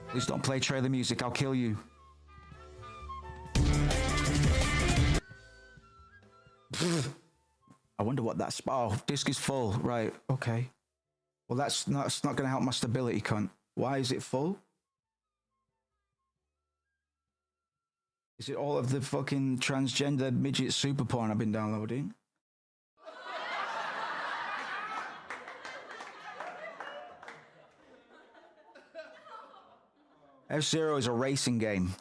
Please don't play trailer music. I'll kill you. I wonder what that's. Oh, disc is full. Right. Okay. Well, that's not going to help my stability, cunt. Why is it full? Is it all of the fucking transgender midget super porn I've been downloading? F-Zero is a racing game.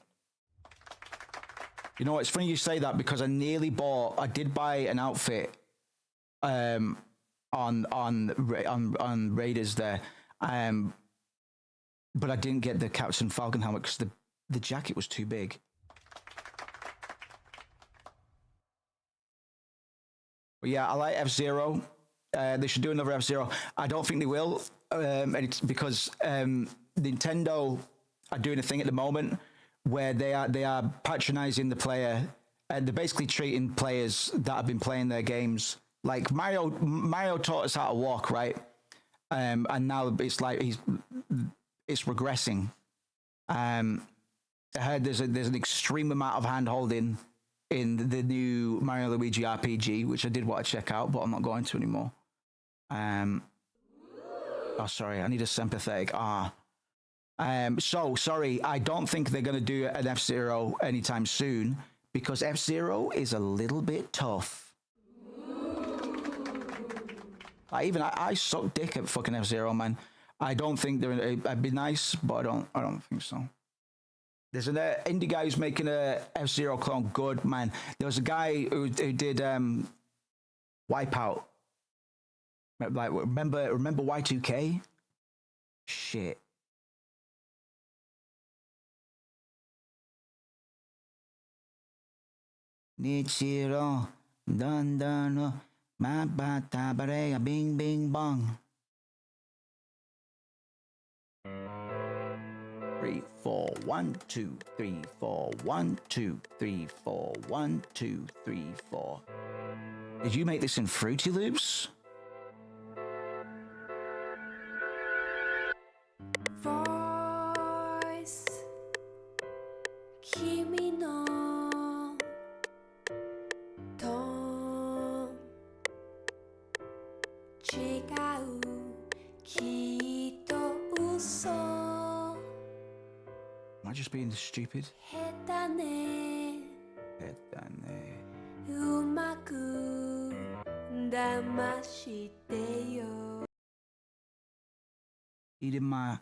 You know, it's funny you say that because I did buy an outfit on Raiders there, but I didn't get the Captain Falcon helmet because the jacket was too big. But yeah, I like F-Zero. They should do another F-Zero. I don't think they will, and it's because Nintendo are doing a thing at the moment where they are patronizing the player, and they're basically treating players that have been playing their games like Mario taught us how to walk, right? And now it's like it's regressing. I heard there's an extreme amount of hand holding in the new Mario Luigi RPG, which I did want to check out, but I'm not going to anymore. Oh, sorry, I need a sympathetic So, sorry, I don't think they're going to do an F-Zero anytime soon because F-Zero is a little bit tough. I suck dick at fucking F-Zero, man. I don't think I'd be nice, but I don't think so. There's an indie guy who's making a F-Zero clone. Good, man. There was a guy who did Wipeout. Like, remember Y2K? Shit. Nichiro, dandano, mabata barea, bing bing bong. 3, 4, 1, 2, 3, 4, 1, 2, 3, 4, 1, 2, 3, 4. Did you make this in Fruity Loops? Voice, Kimi no tone, chigau, kitto uso. Am I just being stupid? Hetane, umaku damashite yo. Eating my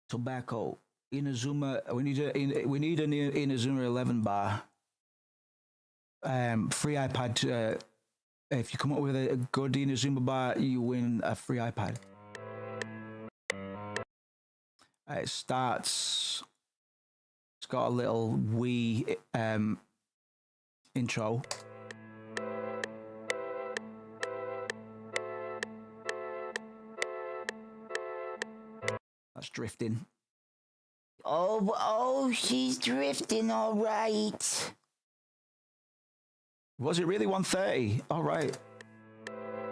tobacco. Inazuma, we need an Inazuma 11 bar. Free iPad. If you come up with a good Inazuma bar, you win a free iPad. It starts. It's got a little Wii intro. That's drifting. Oh, she's drifting, all right. Was it really 130? All right.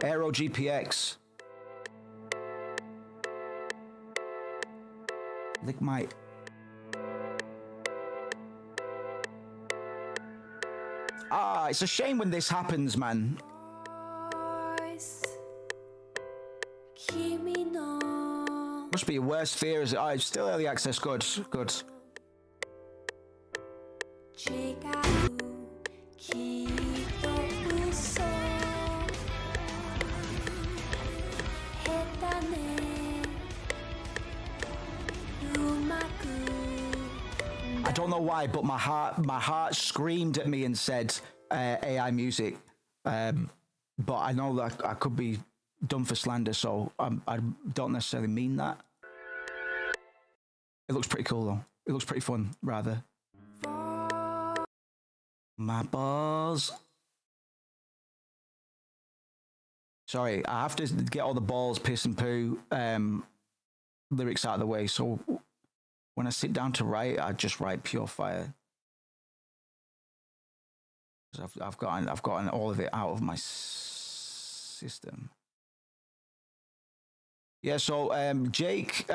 Aero GPX. Lick my... it's a shame when this happens, man. Must be your worst fear. Is it's still early access. Good. I don't know why, but my heart screamed at me and said AI music. But I know that I could be done for slander, so I don't necessarily mean that. It looks pretty cool, though. It looks pretty fun, rather. My balls. Sorry, I have to get all the balls, piss and poo lyrics out of the way, so when I sit down to write, I just write pure fire. I've gotten all of it out of my system. Yeah, so Jake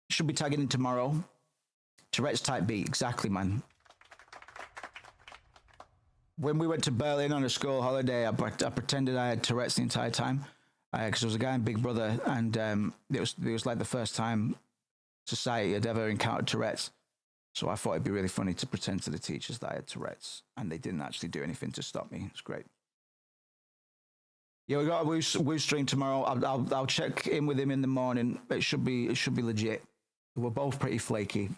should be tagging in tomorrow. Tourette's type B, exactly, man. When we went to Berlin on a school holiday, I pretended I had Tourette's the entire time because there was a guy in Big Brother, and it was like the first time society had ever encountered Tourette's. So I thought it'd be really funny to pretend to the teachers that I had Tourette's, and they didn't actually do anything to stop me. It's great. Yeah, we got a Woo stream tomorrow. I'll check in with him in the morning. It should be legit. We're both pretty flaky,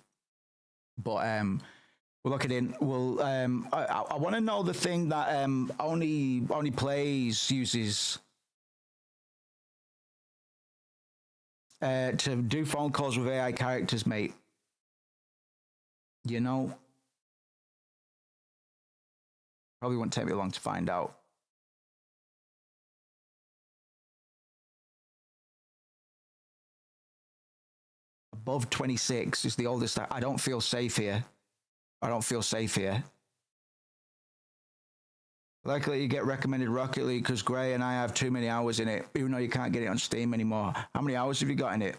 but We'll look it in. We'll. I want to know the thing that only uses to do phone calls with AI characters, mate. You know, probably won't take me long to find out. Above 26 is the oldest. I don't feel safe here. I don't feel safe here. Likely you get recommended Rocket League because Gray and I have too many hours in it, even though you can't get it on Steam anymore. How many hours have you got in it?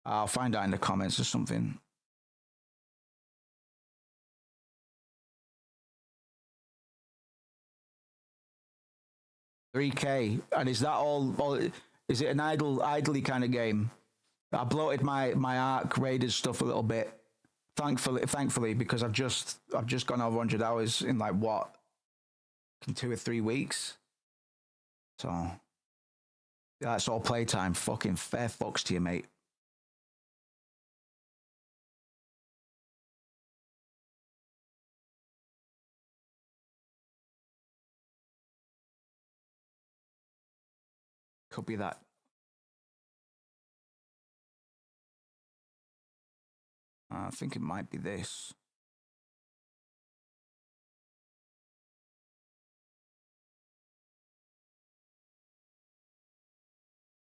I'll find out in the comments or something. $3K, and is that all? Is it an idly kind of game? I bloated my Ark Raiders stuff a little bit, thankfully, because I've just gone over 100 hours in like what, in 2 or 3 weeks. So yeah, that's all playtime. Fucking fair fucks to you, mate. Could be that. I think it might be this.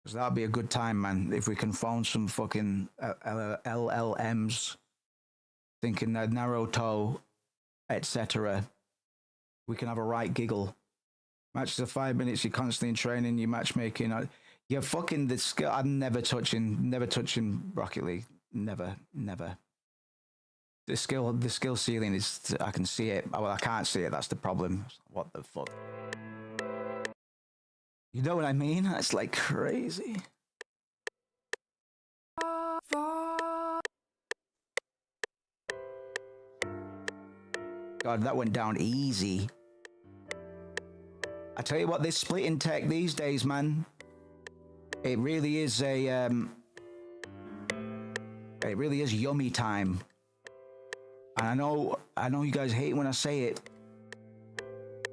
Because that'd be a good time, man, if we can phone some fucking LLMs, thinking they're Naruto, etc. We can have a right giggle. Matches of 5 minutes, you're constantly in training, you're matchmaking. You're fucking the skill. I'm never touching Rocket League. Never. The skill ceiling is, I can see it. Well, I can't see it. That's the problem. What the fuck? You know what I mean? That's like crazy. God, that went down easy. I tell you what, this splitting tech these days, man, it really is it really is yummy time. And I know you guys hate when I say it,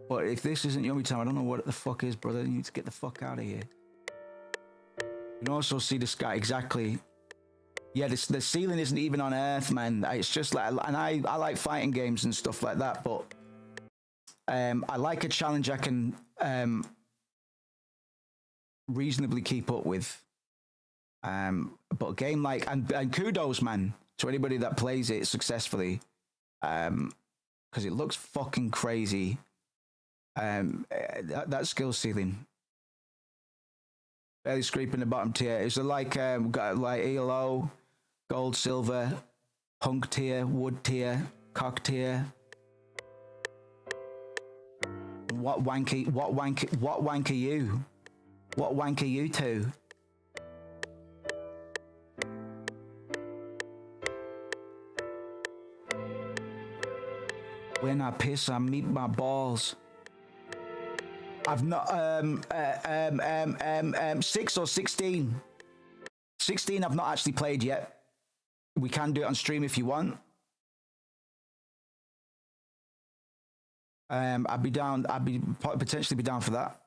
but if this isn't yummy time, I don't know what the fuck is, brother. You need to get the fuck out of here. You can also see the sky exactly. Yeah, the ceiling isn't even on Earth, man. It's just like, and I like fighting games and stuff like that, but I like a challenge I can reasonably keep up with. But a game like, and kudos, man, to anybody that plays it successfully, because it looks fucking crazy. That skill ceiling, barely scraping the bottom tier. Is it like got like ELO, gold, silver, punk tier, wood tier, cock tier? What wank are you? What wank are you two? When I piss, I meet my balls. I've not 6 or 16. 16 I've not actually played yet. We can do it on stream if you want. I'd potentially be down for that.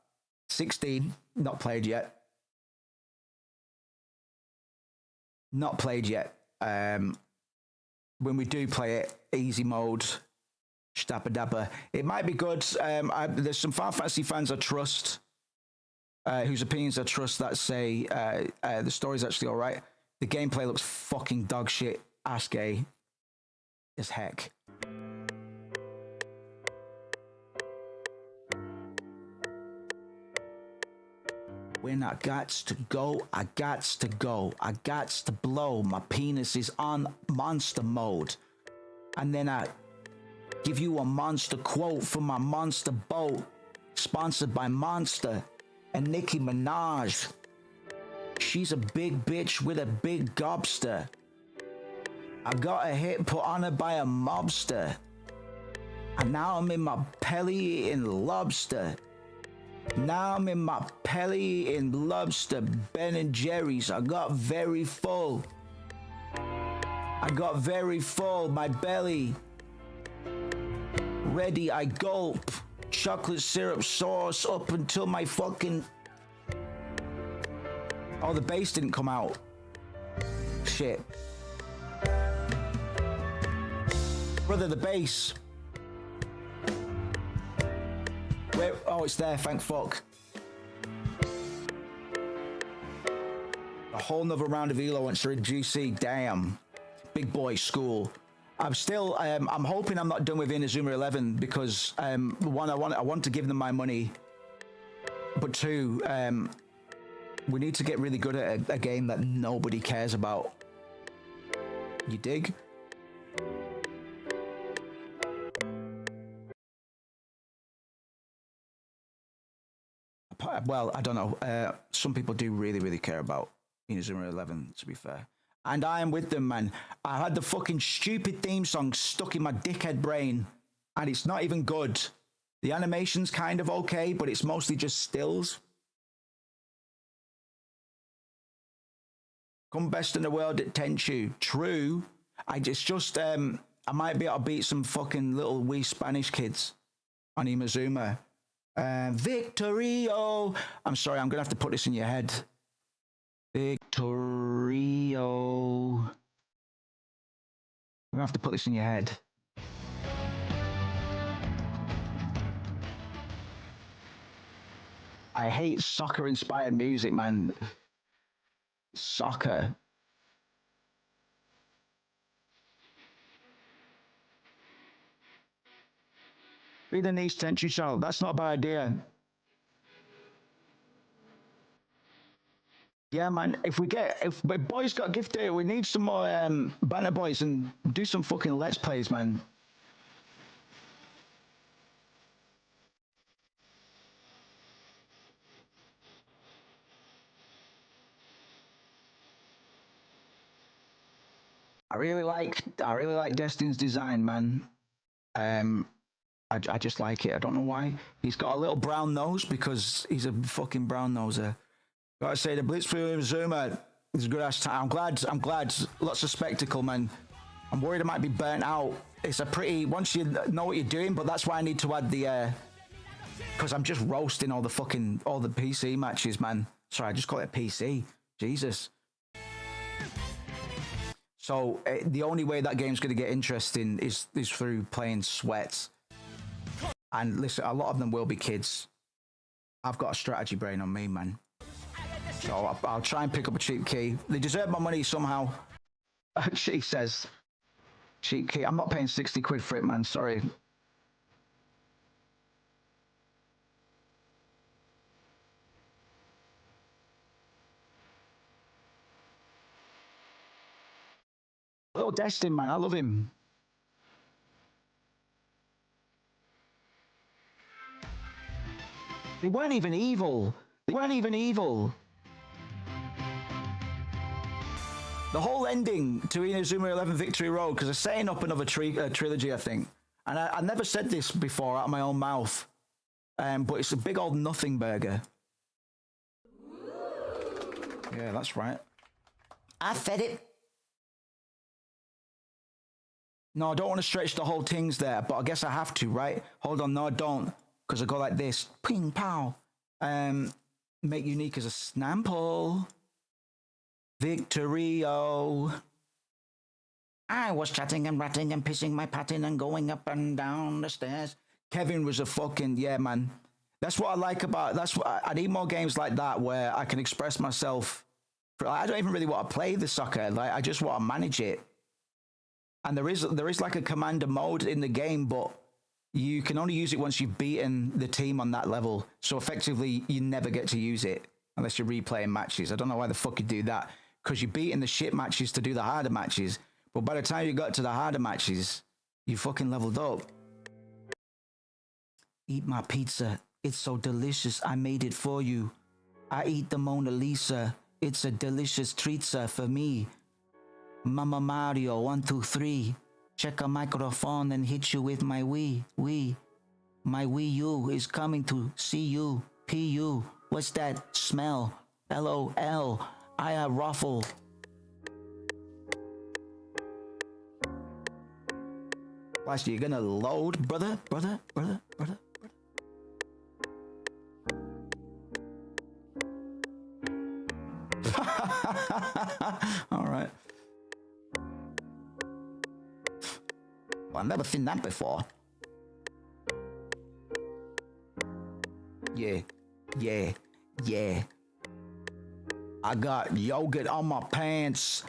16, not played yet. Not played yet. When we do play it, easy mode, stabba dabba. It might be good. There's some Final Fantasy fans I trust, whose opinions I trust, that say the story's actually all right. The gameplay looks fucking dog shit, ass gay as heck. When I gots to go, I gots to go. I gots to blow. My penis is on monster mode. And then I give you a monster quote for my monster boat. Sponsored by Monster and Nicki Minaj. She's a big bitch with a big gobster. I got a hit put on her by a mobster. And now I'm in my pelly eating lobster. Now I'm in my Pelly in Lobster, Ben and Jerry's. I got very full. My belly. Ready, I gulp. Chocolate syrup sauce up until my fucking... Oh, the bass didn't come out. Shit. Brother, the bass. Where? Oh, it's there, thank fuck. A whole nother round of Elo once they're in GC, damn. Big boy school. I'm still, I'm hoping I'm not done with Inazuma 11 because, one, I want to give them my money. But two, we need to get really good at a game that nobody cares about. You dig? Well, I don't know. Some people do really, really care about Inazuma 11, to be fair. And I am with them, man. I had the fucking stupid theme song stuck in my dickhead brain, and it's not even good. The animation's kind of okay, but it's mostly just stills. Come best in the world at Tenchu. True. I might be able to beat some fucking little wee Spanish kids on Inazuma. Victorio. I'm sorry, I'm gonna have to put this in your head. Victorio. I'm gonna have to put this in your head. I hate soccer-inspired music, man. Soccer. Be the niece Tenchu child. That's not a bad idea. Yeah, man. If boys got gifted, we need some more banner boys and do some fucking let's plays, man. I really like Destin's design, man. I just like it. I don't know why. He's got a little brown nose because he's a fucking brown noser. Gotta say, the Blitzkrieg Zuma is a good ass time. I'm glad. Lots of spectacle, man. I'm worried I might be burnt out. It's a pretty, once you know what you're doing, but that's why I need to add the, because I'm just roasting all the PC matches, man. Sorry, I just call it a PC. Jesus. So the only way that game's going to get interesting is through playing sweats. And listen, a lot of them will be kids. I've got a strategy brain on me, man. So I'll try and pick up a cheap key. They deserve my money somehow. She says, cheap key. I'm not paying 60 quid for it, man. Sorry. Little Destin, man. I love him. They weren't even evil. They weren't even evil. The whole ending to Inazuma 11 Victory Road, because they're setting up another trilogy, I think. And I never said this before out of my own mouth, but it's a big old nothing burger. Yeah, that's right. I fed it. No, I don't want to stretch the whole things there, but I guess I have to, right? Hold on, no, I don't, because I go like this. Ping, pow. Make unique as a snample. Victorio. I was chatting and ratting and pissing my patting and going up and down the stairs. Kevin was a fucking, yeah, man. That's what I like about, I need more games like that where I can express myself. I don't even really want to play the soccer. Like, I just want to manage it. And there is like a commander mode in the game, but you can only use it once you've beaten the team on that level. So effectively, you never get to use it unless you're replaying matches. I don't know why the fuck you do that, because you're beating the shit matches to do the harder matches. But by the time you got to the harder matches, you fucking leveled up. Eat my pizza. It's so delicious. I made it for you. I eat the Mona Lisa. It's a delicious treat, sir, for me. Mama Mario, 1, 2, 3. Check a microphone and hit you with my Wii. My Wii U is coming to see you. P-U. What's that smell? L-O-L. I ruffle. Watch, you're gonna load, brother. All right. Well, I've never seen that before. Yeah. I got yogurt on my pants.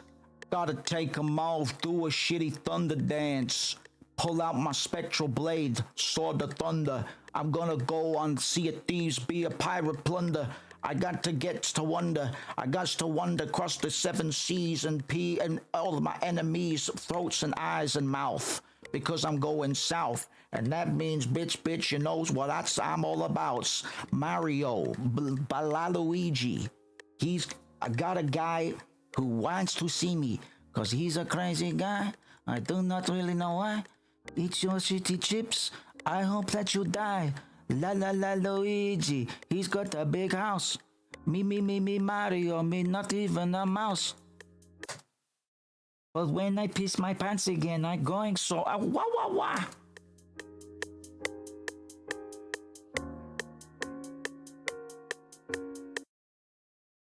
Gotta take 'em off, do a shitty thunder dance. Pull out my spectral blade, sword the thunder. I'm gonna go on Sea of Thieves, be a pirate plunder. I got to get to wonder. I got to wander across the 7 seas and pee and all of my enemies' throats and eyes and mouth. Because I'm going south. And that means, bitch, you knows what I'm all about. Mario, Balaluigi. I got a guy who wants to see me. Cause he's a crazy guy. I do not really know why. Eat your shitty chips. I hope that you die. La Luigi. He's got a big house. Me, Mario. Me, not even a mouse. But when I piss my pants again, I'm going so wah.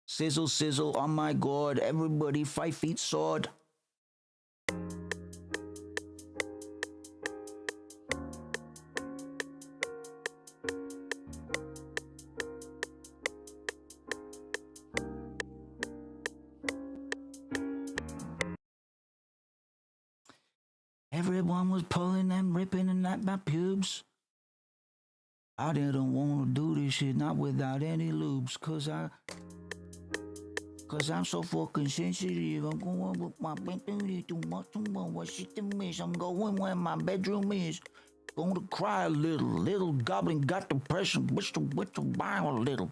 Sizzle, sizzle, oh my god, everybody 5 feet sword. Everyone was pulling and ripping and at my pubes. I didn't want to do this shit, not without any lubes, Cause I'm so fucking sensitive. I'm going with my bedroom too much. What shit to miss? I'm going where my bedroom is. Going to cry a little. Little goblin got depression. Wish to buy a little.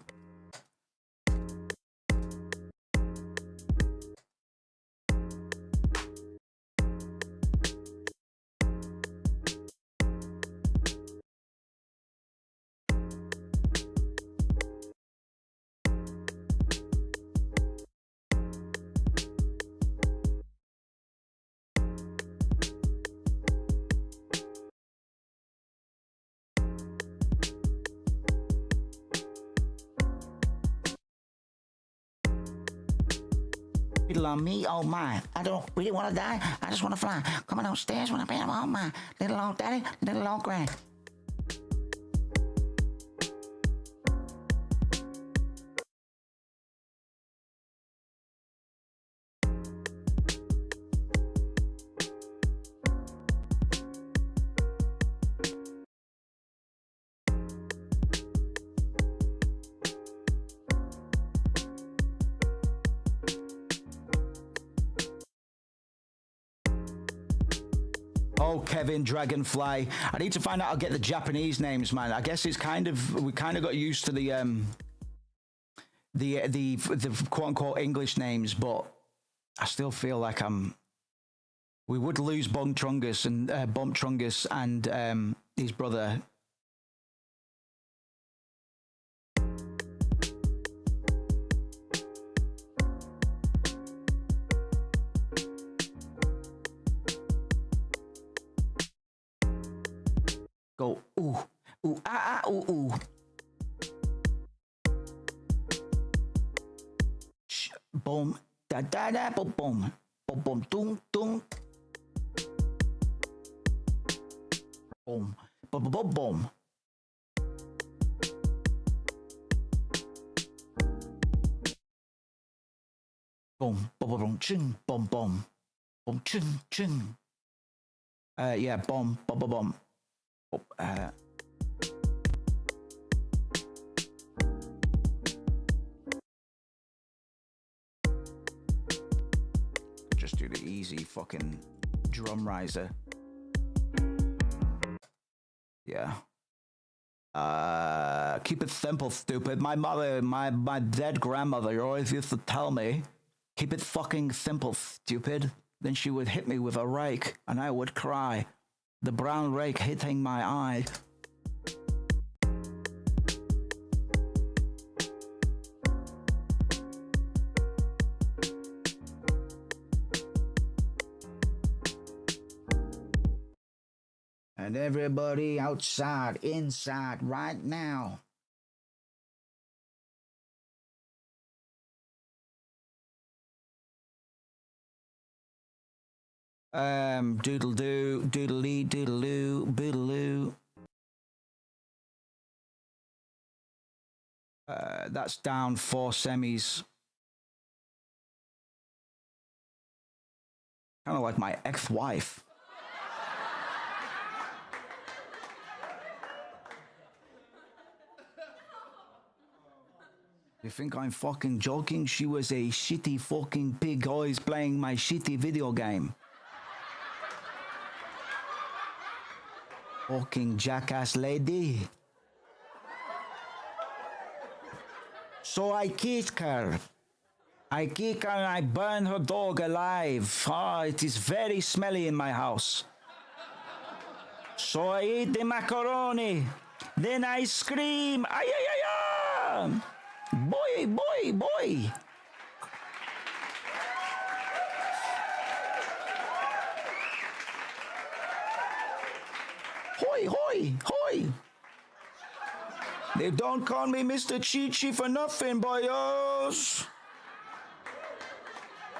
On me, oh my. I don't really want to die. I just want to fly. Coming downstairs when I bam, oh my. Little old daddy, little old grand. Oh, Kevin Dragonfly. I need to find out how to get the Japanese names, man. I guess it's we kind of got used to the quote unquote English names, but I still feel like we would lose Bump Trungus and his brother. Go ooh ooh. Boom da boom boom boom boom boom boom boom boom boom. Boom boom boom ching boom boom boom ching ching. Yeah, boom boom boom boom. Just do the easy fucking drum riser. Yeah. Keep it simple, stupid. My mother, my dead grandmother always used to tell me, keep it fucking simple, stupid. Then she would hit me with a rake and I would cry. The brown rake hitting my eye. And everybody outside, inside, right now. Doodle-doo, doodle-dee, doodle-doo, boodle-doo. That's down 4 semis. Kind of like my ex-wife. You think I'm fucking joking? She was a shitty fucking pig always playing my shitty video game. Fucking jackass lady. So I kick her. I kick her and I burn her dog alive. Ah, it is very smelly in my house. So I eat the macaroni. Then I scream, ay, ay, ay, ay. Boy, boy, boy. Hoi, hoi, hoi. They don't call me Mr. Chi-Chi for nothing, boyos.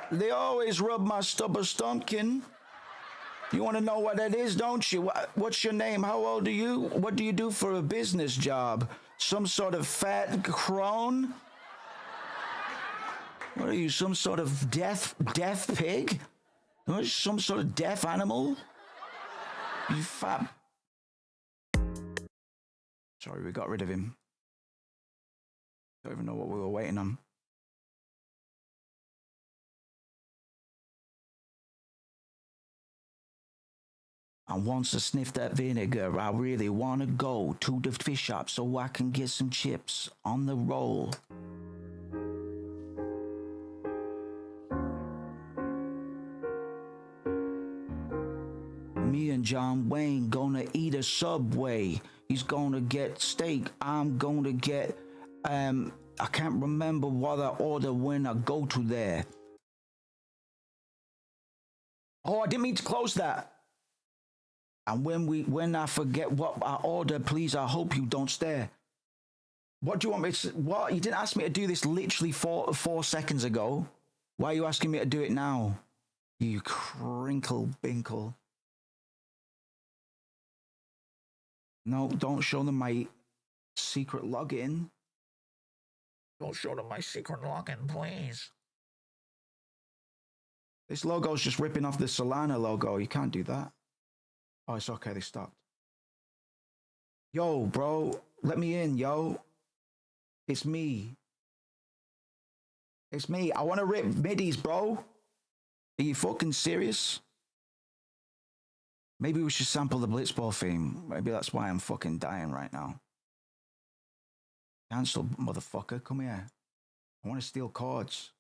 They always rub my stubborn stumpkin. You want to know what that is, don't you? What's your name? How old are you? What do you do for a business job? Some sort of fat crone? What are you, some sort of deaf pig? What, some sort of deaf animal? You fat... Sorry, we got rid of him. Don't even know what we were waiting on. And once I sniff that vinegar, I really want to go to the fish shop so I can get some chips on the roll. Me and John Wayne gonna eat a Subway. He's gonna get steak. I'm gonna get, I can't remember what I order when I go to there. Oh, I didn't mean to close that. And when I forget what I order, please, I hope you don't stare. What do you want me to, what? You didn't ask me to do this literally 4 seconds ago. Why are you asking me to do it now? You crinkle binkle. No, don't show them my secret login. Don't show them my secret login, please. This logo's just ripping off the Solana logo. You can't do that. Oh, it's okay, they stopped. Yo, bro, let me in, yo. It's me. It's me. I want to rip middies, bro. Are you fucking serious? Maybe we should sample the Blitzball theme. Maybe that's why I'm fucking dying right now. Cancel, motherfucker. Come here. I want to steal chords.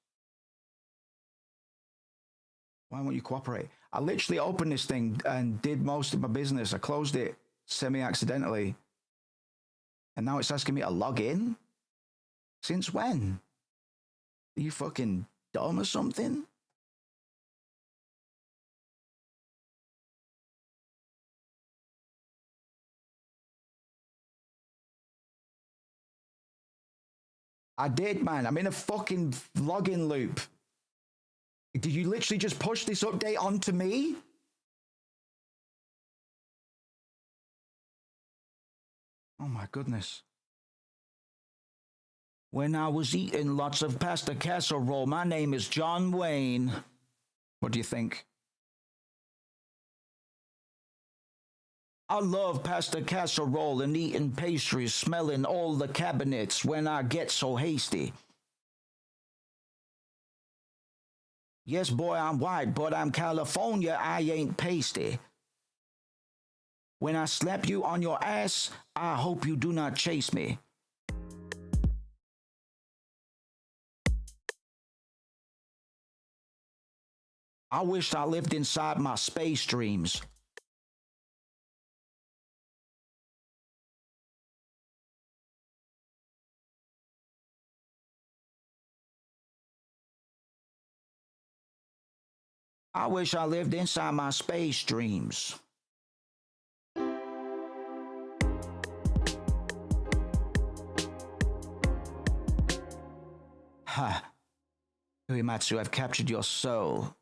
Why won't you cooperate? I literally opened this thing and did most of my business. I closed it semi-accidentally. And now it's asking me to log in? Since when? Are you fucking dumb or something? I did, man. I'm in a fucking login loop. Did you literally just push this update onto me? Oh my goodness. When I was eating lots of pasta casserole, my name is John Wayne. What do you think? I love pasta casserole and eating pastries, smelling all the cabinets when I get so hasty. Yes, boy, I'm white, but I'm California, I ain't pasty. When I slap you on your ass, I hope you do not chase me. I wish I lived inside my space dreams. I wish I lived inside my space dreams. Ha! Uematsu, I've captured your soul.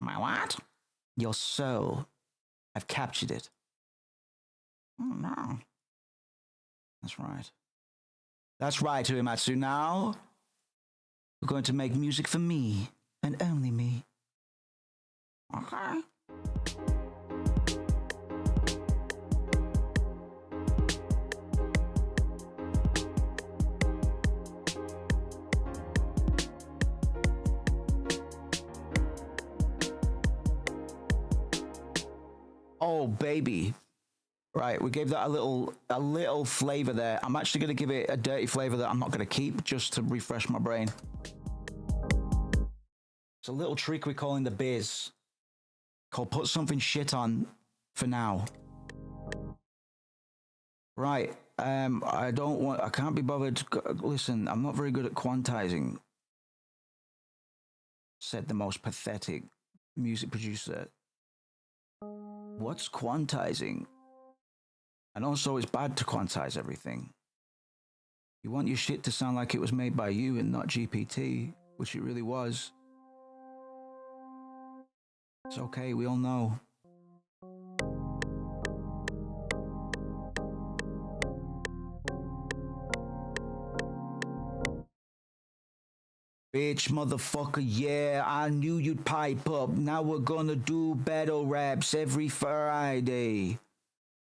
My what? Your soul. I've captured it. Oh, no. That's right. That's right, Uematsu. Now, we're going to make music for me, and only me. Okay. Oh, baby. Right, we gave that a little flavor there. I'm actually going to give it a dirty flavor that I'm not going to keep, just to refresh my brain. It's a little trick we call in the biz, called put something shit on for now. Right, I can't be bothered. Listen, I'm not very good at quantizing, said the most pathetic music producer. What's quantizing? And also, it's bad to quantize everything. You want your shit to sound like it was made by you and not GPT, which it really was. It's okay, we all know. Bitch, motherfucker, yeah, I knew you'd pipe up. Now we're gonna do battle raps every Friday.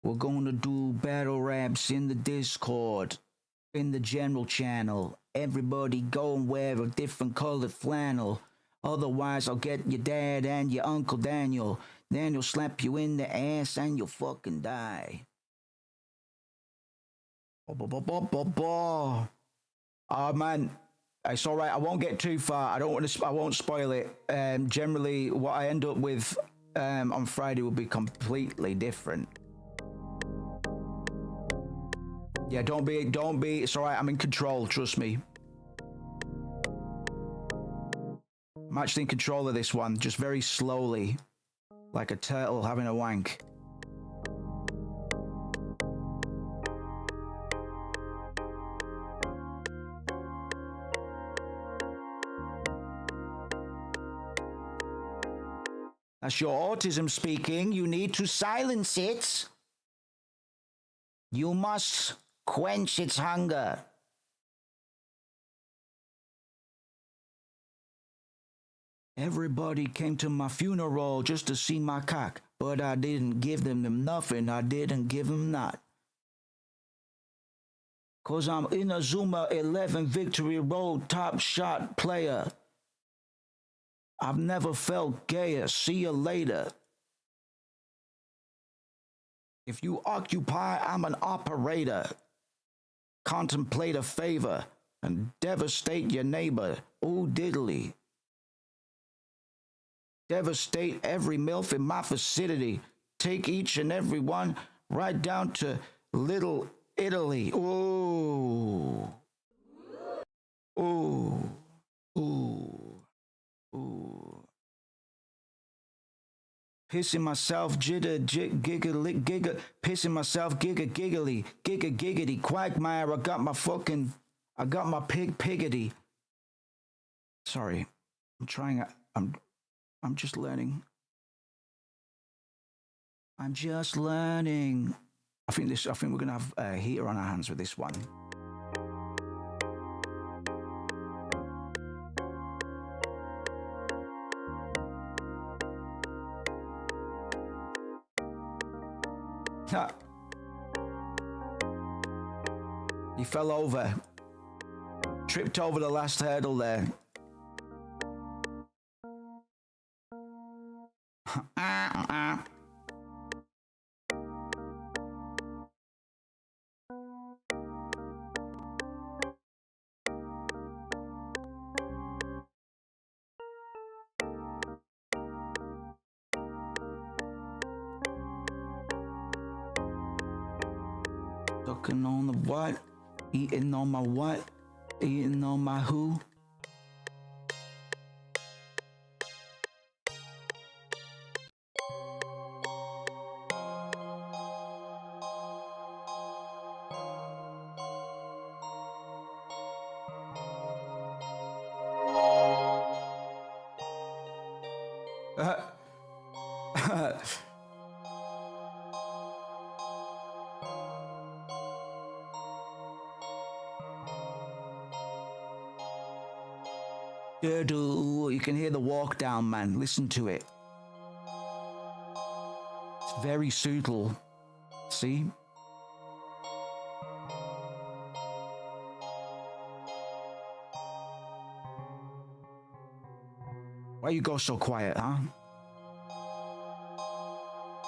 We're gonna do battle raps in the Discord, in the general channel. Everybody go and wear a different colored flannel. Otherwise, I'll get your dad and your Uncle Daniel. Then he'll slap you in the ass and you'll fucking die. Oh man, it's all right. I won't get too far. I won't spoil it. Generally, what I end up with on Friday will be completely different. Yeah, don't be. It's all right. I'm in control. Trust me. I'm actually in control of this one, just very slowly, like a turtle having a wank. That's your autism speaking. You need to silence it. You must quench its hunger. Everybody came to my funeral just to see my cock, but I didn't give them nothing. I didn't give them not. 'Cause I'm Inazuma 11 Victory Road top shot player. I've never felt gayer. See you later. If you occupy, I'm an operator. Contemplate a favor and devastate your neighbor. Ooh diddly. Devastate every MILF in my vicinity. Take each and every one right down to Little Italy. Ooh. Ooh. Ooh. Ooh. Pissing myself, giggly, pissing myself, giggly, giggity, quagmire. I got my piggity. Sorry, I'm just learning. I'm just learning. I think we're gonna have a heater on our hands with this one. He fell over. Tripped over the last hurdle there. Sucking on the what? Eating on my what? Eating on my who? You can hear the walk down, man. Listen to it. It's very subtle. See? Why you go so quiet, huh?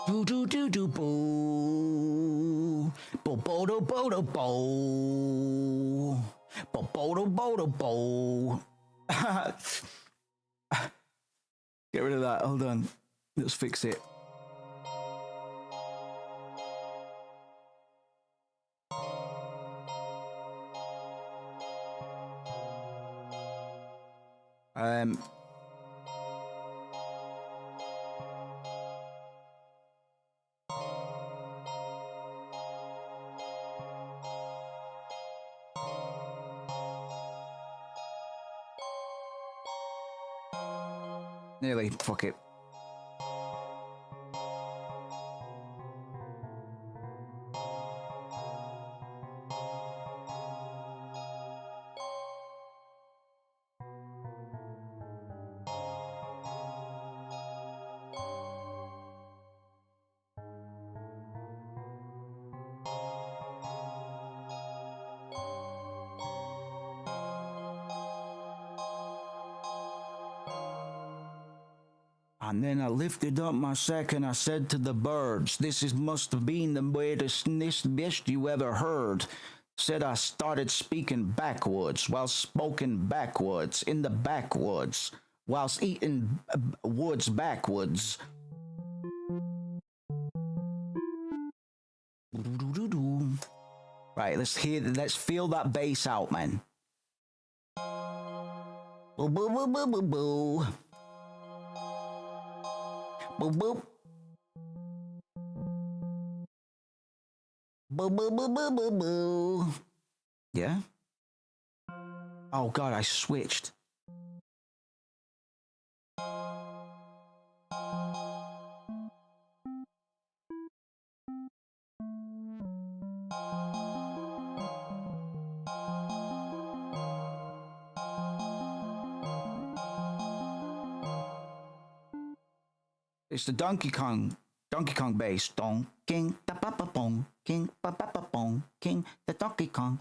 Do do do do boo. Bo bo do bo do bo. Bo bo do bo do bo. Get rid of that. Hold on. Let's fix it. Nearly. Fuck it. And then I lifted up my sack and I said to the birds, must have been the weirdest best you ever heard. Said I started speaking backwards, while spoken backwards, in the backwoods, whilst eating woods backwards. Right, let's feel that bass out, man. Boo boo boo boo boo boo. Boop boop. Boo boo boo boo boo boo. Yeah? Oh god, I switched. It's the Donkey Kong bass. Don king da pa pa pong, king pa pa pa pong, king the Donkey Kong.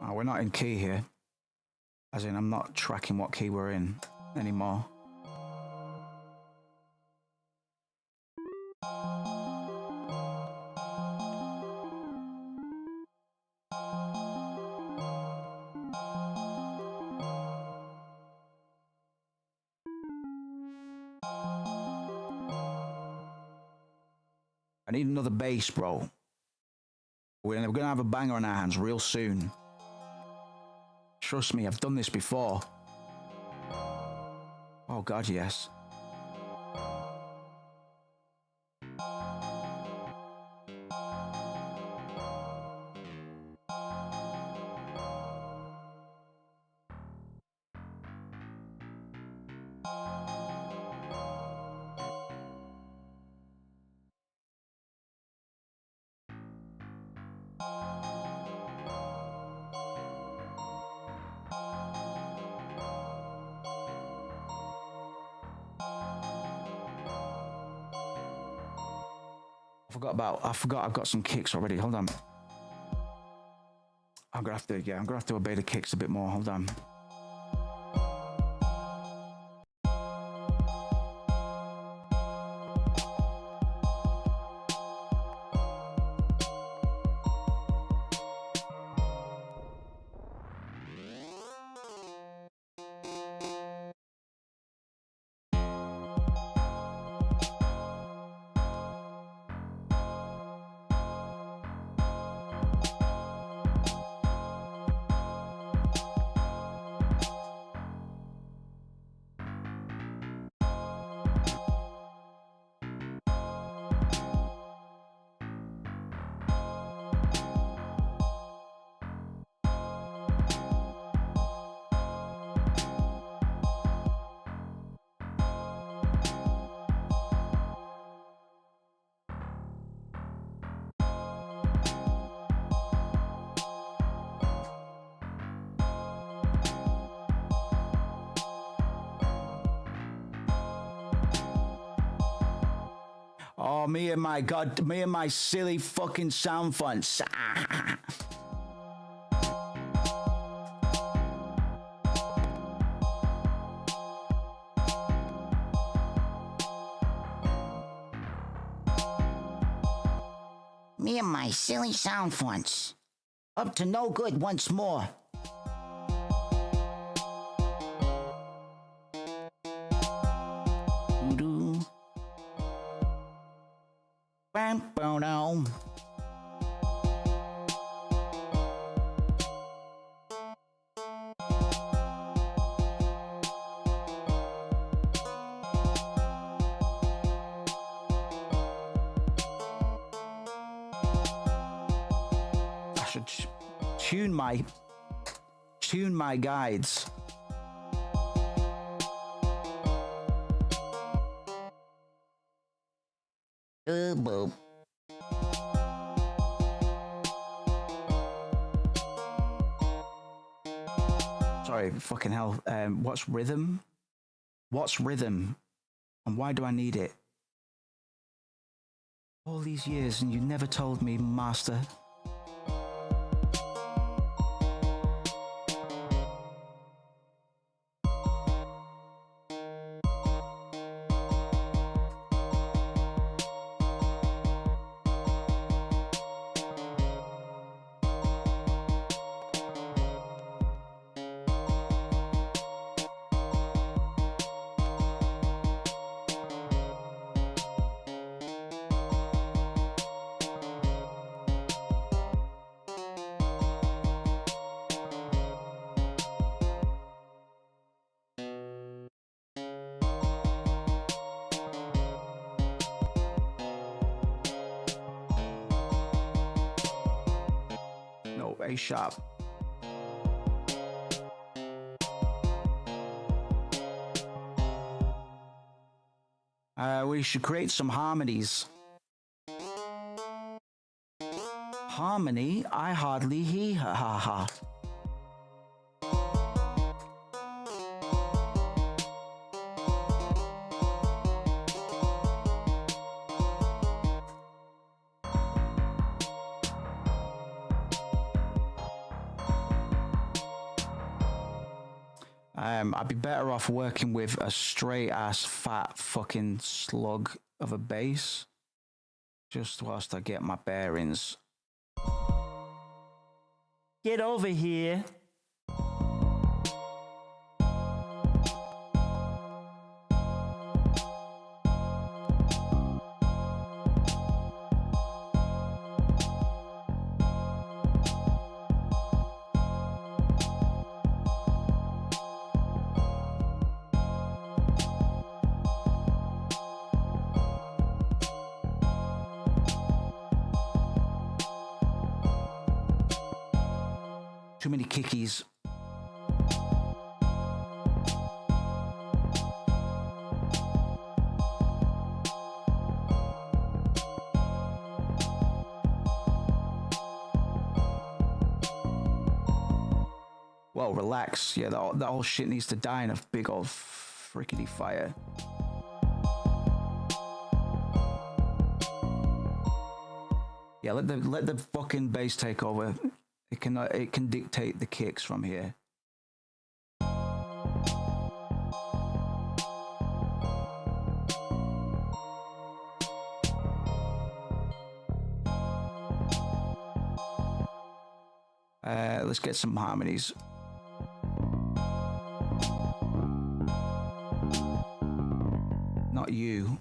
Oh, we're not in key here. As in, I'm not tracking what key we're in anymore. I need another bass, bro. We're gonna have a banger on our hands real soon. Trust me, I've done this before. Oh god, yes. I forgot I've got some kicks already. Hold on. I'm gonna have to obey the kicks a bit more. Hold on. Oh, me and my silly fucking sound fonts. Me and my silly sound fonts. Up to no good once more. Doo-doo. Bam-bow-dow. I should tune my guides. Boop. Sorry, fucking hell. What's rhythm? What's rhythm? And why do I need it? All these years and you never told me, master. No, A sharp. We should create some harmonies. Harmony? I hardly hear ha ha ha. I'd be better off working with a straight ass fat fucking slug of a bass. Just whilst I get my bearings. Get over here. Too many kickies. Well, relax. Yeah, that whole shit needs to die in a big old frickety fire. Yeah, let the fucking bass take over. It can dictate the kicks from here. Let's get some harmonies. Not you.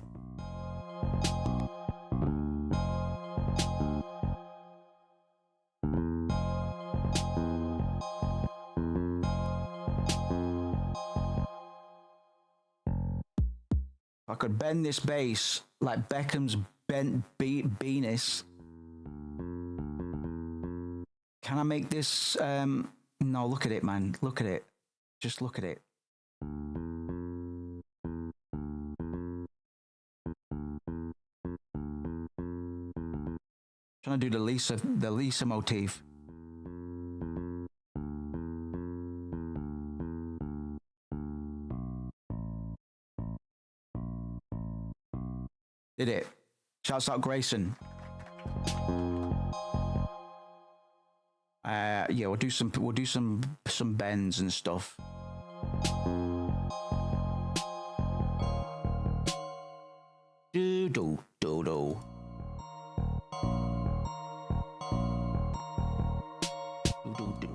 I could bend this bass like Beckham's bent penis. Can I make this? No, look at it, man. Look at it. Just look at it. Trying to do the Lisa motif. Did it? Shouts out Grayson. Yeah, we'll do some bends and stuff. Do do do do. Do do do.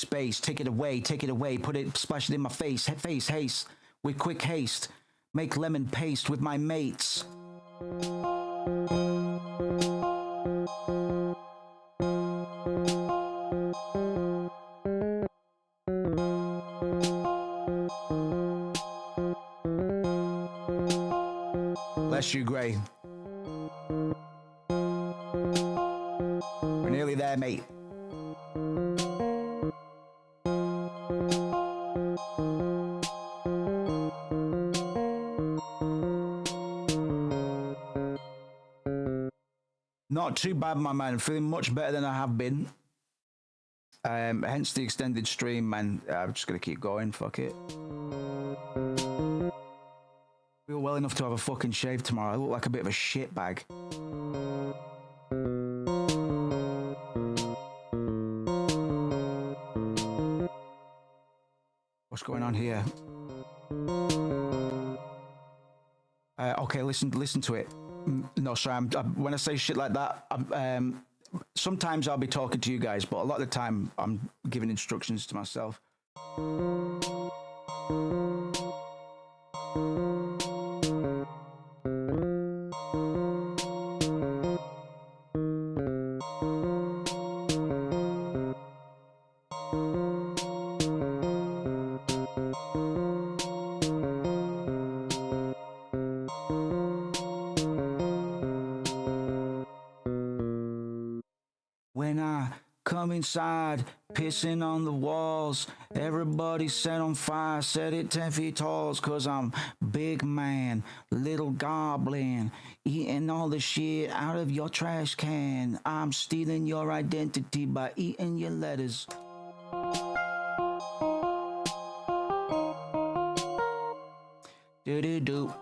Bass, take it away, put it, splash it in my face, haste, with quick haste, make lemon paste with my mates. Bless you, Gray. We're nearly there, mate. Not too bad, my man. Feeling much better than I have been. Hence the extended stream, man. I'm just gonna keep going. Fuck it. Feel well enough to have a fucking shave tomorrow. I look like a bit of a shitbag. What's going on here? Okay, listen to it. No, sorry. When I say shit like that, sometimes I'll be talking to you guys, but a lot of the time I'm giving instructions to myself. When I come inside, pissing on the walls, everybody set on fire, set it 10 feet tall, 'cause I'm big man, little goblin, eating all the shit out of your trash can. I'm stealing your identity by eating your letters. Do-do-do.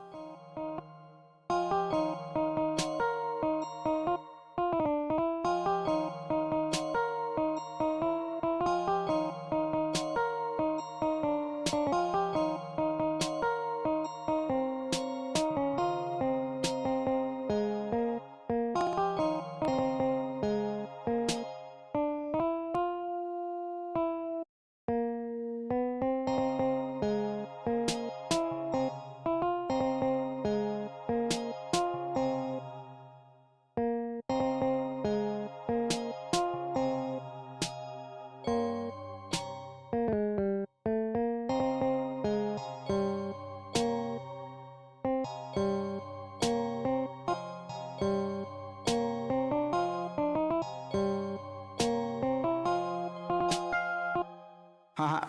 Haha.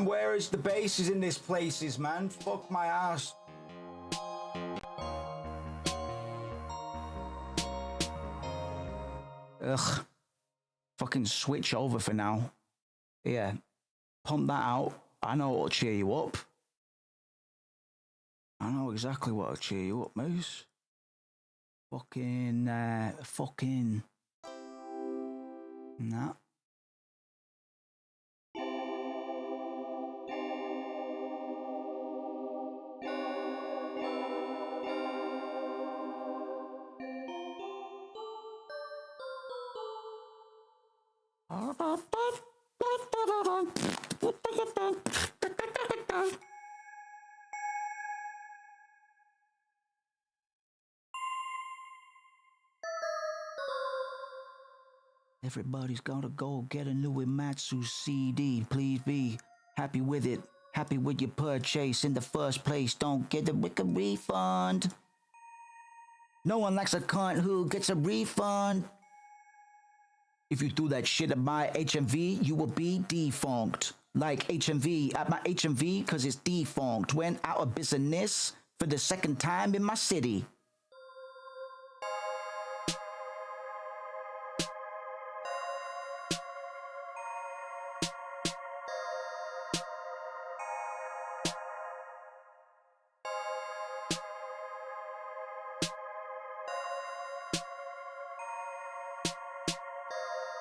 Where is the bases in this places, man? Fuck my ass. Ugh. Fucking switch over for now. Yeah. Pump that out. I know what'll cheer you up. I know exactly what'll cheer you up, Moose. Fucking. Nah. Everybody's gotta go get a new Imatsu CD. Please be happy with it. Happy with your purchase in the first place. Don't get the wicked refund. No one likes a cunt who gets a refund. If you do that shit at my HMV, you will be defunct. Like HMV, at my HMV, because it's defunct, went out of business for the second time in my city.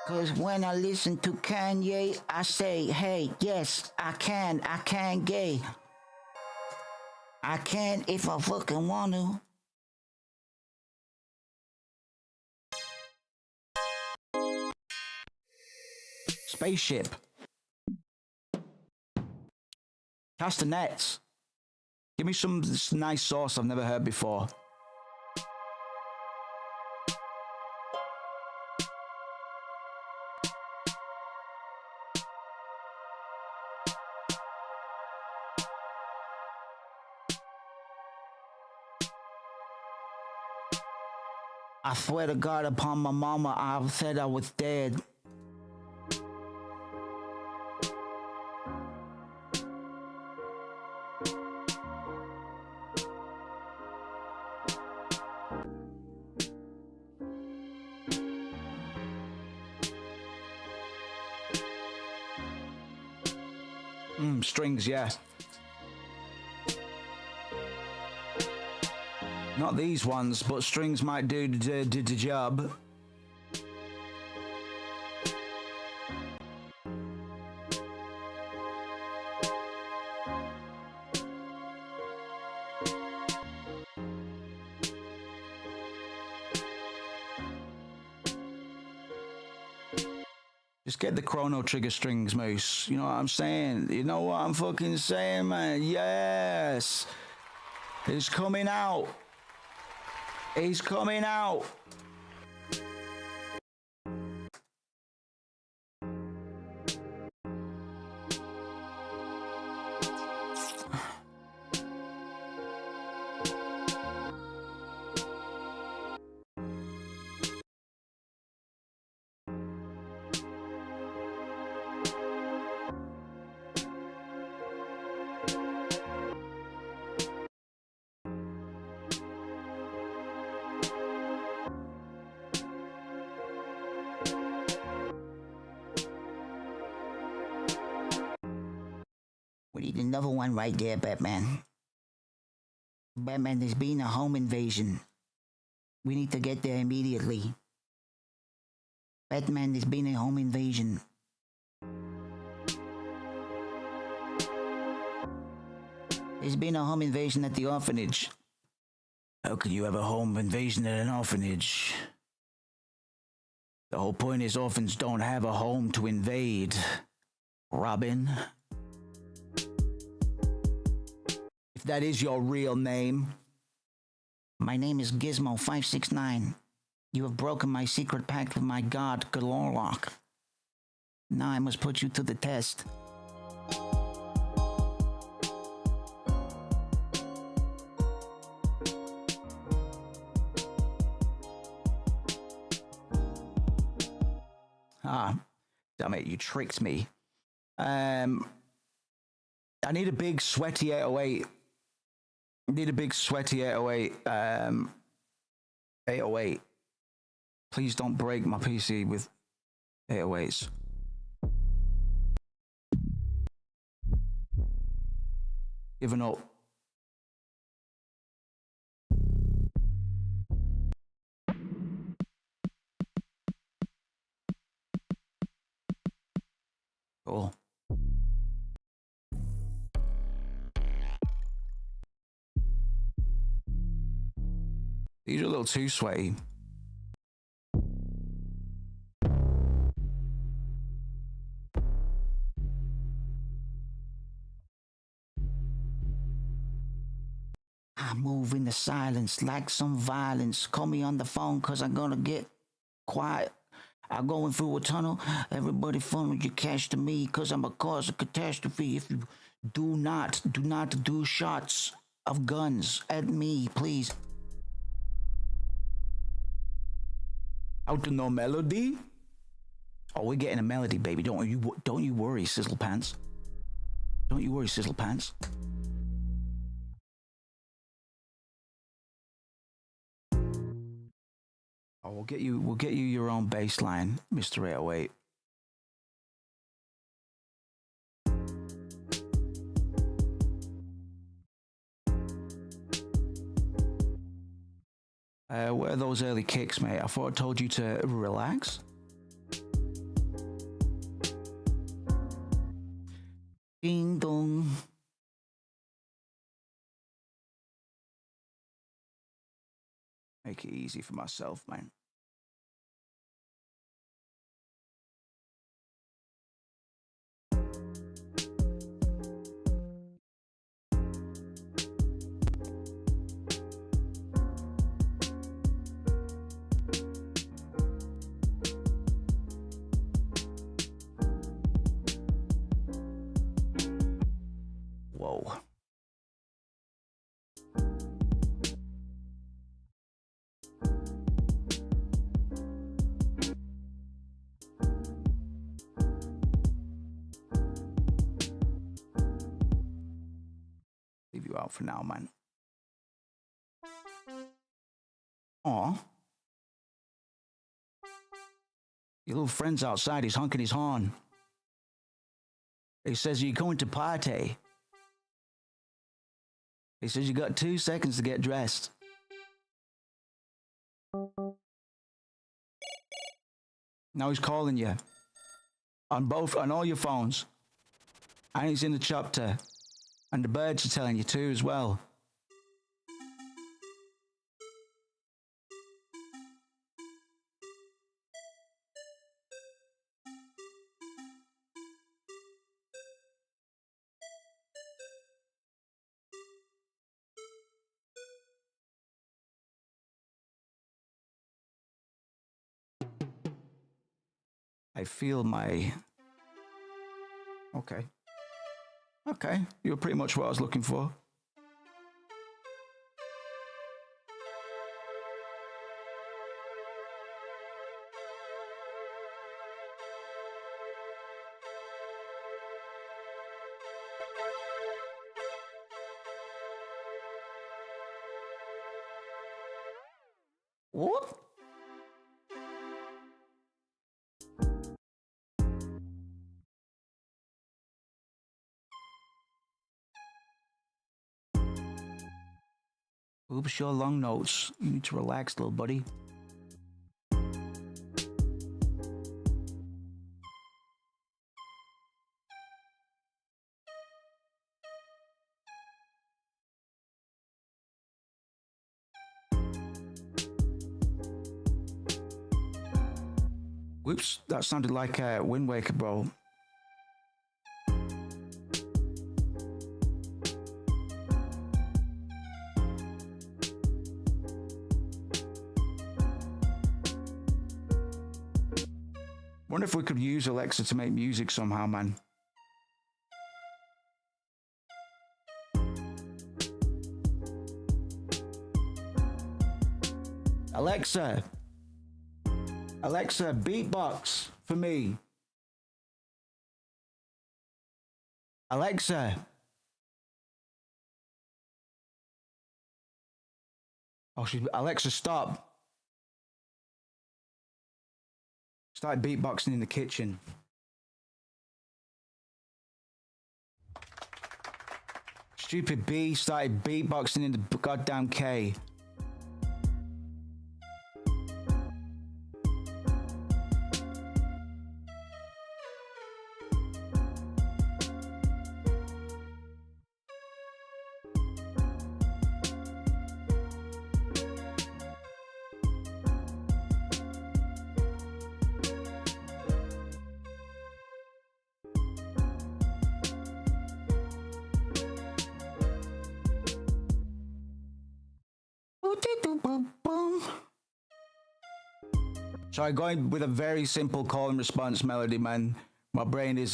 Cause when I listen to Kanye, I say, hey, yes, I can gay. I can if I fucking want to. Spaceship. Castanets. Give me some nice sauce I've never heard before. I swear to God upon my mama, I said I was dead. Strings, yeah. Not these ones, but strings might do the job. Just get the Chrono Trigger strings, Moose. You know what I'm saying? You know what I'm fucking saying, man? Yes! He's coming out. He's coming out. We need another one right there, Batman. Batman, there's been a home invasion. We need to get there immediately. Batman, there's been a home invasion. There's been a home invasion at the orphanage. How could you have a home invasion at an orphanage? The whole point is orphans don't have a home to invade. Robin. If that is your real name. My name is Gizmo569. You have broken my secret pact with my god, Galorlock. Now I must put you to the test. Ah, damn it, you tricked me. I need a big sweaty 808. Need a big sweaty 808. 808. Please don't break my PC with 808s. Giving up. Cool. These are a little too sweaty. I move in the silence like some violence. Call me on the phone cause I'm gonna get quiet. I'm going through a tunnel. Everybody funnel your cash to me cause I'm a cause of catastrophe. If you do not do shots of guns at me, please. Out to no melody? Oh, we're getting a melody, baby. Don't you worry, Sizzle Pants. Don't you worry, Sizzle Pants. Oh, we'll get you your own bass line, Mr. 808. Where are those early kicks, mate? I thought I told you to relax. Ding dong. Make it easy for myself, man. Whoa. Leave you out for now, man. Aw. Your little friend's outside. He's honking his horn. He says, you're going to party. He says, you got 2 seconds to get dressed. Now he's calling you. On all your phones. And he's in the chopper. And the birds are telling you too as well. I feel my... Okay. Okay, you're pretty much what I was looking for. Whoop. Oops, your long notes. You need to relax, little buddy. Whoops, that sounded like Wind Waker, bro. Wonder if we could use Alexa to make music somehow, man. Alexa. Alexa, beatbox for me. Alexa. Oh, Alexa, stop. Started beatboxing in the kitchen. Stupid B started beatboxing in the goddamn K. So I'm going with a very simple call and response melody, man. My brain is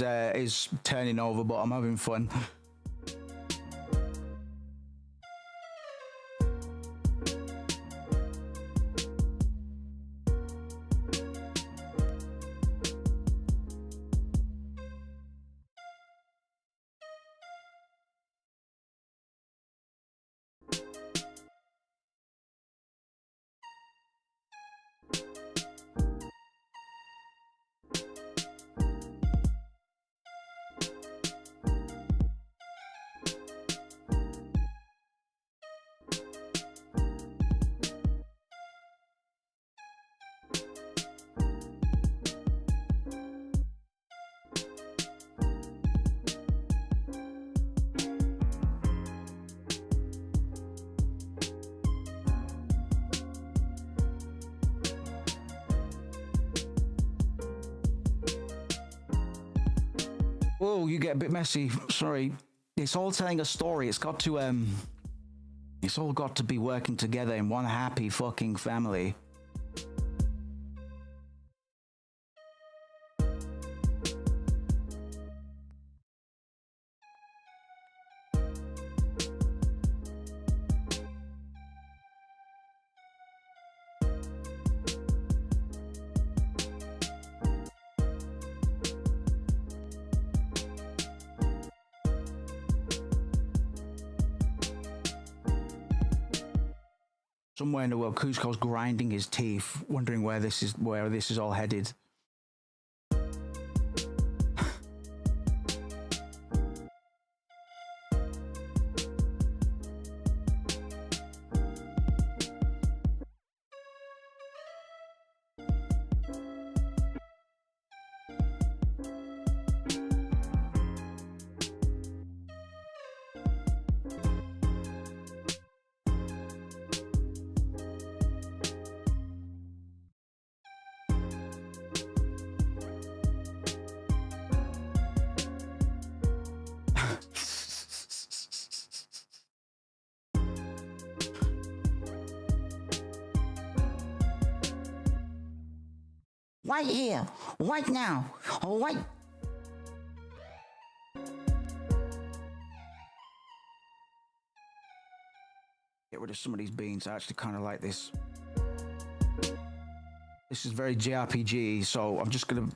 turning over, but I'm having fun. whoa, you get a bit messy. Sorry. It's all telling a story. It's got to, it's all got to be working together in one happy fucking family. Somewhere in the world, Kuzco's grinding his teeth, wondering where this is all headed. Right here, right now, right. Get rid of some of these beans. I actually kind of like this. This is very JRPG, so I'm just gonna.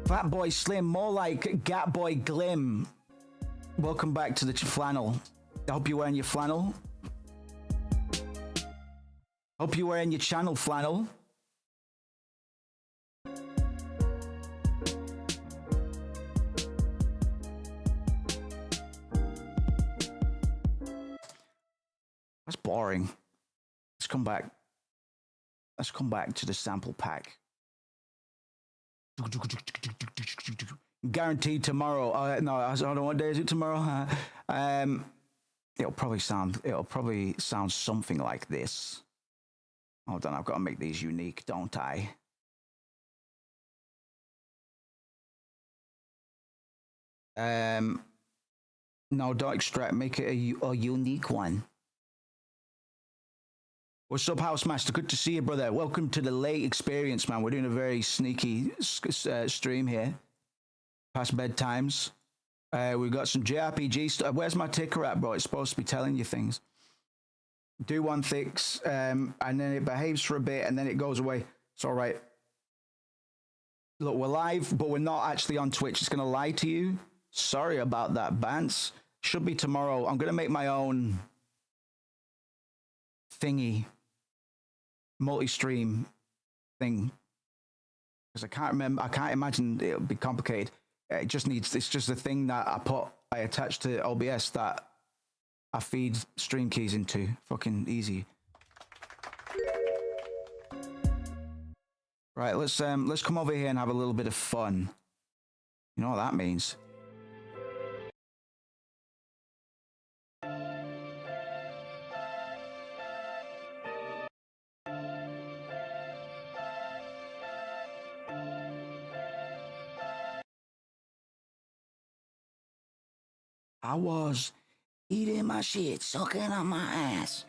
Fat Boy Slim, more like Gat Boy Glim. Welcome back to the flannel. I hope you're wearing your flannel. Hope you're wearing your channel flannel. That's boring. Let's come back. Let's come back to the sample pack. Guaranteed tomorrow. No, I don't know what day is it tomorrow. It'll probably sound something like this. Hold on, I've got to make these unique, don't I? No, don't extract. Make it a unique one. What's up, Housemaster? Good to see you, brother. Welcome to the late experience, man. We're doing a very sneaky stream here. Past bedtimes. We've got some JRPG stuff. Where's my ticker at, bro? It's supposed to be telling you things. Do one fix, and then it behaves for a bit, and then it goes away. It's all right. Look, we're live, but we're not actually on Twitch. It's going to lie to you. Sorry about that, Bance. Should be tomorrow. I'm going to make my own thingy, multi-stream thing, because I can't remember. I can't imagine it'll be complicated. It just needs. It's just a thing that I attach to OBS that I feed stream keys into. Fucking easy. Right, let's come over here and have a little bit of fun. You know what that means? I was eating my shit, sucking on my ass.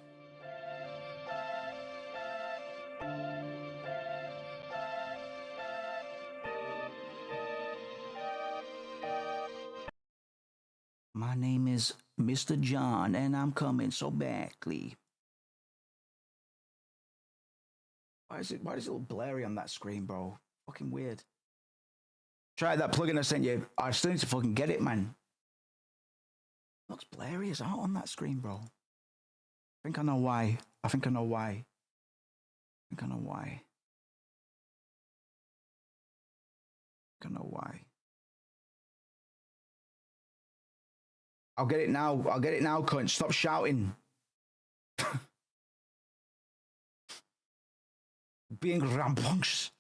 My name is Mr. John, and I'm coming so badly. Why does it look blurry on that screen, bro? Fucking weird. Try that plugin I sent you. I still need to fucking get it, man. Looks blurry as out on that screen, bro. I think I know why. I think I know why. I'll get it now, cunt. Stop shouting. Being rambunctious.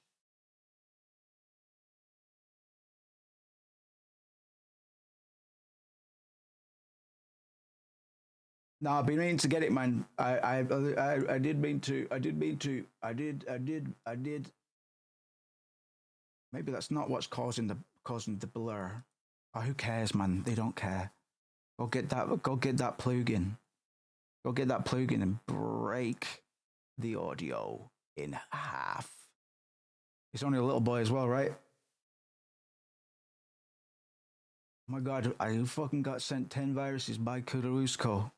No, I've been meaning to get it, man. I did mean to. I did. Maybe that's not what's causing the blur. Oh, who cares, man? They don't care. Go get that plugin. Go get that plugin and break the audio in half. It's only a little boy as well, right? Oh my God, I fucking got sent 10 viruses by Kudarusko.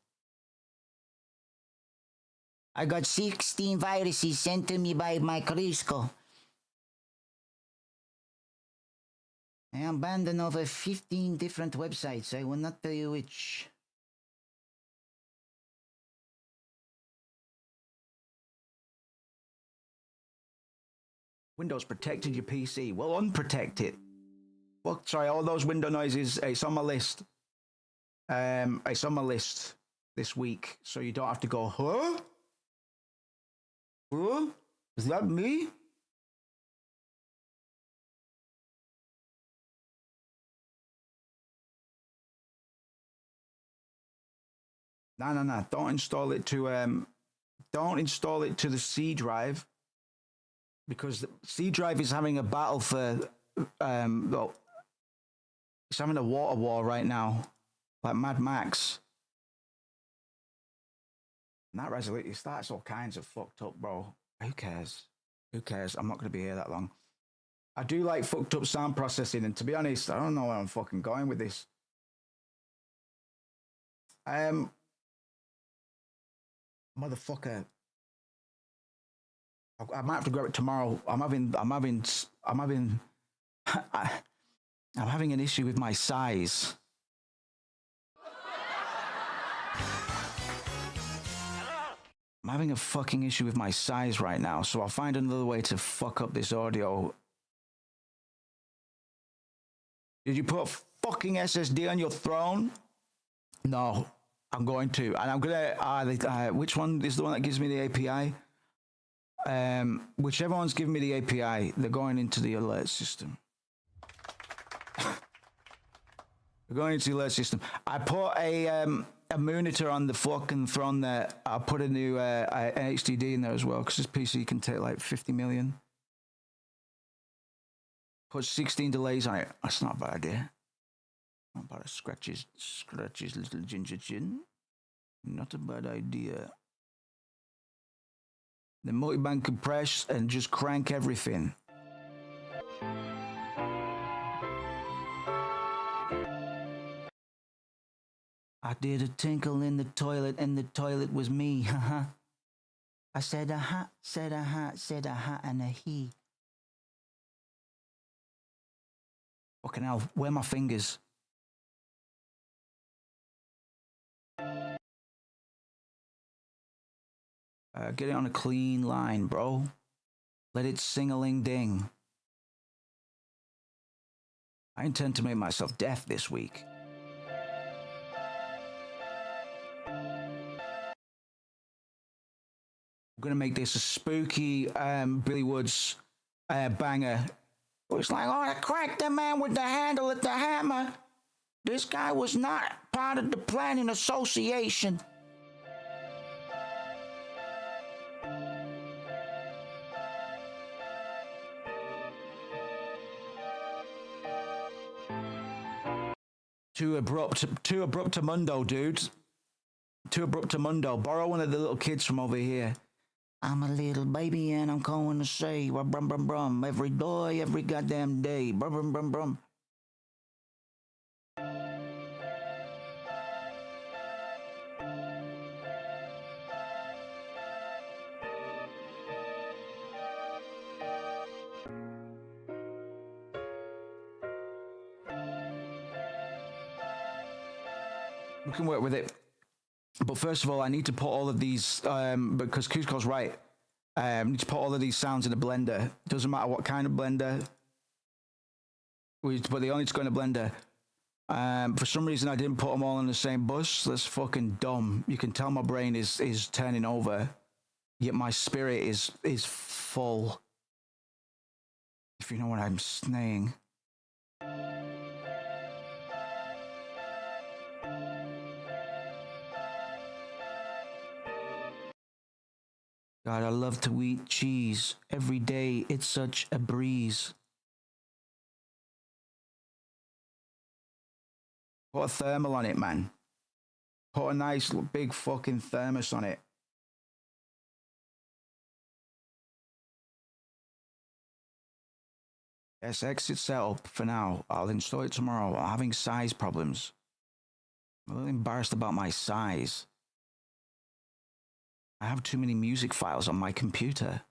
I got 16 viruses sent to me by my Crisco. I am banned on over 15 different websites. I will not tell you which. Windows protected your PC. Well, unprotect it. Well, sorry, all those window noises, it's on my list. It's on my list this week, so you don't have to go, huh? Huh? Is that me? No. Don't install it to the C drive, because the C drive is having a battle for well, it's having a water war right now, like Mad Max. And that resolution starts all kinds of fucked up, bro. Who cares? Who cares? I'm not going to be here that long. I do like fucked up sound processing, and to be honest, I don't know where I'm fucking going with this. Motherfucker. I might have to grab it tomorrow. I'm having an issue with my size. I'm having a fucking issue with my size right now, so I'll find another way to fuck up this audio. Did you put a fucking SSD on your throne? No, I'm going to. And I'm gonna, which one is the one that gives me the API? Whichever one's giving me the API, they're going into the alert system. They're going into the alert system. I put a monitor on the fucking throne there. I put a new HDD in there as well, because this PC can take like 50 million. Put 16 delays on it. That's not a bad idea. Not bad. Scratches little ginger chin. Not a bad idea. The multiband compress and just crank everything. I did a tinkle in the toilet and the toilet was me, haha. I said a ha, said a ha, said a ha and a he. Fucking hell, where are my fingers? Get it on a clean line, bro. Let it sing-a-ling-ding. I intend to make myself deaf this week. I'm gonna make this a spooky Billy Woods banger. It's like, oh, I cracked the man with the handle at the hammer. This guy was not part of the planning association. Too abrupt to mundo, dude. Too abrupt to mundo. Borrow one of the little kids from over here. I'm a little baby and I'm going to say, brum, brum, brum, brum, every day, every goddamn day, brum, brum, brum, brum. We can work with it. But first of all, I need to put all of these, because Kuzco's right. I need to put all of these sounds in a blender. Doesn't matter what kind of blender. But they all need to go in a blender. For some reason, I didn't put them all on the same bus. That's fucking dumb. You can tell my brain is turning over, yet my spirit is full. If you know what I'm saying. God, I love to eat cheese. Every day, it's such a breeze. Put a thermal on it, man. Put a nice big fucking thermos on it. Yes, exit setup for now. I'll install it tomorrow. I'm having size problems. I'm a little embarrassed about my size. I have too many music files on my computer.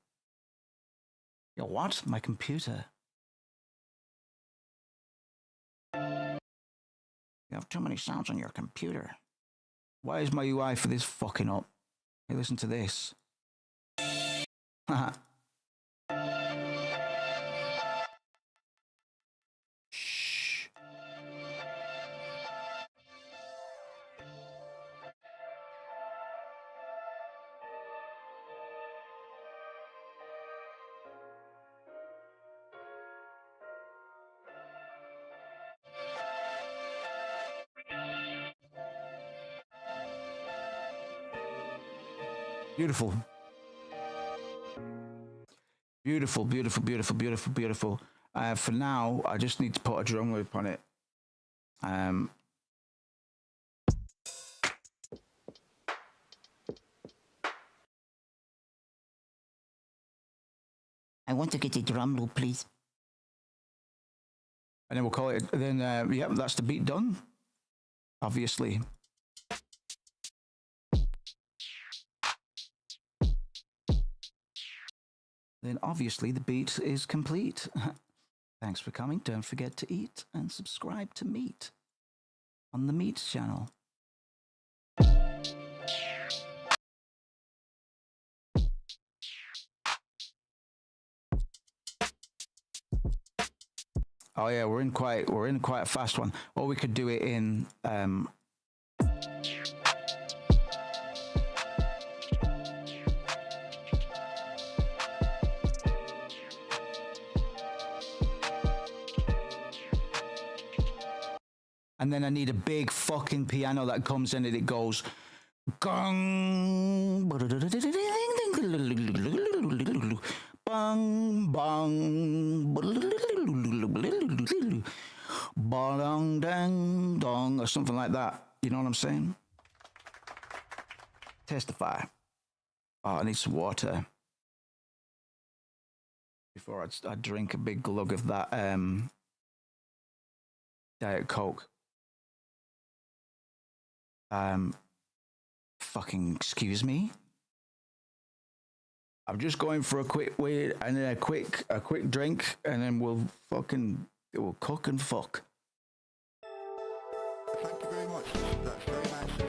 Yo, what? My computer? You have too many sounds on your computer. Why is my UI for this fucking up? Hey, listen to this. Haha. Shh. Beautiful. Beautiful, beautiful, beautiful, beautiful, beautiful. For now, I just need to put a drum loop on it. I want to get a drum loop, please. And then we'll call it, then, yeah, that's the beat done. Obviously. Then obviously the beat is complete. Thanks for coming. Don't forget to eat and subscribe to Meat on the Meat channel. Oh yeah, we're in quite a fast one. Or we could do it in and then I need a big fucking piano that comes in and it goes gong bang bang bang dang dong or something like that. You know what I'm saying? Testify. Oh, I need some water before I drink a big glug of that Diet Coke. Fucking excuse me. I'm just going for a quick wait and then a quick drink, and then we'll cook and fuck. Thank you very much. That's very nice of you.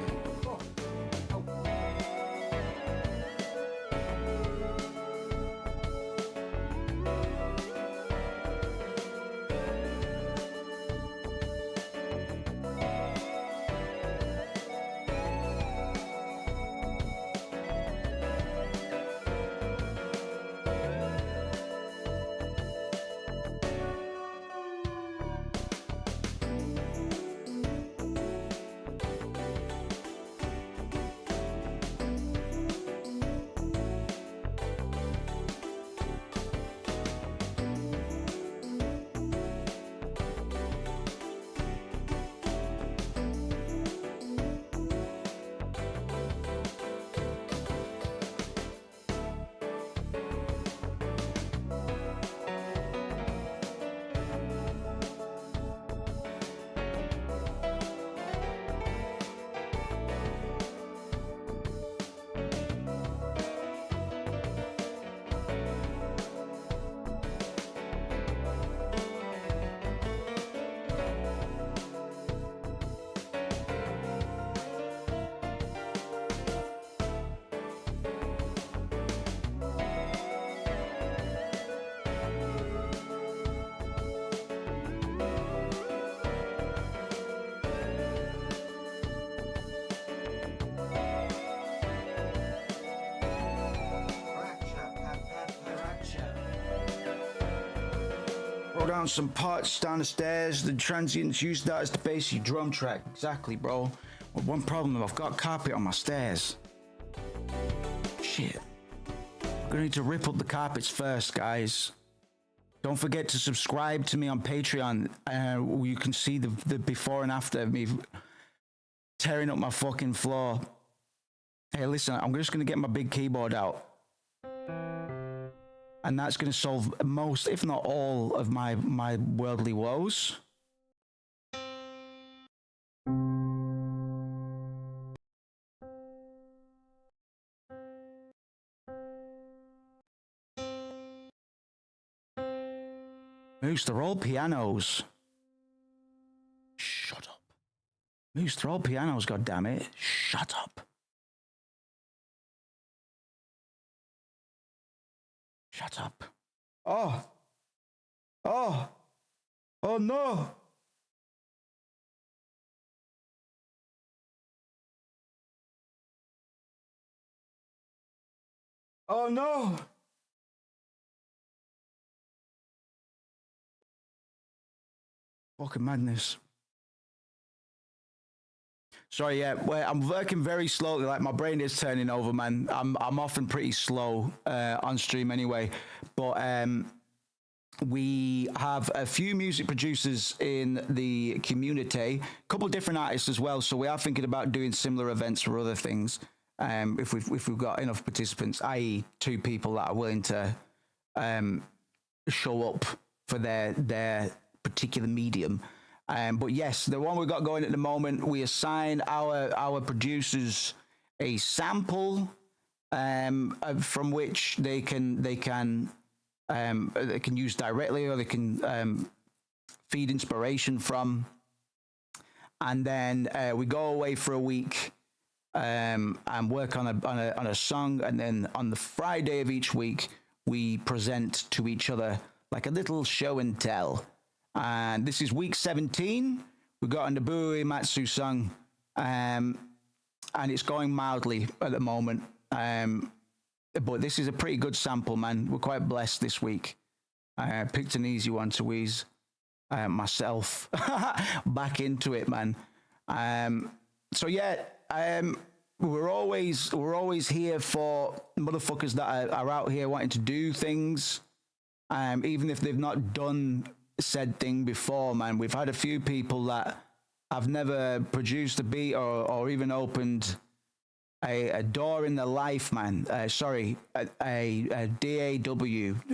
Throw down some pots down the stairs. The transients use that as the base of your drum track. Exactly, bro. With one problem, I've got carpet on my stairs. Shit. Gonna need to rip up the carpets first, guys. Don't forget to subscribe to me on Patreon. You can see the before and after of me tearing up my fucking floor. Hey, listen, I'm just gonna get my big keyboard out. And that's gonna solve most, if not all, of my worldly woes. Moose, they're all pianos. Shut up. Moose, they're all pianos, goddammit. Shut up. Shut up. Oh. Oh. Oh no. Oh no. Fucking madness. Sorry, yeah, well, I'm working very slowly. Like my brain is turning over, man. I'm often pretty slow on stream anyway. But we have a few music producers in the community, a couple of different artists as well. So we are thinking about doing similar events for other things. If we've got enough participants, i.e., 2 people that are willing to show up for their particular medium. But yes, the one we've got going at the moment, we assign our producers a sample from which they can use directly, or they can feed inspiration from, and then we go away for a week and work on a song, and then on the Friday of each week we present to each other like a little show and tell. And this is week 17. We got a Nobuo Uematsu song, and it's going mildly at the moment. But this is a pretty good sample, man. We're quite blessed this week. I picked an easy one to ease myself back into it, man. So yeah, we're always here for motherfuckers that are out here wanting to do things, even if they've not done said thing before, man. We've had a few people that have never produced a beat or even opened a door in their life, man. A DAW,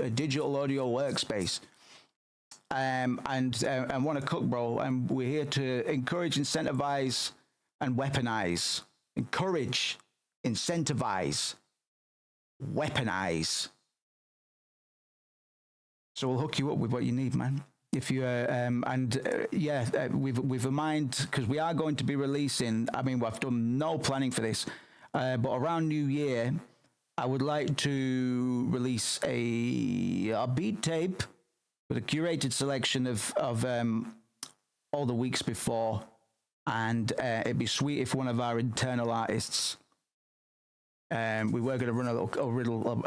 a digital audio workspace, and want to cook, bro. And we're here to encourage, incentivize, and weaponize. Encourage, incentivize, weaponize. So we'll hook you up with what you need, man. If you we've a mind, because we are going to be releasing. I mean, I've done no planning for this, but around New Year, I would like to release a beat tape with a curated selection of all the weeks before, and it'd be sweet if one of our internal artists. We were going to run a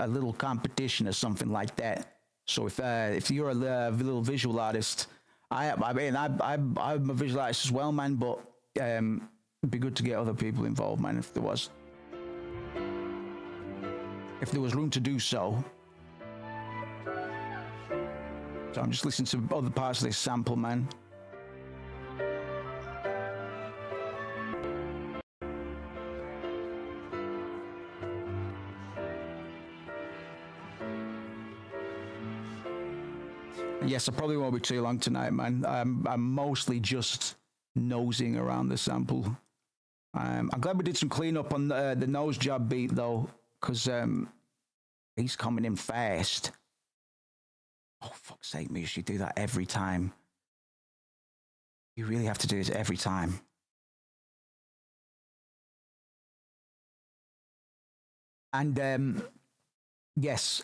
little competition or something like that. So if you're a little visual artist, I'm a visual artist as well, man. But it'd be good to get other people involved, man. If there was room to do so. So I'm just listening to other parts of this sample, man. Yes, I probably won't be too long tonight, man. I'm mostly just nosing around the sample. I'm glad we did some cleanup on the nose job beat, though, because he's coming in fast. Oh, fuck's sake, me, you should do that every time. You really have to do it every time. And, yes,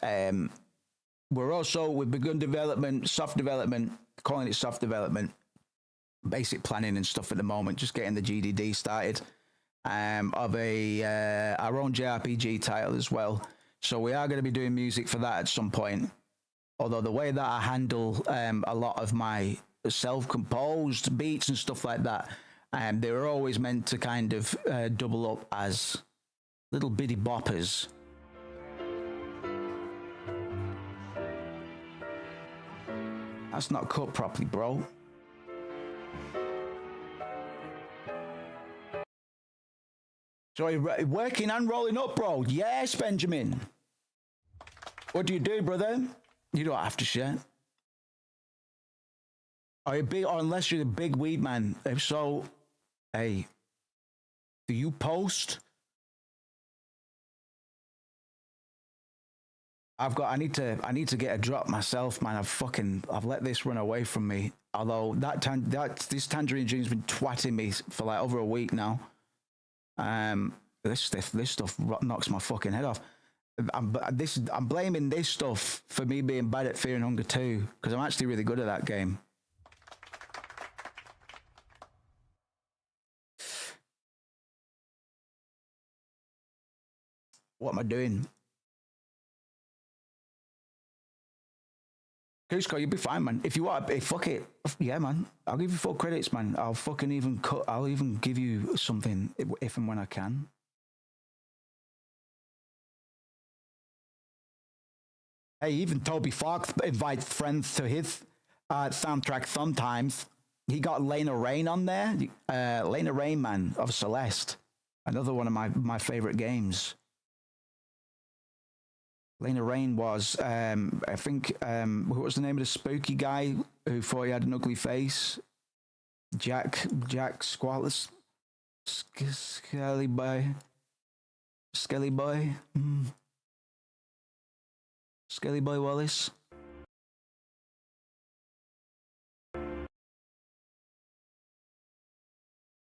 we've begun development, soft development, calling it soft development, basic planning and stuff at the moment, just getting the GDD started, of our own JRPG title as well. So we are going to be doing music for that at some point. Although the way that I handle a lot of my self-composed beats and stuff like that, they were always meant to kind of double up as little bitty boppers. That's not cut properly, bro. So you're working and rolling up, bro. Yes, Benjamin. What do you do, brother? You don't have to share. Are you big, or unless you're a big weed man? If so, hey, do you post? I need to get a drop myself, man. I've let this run away from me. Although this tangerine dream's been twatting me for like over a week now. This stuff knocks my fucking head off. I'm blaming this stuff for me being bad at Fear and Hunger 2, because I'm actually really good at that game. What am I doing? Cusco, you'll be fine, man. If you want, fuck it. Yeah, man. I'll give you full credits, man. I'll even give you something if and when I can. Hey, even Toby Fox invites friends to his soundtrack sometimes. He got Lena Rain on there. Lena Rain, man, of Celeste. Another one of my favorite games. Lena Rain was, I think, what was the name of the spooky guy who thought he had an ugly face? Jack Squalus, Skelly Boy, Skelly Boy Wallace.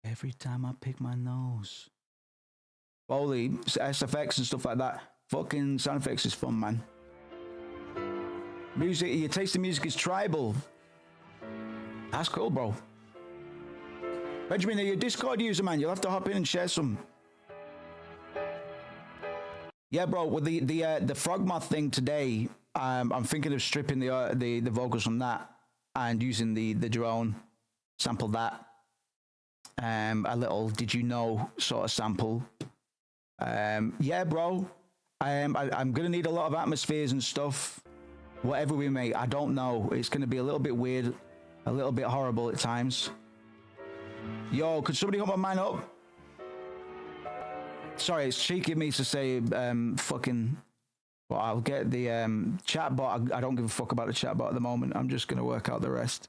Every time I pick my nose. Holy SFX and stuff like that. Fucking sound effects is fun, man. Music, your taste of music is tribal. That's cool, bro. Benjamin, are you a Discord user, man? You'll have to hop in and share some. Yeah, bro. With the Frogmoth thing today, I'm thinking of stripping the vocals from that and using the drone, sample that. A little "Did you know" sort of sample. Yeah, bro. I'm gonna need a lot of atmospheres and stuff. Whatever we make, I don't know. It's gonna be a little bit weird, a little bit horrible at times. Yo, could somebody hold my man up? Sorry, it's cheeky of me to say fucking. Well, I'll get the chat bot. I don't give a fuck about the chat bot at the moment. I'm just gonna work out the rest.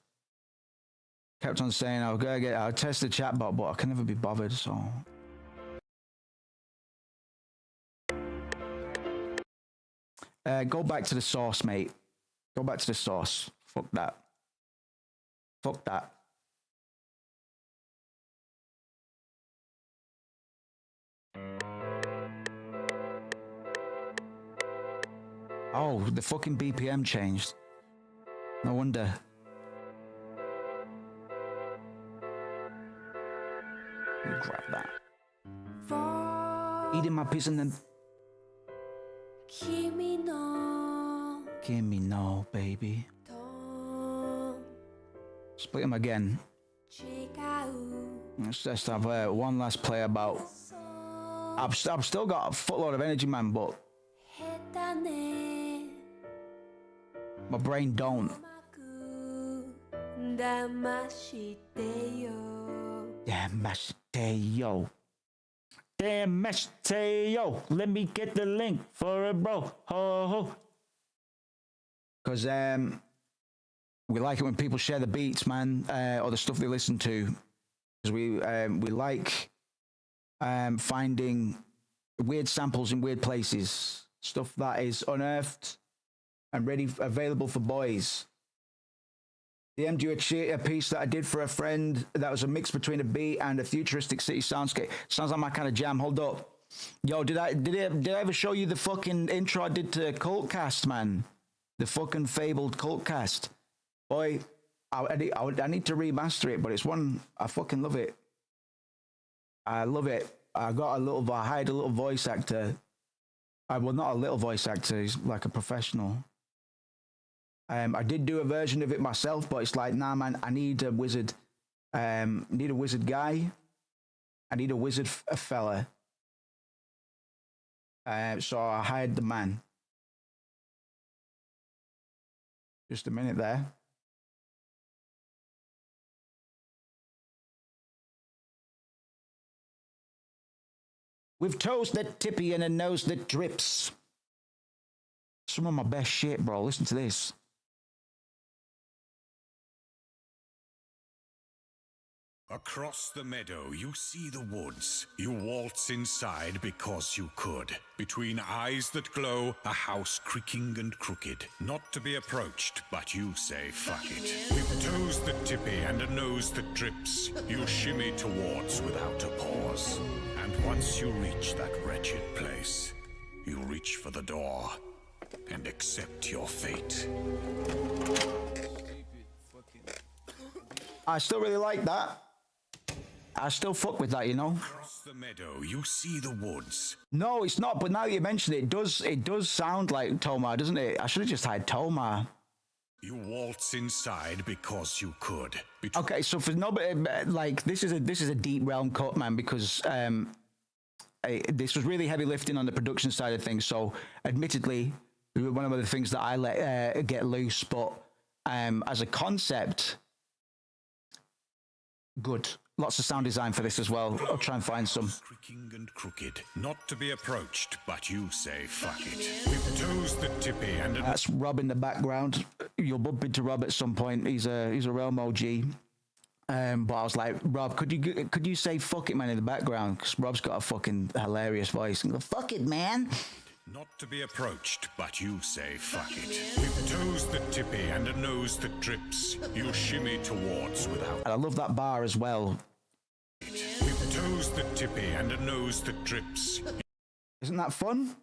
Kept on saying I'll test the chat bot, but I can never be bothered. So. Go back to the source, mate. Go back to the source. Fuck that. Fuck that. Oh, the fucking BPM changed. No wonder. Grab that. Eating my piece and then. Give me no, baby. Split them again. Let's just have one last play about. I've still got a footload of energy, man, but my brain don't. Damashteo. Damashteo. Let me get the link for a bro. Ho ho. Because we like it when people share the beats, man, or the stuff they listen to. Because we like finding weird samples in weird places, stuff that is unearthed and available for boys. DM'd you a piece that I did for a friend that was a mix between a beat and a futuristic city soundscape. Sounds like my kind of jam. Hold up. Yo, did I ever show you the fucking intro I did to Cultcast, man? The fucking fabled Cultcast. Boy, I need to remaster it, but it's one, I fucking love it. I love it. I hired a little voice actor. Well, not a little voice actor, he's like a professional. I did do a version of it myself, but it's like, nah, man, I need a wizard. Need a wizard guy. I need a wizard fella. So I hired the man. Just a minute there. with toes that tippy and a nose that drips. Some of my best shit, bro. Listen to this. Across the meadow, you see the woods. You waltz inside because you could. Between eyes that glow, a house creaking and crooked. Not to be approached, but you say fuck it. With toes that tippy and a nose that drips, you shimmy towards without a pause. And once you reach that wretched place, you reach for the door and accept your fate. I still really like that. I still fuck with that, you know. Across the meadow, you see the woods. No, it's not. But now that you mention it, it does sound like Tomar, doesn't it? I should have just had Tomar. You waltz inside because you could. Okay, so for nobody, like this is a deep realm cut, man, because this was really heavy lifting on the production side of things. So, admittedly, one of the things that I let get loose, but as a concept, good. Lots of sound design for this as well. I'll try and find some. Creaking and crooked, not to be approached, but you say fuck it. With toes that tippy and that's Rob in the background. You'll bump into Rob at some point. He's a realm OG. But I was like, Rob, could you say fuck it, man, in the background? Because Rob's got a fucking hilarious voice. And go, fuck it, man. Not to be approached, but you say fuck it. With toes that tippy and a nose that drips, you shimmy towards without. And I love that bar as well. With toes that tippy and a nose that drips. Isn't that fun?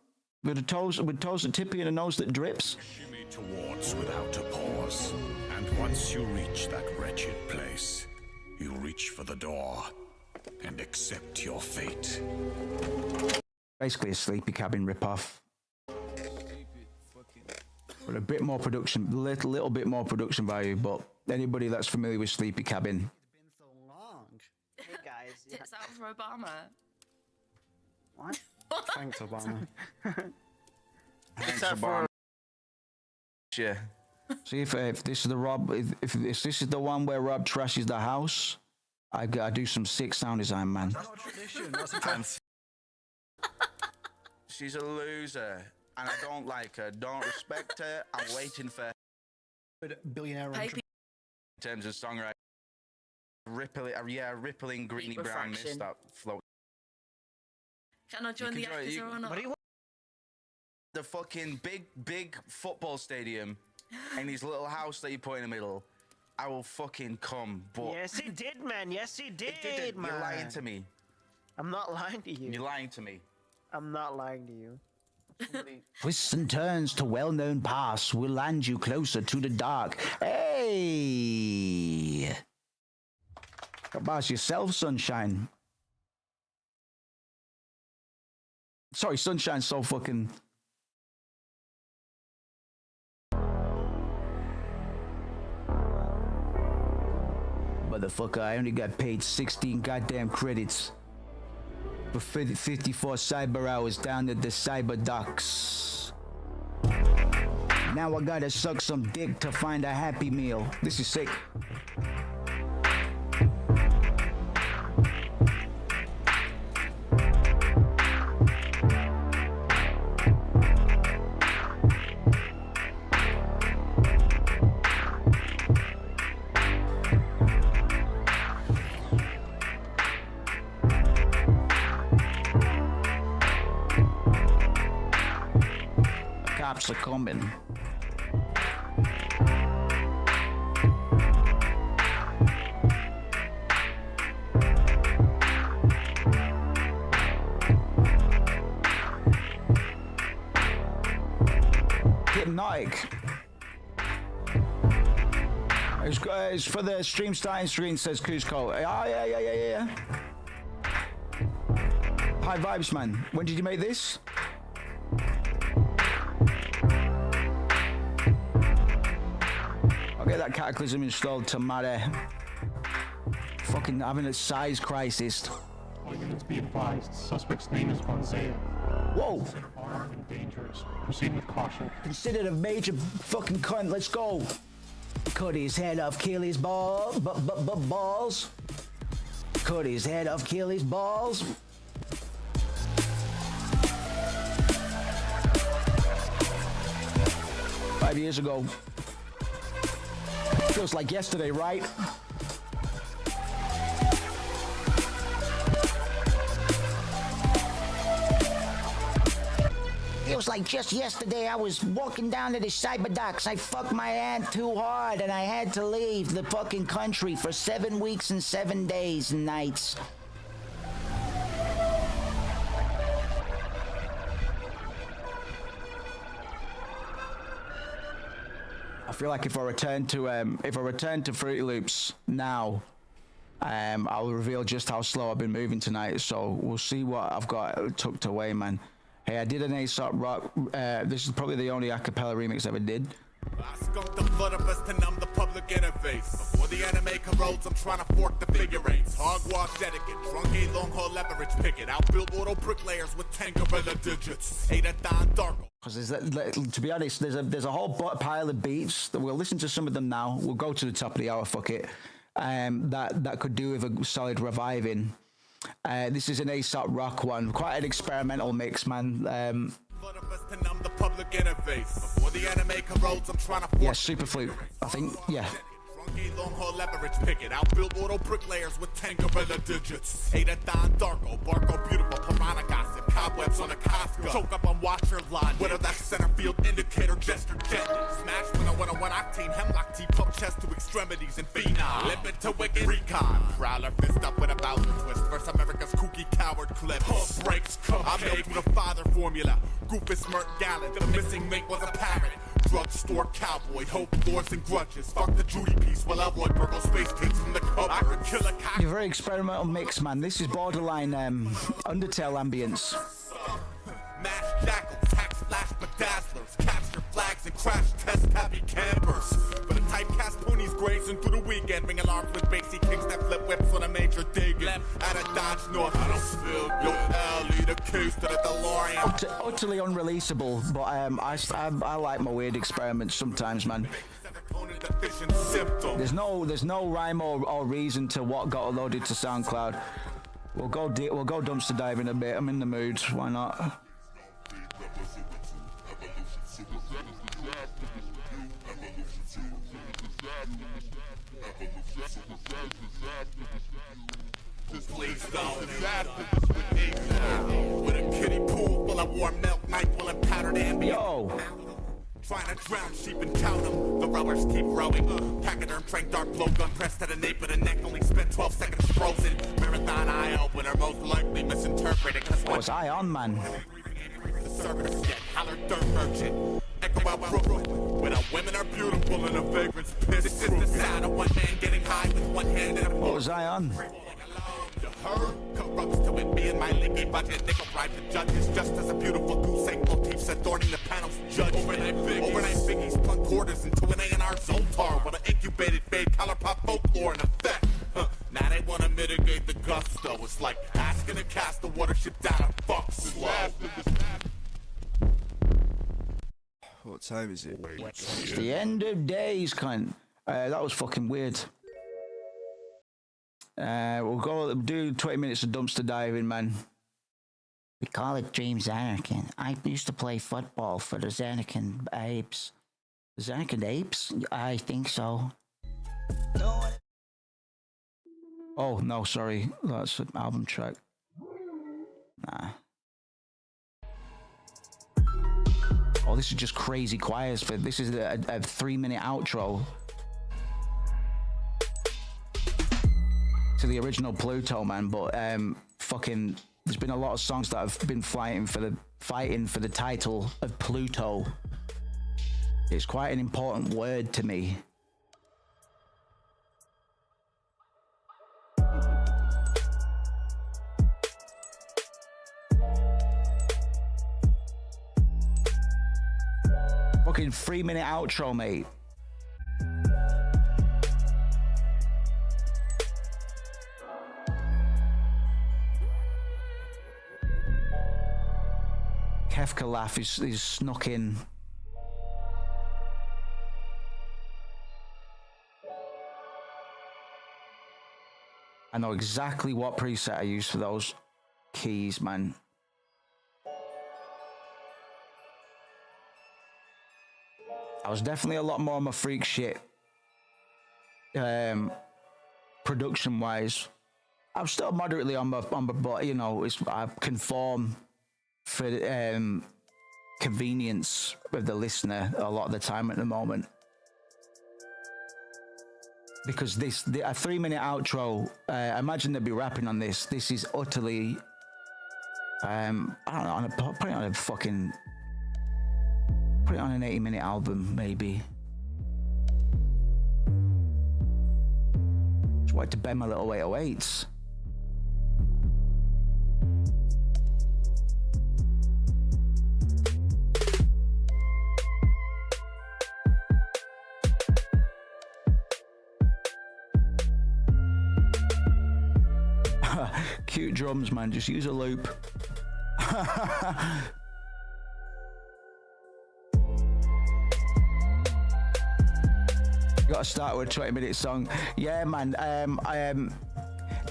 With toes that tippy and a nose that drips. Shimmy towards without a pause. And once you reach that wretched place, you reach for the door and accept your fate. Basically a Sleepy Cabin ripoff. But a bit more production, little bit more production value, but anybody that's familiar with Sleepy Cabin. It's been so long. Hey guys. Tits out for Obama. What? Thanks, Obama. Thanks, Obama. Yeah. See if this is the Rob, if this is the one where Rob trashes the house, I do some sick sound design, man. That's not tradition. That's a tradition. She's a loser, and I don't like her. Don't respect her. I'm waiting for billionaire in terms of songwriting. Rippling greeny brown mist that float. Can I join the actors or not? The fucking big football stadium and his little house that you put in the middle. I will fucking come, but yes, he did, man. Yes, he did, man. You're lying to me. I'm not lying to you. You're lying to me. I'm not lying to you. Twists and turns to well-known paths will land you closer to the dark. Hey! How about yourself, Sunshine? Sorry, Sunshine's so fucking... Motherfucker, I only got paid 16 goddamn credits for 54 cyber hours down at the cyber docks. Now I gotta suck some dick to find a Happy Meal. This is sick. Cops are coming. Hypnotic. It's for the stream starting screen, says Kuzco. Yeah. High vibes, man. When did you make this? I'll get that Cataclysm installed tomorrow. Fucking having a size crisis. All units be advised, suspect's name is Isaiah. Whoa! Armed and dangerous. Proceed with caution. Considered a major fucking cunt. Let's go. Cut his head off, kill his balls. Balls. Cut his head off, kill his balls. 5 years ago. Feels like yesterday, right? It was like just yesterday I was walking down to the cyber docks. I fucked my aunt too hard and I had to leave the fucking country for 7 weeks and 7 days and nights. I feel like if I return to Fruity Loops now, I'll reveal just how slow I've been moving tonight. So we'll see what I've got tucked away, man. Hey, I did an Aesop Rock. This is probably the only a cappella remix I ever did. I skunk the blood of us to numb the public interface. Before the anime corrodes, I'm trying to fork the figure eights. Hogwash etiquette, drunk a long haul leverage picket. Outbuilt auto bricklayers with 10 gorilla digits. 8 at Don Darko. Because to be honest, there's a whole pile of beats that we'll listen to some of them now. We'll go to the top of the hour, fuck it. That could do with a solid reviving. This is an Aesop Rock one, quite an experimental mix, man. To numb the public interface. Before the anime corrodes, I'm trying to fork Yeah, super flute. I think, yeah. long haul leverage picket. Outbuilt auto bricklayers with 10 gorilla digits. 8 at Don Darko, Barco beautiful, piranha gossip, cobwebs on a Costco. Choke up on watcher line, whether that's center field indicator, gesture gently. Smash when I went on one octane, hemlock tea, pump chest to extremities and phenom. Limit to wicked recon. Prowler fist up with a Bowser twist. First America's kooky coward clip. Pump breaks, come. I made with a father formula. Goofus Mert Gallant, the missing mate was a parrot. Drugstore cowboy, hope, floors and grudges. Fuck the Judy piece while Elroy burgle space kids from the cover. I could kill a cock. You're a very experimental mix, man. This is borderline Undertale ambience. Mash jackals, hack slash bedazzlers, capture flags and crash test happy campers. But a typecast ponies grazing through the weekend, ring alarms with Basie kicks that flip whips on a major digging. At a Dodge North, I don't feel good. L, the keys to the DeLorean. Utterly unreleasable, but I like my weird experiments sometimes, man. There's no rhyme or reason to what got loaded to SoundCloud. We'll go dumpster dive in a bit. I'm in the mood. Why not? Please don't. With a kiddie pool full of warm milk, night full of powdered ambient. Yo. Trying to drown sheep and count them. The rowers keep rowing. Pachyderm, trank, dark blowgun, pressed to the nape of the neck. Only spent 12 seconds frozen. Marathon eye opener, most likely misinterpreted. What was I on, man? Conservative yet, holler dirt merchant. Echo out Brooklyn. When our women are beautiful and the vagrants piss. This is the sound of one man getting high with one hand and a What was I on? You heard? Corrupts to it being my licky budget. Nickel bribe the judges just as a beautiful goose egg motifs adorning the panel's judge. Overnight biggies, plunk quarters into an A&R Zoltar with an incubated fade color pop folklore in effect. Now they want to mitigate the gusto. It's like asking to cast the watership down a fuck slow. What time is it? It's the end of days, cunt. That was fucking weird. We'll go do 20 minutes of dumpster diving, man. We call it Dream Xanakin. I used to play football for the Xanakin Apes. The Xanakin Apes? I think so. Oh, no, sorry. That's an album track. Nah. Oh, this is just crazy choirs. This is a 3-minute outro to the original Pluto, man. But fucking, there's been a lot of songs that have been fighting for the title of Pluto. It's quite an important word to me. Fucking 3-minute outro, mate. Kefka laugh is snuck in. I know exactly what preset I used for those keys, man. I was definitely a lot more on my freak shit. Production wise, I'm still moderately on my but you know, I conform for convenience with the listener a lot of the time at the moment. Because a 3-minute outro, I imagine they'll be rapping on this. This is utterly, I don't know, put it on an 80-minute album, maybe. Just wanted to bend my little 808s. Cute drums, man. Just use a loop. Got to start with a 20-minute song. Yeah, man.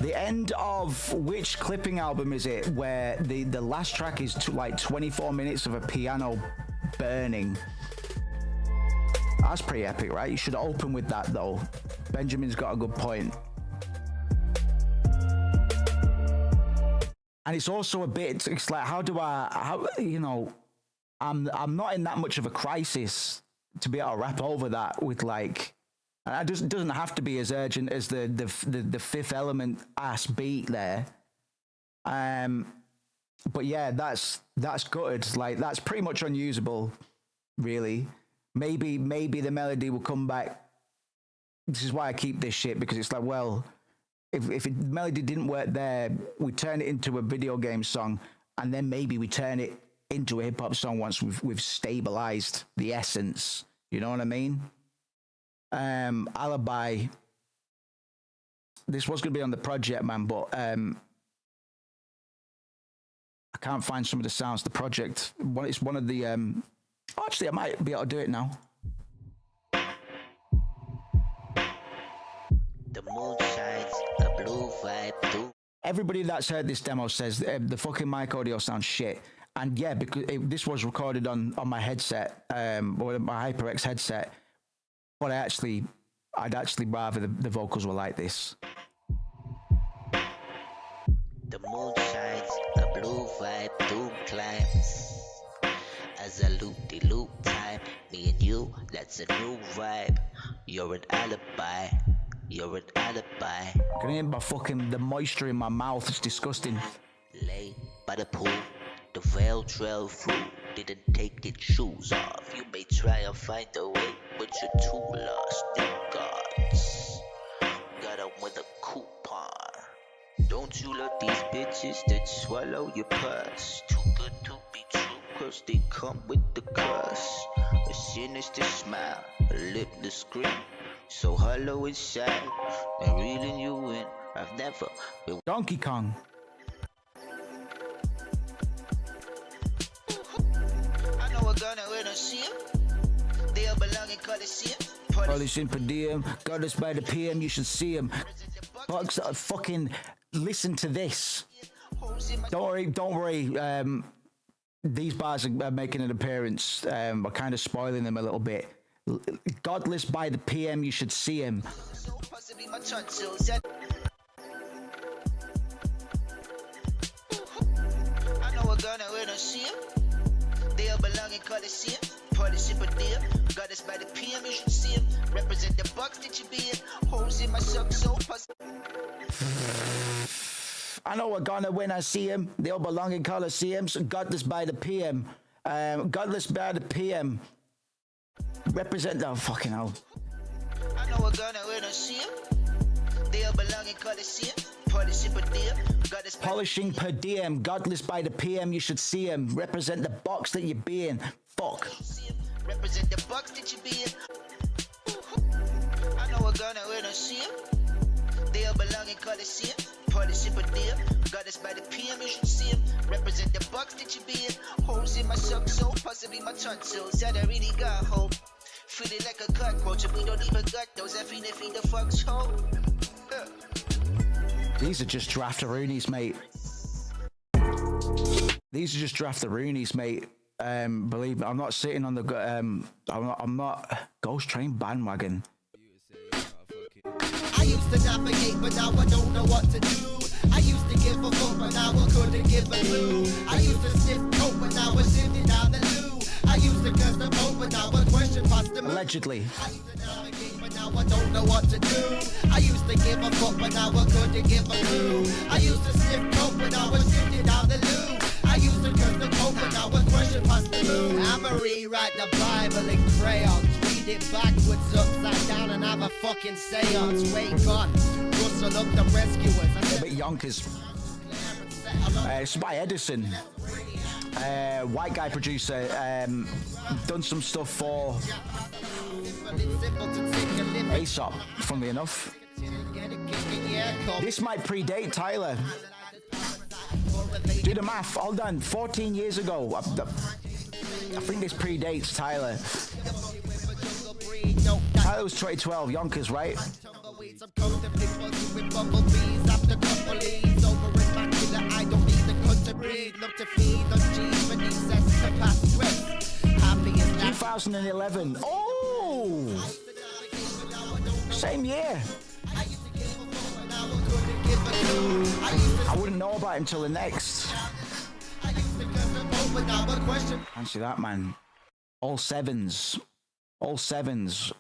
The end of which clipping album is it? Where the last track is like 24 minutes of a piano burning. That's pretty epic, right? You should open with that, though. Benjamin's got a good point. And it's also a bit, it's like, you know, I'm not in that much of a crisis to be able to rap over that with like, and it doesn't have to be as urgent as the Fifth Element ass beat there. But yeah, that's good. Like, that's pretty much unusable, really. Maybe the melody will come back. This is why I keep this shit, because it's like, well, if the melody didn't work there, we turn it into a video game song, and then maybe we turn it into a hip hop song once we've stabilized the essence. You know what I mean? Alibi. This was going to be on the project, man, but I can't find some of the sounds. The project. It's one of the. Actually, I might be able to do it now. The moon shines, a blue vibe too. Everybody that's heard this demo says the fucking mic audio sounds shit. And yeah, because this was recorded on my headset, or my HyperX headset. But I'd actually rather the vocals were like this. The moon shines, a blue vibe doom climbs. As a loop-de-loop time, me and you, that's a new vibe. You're an alibi. You're an alibi. I can hear the moisture in my mouth. It's disgusting. Lay by the pool, the veil trail through. Didn't take your shoes off. You may try and find a way, but you're too lost in gods. Got 'em with a coupon. Don't you let these bitches that swallow your purse. Too good to be true, cause they come with the curse. A sinister smile, a lipless scream. So hollow inside, and reeling you in. I've never been Donkey Kong. I know we're gonna win a see him. They'll belong in Coliseum. Polishing per diem, got us by the PM, you should see him. Bugs, fucking listen to this. Don't worry. These bars are making an appearance. We're kind of spoiling them a little bit. Godless by the PM, you should see him. I know we're gonna win a see him. They'll belong in Coliseum. Polish per diem. Got us by the PM, you should see him. Represent the Bucks that you be in. Holes in my sock, so I know we're gonna win, I see him. They all belong in Coliseums. Godless by the PM. Godless by the PM. Represent, oh fucking hell. I know we're gonna win a see him. They all belong in Coliseum. Polishing per diem. Polishing per diem. Godless by the PM, you should see him. Represent the box that you be in. Fuck. Represent the Bucks that you be in. I know we're gonna win a see him. They all belong in Coliseum. Polishing per diem. Got us by the PM, you should see him. Represent the Bucks that you be in. Holes in my sock, so possibly my tonsils. That I really got hope. Feeling like a cockroach, and we don't even got those. I feel the fuck's hole. These are just draft-a-roonies, mate. These are just draft-a-roonies, mate. Believe me, I'm not sitting on the I'm not Ghost Train bandwagon. I used to navigate, but now I don't know what to do. I used to give a fuck, but now I couldn't give a clue. I used to sniff coke, but now I'm sifting down the loo. I used to curse the Pope, but now I question past the moon. Allegedly. I used to navigate, but now I don't know what to do. I used to give a fuck, but now I couldn't give a clue. I used to sniff coke, but now I'm sifting down the loo. I used to curse the Pope, but now I question past the moon. I'ma rewrite the Bible in crayons. Read it backwards, upside down, and have a fucking seance. Wake on, rustle up the rescuers. A bit yonkers. It's by Edison. White guy producer. Done some stuff for Aesop, funnily enough. This might predate Tyler. Do the math. Hold on. 14 years ago. I think this predates Tyler. Tyler was 2012. Yonkers, right? I don't need the cut to breed, look to feed on G's when he says to pass with. Happy as 2011. Oh! Same year. I wouldn't know about it until the next. Fancy that, man. All sevens. All sevens.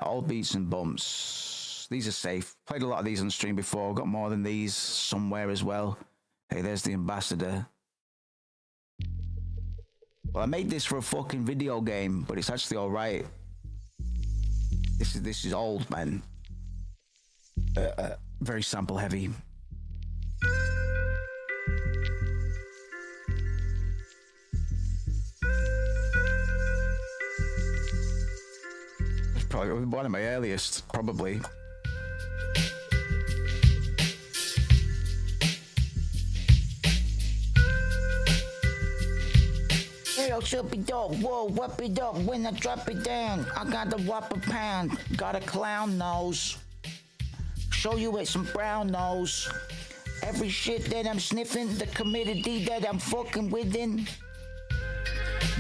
All beats and bumps. These are safe. Played a lot of these on stream before. Got more than these somewhere as well. Hey, there's the ambassador. Well, I made this for a fucking video game, but it's actually all right. This is old, man. Very sample heavy. It's probably one of my earliest, probably. Yo, should be dope. Whoa, what be dope? When I drop it down, I got the Whopper pound. Got a clown nose. Show you with some brown nose. Every shit that I'm sniffing, the community that I'm fucking within.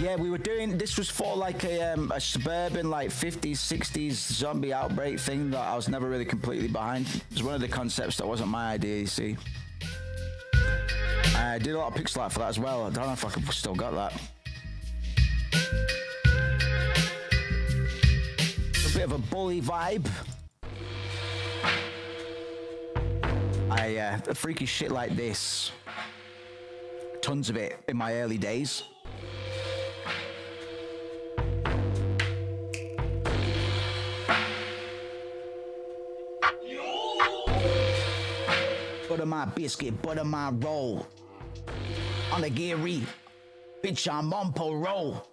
Yeah, we were doing, this was for like a suburban, like 50s, 60s zombie outbreak thing that I was never really completely behind. It was one of the concepts that wasn't my idea, you see. I did a lot of pixel art for that as well. I don't know if I still got that. A bit of a bully vibe. A freaky shit like this. Tons of it in my early days. Butter my biscuit, butter my roll. On the Gary, bitch, I'm on parole.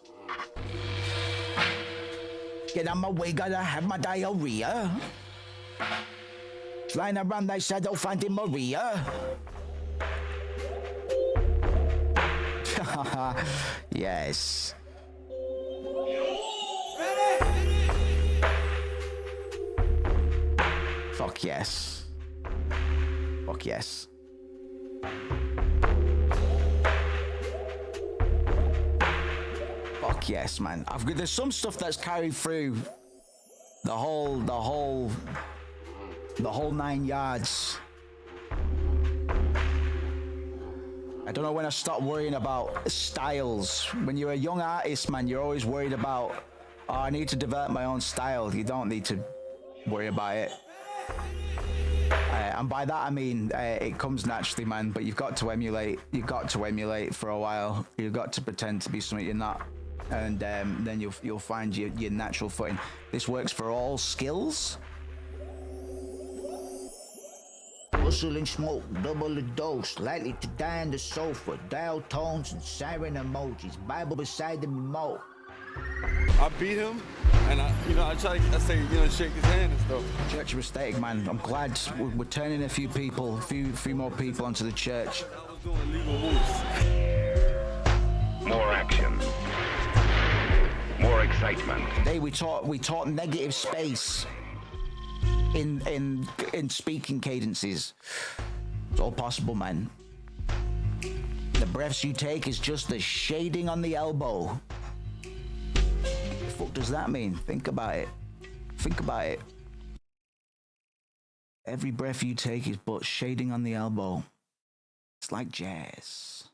Get out my way, gotta have my diarrhea. Flying around that shadow, finding Maria. Yes. Fuck yes. Fuck yes. Fuck yes, man. There's some stuff that's carried through the whole 9 yards. I don't know when I stopped worrying about styles. When you're a young artist, man, you're always worried about, oh, I need to develop my own style. You don't need to worry about it. And by that I mean it comes naturally, man, but you've got to emulate. You've got to emulate for a while. You've got to pretend to be something you're not, and then you'll find your natural footing. This works for all skills. Whistle and smoke, double the dose, likely to die in the sofa, dial tones and siren emojis, Bible beside the remote. I beat him, and I try to say, shake his hand and stuff. Church of Aesthetic, man. I'm glad we're turning a few more people onto the church. More action. More excitement. Today we taught negative space in speaking cadences. It's all possible, man. breaths you take is just the shading on the elbow. The fuck does that mean? Think about it. Think about it. Every breath you take is but shading on the elbow. It's like jazz.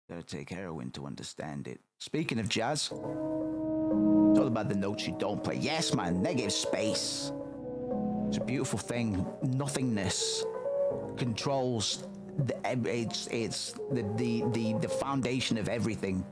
Gotta take heroin to understand it. Speaking of jazz, it's all about the notes you don't play. Yes, man, negative space. It's a beautiful thing. Nothingness controls it's the foundation of everything.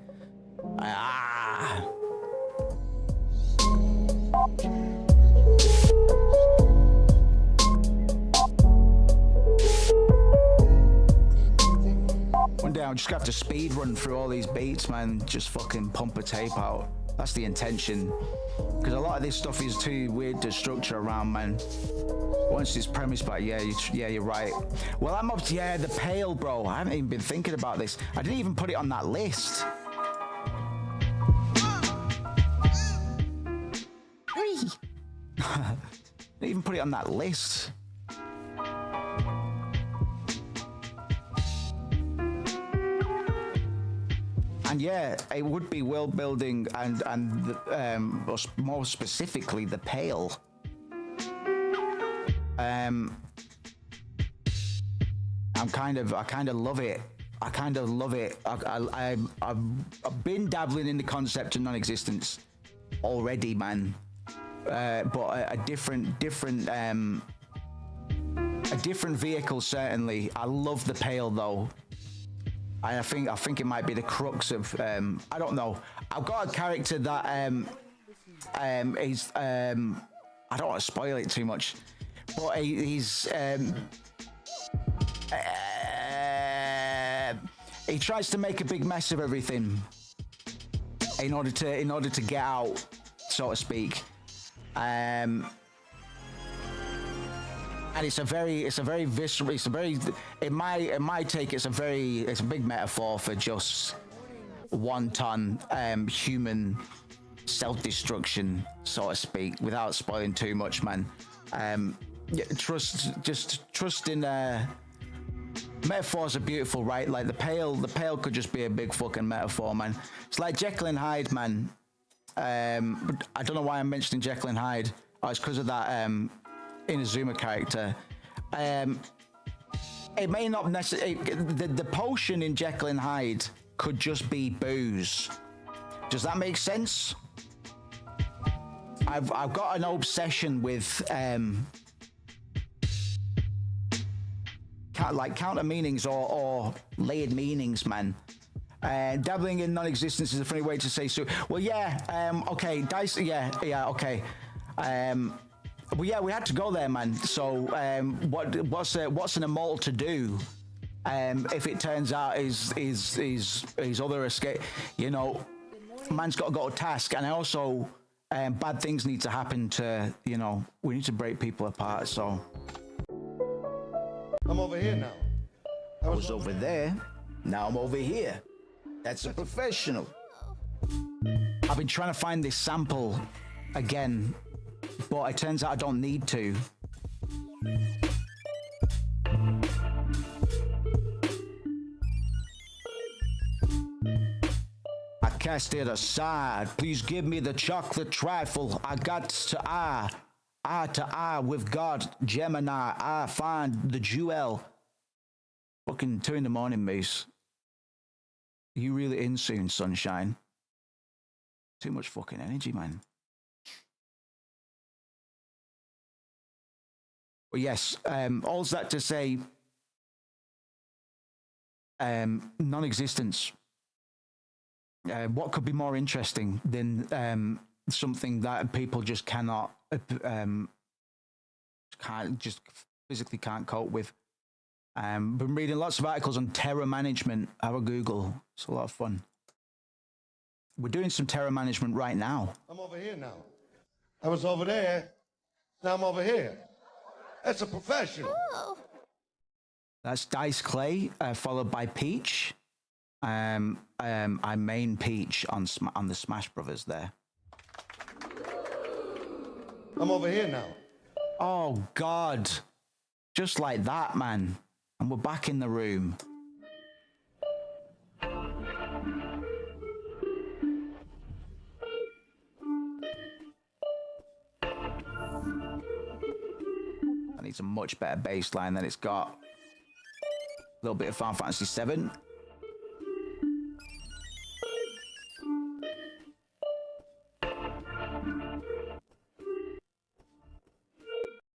One day I'll just have to speed run through all these beats, man. Just fucking pump a tape out. That's the intention. Because a lot of this stuff is too weird to structure around, man. Once it's premised by, yeah, you're right. Well, I'm up to, the Pale, bro. I haven't even been thinking about this. I didn't even put it on that list. Didn't even put it on that list. And yeah, it would be world building and more specifically the Pale. I kind of love it. I kind of love it. I've been dabbling in the concept of non-existence already, man. But a different vehicle certainly. I love the Pale though. I think it might be the crux of I don't know. I've got a character that is I don't want to spoil it too much, but he's he tries to make a big mess of everything in order to get out, so to speak. And it's a very visceral, in my take, it's a big metaphor for just wanton human self-destruction, so to speak, without spoiling too much, man. Trust in metaphors are beautiful, right? Like the Pale could just be a big fucking metaphor, man. It's like Jekyll and Hyde, man. But I don't know why I'm mentioning Jekyll and Hyde. Oh, it's because of that Inazuma character. It may not necessarily. The potion in Jekyll and Hyde could just be booze. Does that make sense? I've got an obsession with like counter meanings or layered meanings, man. Dabbling in non-existence is a funny way to say so. Well, yeah, okay, dice, yeah, okay. Well, yeah, we had to go there, man. So, what's an immortal to do? If it turns out his other escape, you know, man's got to go to task, and also bad things need to happen to, you know, we need to break people apart. So, I'm over here now. I was over there. Now I'm over here. That's a professional. I've been trying to find this sample again, but it turns out I don't need to. I cast it aside. Please give me the chocolate trifle. I got to eye to eye with God, Gemini. I find the jewel. Fucking 2 a.m, Moose. You really in soon, sunshine. Too much fucking energy, man. Well, yes, all's that to say, non-existence. What could be more interesting than something that people just cannot, just physically can't cope with? Been reading lots of articles on terror management. Have a Google. It's a lot of fun. We're doing some terror management right now. I'm over here now. I was over there. Now I'm over here. That's a professional. Oh. That's Dice Clay, followed by Peach. I main Peach on the Smash Brothers there. I'm over here now. Oh, God. Just like that, man. And we're back in the room. needs a much better bass line than it's got. A little bit of Final Fantasy VII.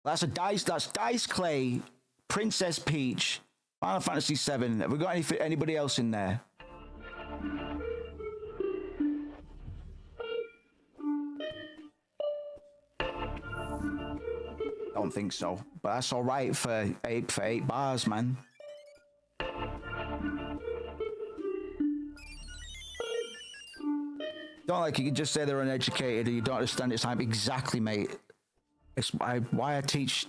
That's Dice Clay, Princess Peach, Final Fantasy VII. Have we got anybody else in there? Don't think so, but that's all right for eight bars, man. Don't like you can just say they're uneducated and you don't understand it's time. Exactly, mate. It's why I teach.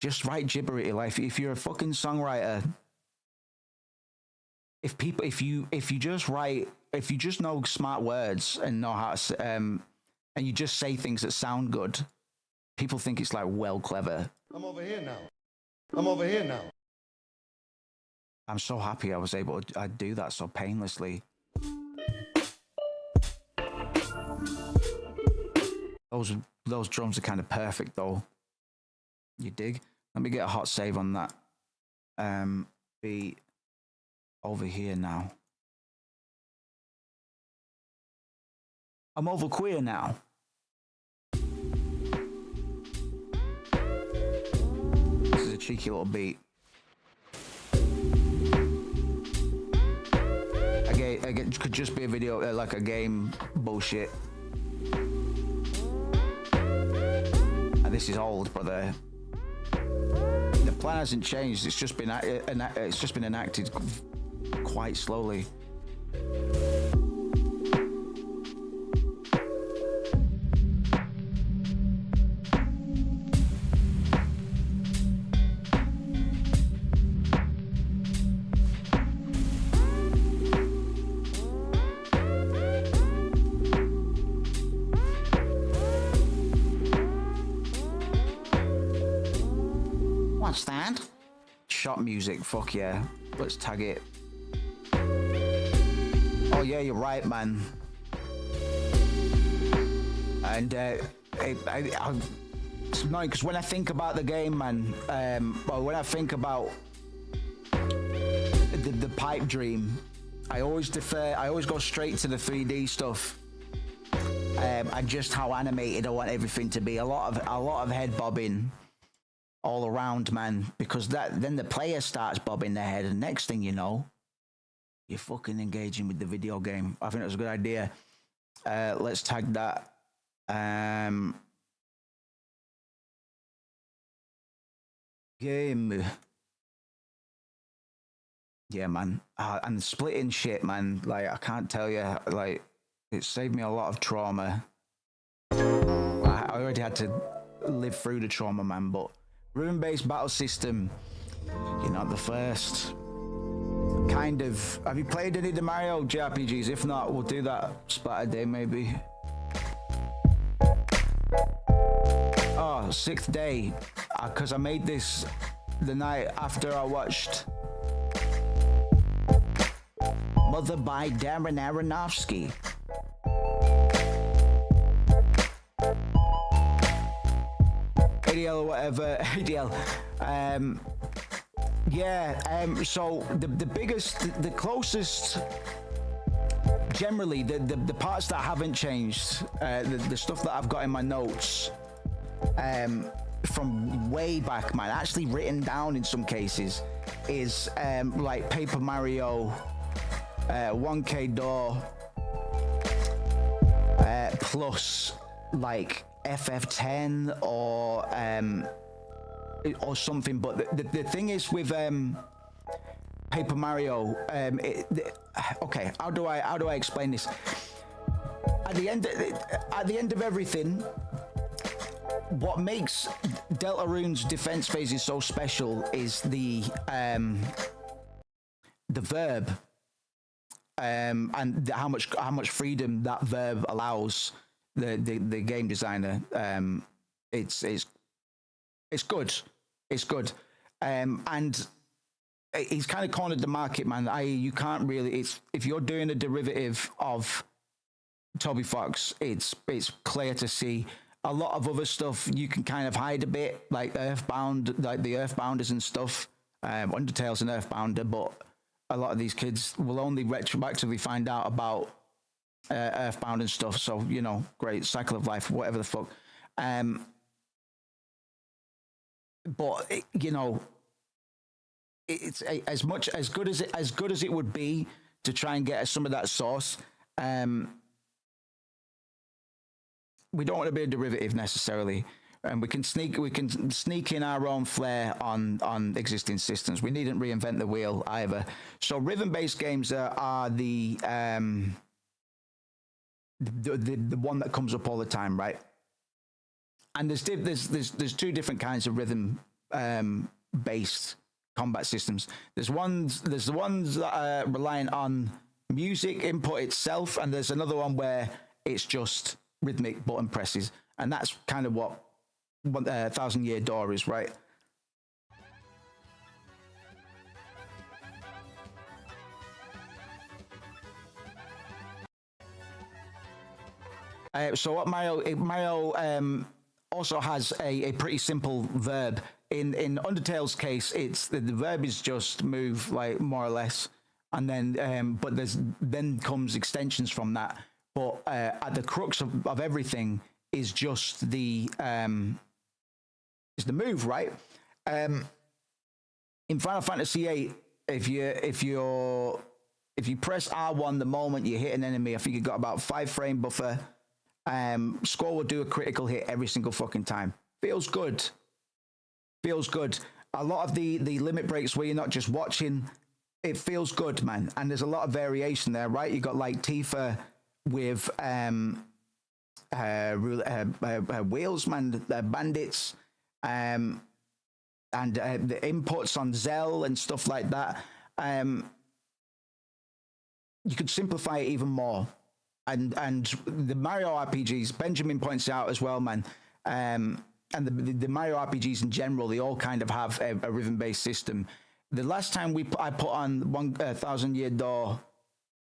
Just write gibberish. Like if you're a fucking songwriter, if you just write, if you just know smart words and know how to, and you just say things that sound good, people think it's like well clever. I'm over here now. I'm over here now. I'm so happy I was able to do that so painlessly. Those drums are kind of perfect though. You dig? Let me get a hot save on that. Be over here now. I'm over queer now. This is a cheeky little beat. Again, could just be a video like a game bullshit. And this is old, but the plan hasn't changed. It's just been enacted quite slowly. What's that? Shop music, fuck yeah. Let's tag it. Oh yeah, you're right, man. And it's annoying because when I think about the game, man, well, when I think about the pipe dream, I always go straight to the 3D stuff. And just how animated I want everything to be. A lot of head bobbing all around, man, because then the player starts bobbing their head, and next thing you know, you're fucking engaging with the video game. I think that's a good idea. Let's tag that. Game. Yeah, man. And splitting shit, man. Like, I can't tell you, like, it saved me a lot of trauma. I already had to live through the trauma, man, but room-based battle system, you're not the first. Kind of. Have you played any of the Mario JRPGs? If not, we'll do that Splatter Day, maybe. Oh, 6th day. Because I made this the night after I watched Mother by Darren Aronofsky. ADL or whatever. ADL. So the biggest, the closest, generally the parts that haven't changed, the stuff that I've got in my notes from way back, man, actually written down in some cases, is like Paper Mario, 1K Door, plus like FF10 or something. But the thing is with Paper Mario, okay, how do I explain this? At the end of everything, what makes Deltarune's defense phases so special is the verb, and how much freedom that verb allows the game designer. It's good. It's good. And he's kind of cornered the market, man. You can't really. If you're doing a derivative of Toby Fox, it's clear to see A lot of other stuff you can kind of hide a bit, like Earthbound, like the Earthbounders and stuff. Undertale's an Earthbounder, but a lot of these kids will only retroactively find out about Earthbound and stuff. So, you know, great, Cycle of Life, whatever the fuck. But you know, it's as good as it would be to try and get some of that sauce. We don't want to be a derivative necessarily, and we can sneak in our own flair on existing systems. We needn't reinvent the wheel either. So rhythm-based games are the one that comes up all the time, right? And there's two different kinds of rhythm based combat systems. There's the ones that are reliant on music input itself, and there's another one where it's just rhythmic button presses, and that's kind of what Thousand Year Door is, right? So what Mario also has a pretty simple verb. In Undertale's case, it's the verb is just move, like, more or less, and then but then comes extensions from that. But at the crux of everything is just the move, right? In Final Fantasy VIII, if you press R1 the moment you hit an enemy, I think you got about 5 frame buffer. Score will do a critical hit every single fucking time. Feels good. A lot of the limit breaks where you're not just watching, it feels good, man. And there's a lot of variation there, right? You got like Tifa with wheels, man, bandits, and the inputs on Zell and stuff like that. You could simplify it even more. And the Mario RPGs, Benjamin points out as well, man, and the Mario RPGs in general, they all kind of have a rhythm-based system. The last time I put on 1,000 Year Door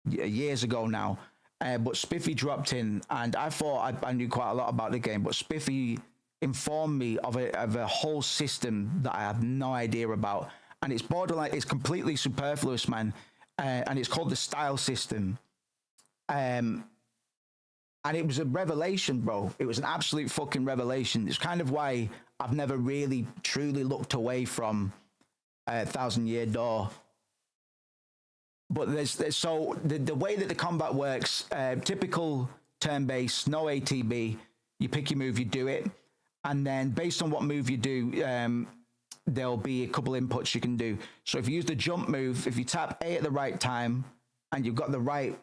years ago now, but Spiffy dropped in, and I thought I knew quite a lot about the game, but Spiffy informed me of a whole system that I had no idea about, and it's borderline, it's completely superfluous, man, and it's called the style system. And it was a revelation, bro. It was an absolute fucking revelation. It's kind of why I've never really truly looked away from Thousand Year Door. But there's so the way that the combat works, typical turn-based, no ATB. You pick your move, you do it, and then based on what move you do, there'll be a couple inputs you can do. So if you use the jump move, if you tap A at the right time, and you've got the right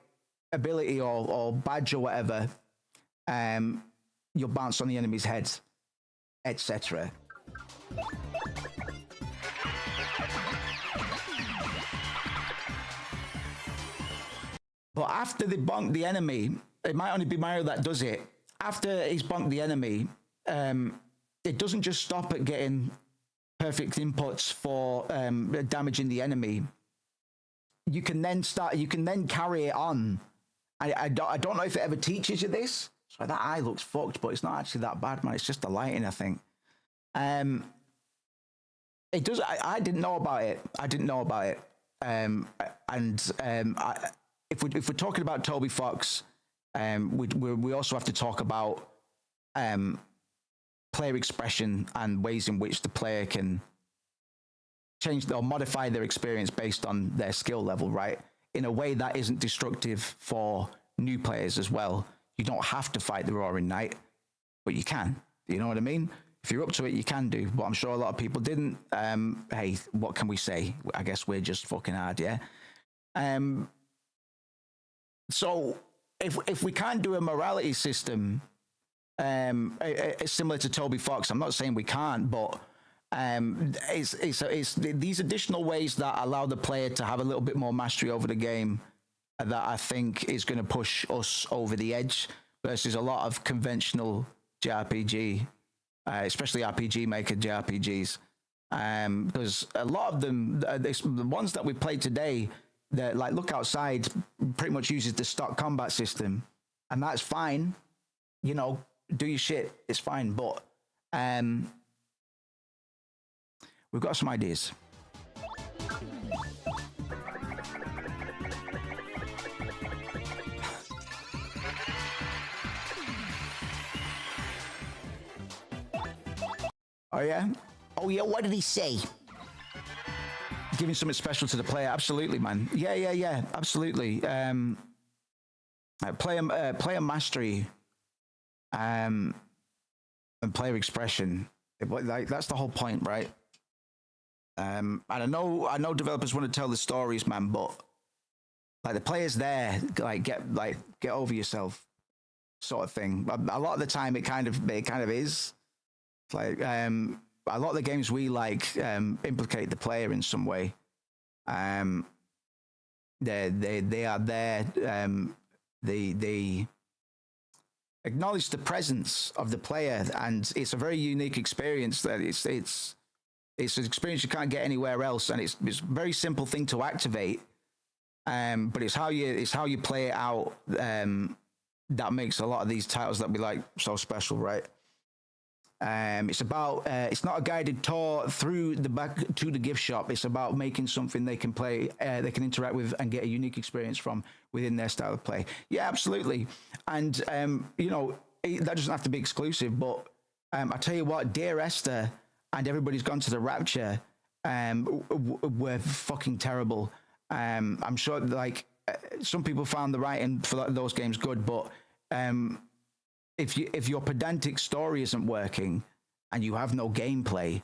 ability or badge or whatever, you'll bounce on the enemy's heads, etc. But after they bonk the enemy, it might only be Mario that does it. After he's bonked the enemy, it doesn't just stop at getting perfect inputs for damaging the enemy. You can then carry it on. I don't know if it ever teaches you this. So that eye looks fucked, but it's not actually that bad, man. It's just the lighting, I think. It does. I didn't know about it. If we're talking about Toby Fox, we also have to talk about player expression and ways in which the player can change or modify their experience based on their skill level, right? In a way that isn't destructive for new players as well. You don't have to fight the Roaring Knight, but you can. You know what I mean? If you're up to it, you can do. But I'm sure a lot of people didn't. Hey, what can we say? I guess we're just fucking hard, yeah? So if we can't do a morality system similar to Toby Fox, I'm not saying we can't, but it's these additional ways that allow the player to have a little bit more mastery over the game that I think is going to push us over the edge versus a lot of conventional JRPG, especially RPG Maker JRPGs. Because a lot of them, the ones that we played today, that like Look Outside pretty much uses the stock combat system, and that's fine. You know, do your shit. It's fine, but we've got some ideas. Oh yeah? Oh yeah, what did he say? Giving something special to the player. Absolutely, man. Yeah. Absolutely. Player mastery and player expression. Like, that's the whole point, right? And I know developers want to tell the stories, man, but like the players there, like get over yourself, sort of thing. A lot of the time, it kind of is. Like a lot of the games we like implicate the player in some way. They are there. They acknowledge the presence of the player, and it's a very unique experience. That it's an experience you can't get anywhere else, and it's a very simple thing to activate. But it's how you play it out that makes a lot of these titles that we like so special, right? It's about it's not a guided tour through the back to the gift shop. It's about making something they can play, they can interact with, and get a unique experience from within their style of play. Yeah, absolutely. And that doesn't have to be exclusive. But I tell you what, Dear Esther and Everybody's Gone to the Rapture were fucking terrible. I'm sure like some people found the writing for those games good, but if your pedantic story isn't working and you have no gameplay,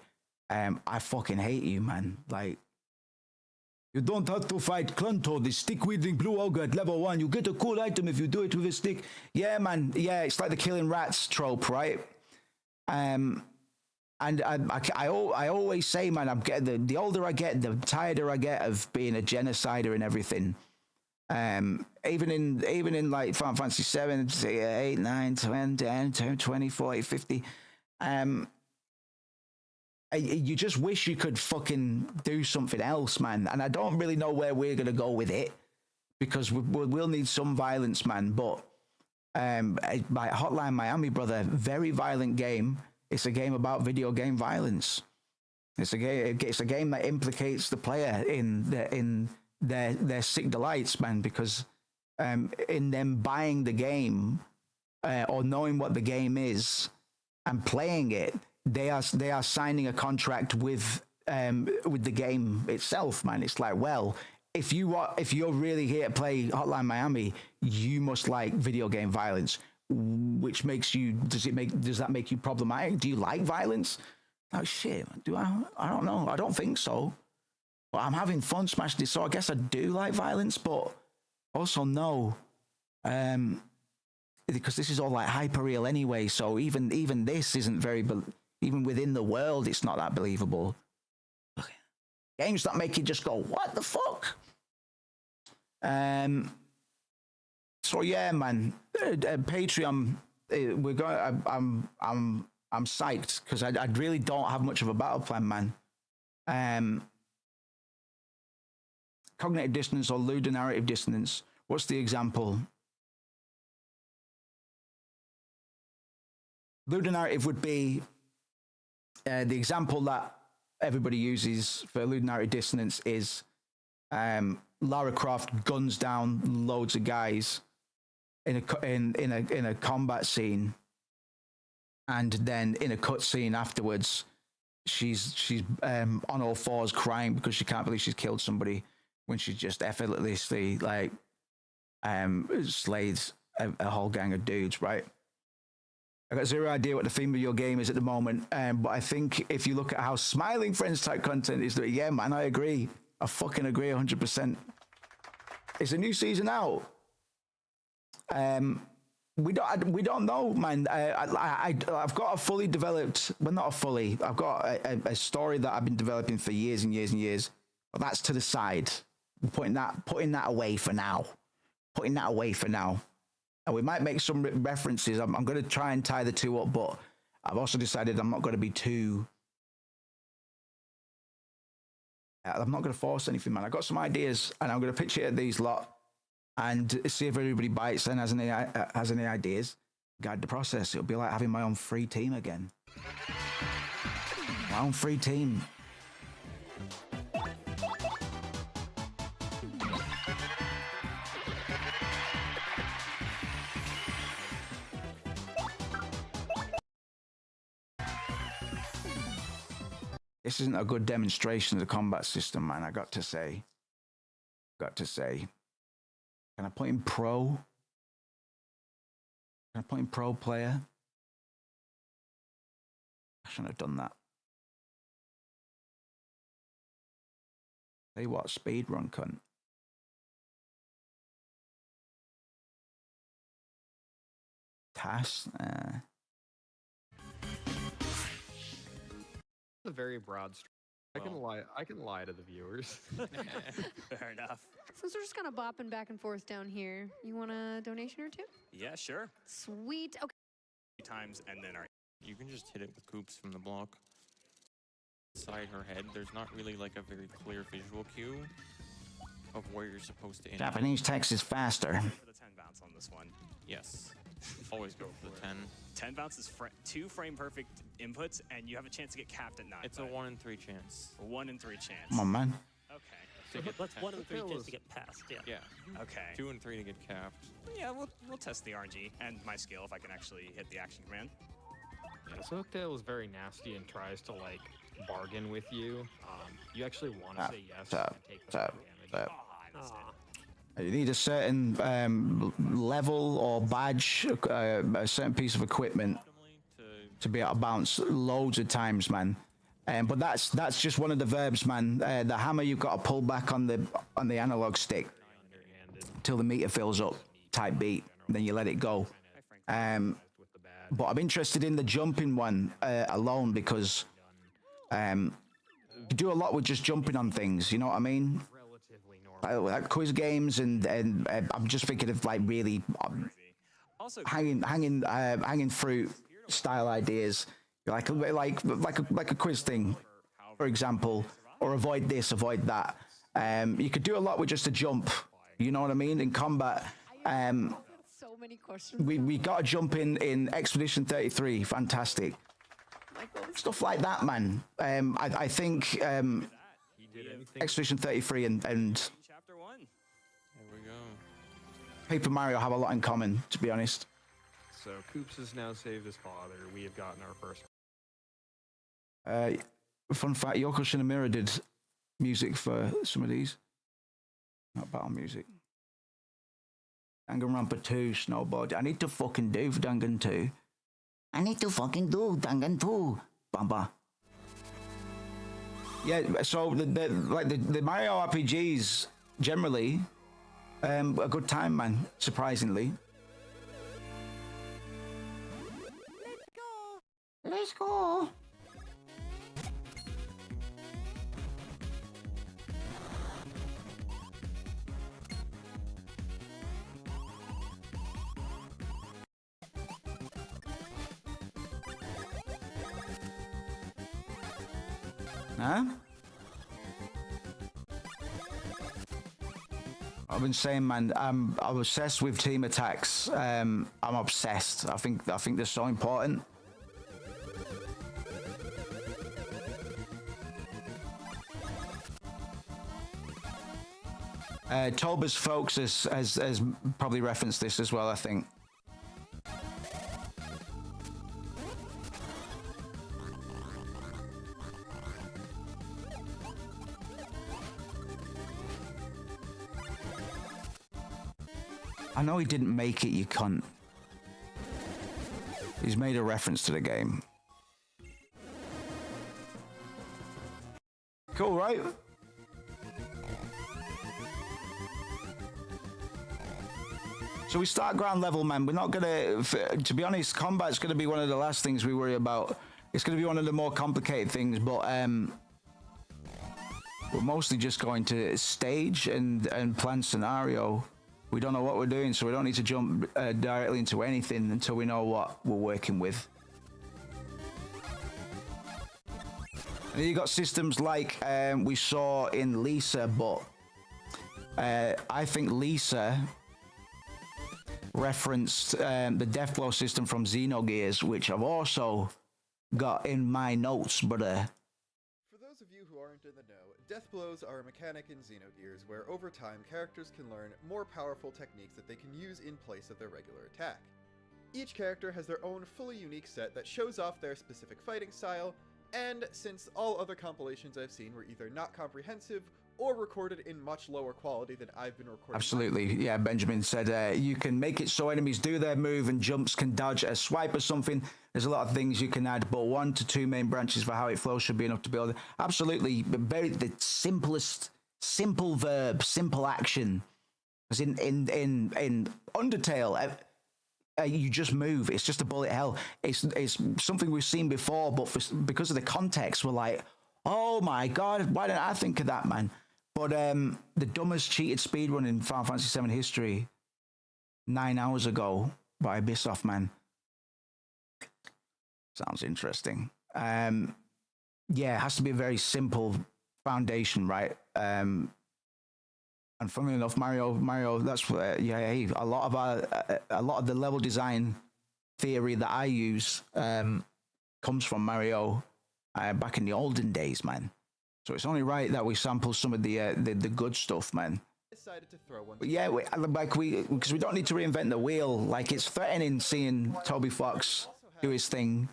I fucking hate you, man. Like, you don't have to fight Clunto, the stick-wielding blue ogre at level 1. You get a cool item if you do it with a stick. Yeah, man. Yeah, it's like the killing rats trope, right? And I always say, man, I'm getting the older I get, the tireder I get of being a genocider and everything. Even in like Final Fantasy 7, 8, 9, 10, 20, 40, 50, you just wish you could fucking do something else, man. And I don't really know where we're gonna go with it, because we'll need some violence, man. But by Hotline Miami, brother, very violent game. It's a game about video game violence. It's a game that implicates the player in their sick delights, man, because in them buying the game or knowing what the game is and playing it, they are signing a contract with the game itself, man. It's like, well, if you're really here to play Hotline Miami, you must like video game violence, which makes you does that make you problematic? Do you like violence? Oh shit, do I don't know. I don't think so. But I'm having fun smashing this, so I guess I do like violence, but also no. Because this is all like hyper real anyway, so even this isn't very even within the world, it's not that believable. Okay. Games that make you just go, what the fuck? So yeah, man, Patreon. We're going. I'm psyched because I really don't have much of a battle plan, man. Cognitive dissonance or ludonarrative dissonance. What's the example? Ludonarrative would be the example that everybody uses for ludonarrative dissonance is Lara Croft guns down loads of guys in a combat scene, and then in a cutscene afterwards, she's on all fours crying because she can't believe she's killed somebody when she's just effortlessly like slayed a whole gang of dudes, right? I got zero idea what the theme of your game is at the moment, but I think if you look at how Smiling Friends type content is, that yeah, man, I agree. I fucking agree 100%. Is a new season out? We don't know, man. I've got a fully developed, well, not a fully. I've got a story that I've been developing for years and years and years. But that's to the side. We're putting that away for now. Putting that away for now. And we might make some references. I'm going to try and tie the two up, but I've also decided I'm not going to be too. I'm not going to force anything, man. I got some ideas, and I'm going to pitch it at these lot and see if everybody bites and has any ideas. guide the process. It'll be like having my own free team again. My own free team. This isn't a good demonstration of the combat system, man. I got to say. Can I put in pro? Can I put in pro player? I shouldn't have done that. Tell you what, speed run, cunt. Task. A very broad. I can lie. I can lie to the viewers. Fair enough. Since we're just kind of bopping back and forth down here, you want a donation or two? Yeah, sure. Sweet. Okay. Times and then our. You can just hit it with coops from the block. Inside her head, there's not really like a very clear visual cue of where you're supposed to. Japanese text is faster. For the 10 bounce on this one. Yes. Always go for the 10. 10 bounces, 2 frame perfect inputs, and you have a chance to get capped at 9. It's a 1 in 3 chance. A 1 in 3 chance. Come on, man. Okay. To get That's 1 in 3 chance to get passed. Yeah. Okay. 2 and 3 to get capped. Yeah, we'll test the RNG and my skill if I can actually hit the action command. Yeah, so Hooktail is very nasty and tries to like bargain with you. You actually want to say yes and take the damage. You need a certain level or badge, a certain piece of equipment to be able to bounce loads of times, man. But that's just one of the verbs, man. The hammer, you've got to pull back on the analog stick till the meter fills up, type beat, and then you let it go. But I'm interested in the jumping one alone because you do a lot with just jumping on things. You know what I mean? Like quiz games, and I'm just thinking of like really hanging fruit style ideas, like a quiz thing, for example, or avoid this, avoid that. You could do a lot with just a jump. You know what I mean? In combat, So many questions. we got a jump in Expedition 33. Fantastic. Stuff like that, man. I think Expedition 33 and Chapter 1. There we go. Paper Mario have a lot in common, to be honest. So Coops has now saved his father. We have gotten our first. Fun fact: Yoko Shinomura did music for some of these. Not battle music. Danganronpa 2, Snowboard. I need to fucking do Dangan 2. I need to fucking do Dangan 2. Bamba. Yeah, so the Mario RPGs generally a good time, man. Surprisingly. Let's go. Huh? I've been saying, man, I'm obsessed with team attacks. I'm obsessed. I think they're so important. Toba's Folks has probably referenced this as well, I think. I know he didn't make it, you cunt. He's made a reference to the game. Cool, right? So we start ground level, man. We're not gonna, to be honest, combat's gonna be one of the last things we worry about. It's gonna be one of the more complicated things, but we're mostly just going to stage and plan scenario. We don't know what we're doing, so we don't need to jump directly into anything until we know what we're working with. And you got systems like we saw in Lisa, but I think Lisa referenced the death blow system from Xenogears, which I've also got in my notes, brother. For those of you who aren't in the know, death blows are a mechanic in Xenogears where over time characters can learn more powerful techniques that they can use in place of their regular attack. Each character has their own fully unique set that shows off their specific fighting style, and since all other compilations I've seen were either not comprehensive or recorded in much lower quality than I've been recording. Absolutely, yeah. Benjamin said you can make it so enemies do their move and jumps can dodge a swipe or something. There's a lot of things you can add, but 1 to 2 main branches for how it flows should be enough to build. Absolutely, the simple verb, simple action. As in Undertale. You just move. It's just a bullet hell. It's something we've seen before, but because of the context, we're like, oh my god, why didn't I think of that, man? But the dumbest cheated speedrun in Final Fantasy VII history, 9 hours ago by Ubisoft, man. Sounds interesting. Yeah, it has to be a very simple foundation, right? And funnily enough, Mario, that's hey, a lot of the level design theory that I use comes from Mario back in the olden days, man. So it's only right that we sample some of the good stuff, man. But yeah, because we don't need to reinvent the wheel. Like, it's threatening seeing Toby Fox do his thing,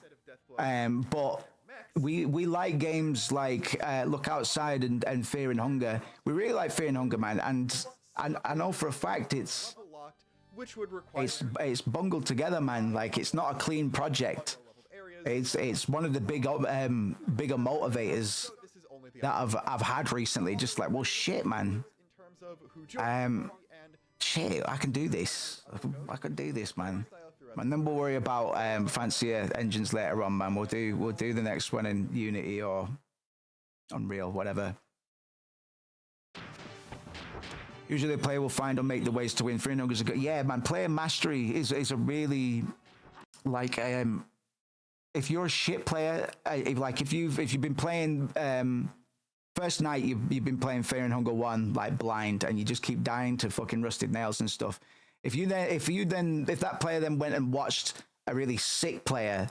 but we like games like Look Outside and Fear and Hunger. We really like Fear and Hunger, man, and I know for a fact it's bungled together, man. Like, it's not a clean project. It's one of the bigger motivators that I've had recently. Just like, well, shit, man. Shit, I can do this. I can do this, man. And then we'll worry about fancier engines later on, man. We'll do the next one in Unity or Unreal, whatever. Usually the player will find or make the ways to win. Fear and Hunger is a good, yeah, man. Player mastery is a really, like, if you're a shit player, if you've been playing first night you've been playing Fear and Hunger 1 like blind, and you just keep dying to fucking rusted nails and stuff. If that player then went and watched a really sick player,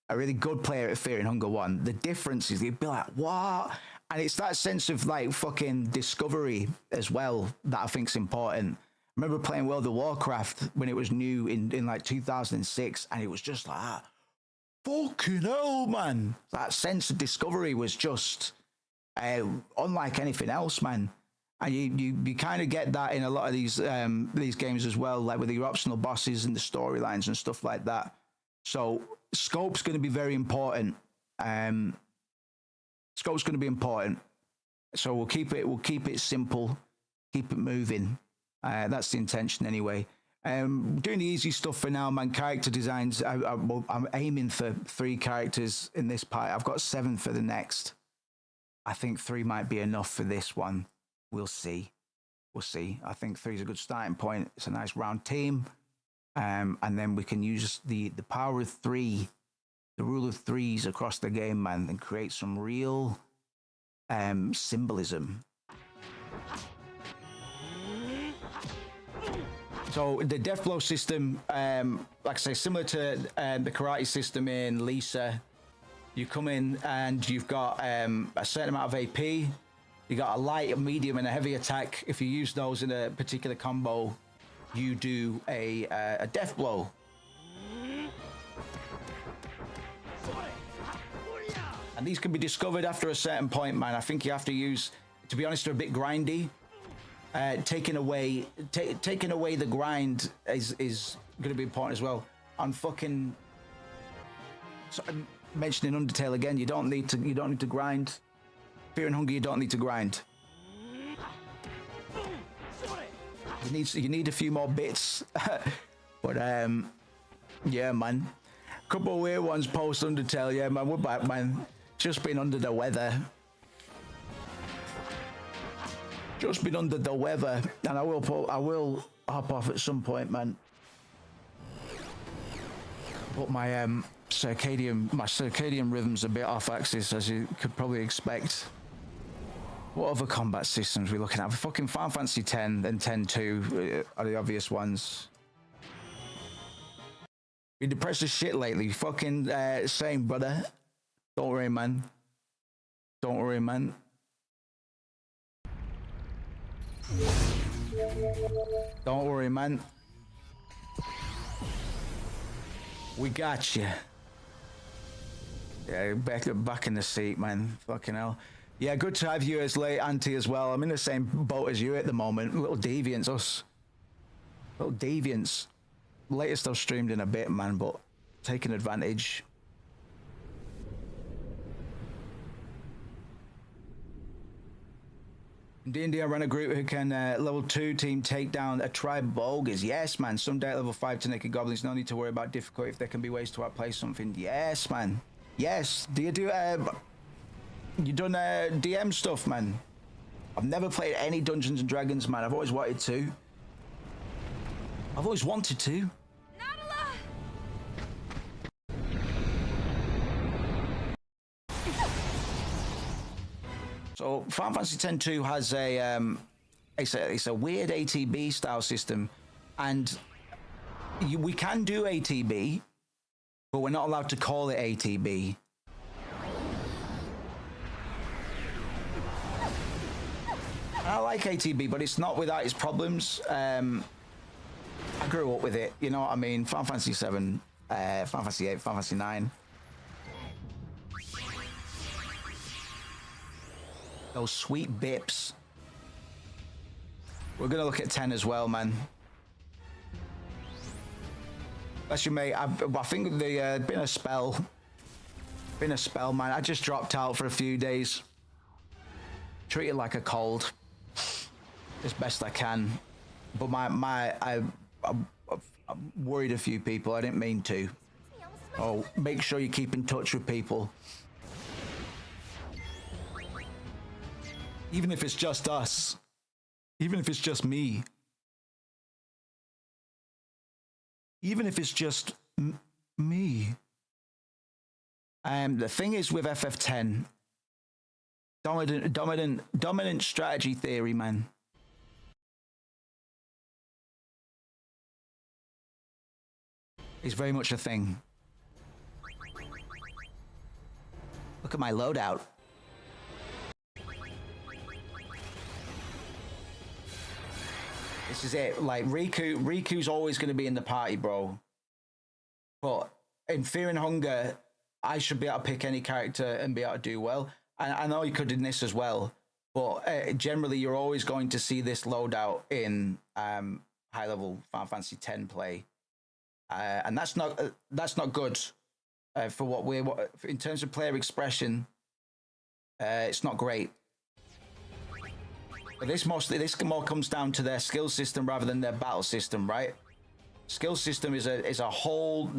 a really good player at Fear and Hunger 1, the difference is they'd be like, what? And it's that sense of like fucking discovery as well that I think's important. I remember playing World of Warcraft when it was new in like 2006, and it was just like, fucking hell, man. That sense of discovery was just unlike anything else, man. And you kind of get that in a lot of these games as well, like with your optional bosses and the storylines and stuff like that. So scope's going to be very important. Scope's going to be important. So we'll keep it simple, keep it moving. That's the intention anyway. Doing the easy stuff for now, man. Character designs. I'm aiming for 3 characters in this part. I've got 7 for the next. I think 3 might be enough for this one. We'll see. We'll see. I think 3 is a good starting point. It's a nice round team. And then we can use the power of 3, the rule of 3s across the game, man, and create some real symbolism. So the death blow system, like I say, similar to the karate system in Lisa. You come in and you've got a certain amount of AP. You got a light, a medium, and a heavy attack. If you use those in a particular combo, you do a death blow. And these can be discovered after a certain point, man. I think you have to use, to be honest, they're a bit grindy. Taking away the grind is going to be important as well. On fucking, so I'm mentioning Undertale again. You don't need to grind. Fear and Hunger, you don't need to grind. You need a few more bits. But yeah, man. Couple of weird ones post Undertale. Yeah, man, we're back, man. Just been under the weather. Just been under the weather, and I will hop off at some point, man. But my circadian rhythm's a bit off axis, as you could probably expect. What other combat systems are we looking at? Fucking Final Fantasy X and X-2 are the obvious ones. Been depressed as shit lately. Fucking same, brother. Don't worry, man. Don't worry, man. Don't worry, man. We got you. Yeah, back in the seat, man. Fucking hell. Yeah, good to have you as late auntie as well. I'm in the same boat as you at the moment. Little deviants, us. Little deviants. Latest I've streamed in a bit, man, but taking advantage. In D&D, I run a group who can level 2 team take down a tribe of ogres. Yes, man. Someday at level 5 to naked goblins. No need to worry about difficulty if there can be ways to outplay something. Yes, man. Yes. Do you do you done DM stuff, man? I've never played any Dungeons and Dragons, man. I've always wanted to. I've always wanted to. So Final Fantasy X-2 has it's a weird ATB style system, and we can do ATB, but we're not allowed to call it ATB. I like ATB, but it's not without its problems. I grew up with it, you know what I mean? Final Fantasy 7, Final Fantasy 8, Final Fantasy 9. Those sweet bips. We're gonna look at 10 as well, man. Bless you, mate. I think the been a spell, man. I just dropped out for a few days. Treat it like a cold, as best I can. But I worried a few people. I didn't mean to. Oh, make sure you keep in touch with people. Even if it's just us. Even if it's just me. Even if it's just me. The thing is with FF10, dominant strategy theory, man. Is very much a thing. Look at my loadout. This is it. Like Riku's always going to be in the party, bro. But in Fear and Hunger, I should be able to pick any character and be able to do well. And I know you could in this as well, but generally you're always going to see this loadout in high level Final Fantasy X play, and that's not good for what in terms of player expression. It's not great. But this more comes down to their skill system rather than their battle system, right? Skill system is a whole.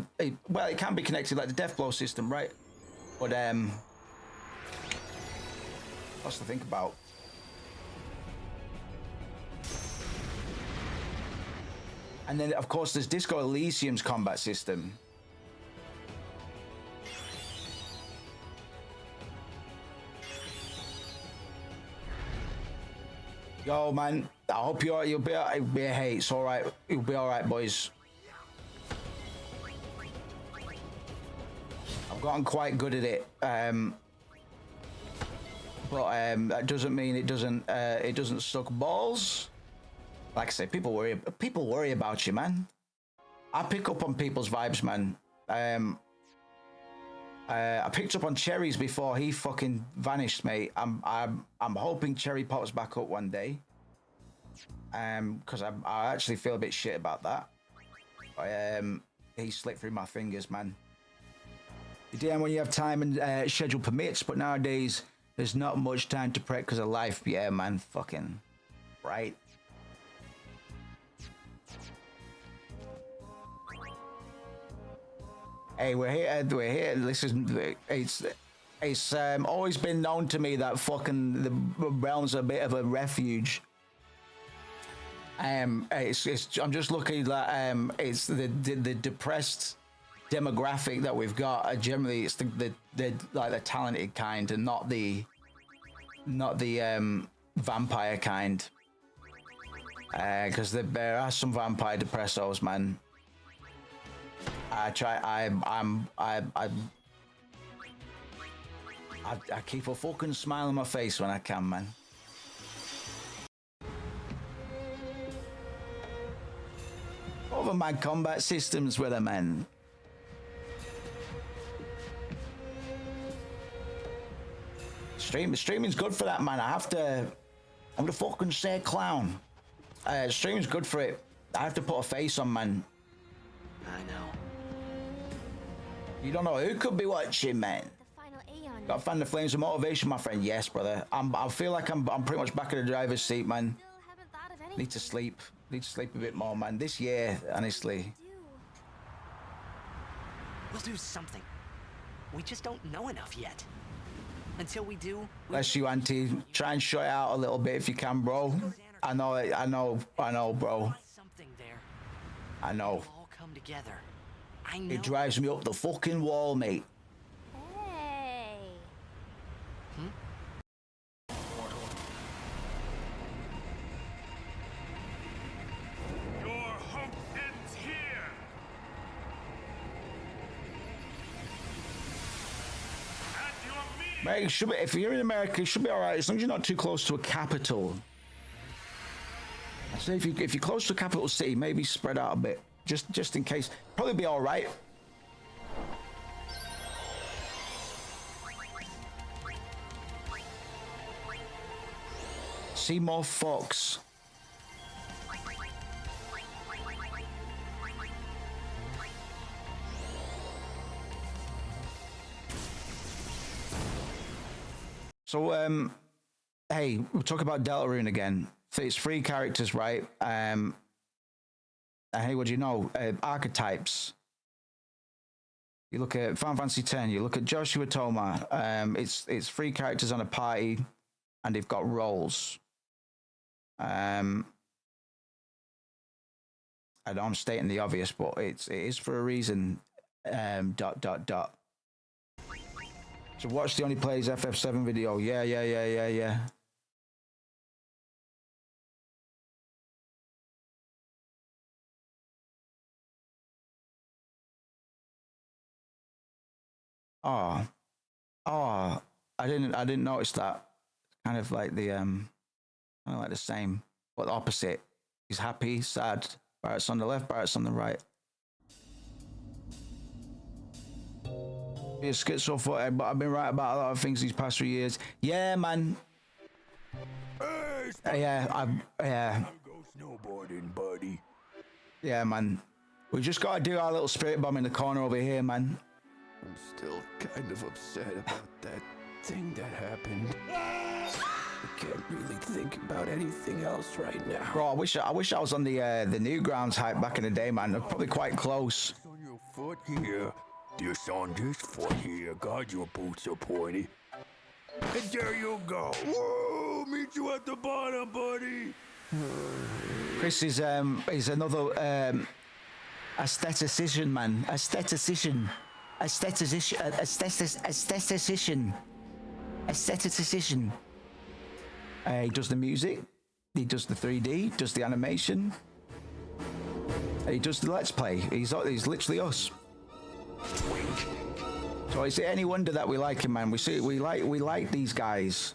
Well, it can be connected like the death blow system, right? But lots to think about. And then, of course, there's Disco Elysium's combat system. Yo, man, I hope you'll be hey, it's all right. You'll be all right, boys. I've gotten quite good at it, but that doesn't mean it doesn't suck balls. Like I say, people worry about you, man. I pick up on people's vibes, man. I picked up on Cherry's before he fucking vanished, mate. I'm hoping Cherry pops back up one day. Because I actually feel a bit shit about that. He slipped through my fingers, man. You DM when you have time and schedule permits, but nowadays there's not much time to prep because of life. Yeah, man, fucking right. Hey, we're here. This is it's always been known to me that fucking the realm's a bit of a refuge. I'm just looking at it's the depressed demographic that we've got. Generally, it's the like the talented kind and not the vampire kind. Because there are some vampire depressos, man. I try. I keep a fucking smile on my face when I can, man. Other mad combat systems with them, man. Streaming's good for that, man. I'm gonna fucking say clown. Streaming's good for it. I have to put a face on, man. I know. You don't know who could be watching, man. Got to fan the flames of motivation, my friend. Yes, brother. I feel like I'm pretty much back in the driver's seat, man. Need to sleep. Need to sleep a bit more, man. This year, honestly. We'll do something. We just don't know enough yet. Until we do. Bless you, Auntie. Try and shut it out a little bit if you can, bro. I know, bro. Something there. I know. All come together. I know. It drives me up the fucking wall, mate. Hey. Your hope ends here. Mate, if you're in America, it should be all right as long as you're not too close to a capital. I say if you're close to a capital city, maybe spread out a bit, just in case. Probably be all right. Seymour Fox. So, hey, we'll talk about Deltarune again. So it's 3 characters, right? And hey, what do you know? Archetypes. You look at Final Fantasy X, you look at Joshua Toma. It's 3 characters on a party, and they've got roles. I know I'm stating the obvious, but it is for a reason. ... So watch the Only Plays FF7 video. Yeah. Oh, I didn't notice that. Kind of like the kind of like the same, but the opposite. He's happy, sad. Barrett's on the left, Barrett's on the right. Be a schizo foothead, but I've been right about a lot of things these past 3 years. Yeah, man. Yeah. Go snowboarding, buddy. Yeah, man. We just gotta do our little spirit bomb in the corner over here, man. I'm still kind of upset about that thing that happened. I can't really think about anything else right now. Bro, I wish I was on the Newgrounds hype back in the day, man. I'm probably quite close. On your foot here. This on this foot here. God, your boots are pointy. And there you go. Whoa, meet you at the bottom, buddy. Chris is another aesthetician, man. Aesthetician. He does the music, he does the 3D, does the animation, he does the Let's Play. He's literally us. So is it any wonder that we like him, man? We like these guys.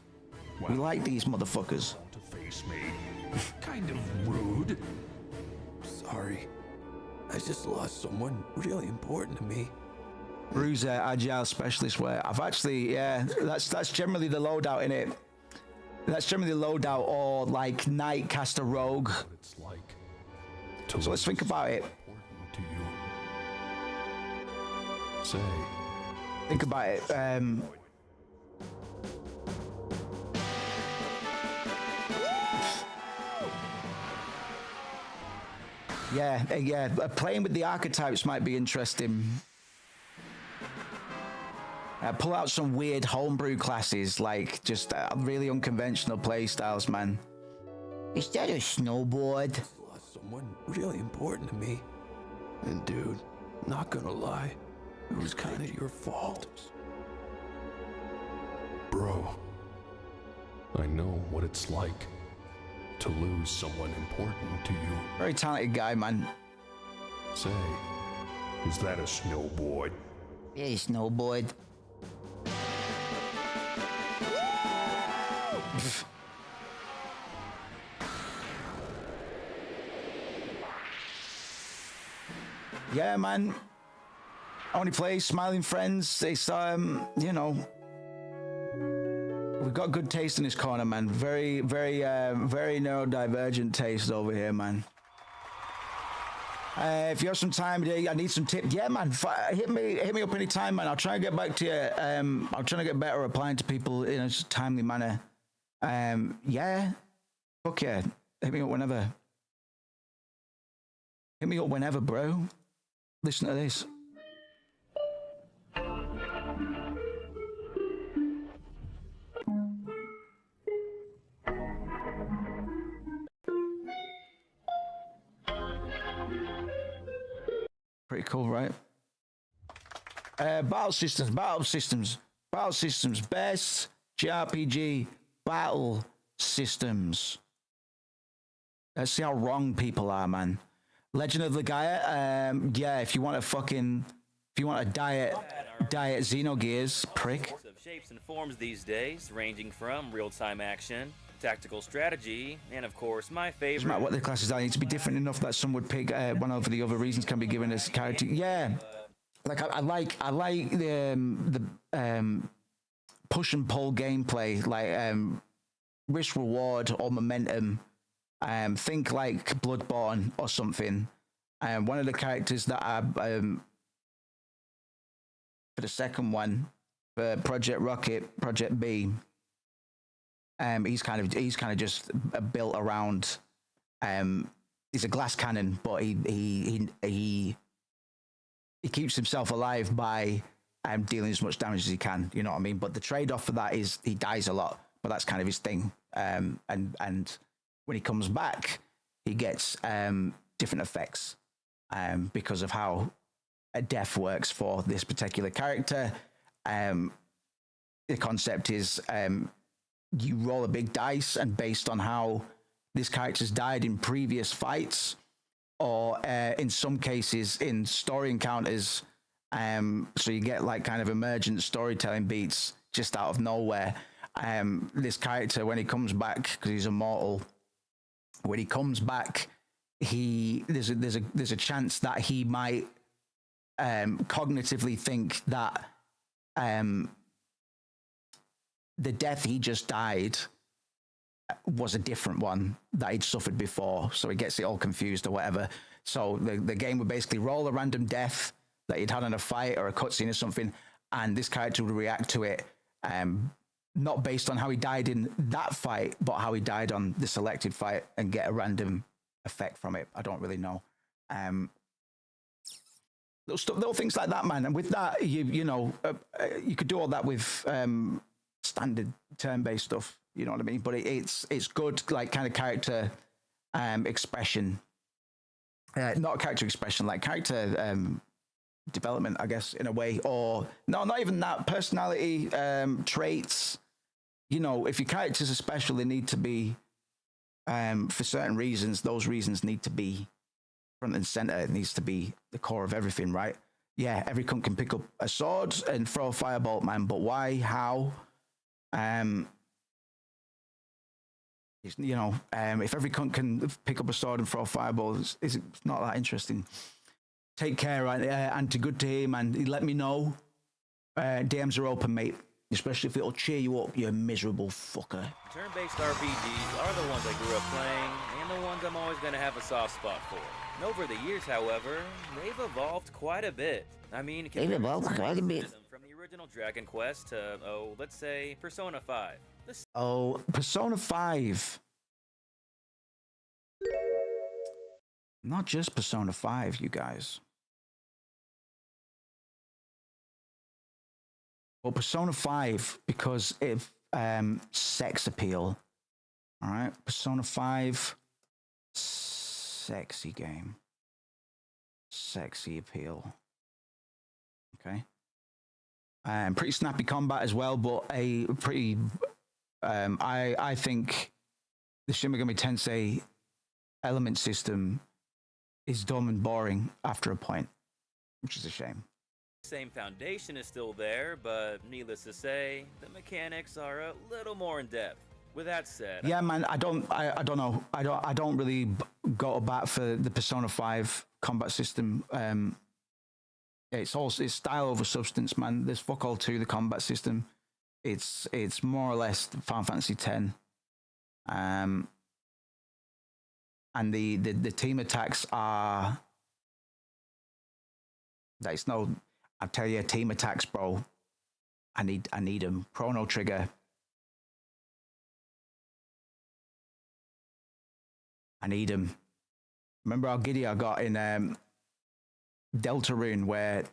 We like these motherfuckers. To face me. Kind of rude. Sorry. I just lost someone really important to me. Bruiser, agile specialist wear. I've actually, that's generally the loadout in it. That's generally the loadout, or like Nightcaster Rogue. It's like so let's think about it. To you. Say. Think about it. Yeah. Playing with the archetypes might be interesting. Pull out some weird homebrew classes, like just really unconventional play styles, man. Is that a snowboard? Lost someone really important to me. And dude, not gonna lie, it was kind of your fault. Bro, I know what it's like to lose someone important to you. Very talented guy, man. Say, Is that a snowboard? Hey, snowboard. Yeah, man. Only play Smiling Friends. It's you know, we've got good taste in this corner, man. Very neurodivergent taste over here, man. If you have some time today, I need some tips. Yeah, man. Hit me up anytime, man. I'll try and get back to you. I'll try to get better at replying to people in a timely manner. Yeah. Fuck yeah. Hit me up whenever. Hit me up whenever, bro. Listen to this. Pretty cool, right? Battle systems, best JRPG battle systems. Let's see how wrong people are, man. Legend of the Gaia, yeah, if you want a diet Xenogears, prick. Of shapes and forms these days, ranging from real-time action, tactical strategy, and of course my Doesn't favorite. matter what the classes are, they need to be different enough that some would pick one over the other. Reasons can be given as character. Yeah, like I like the push and pull gameplay, like risk reward or momentum. Think like Bloodborne or something. One of the characters that I for the second one, for Project Rocket, Project B. He's kind of just built around. He's a glass cannon, but he keeps himself alive by dealing as much damage as he can. You know what I mean? But the trade-off for that is he dies a lot. But that's kind of his thing. And when he comes back, he gets different effects because of how death works for this particular character. The concept is you roll a big dice, and based on how this character's died in previous fights, or in some cases in story encounters, so you get like kind of emergent storytelling beats just out of nowhere. This character, when he comes back, because he's immortal, when he comes back, there's a chance that he might cognitively think that the death he just died was a different one that he'd suffered before, so he gets it all confused or whatever. So the game would basically roll a random death that he'd had in a fight or a cutscene or something, and this character would react to it, not based on how he died in that fight, but how he died on the selected fight, and get a random effect from it. I don't really know. Little things like that, man. And with that, you know, you could do all that with standard turn-based stuff. You know what I mean? But it's good, like kind of character expression. Not character expression, like character development, I guess, in a way. Or no, not even that. Personality traits. You know, if your characters are special, they need to be for certain reasons. Those reasons need to be front and center. It needs to be the core of everything, right? Yeah, every cunt can pick up a sword and throw a firebolt, man. But why? How? You know, if every cunt can pick up a sword and throw a fireball, it's not that interesting. Take care, right? Anti, good to hear, man. Let me know. DMs are open, mate. Especially if it'll cheer you up, you miserable fucker. Turn-based RPGs are the ones I grew up playing, and the ones I'm always going to have a soft spot for. And over the years, however, they've evolved quite a bit. I mean, they've evolved quite a bit. From the original Dragon Quest to, let's say, Persona 5. Persona 5. Not just Persona 5, you guys. Well, Persona 5, because of sex appeal. All right, Persona 5, sexy game. Sexy appeal. Okay. Pretty snappy combat as well, but a pretty... I think the Shin Megami Tensei element system is dumb and boring after a point. which is a shame. Same foundation is still there, but needless to say, the mechanics are a little more in depth. With that said, Yeah, man, I don't know. I don't really go to bat for the Persona 5 combat system. It's style over substance, man. There's fuck all to the combat system. It's more or less Final Fantasy X. And the team attacks are. That's no. I tell you, team attacks, bro. I need them. Chrono Trigger. I need them. Remember how giddy I got in Deltarune, where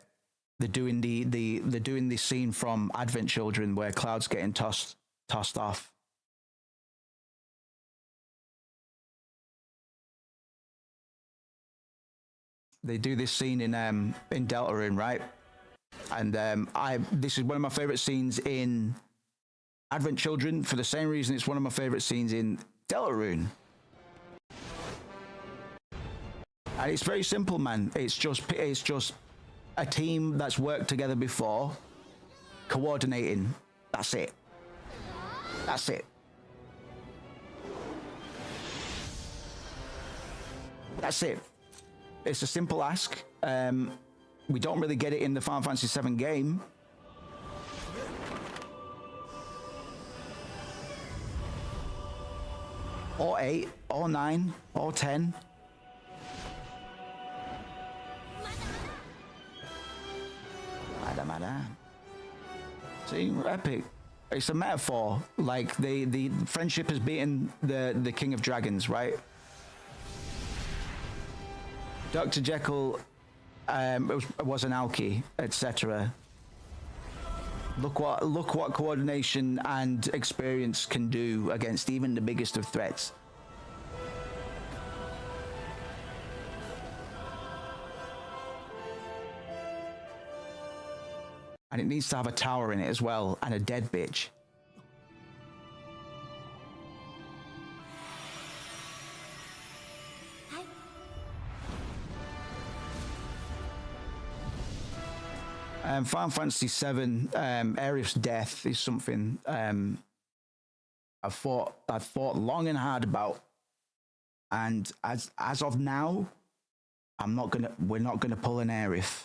they're doing the scene from Advent Children where Cloud's getting tossed off. They do this scene in Deltarune, right? And this is one of my favorite scenes in Advent Children for the same reason it's one of my favorite scenes in Deltarune. And it's very simple, man. It's just a team that's worked together before, coordinating. That's it. That's it. That's it. It's a simple ask. We don't really get it in the Final Fantasy VII game. Or 8, or 9, or 10. See, epic. It's a metaphor. Like the friendship has beaten the King of Dragons, right? Dr. Jekyll was an alky, etc. Look what coordination and experience can do against even the biggest of threats. And it needs to have a tower in it as well, and a dead bitch. Final Fantasy VII, Aerith's death is something I've thought long and hard about, and as of now, we're not gonna pull an Aerith.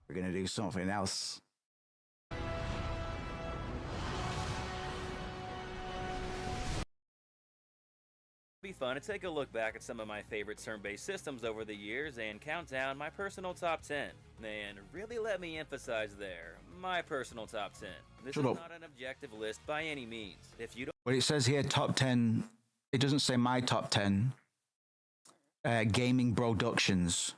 We're gonna do something else. It'd be fun to take a look back at some of my favorite turn-based systems over the years and count down my personal top 10. And really let me emphasize there, my personal top 10. This is not an objective list by any means. If you don't... Well, it says here top 10. It doesn't say my top 10. Gaming productions.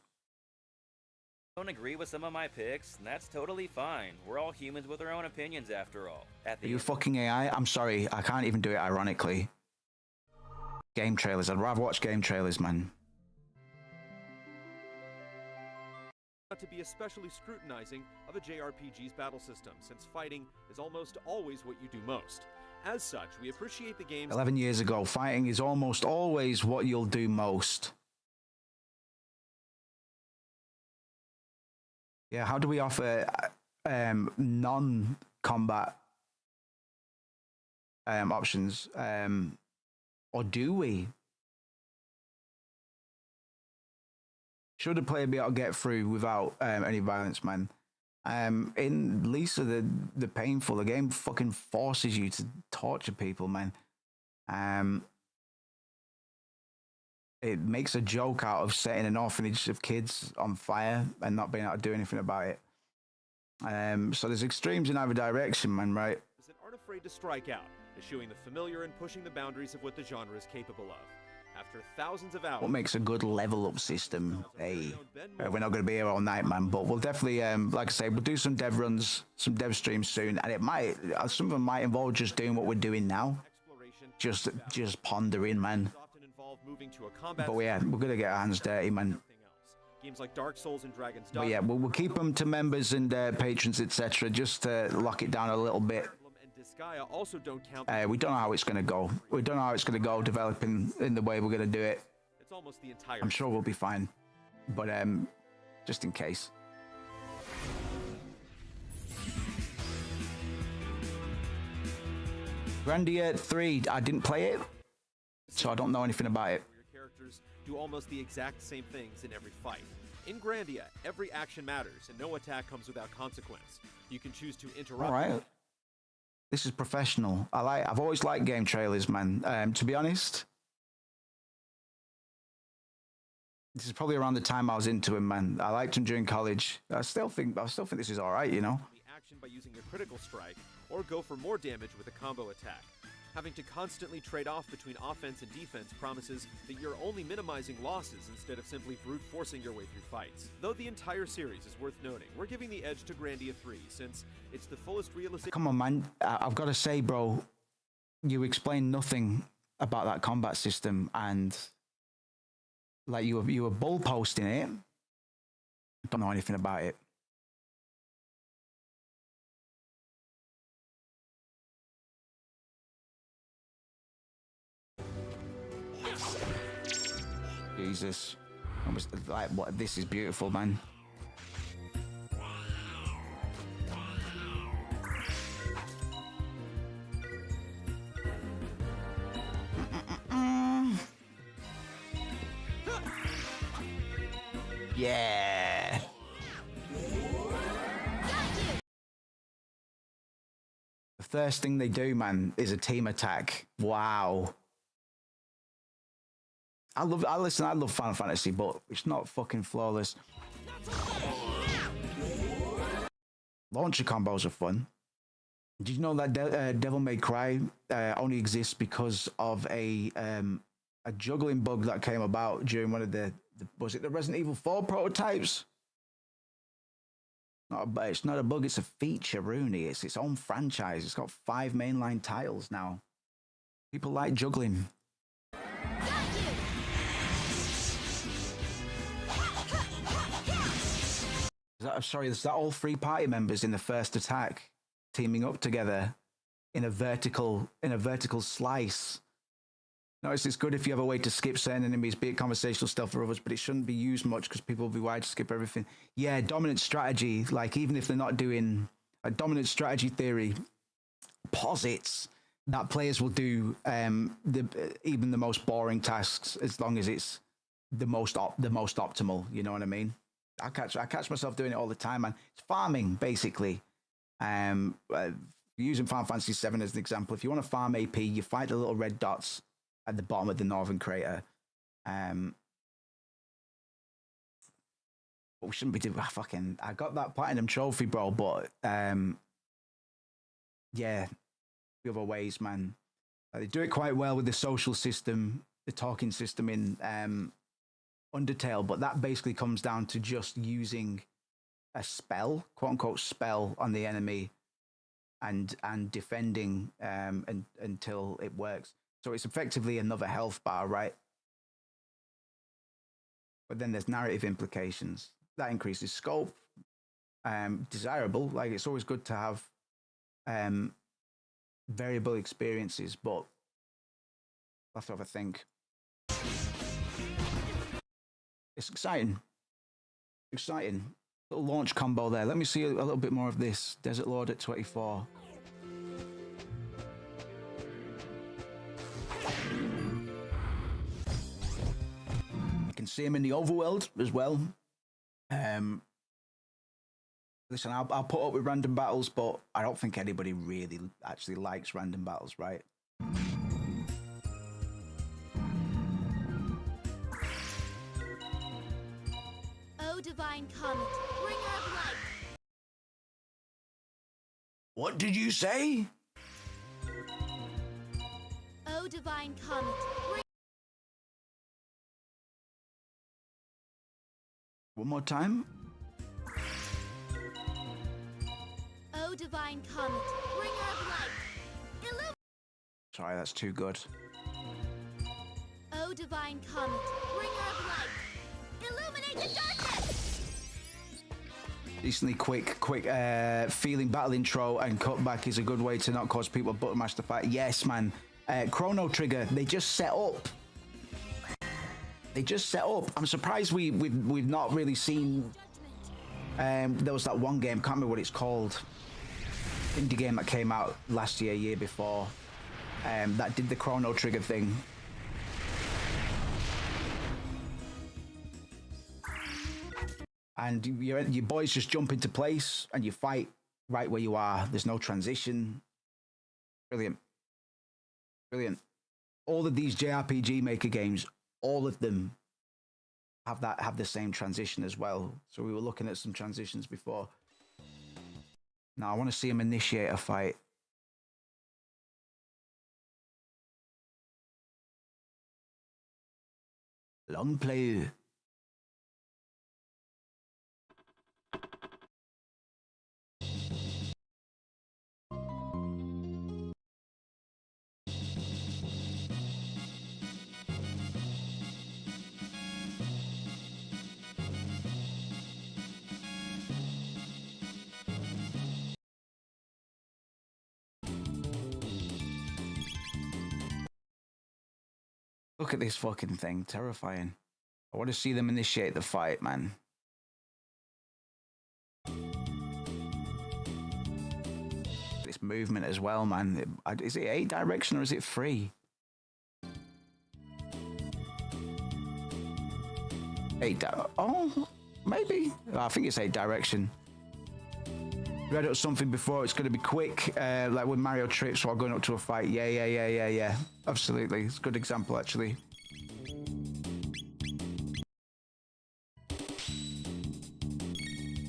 Don't agree with some of my picks, and that's totally fine. We're all humans with our own opinions after all. Are you fucking AI? I'm sorry, I can't even do it ironically. Game trailers. I'd rather watch game trailers, man. To be especially scrutinizing of a JRPG's battle system, since fighting is almost always what you do most. As such, we appreciate the game's 11 years ago, fighting is almost always what you'll do most. Yeah, how do we offer non-combat options? Or do we? Should a player be able to get through without any violence, man? In Lisa, the Painful, the game fucking forces you to torture people, man. It makes a joke out of setting an orphanage of kids on fire and not being able to do anything about it. So there's extremes in either direction, man, right? that aren't afraid to strike out, eschewing the familiar and pushing the boundaries of what the genre is capable of. After thousands of hours... What makes a good level up system? Hey, we're not going to be here all night, man, but we'll definitely, like I say, we'll do some dev runs, some dev streams soon, and it might, some of them might involve just doing what we're doing now. Just pondering, man. But yeah, we're going to get our hands dirty, man. Games like Dark Souls and Dragon's But yeah, we'll keep them to members and patrons, etc., just to lock it down a little bit. Also don't count we don't know how it's going to go. We don't know how it's going to go developing in the way we're going to do it. It's almost the entire... I'm sure we'll be fine. but just in case. Grandia 3, I didn't play it, so I don't know anything about it. Your characters do almost the exact same things in every fight. In Grandia, every action matters, and no attack comes without consequence. You can choose to interrupt. All right. This is professional. I've always liked game trailers, man. To be honest, this is probably around the time I was into him, man. I liked him during college. I still think this is all right, you know. The action by using your critical strike, or go for more damage with a combo attack. Having to constantly trade off between offense and defense promises that you're only minimizing losses instead of simply brute forcing your way through fights. Though the entire series is worth noting, we're giving the edge to Grandia 3 since it's the fullest realistic. Come on, man. I've got to say, bro, you explained nothing about that combat system, and like you were bull posting it. I don't know anything about it. Jesus. Like, what? This is beautiful, man. Yeah. The first thing they do, man, is a team attack. Wow. I love Final Fantasy, but it's not fucking flawless. Launcher combos are fun. Did you know that Devil May Cry only exists because of a juggling bug that came about during one of was it the Resident Evil 4 prototypes? It's not a bug, it's a feature, Rooney. It's its own franchise. It's got 5 mainline titles now. People like juggling. Is that all 3 party members in the first attack teaming up together in a vertical slice? Notice it's good if you have a way to skip certain enemies, be it conversational stuff or others, but it shouldn't be used much because people will be wired to skip everything. Yeah, dominant strategy, like even if they're not doing a dominant strategy theory, posits that players will do even the most boring tasks as long as it's the most optimal. You know what I mean? I catch myself doing it all the time, man. It's farming basically. Using Final Fantasy VII as an example, if you want to farm AP, you fight the little red dots at the bottom of the northern crater. But we shouldn't be doing. I got that platinum trophy, bro. But yeah, the other ways, man. They do it quite well with the social system, the talking system in Undertale, but that basically comes down to just using a spell, quote unquote spell, on the enemy and defending until it works. So it's effectively another health bar, right? But then there's narrative implications. That increases scope. Desirable, like it's always good to have variable experiences, but I'll have to have a think. It's exciting. Little launch combo there. Let me see a little bit more of this. Desert Lord at 24. You can see him in the overworld as well. Listen, I'll put up with random battles, but I don't think anybody really actually likes random battles, right? Divine Comet, bringer of light. What did you say? Oh, Divine Comet, One more time. Oh, Divine Comet, bringer of light. Sorry, that's too good. Oh, Divine Comet, bringer of light. Illuminate the darkness! Decently quick feeling battle intro and cutback is a good way to not cause people to button mash the fight. Yes, man. Chrono Trigger, they just set up they just set up. I'm surprised we've not really seen. There was that one game, can't remember what it's called, indie game that came out last year before, that did the Chrono Trigger thing. And your boys just jump into place and you fight right where you are. There's no transition. Brilliant. Brilliant. All of these JRPG Maker games, all of them have the same transition as well. So we were looking at some transitions before. Now I want to see him initiate a fight. Long play. Look at this fucking thing, terrifying. I want to see them initiate the fight, man. This movement as well, man. Is it 8 direction or is it 3? 8 oh, maybe. I think it's 8 direction. Read up something before, it's going to be quick, like with Mario Trips while going up to a fight. Yeah. Absolutely. It's a good example, actually.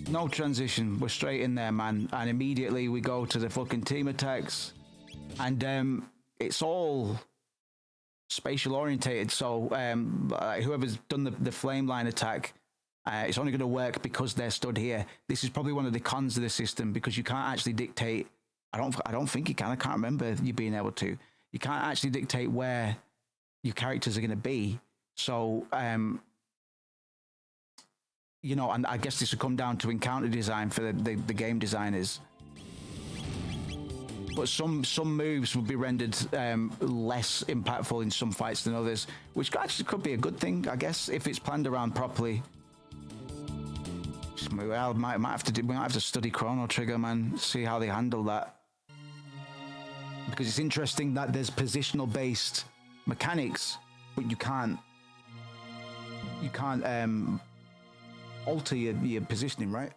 No transition. We're straight in there, man. And immediately we go to the fucking team attacks. And it's all spatial orientated. So whoever's done the flame line attack, it's only going to work because they're stood here. This is probably one of the cons of the system because you can't actually dictate. I don't think you can. I can't remember you being able to. You can't actually dictate where your characters are going to be. So, you know, and I guess this would come down to encounter design for the game designers. But some moves would be rendered less impactful in some fights than others, which actually could be a good thing, I guess, if it's planned around properly. Well, might have to study Chrono Trigger, man. See how they handle that, because it's interesting that there's positional based mechanics, but you can't alter your positioning, right?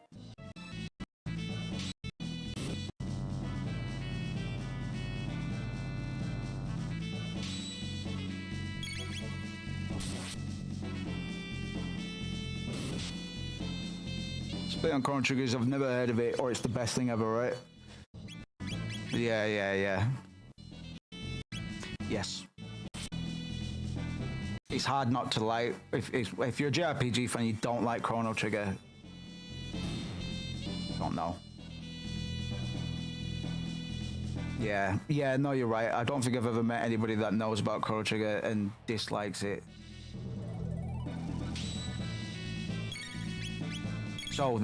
Play on Chrono Triggers, I've never heard of it, or it's the best thing ever, right? Yeah. Yes. It's hard not to like, if you're a JRPG fan, you don't like Chrono Trigger. Don't know. Yeah, no, you're right. I don't think I've ever met anybody that knows about Chrono Trigger and dislikes it. So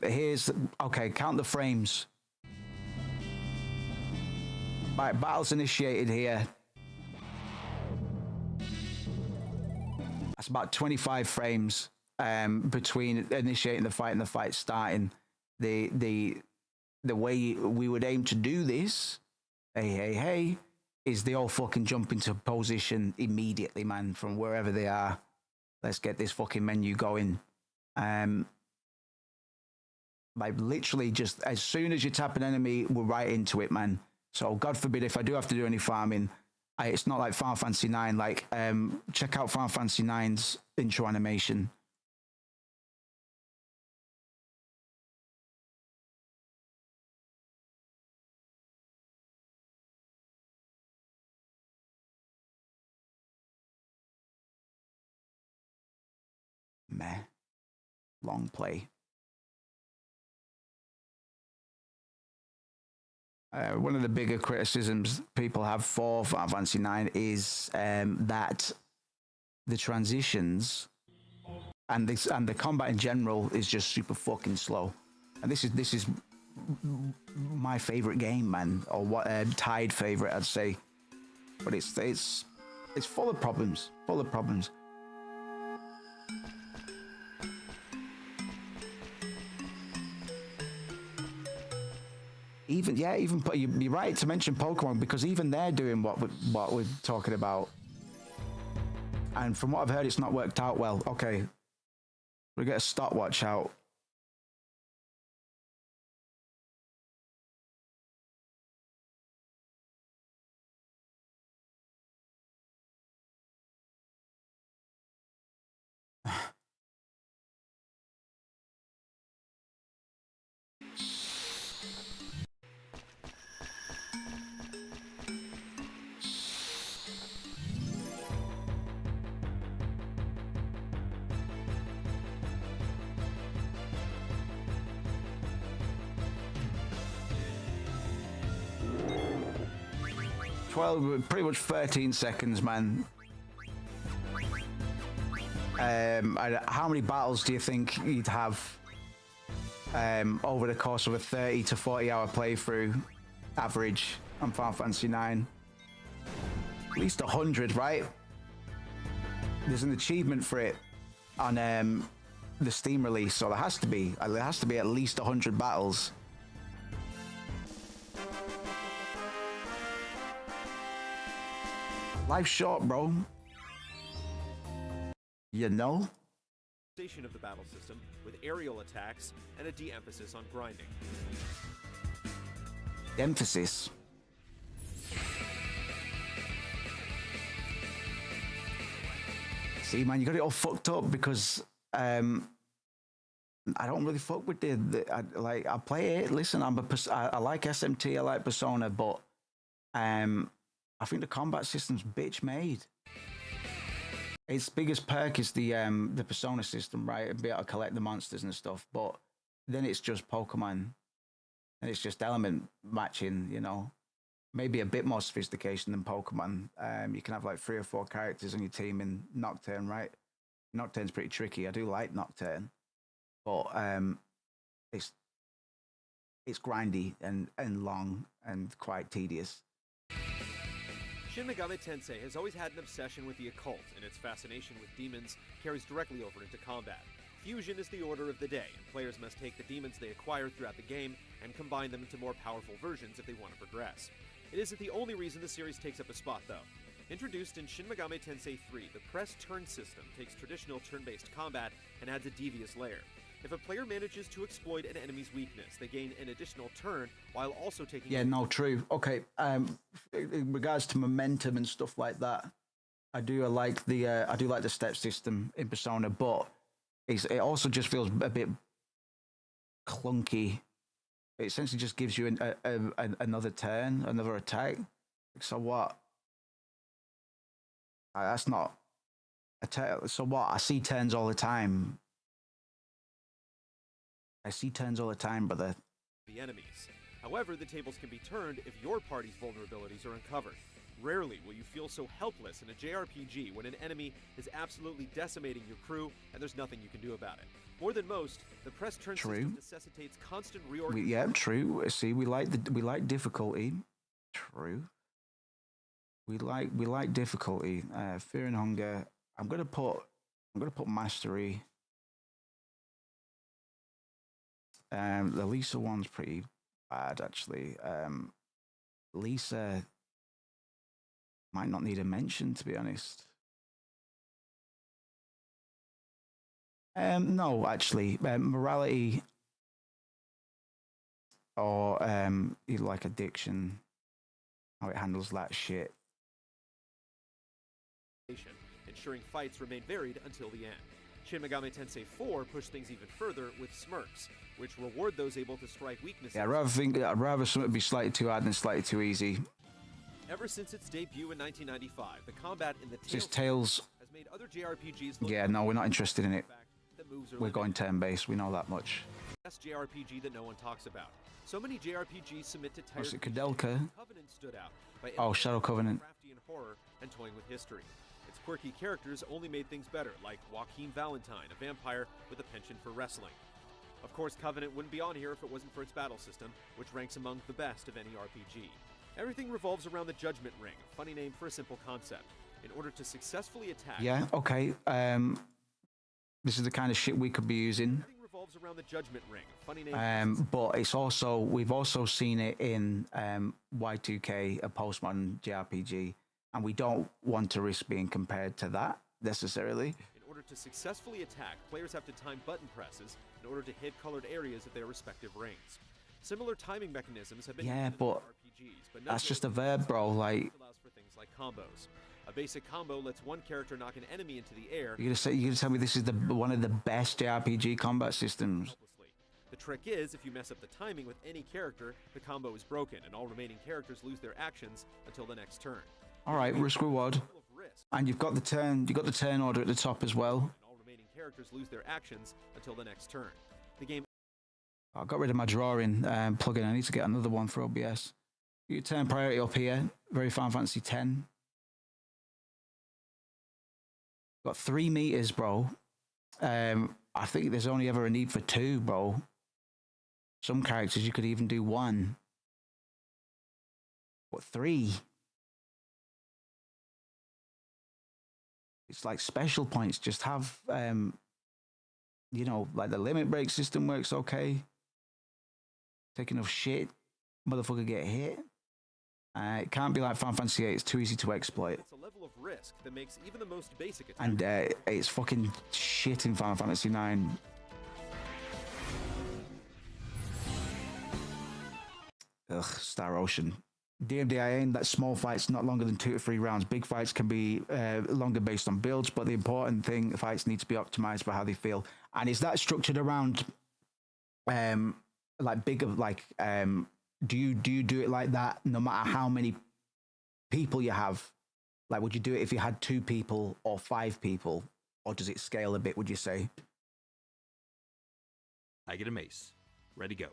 here's, okay, count the frames. Right, battle's initiated here. That's about 25 frames between initiating the fight and the fight starting. The way we would aim to do this, hey, is they all fucking jump into position immediately, man, from wherever they are. Let's get this fucking menu going. Like literally just as soon as you tap an enemy, we're right into it, man. So God forbid if I do have to do any farming, it's not like Final Fantasy 9. Like check out Final Fantasy 9's intro animation. Meh. Long play. One of the bigger criticisms people have for Final Fantasy 9 is that the transitions and the combat in general is just super fucking slow. And this is my favorite game, man, or what tied favorite, I'd say. But it's full of problems, Even you're right to mention Pokemon, because even they're doing what we're talking about. And from what I've heard, it's not worked out well. Okay, we get a stopwatch out. Pretty much 13 seconds, man. How many battles do you think you'd have over the course of a 30 to 40 hour playthrough average on Final Fantasy 9? At least 100, right? There's an achievement for it on the Steam release, so there has to be at least 100 battles. Life's short, bro. You know? Of the battle system with aerial attacks and a de-emphasis on grinding. Emphasis. See, man, you got it all fucked up because I don't really fuck with I play it. Listen, I like SMT, I like Persona, but I think the combat system's bitch made. Its biggest perk is the Persona system, right? And be able to collect the monsters and stuff. But then it's just Pokemon, and it's just element matching. You know, maybe a bit more sophistication than Pokemon. You can have like 3 or 4 characters on your team in Nocturne, right? Nocturne's pretty tricky. I do like Nocturne, but it's grindy and long and quite tedious. Shin Megami Tensei has always had an obsession with the occult, and its fascination with demons carries directly over into combat. Fusion is the order of the day, and players must take the demons they acquire throughout the game and combine them into more powerful versions if they want to progress. It isn't the only reason the series takes up a spot, though. Introduced in Shin Megami Tensei 3, the press turn system takes traditional turn-based combat and adds a devious layer. If a player manages to exploit an enemy's weakness, they gain an additional turn while also taking... Yeah, no, true. Okay, in regards to momentum and stuff like that, I do like the step system in Persona, but it also just feels a bit clunky. It essentially just gives you another turn, another attack. So what? That's not a turn. So what? I see turns all the time. I see turns all the time, brother. The enemies. However, the tables can be turned if your party's vulnerabilities are uncovered. Rarely will you feel so helpless in a JRPG when an enemy is absolutely decimating your crew and there's nothing you can do about it. More than most, the press turn system necessitates constant reorganization. Yeah, true. See, we like difficulty. True. We like difficulty. Fear and hunger. I'm gonna put mastery. The Lisa one's pretty bad, actually. Lisa might not need a mention, to be honest. No, actually, morality or like addiction, how it handles that shit. Ensuring fights remain varied until the end. Shin Megami Tensei 4 pushed things even further with smirks, which reward those able to strike weaknesses. Yeah, I'd rather something be slightly too hard than slightly too easy. Ever since its debut in 1995, the combat in the Tales has made other JRPGs. Yeah, no, we're not interested in it. We're going turn-based. We know that much. Best JRPG that no one talks about. So many JRPGs submit to tired. What's it, Kudelka? Covenant stood out by Shadow Covenant. Crafty and horror and toying with history. Its quirky characters only made things better, like Joaquin Valentine, a vampire with a penchant for wrestling. Of course, Covenant wouldn't be on here if it wasn't for its battle system, which ranks among the best of any RPG. Everything revolves around the Judgment Ring, a funny name for a simple concept. In order to successfully attack... Yeah, okay. This is the kind of shit we could be using. revolves around the Judgment Ring, a funny name. But it's also, we've also seen it in Y2K, a postmodern JRPG, and we don't want to risk being compared to that necessarily. In order to successfully attack, players have to time button presses in order to hit colored areas of their respective rings. Similar timing mechanisms have been Yeah, used in but RPGs, but no that's just a game verb, bro. Like, allows for things like combos. A basic combo lets one character knock an enemy into the air. you're gonna tell me this is one of the best JRPG combat systems? The trick is, if you mess up the timing with any character, the combo is broken, and all remaining characters lose their actions until the next turn. All right, risk reward, and you've got the turn order at the top as well. And all remaining characters lose their actions until the next turn. The game. I got rid of my drawing plugin. I need to get another one for OBS. You turn priority up here. Very Final Fantasy X. Got 3 meters, bro. I think there's only ever a need for 2, bro. Some characters you could even do 1. What, 3? It's like special points. Just have, you know, like the limit break system works okay. Take enough shit, motherfucker get hit. It can't be like Final Fantasy VIII. It's too easy to exploit. It's a level of risk that makes even the most basic attack. And it's fucking shit in Final Fantasy IX. Ugh, Star Ocean. DMDI aimed that small fights not longer than 2 to 3 rounds. Big fights can be longer based on builds, but the important thing, fights need to be optimized for how they feel. And is that structured around like bigger, like do you do it like that no matter how many people you have? Like, would you do it if you had 2 people or 5 people, or does it scale a bit, would you say? I get a mace. Ready, go.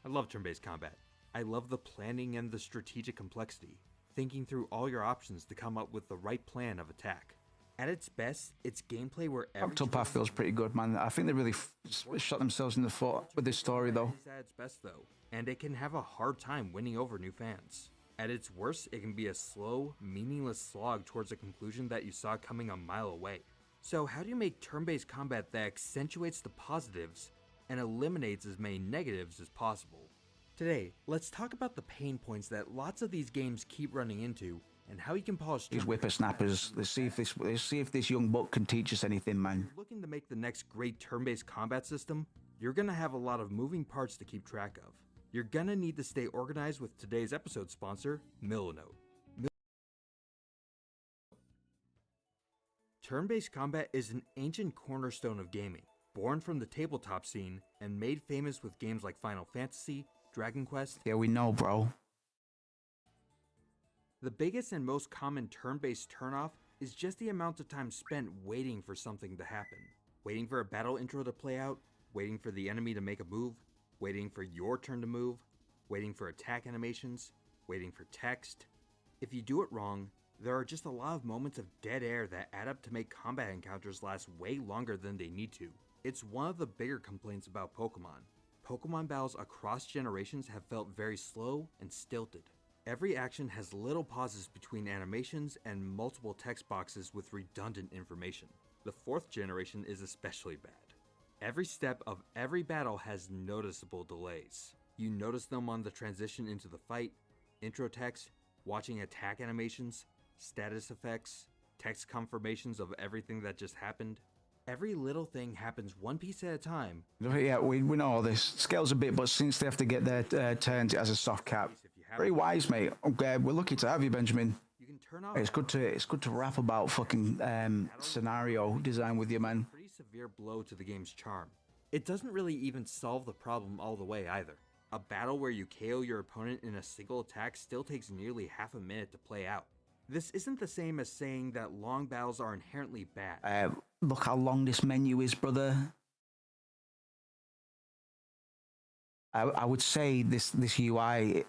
I love turn-based combat. I love the planning and the strategic complexity, thinking through all your options to come up with the right plan of attack. At its best, it's gameplay where every Octopath feels pretty good, man. I think they really shot themselves in the foot with this story, though. It's at its best, though, and it can have a hard time winning over new fans. At its worst, it can be a slow, meaningless slog towards a conclusion that you saw coming a mile away. So how do you make turn-based combat that accentuates the positives and eliminates as many negatives as possible? Today, let's talk about the pain points that lots of these games keep running into and how you can polish These whippersnappers. Let's see if this young buck can teach us anything, man. If you're looking to make the next great turn-based combat system, you're gonna have a lot of moving parts to keep track of. You're gonna need to stay organized with today's episode sponsor, Milanote. Turn-based combat is an ancient cornerstone of gaming, born from the tabletop scene and made famous with games like Final Fantasy, Dragon Quest. Yeah, we know, bro. The biggest and most common turn-based turnoff is just the amount of time spent waiting for something to happen. Waiting for a battle intro to play out, waiting for the enemy to make a move, waiting for your turn to move, waiting for attack animations, waiting for text. If you do it wrong, there are just a lot of moments of dead air that add up to make combat encounters last way longer than they need to. It's one of the bigger complaints about Pokemon. Pokemon battles across generations have felt very slow and stilted. Every action has little pauses between animations and multiple text boxes with redundant information. The 4th generation is especially bad. Every step of every battle has noticeable delays. You notice them on the transition into the fight, intro text, watching attack animations, status effects, text confirmations of everything that just happened. Every little thing happens one piece at a time. Yeah, we know all this. Scales a bit, but since they have to get their turns, it has a soft cap. Very wise, mate. Okay, we're lucky to have you, Benjamin. You can turn off. It's good to rap about fucking scenario design with you, man. Pretty severe blow to the game's charm. It doesn't really even solve the problem all the way either. A battle where you KO your opponent in a single attack still takes nearly half a minute to play out. This isn't the same as saying that long battles are inherently bad. Look how long this menu is, brother. I would say this UI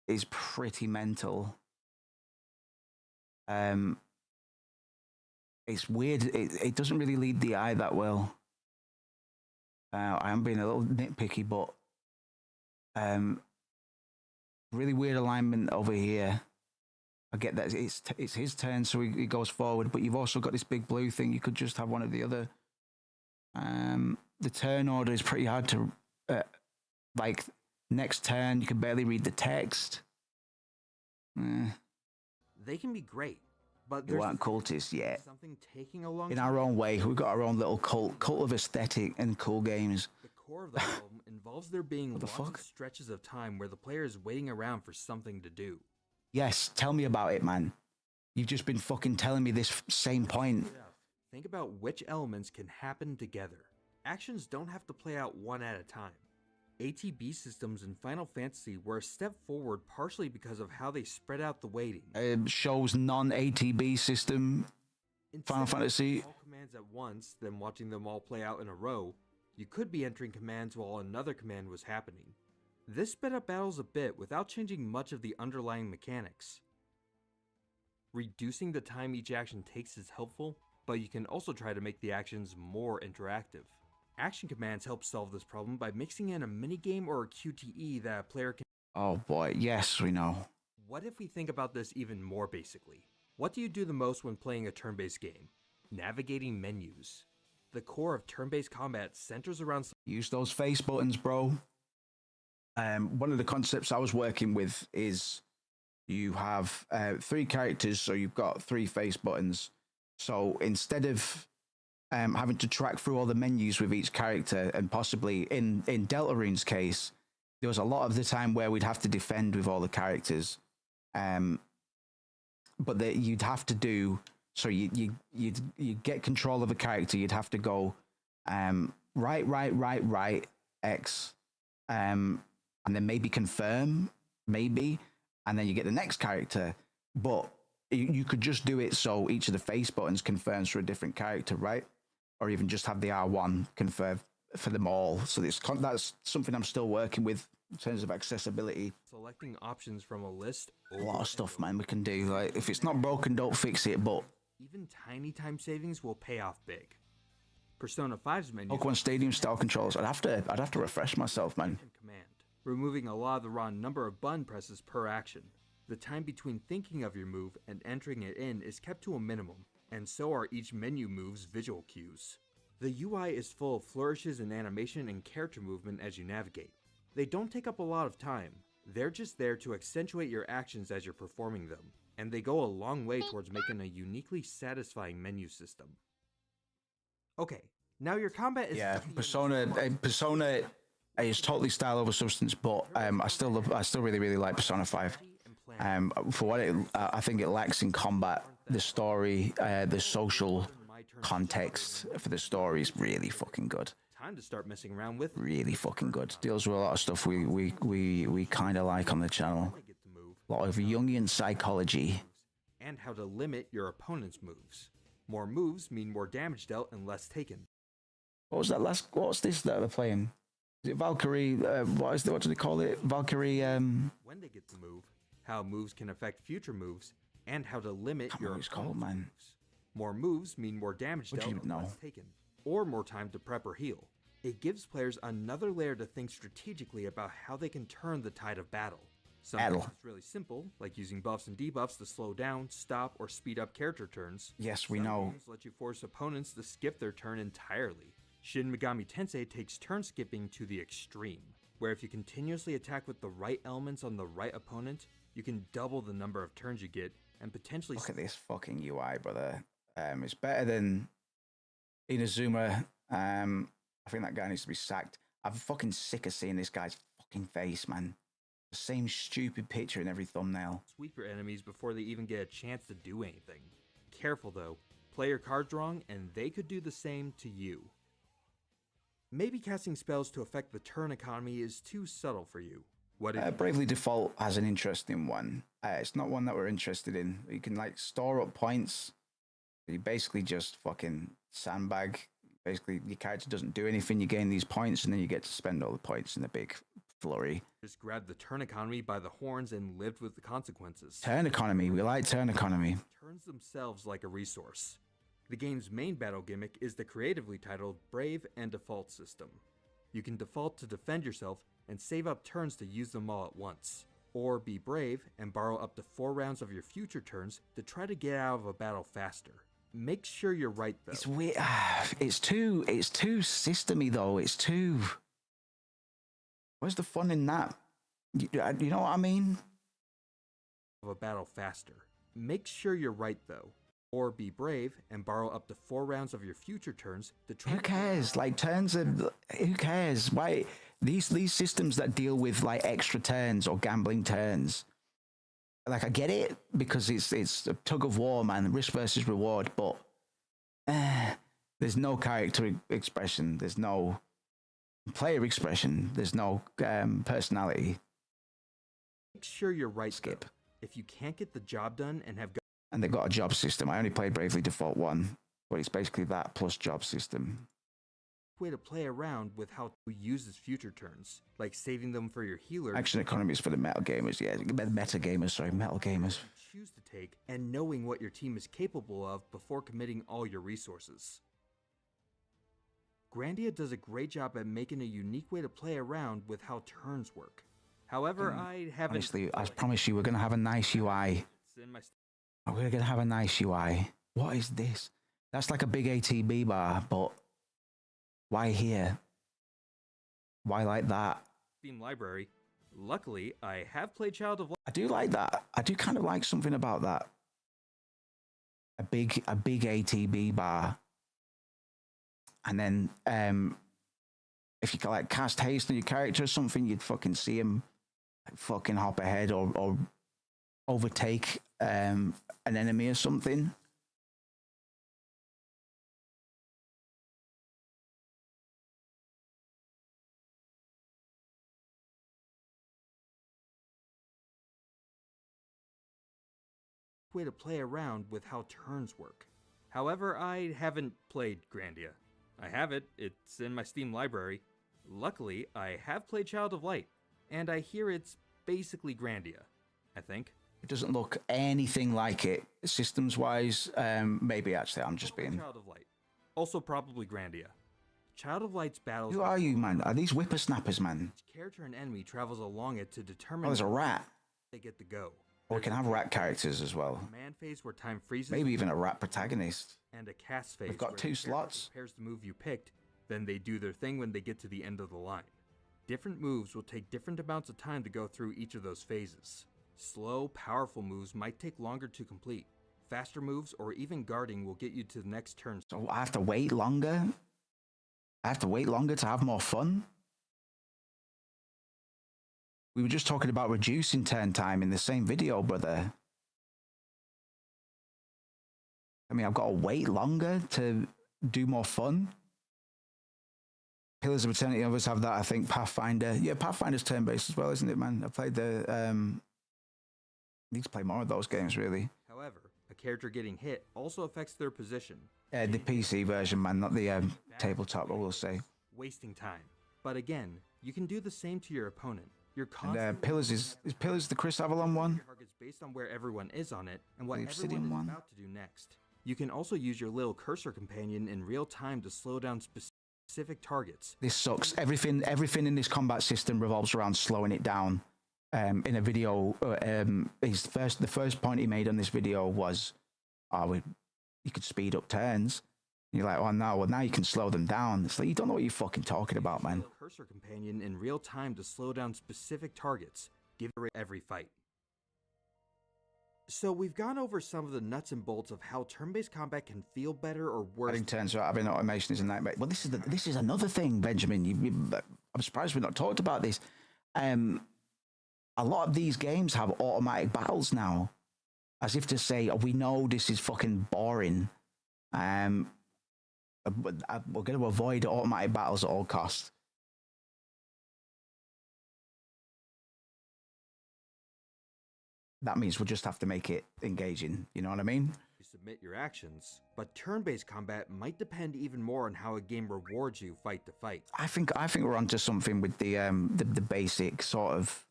is pretty mental. It's weird. It doesn't really lead the eye that well. I am being a little nitpicky, but really weird alignment over here. I get that it's his turn, so he goes forward, but you've also got this big blue thing. You could just have one or the other. the turn order is pretty hard to, like, next turn, you can barely read the text. They can be great, but We weren't cultists yet. something taking a long In time. our own way, we've got our own little cult of aesthetic and cool games. The core of the problem involves there being the lots fuck? of stretches of time where the player is waiting around for something to do. Yes, tell me about it, man. You've just been fucking telling me this same point. Think about which elements can happen together. Actions don't have to play out one at a time. ATB systems in Final Fantasy were a step forward partially because of how they spread out the waiting. Shows non-ATB system Final Fantasy. All commands at once, then watching them all play out in a row, you could be entering commands while another command was happening. This sped up battles a bit without changing much of the underlying mechanics. Reducing the time each action takes is helpful, but you can also try to make the actions more interactive. Action commands help solve this problem by mixing in a minigame or a QTE that a player can... Oh boy, yes, we know. What if we think about this even more basically? What do you do the most when playing a turn-based game? Navigating menus. The core of turn-based combat centers around... Use those face buttons, bro. One of the concepts I was working with is you have 3 characters, so you've got 3 face buttons. So instead of having to track through all the menus with each character, and possibly in Deltarune's case, there was a lot of the time where we'd have to defend with all the characters. But that you'd have to do, so you'd get control of a character, you'd have to go right, X, and then maybe confirm, maybe, and then you get the next character. But you could just do it so each of the face buttons confirms for a different character, right? Or even just have the R1 confirm for them all. So that's something I'm still working with in terms of accessibility. Selecting options from a list. A lot of stuff, man, we can do. Like, if it's not broken, don't fix it. But even tiny time savings will pay off big. Persona 5's menu. Pokemon Stadium style controls. I'd have to refresh myself, man. Command, removing a lot of the raw number of button presses per action. The time between thinking of your move and entering it in is kept to a minimum, and so are each menu move's visual cues. The UI is full of flourishes in animation and character movement as you navigate. They don't take up a lot of time. They're just there to accentuate your actions as you're performing them, and they go a long way towards making a uniquely satisfying menu system. Okay, now your combat is... Yeah, Persona is totally style over substance, but I still really like Persona 5. For what I think it lacks in combat, the story, the social context for the story is really fucking good. Time to start messing around with. Really fucking good. Deals with a lot of stuff we kind of like on the channel. A lot of Jungian psychology. And how to limit your opponent's moves. More moves mean more damage dealt and less taken. What was this that they're playing? Is it Valkyrie? What do they call it? Valkyrie. When they get the move, how moves can affect future moves, and how to limit your opponent's moves. More moves mean more damage dealt and less taken, or more time to prep or heal. It gives players another layer to think strategically about how they can turn the tide of battle. Sometimes it's really simple, like using buffs and debuffs to slow down, stop, or speed up character turns. Yes, we know. Games let you force opponents to skip their turn entirely. Shin Megami Tensei takes turn skipping to the extreme, where if you continuously attack with the right elements on the right opponent, you can double the number of turns you get and potentially... Look at this fucking UI, brother. It's better than Inazuma. I think that guy needs to be sacked. I'm fucking sick of seeing this guy's fucking face, man. The same stupid picture in every thumbnail. Sweep your enemies before they even get a chance to do anything. Careful though, play your cards wrong and they could do the same to you. Maybe casting spells to affect the turn economy is too subtle for you. What if Bravely Default has an interesting one. It's not one that we're interested in. You can like store up points. You basically just fucking sandbag. Basically, your character doesn't do anything. You gain these points, and then you get to spend all the points in a big flurry. Just grab the turn economy by the horns and lived with the consequences. Turn economy. We like turn economy. Turns themselves like a resource. The game's main battle gimmick is the creatively titled Brave and Default system. You can default to defend yourself and save up turns to use them all at once. Or be brave and borrow up to 4 rounds of your future turns to try to get out of a battle faster. Make sure you're right though. It's weird. It's too systemy though. It's too. Where's the fun in that? You know what I mean? Of a battle faster. Make sure you're right though. Or be brave and borrow up to 4 rounds of your future turns to try. Who cares? Like turns of who cares? Why these systems that deal with like extra turns or gambling turns? Like I get it because it's a tug of war, man, risk versus reward, but there's no character expression, there's no player expression, there's no personality. Make sure you're right. Skip. If you can't get the job done and have and they've got a job system. I only played Bravely Default 1, but it's basically that plus job system. Way to play around with how to use his future turns, like saving them for your healer. Action economy is for the metal gamers, yeah. Meta gamers, sorry, metal gamers. Choose to take, and knowing what your team is capable of before committing all your resources. Grandia does a great job at making a unique way to play around with how turns work. However, I haven't... Honestly, I promise you, we're going to have a nice UI. We're going to have a nice UI. What is this? That's like a big ATB bar, but why here? Why like that? Theme library. Luckily, I have played Child of Light. I do like that. I do kind of like something about that. A big ATB bar. And then if you can like cast haste on your character or something, you'd fucking see him like, fucking hop ahead or overtake an enemy or something. Way to play around with how turns work. However, I haven't played Grandia. I have it, it's in my Steam library. Luckily, I have played Child of Light, and I hear it's basically Grandia, I think. It doesn't look anything like it, systems-wise. Maybe, actually, I'm just being... Child of Light. Also probably Grandia. Child of Light's battles... Who are you, man? Are these whippersnappers, man? Each character and enemy travels along it to determine... Oh, there's a rat. They get to go. Or we can have rat characters as well. Command phase where time freezes. Maybe even a rat protagonist. And a cast phase. We've got 2 slots. Prepares the move you picked, then they do their thing when they get to the end of the line. Different moves will take different amounts of time to go through each of those phases. Slow, powerful moves might take longer to complete. Faster moves or even guarding will get you to the next turn. So I have to wait longer? I have to wait longer to have more fun? We were just talking about reducing turn time in the same video, brother. I mean, I've got to wait longer to do more fun. Pillars of Eternity, others have that, I think. Pathfinder. Yeah, Pathfinder's turn-based as well, isn't it, man? I played the... need to play more of those games, really. However, a character getting hit also affects their position. The PC version, man, not the tabletop, I will say. Wasting time. But again, you can do the same to your opponent. You're and Pillars is Pillars the Chris Avalon one? Targets based on where everyone is on it and what Obsidian everyone is one? about to do next. You can also use your little cursor companion in real time to slow down specific targets. This sucks. Everything in this combat system revolves around slowing it down. In a video, the first point he made on this video was, you could speed up turns. And you're like, oh no, well now you can slow them down. It's like, you don't know what you're fucking talking about, man. Cursor companion in real time to slow down specific targets. Give it every fight. So we've gone over some of the nuts and bolts of how turn-based combat can feel better or worse. Adding turns without having automation is a nightmare. Well, this is another thing, Benjamin. I'm surprised we've not talked about this. A lot of these games have automatic battles now, as if to say, oh, we know this is fucking boring. We're going to avoid automatic battles at all costs. That means we'll just have to make it engaging. You know what I mean? You submit your actions, but turn-based combat might depend even more on how a game rewards you fight to fight. I think we're onto something with the basic sort of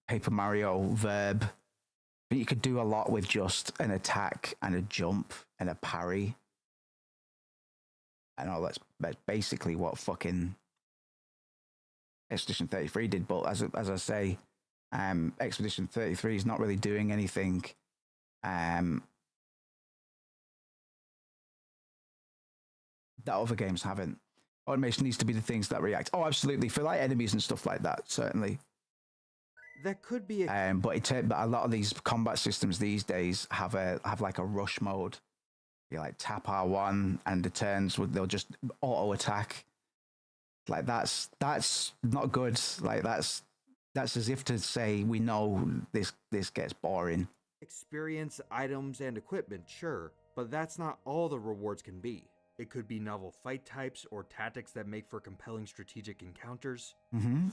Paper Mario verb. But you could do a lot with just an attack and a jump and a parry. I know that's basically what fucking Expedition 33 did, but as I say, Expedition 33 is not really doing anything that other games haven't. Automation needs to be the things that react. Oh, absolutely, for like enemies and stuff like that, certainly. That could be but a lot of these combat systems these days have like a rush mode. You like tap R1 and the turns they'll just auto attack. Like that's not good. Like that's as if to say we know this gets boring. Experience, items, and equipment, sure, but that's not all the rewards can be. It could be novel fight types or tactics that make for compelling strategic encounters,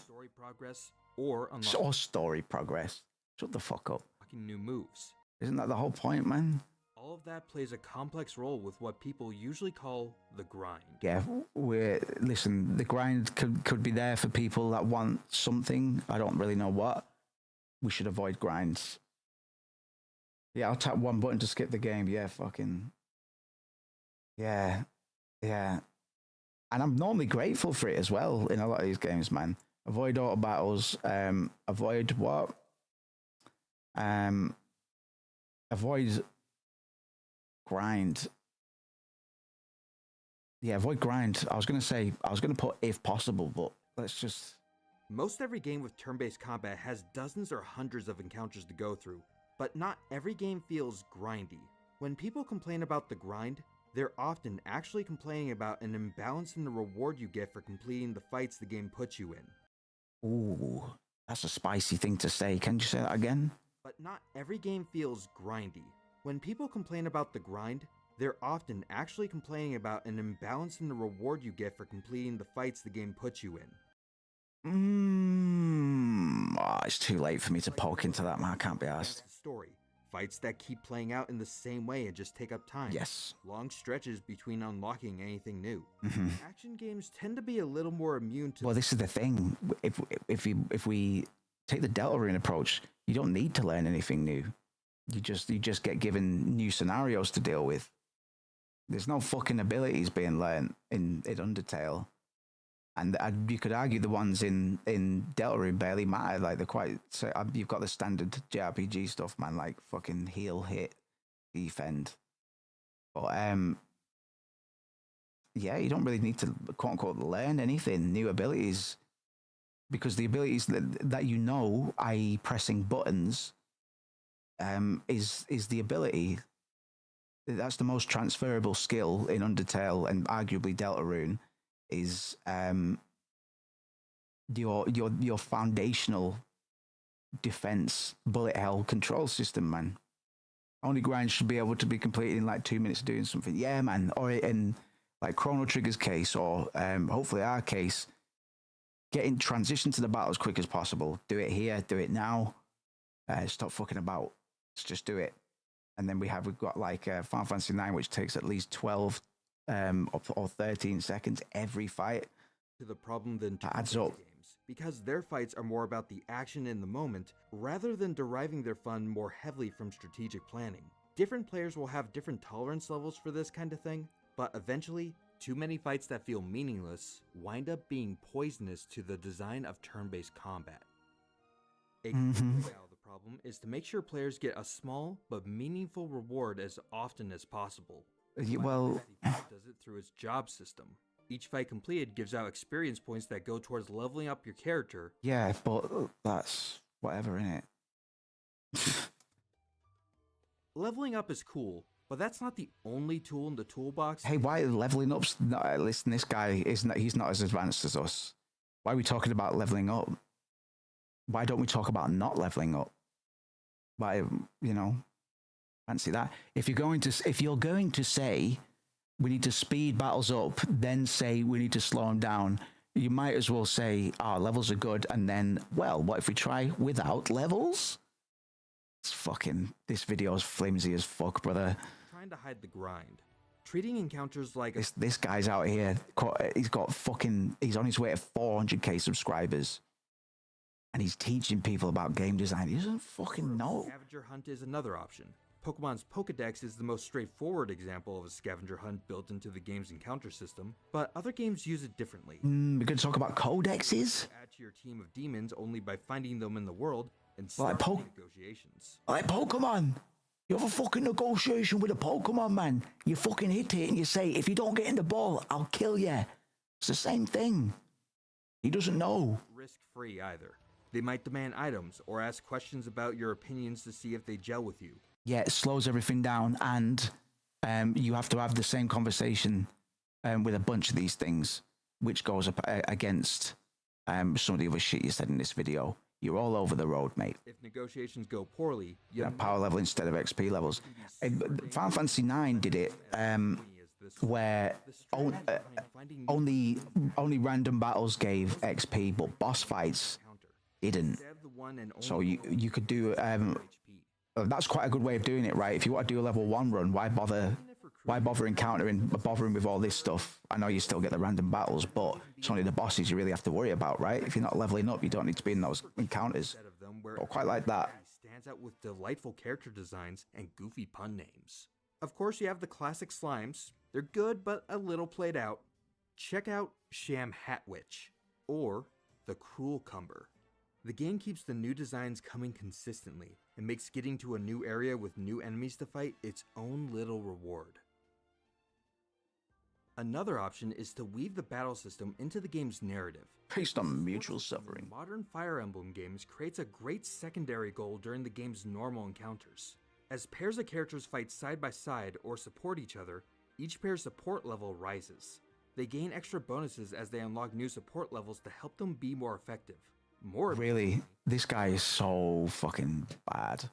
story progress, or story progress. Shut the fuck up. unlocking new moves. Isn't that the whole point, man? All of that plays a complex role with what people usually call the grind. Yeah, listen, the grind could be there for people that want something. I don't really know what. We should avoid grinds. Yeah, I'll tap one button to skip the game. Yeah, fucking. Yeah. And I'm normally grateful for it as well in a lot of these games, man. Avoid auto battles. Avoid what? Avoid grind. Yeah, avoid grind. I was going to put if possible, but let's just... Most every game with turn-based combat has dozens or hundreds of encounters to go through, but not every game feels grindy. When people complain about the grind, they're often actually complaining about an imbalance in the reward you get for completing the fights the game puts you in. Ooh, that's a spicy thing to say. Can you say that again? But not every game feels grindy. When people complain about the grind, they're often actually complaining about an imbalance in the reward you get for completing the fights the game puts you in. It's too late for me to poke into that, man. I can't be asked. Story. Fights that keep playing out in the same way and just take up time. Yes. Long stretches between unlocking anything new. Action games tend to be a little more immune to... Well, this is the thing. If we take the Deltarune approach, you don't need to learn anything new. You just get given new scenarios to deal with. There's no fucking abilities being learned in Undertale. And you could argue the ones in Deltarune barely matter. Like, they're quite... So you've got the standard JRPG stuff, man, like fucking heal, hit, defend. But, yeah, you don't really need to, quote-unquote, learn anything, new abilities. Because the abilities that you know, i.e. pressing buttons, is the ability. That's the most transferable skill in Undertale and arguably Deltarune. Is your foundational defense bullet hell control system, man. Only grind should be able to be completed in like 2 minutes doing something. Yeah, man. Or in like Chrono Trigger's case, or hopefully our case, getting transition to the battle as quick as possible. Do it here, do it now. Stop fucking about. Let's just do it. And then we've got like Final Fantasy 9, which takes at least 12 or 13 seconds every fight. To the problem than adds up. Games, because their fights are more about the action in the moment rather than deriving their fun more heavily from strategic planning. Different players will have different tolerance levels for this kind of thing, but eventually, too many fights that feel meaningless wind up being poisonous to the design of turn-based combat. A way out of the problem is to make sure players get a small but meaningful reward as often as possible. Well, does it through its job system. Each fight completed gives out experience points that go towards leveling up your character. Yeah, but that's whatever, innit? Leveling up is cool, but that's not the only tool in the toolbox. Hey, why leveling up's not? Listen, this guy he's not as advanced as us. Why are we talking about leveling up? Why don't we talk about not leveling up? Why, fancy that. If you're going to say we need to speed battles up, then say we need to slow them down, you might as well say, levels are good, and then, well, what if we try without levels? This video is flimsy as fuck, brother. Trying to hide the grind. Treating encounters like this guy's out here, he's on his way to 400k subscribers. And he's teaching people about game design. He doesn't fucking know. Scavenger hunt is another option. Pokemon's Pokedex is the most straightforward example of a scavenger hunt built into the game's encounter system, but other games use it differently. We're going to talk about codexes? Add to your team of demons only by finding them in the world and like negotiations. Like Pokemon! You have a fucking negotiation with a Pokemon, man. You fucking hit it and you say, if you don't get in the ball, I'll kill you. It's the same thing. He doesn't know. Risk-free either. They might demand items or ask questions about your opinions to see if they gel with you. Yeah, it slows everything down, and you have to have the same conversation with a bunch of these things, which goes up against some of the other shit you said in this video. You're all over the road, mate. If negotiations go poorly, you have power level instead of XP levels. Final Fantasy IX did it, where only random battles gave XP, but boss fights didn't. So you could do that's quite a good way of doing it, right? If you want to do a level 1 run, why bother bothering with all this stuff? I know you still get the random battles, but it's only the bosses you really have to worry about, right? If you're not leveling up, you don't need to be in those encounters. Or quite like that. Stands out with delightful character designs and goofy pun names. Of course, you have the classic slimes. They're good, but a little played out. Check out Sham Hatwitch, or the Cruel Cumber. The game keeps the new designs coming consistently, and makes getting to a new area with new enemies to fight its own little reward. Another option is to weave the battle system into the game's narrative. Based on mutual suffering. Modern Fire Emblem games creates a great secondary goal during the game's normal encounters. As pairs of characters fight side by side or support each other, each pair's support level rises. They gain extra bonuses as they unlock new support levels to help them be more effective. Really, this guy is so fucking bad.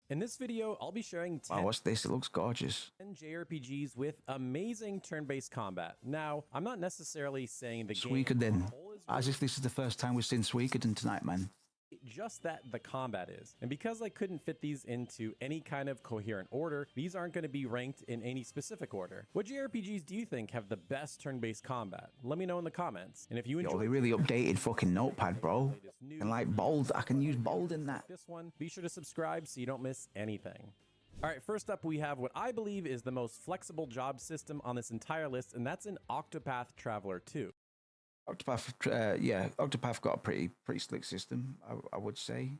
In this video, I'll be sharing 10 Wow, what's this? It looks gorgeous. JRPGs with amazing turn-based combat. Now, I'm not necessarily saying the game Suikoden. As if this is the first time we've seen Suikoden tonight, man. just that the combat is. And because I couldn't fit these into any kind of coherent order, these aren't going to be ranked in any specific order. What JRPGs do you think have the best turn-based combat? Let me know in the comments. And if you enjoy they really updated fucking Notepad, bro. And like bold, I can use bold in that. This one, be sure to subscribe so you don't miss anything. All right, first up, we have what I believe is the most flexible job system on this entire list, and that's an Octopath Traveler 2. Octopath, yeah, Octopath got a pretty slick system, I would say.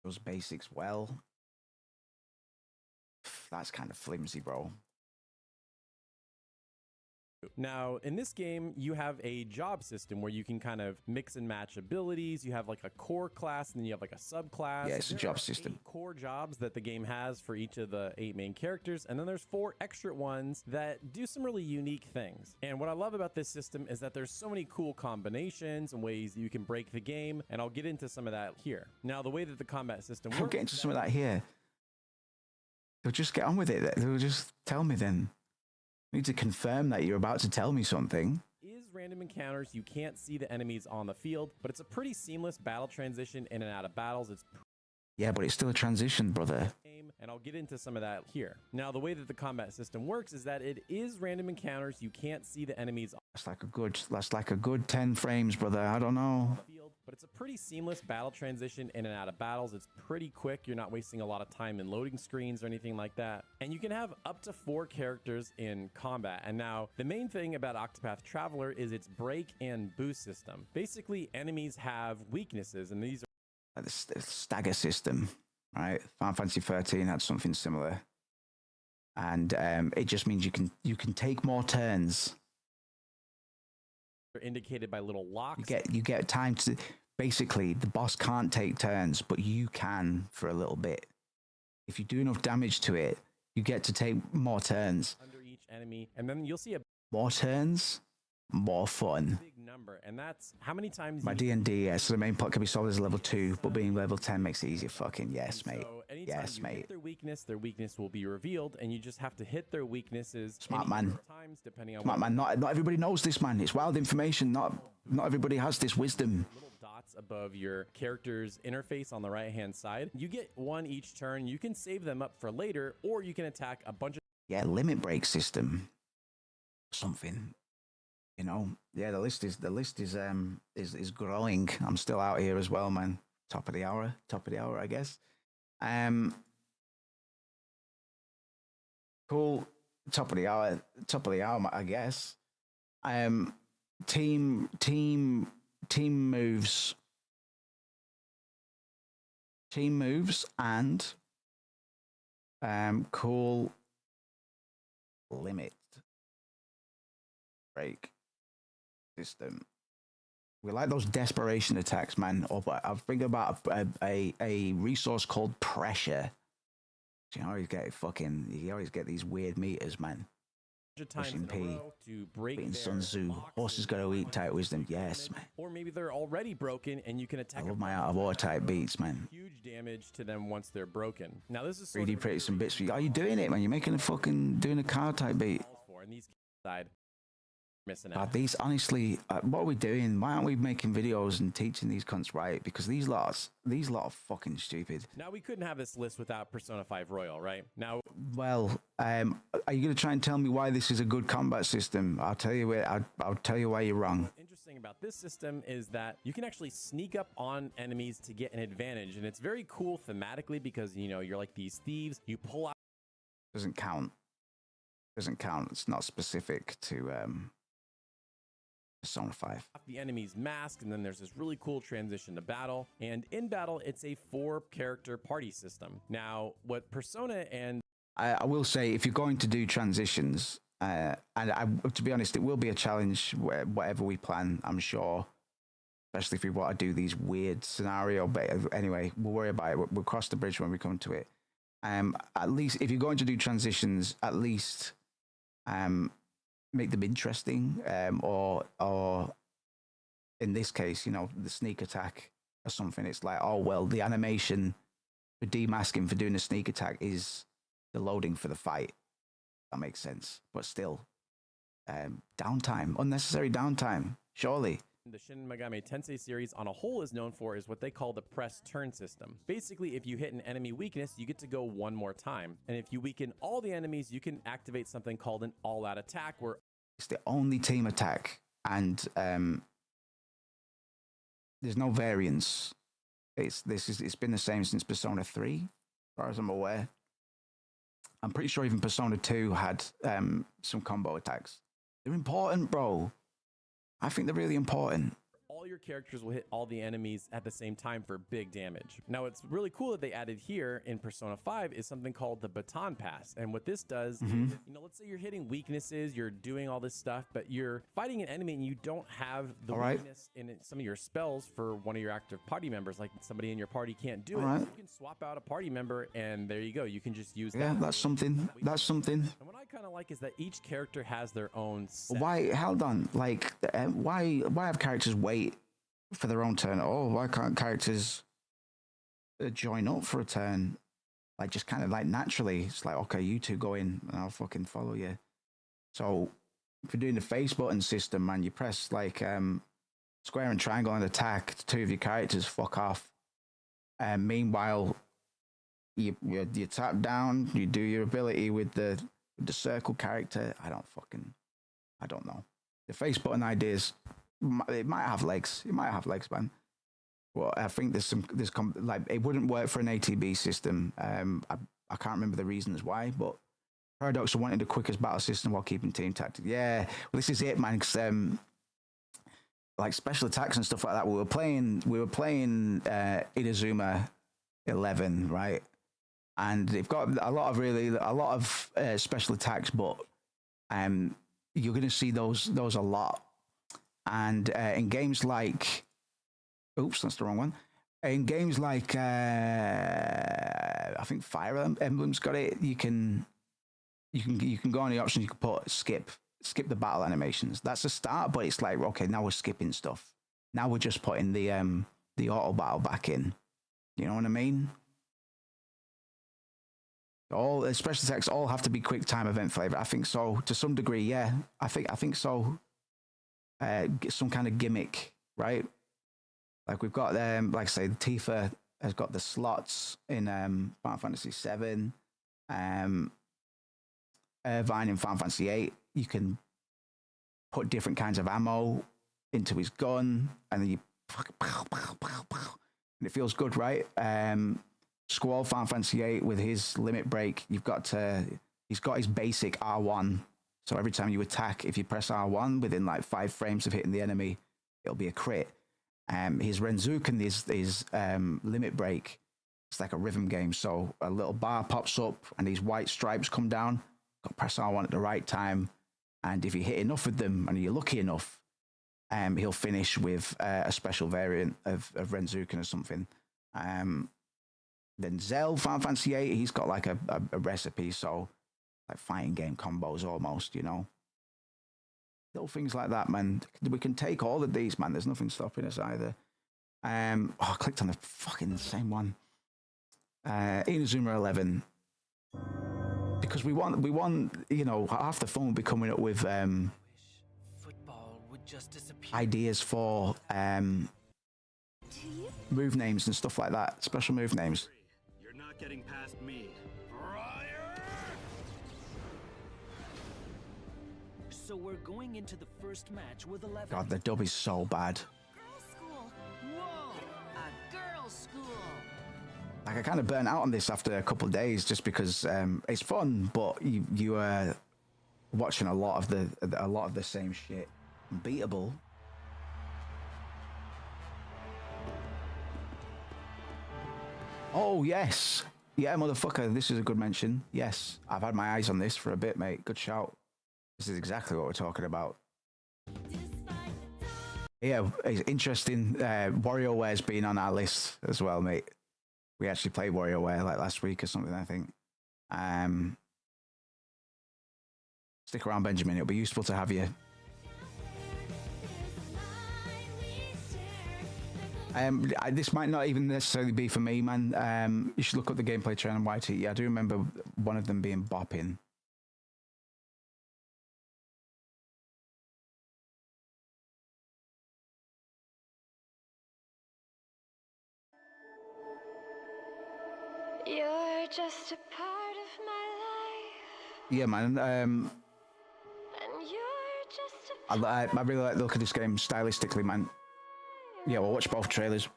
Those basics well. That's kind of flimsy, bro. Now, in this game, you have a job system where you can kind of mix and match abilities. You have like a core class, and then you have like a subclass. Yeah, it's a job system. 8 core jobs that the game has for each of the 8 main characters, and then there's 4 extra ones that do some really unique things. And what I love about this system is that there's so many cool combinations and ways that you can break the game, and I'll get into some of that here. Now, the way that the combat system works... I'll get into some of that here. They'll just get on with it. They'll just tell me then. I need to confirm that you're about to tell me something. Is random encounters. You can't see the enemies on the field, but it's a pretty seamless battle transition in and out of battles. Yeah, but it's still a transition, brother. And I'll get into some of that here. Now, the way that the combat system works is that it is random encounters. You can't see the enemies. That's like a good 10 frames, brother. I don't know. But it's a pretty seamless battle transition in and out of battles. It's pretty quick. You're not wasting a lot of time in loading screens or anything like that. And you can have up to 4 characters in combat. And now, the main thing about Octopath Traveler is its break and boost system. Basically, enemies have weaknesses, and these are... The stagger system, right? Final Fantasy 13 had something similar. And it just means you can take more turns. They're indicated by little locks. You get time to... Basically, the boss can't take turns, but you can for a little bit. If you do enough damage to it, you get to take more turns. Under each enemy, and then you'll see a... More turns, more fun. Big number, and that's how many times... My D&D, yeah, so the main plot can be solved as level 2, but being level 10 makes it easier. Fucking yes, mate. So anytime yes, you mate. hit their weakness will be revealed, and you just have to hit their weaknesses. Smart man. Times, depending on Smart man. Not everybody knows this, man. It's wild information. Not everybody has this wisdom. Little dots above your character's interface on the right-hand side. You get 1 each turn. You can save them up for later, or you can attack a bunch of... Yeah, limit break system. Something. You know, yeah, the list is growing. I'm still out here as well, man. Top of the hour, I guess. Cool. Top of the hour, I guess. Team moves. Team moves and cool limit break system. We like those desperation attacks, man. Or I'm thinking about a resource called pressure. You always get these weird meters, man. Pushing P, to break beating Sun Tzu. Horses got to eat tight wisdom. Yes, man. Or maybe they're already broken and you can attack. I love my out of order type beats, man. Huge damage to them once they're broken. Now this is 3D pretty some bits for you. Are you doing it, man? You're making doing a card type beat. And these side missing out. These honestly, what are we doing? Why aren't we making videos and teaching these cunts right? Because these lot are fucking stupid. Now we couldn't have this list without Persona 5 Royal, right? Now, well, are you going to try and tell me why this is a good combat system? I'll tell you I'll tell you why you're wrong. What's interesting about this system is that you can actually sneak up on enemies to get an advantage, and it's very cool thematically because you're like these thieves. You pull out. Doesn't count. It's not specific to Persona 5. The enemy's mask, and then there's this really cool transition to battle. And in battle, it's a 4-character party system. Now, what Persona and I will say, if you're going to do transitions, to be honest, it will be a challenge whatever we plan, I'm sure. Especially if we want to do these weird scenario. But anyway, we'll worry about it. We'll cross the bridge when we come to it. At least, if you're going to do transitions, at least make them interesting, or in this case, the sneak attack or something. It's like, oh well, the animation for demasking for doing a sneak attack is the loading for the fight. That makes sense, but still, downtime, unnecessary downtime, surely. The Shin Megami Tensei series on a whole is known for is what they call the press turn system. Basically, if you hit an enemy weakness, you get to go one more time. And if you weaken all the enemies, you can activate something called an all-out attack, where it's the only team attack, and there's no variance. It's been the same since Persona 3, as far as I'm aware. I'm pretty sure even Persona 2 had some combo attacks. They're important, bro. I think they're really important. all your characters will hit all the enemies at the same time for big damage. Now, what's really cool that they added here in Persona 5 is something called the Baton Pass. And what this does is, let's say you're hitting weaknesses, you're doing all this stuff, but you're fighting an enemy and you don't have the weakness in some of your spells for one of your active party members, like somebody in your party can't do it. You can swap out a party member and there you go. You can just use that. Yeah, that's something. That's something. And what I kind of like is that each character has their own set. Why, hold on, like, why have characters wait for their own turn? Oh, why can't characters join up for a turn? Like, just kind of like naturally, it's like, okay, you two go in and I'll fucking follow you. So if you're doing the face button system, man, you press like square and triangle and attack, two of your characters fuck off. And meanwhile, you tap down, you do your ability with the circle character. I don't know. The face button ideas, it might have legs. It might have legs, man. Well, I think there's like, it wouldn't work for an ATB system. I can't remember the reasons why, but Paradox wanted the quickest battle system while keeping team tactics. Yeah, well, this is it, man. Cause, like special attacks and stuff like that. We were playing Inazuma 11, right? And they've got a lot of special attacks, but you're going to see those a lot. And in games like, oops, that's the wrong one. In games like, I think Fire Emblem's got it. You can go on the options. You can put skip the battle animations. That's a start, but it's like, okay, now we're skipping stuff. Now we're just putting the auto battle back in. You know what I mean? All special attacks all have to be quick time event flavor. I think so to some degree. Yeah, I think so. Some kind of gimmick, right? Like we've got like I say, Tifa has got the slots in Final Fantasy VII. Irvine in Final Fantasy VIII. You can put different kinds of ammo into his gun, and then you and it feels good, right? Squall Final Fantasy VIII with his limit break, you've got to. He's got his basic R1. So every time you attack, if you press R1 within like 5 frames of hitting the enemy, it'll be a crit. His Renzuken, his limit break, it's like a rhythm game. So a little bar pops up and these white stripes come down. Got to press R1 at the right time. And if you hit enough of them and you're lucky enough, he'll finish with a special variant of Renzuken or something. Then Zell, Final Fantasy VIII, he's got like a recipe. So like fighting game combos almost, you know. Little things like that, man. We can take all of these, man. There's nothing stopping us either. I clicked on the fucking same one. Inazuma 11. Because we want, you know, half the fun will be coming up with ideas for move names and stuff like that. Special move names. You're not getting past me. So we're going into the first match with 11. God, the dub is so bad. Girls' school. Whoa, a girls' school. Like I kind of burnt out on this after a couple of days, just because it's fun, but you are watching a lot of the same shit. Unbeatable. Oh yes, yeah, motherfucker. This is a good mention. Yes, I've had my eyes on this for a bit, mate. Good shout. This is exactly what we're talking about. Yeah, it's interesting. WarioWare's been on our list as well, mate. We actually played WarioWare like last week or something, I think. Stick around, Benjamin. It'll be useful to have you. This might not even necessarily be for me, man. You should look up the gameplay trailer on YT. Yeah, I do remember one of them being bopping. You're just a part of my life. Yeah, man. And you're just a I really like the look of this game stylistically, man. Yeah, we'll watch both trailers.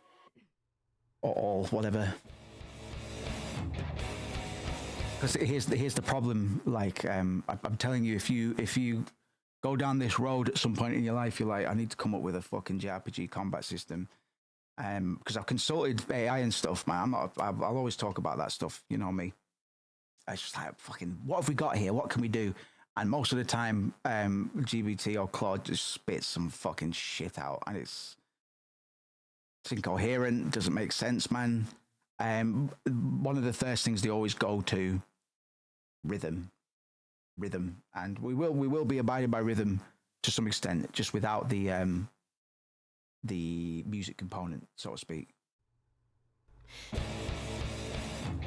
Or all, whatever. Because here's the problem. Like, I'm telling you, if you go down this road at some point in your life, you're like, I need to come up with a fucking JRPG combat system. Because I've consulted AI and stuff, man. I'll always talk about that stuff. You know me. I just like, fucking, what have we got here? What can we do? And most of the time, GBT or Claude just spits some fucking shit out, and it's incoherent, doesn't make sense, man. One of the first things they always go to, rhythm, and we will be abiding by rhythm to some extent, just without the music component, so to speak.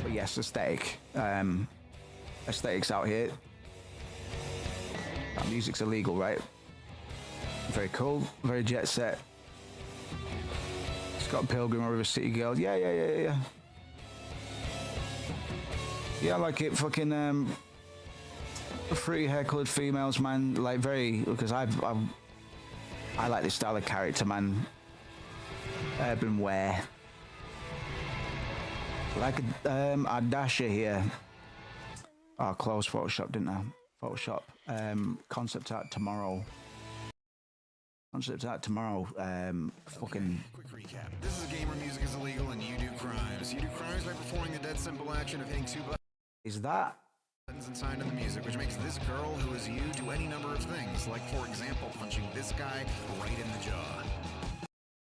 But yes, aesthetic. Aesthetics out here. That music's illegal, right? Very cool, very jet set. Scott Pilgrim or River City Girl. Yeah. Yeah, I like it. Fucking free hair-colored females, man. Like very, because I like this style of character, man. Urban wear. Like a Dasher here. Oh, closed Photoshop, didn't I? Photoshop. Concept art tomorrow. Fucking. Quick recap. This is a game where music is illegal and you do crimes. You do crimes by performing the dead simple action of hitting 2 buttons. Is that? And signed on the music, which makes this girl who is you do any number of things, like for example, punching this guy right in the jaw.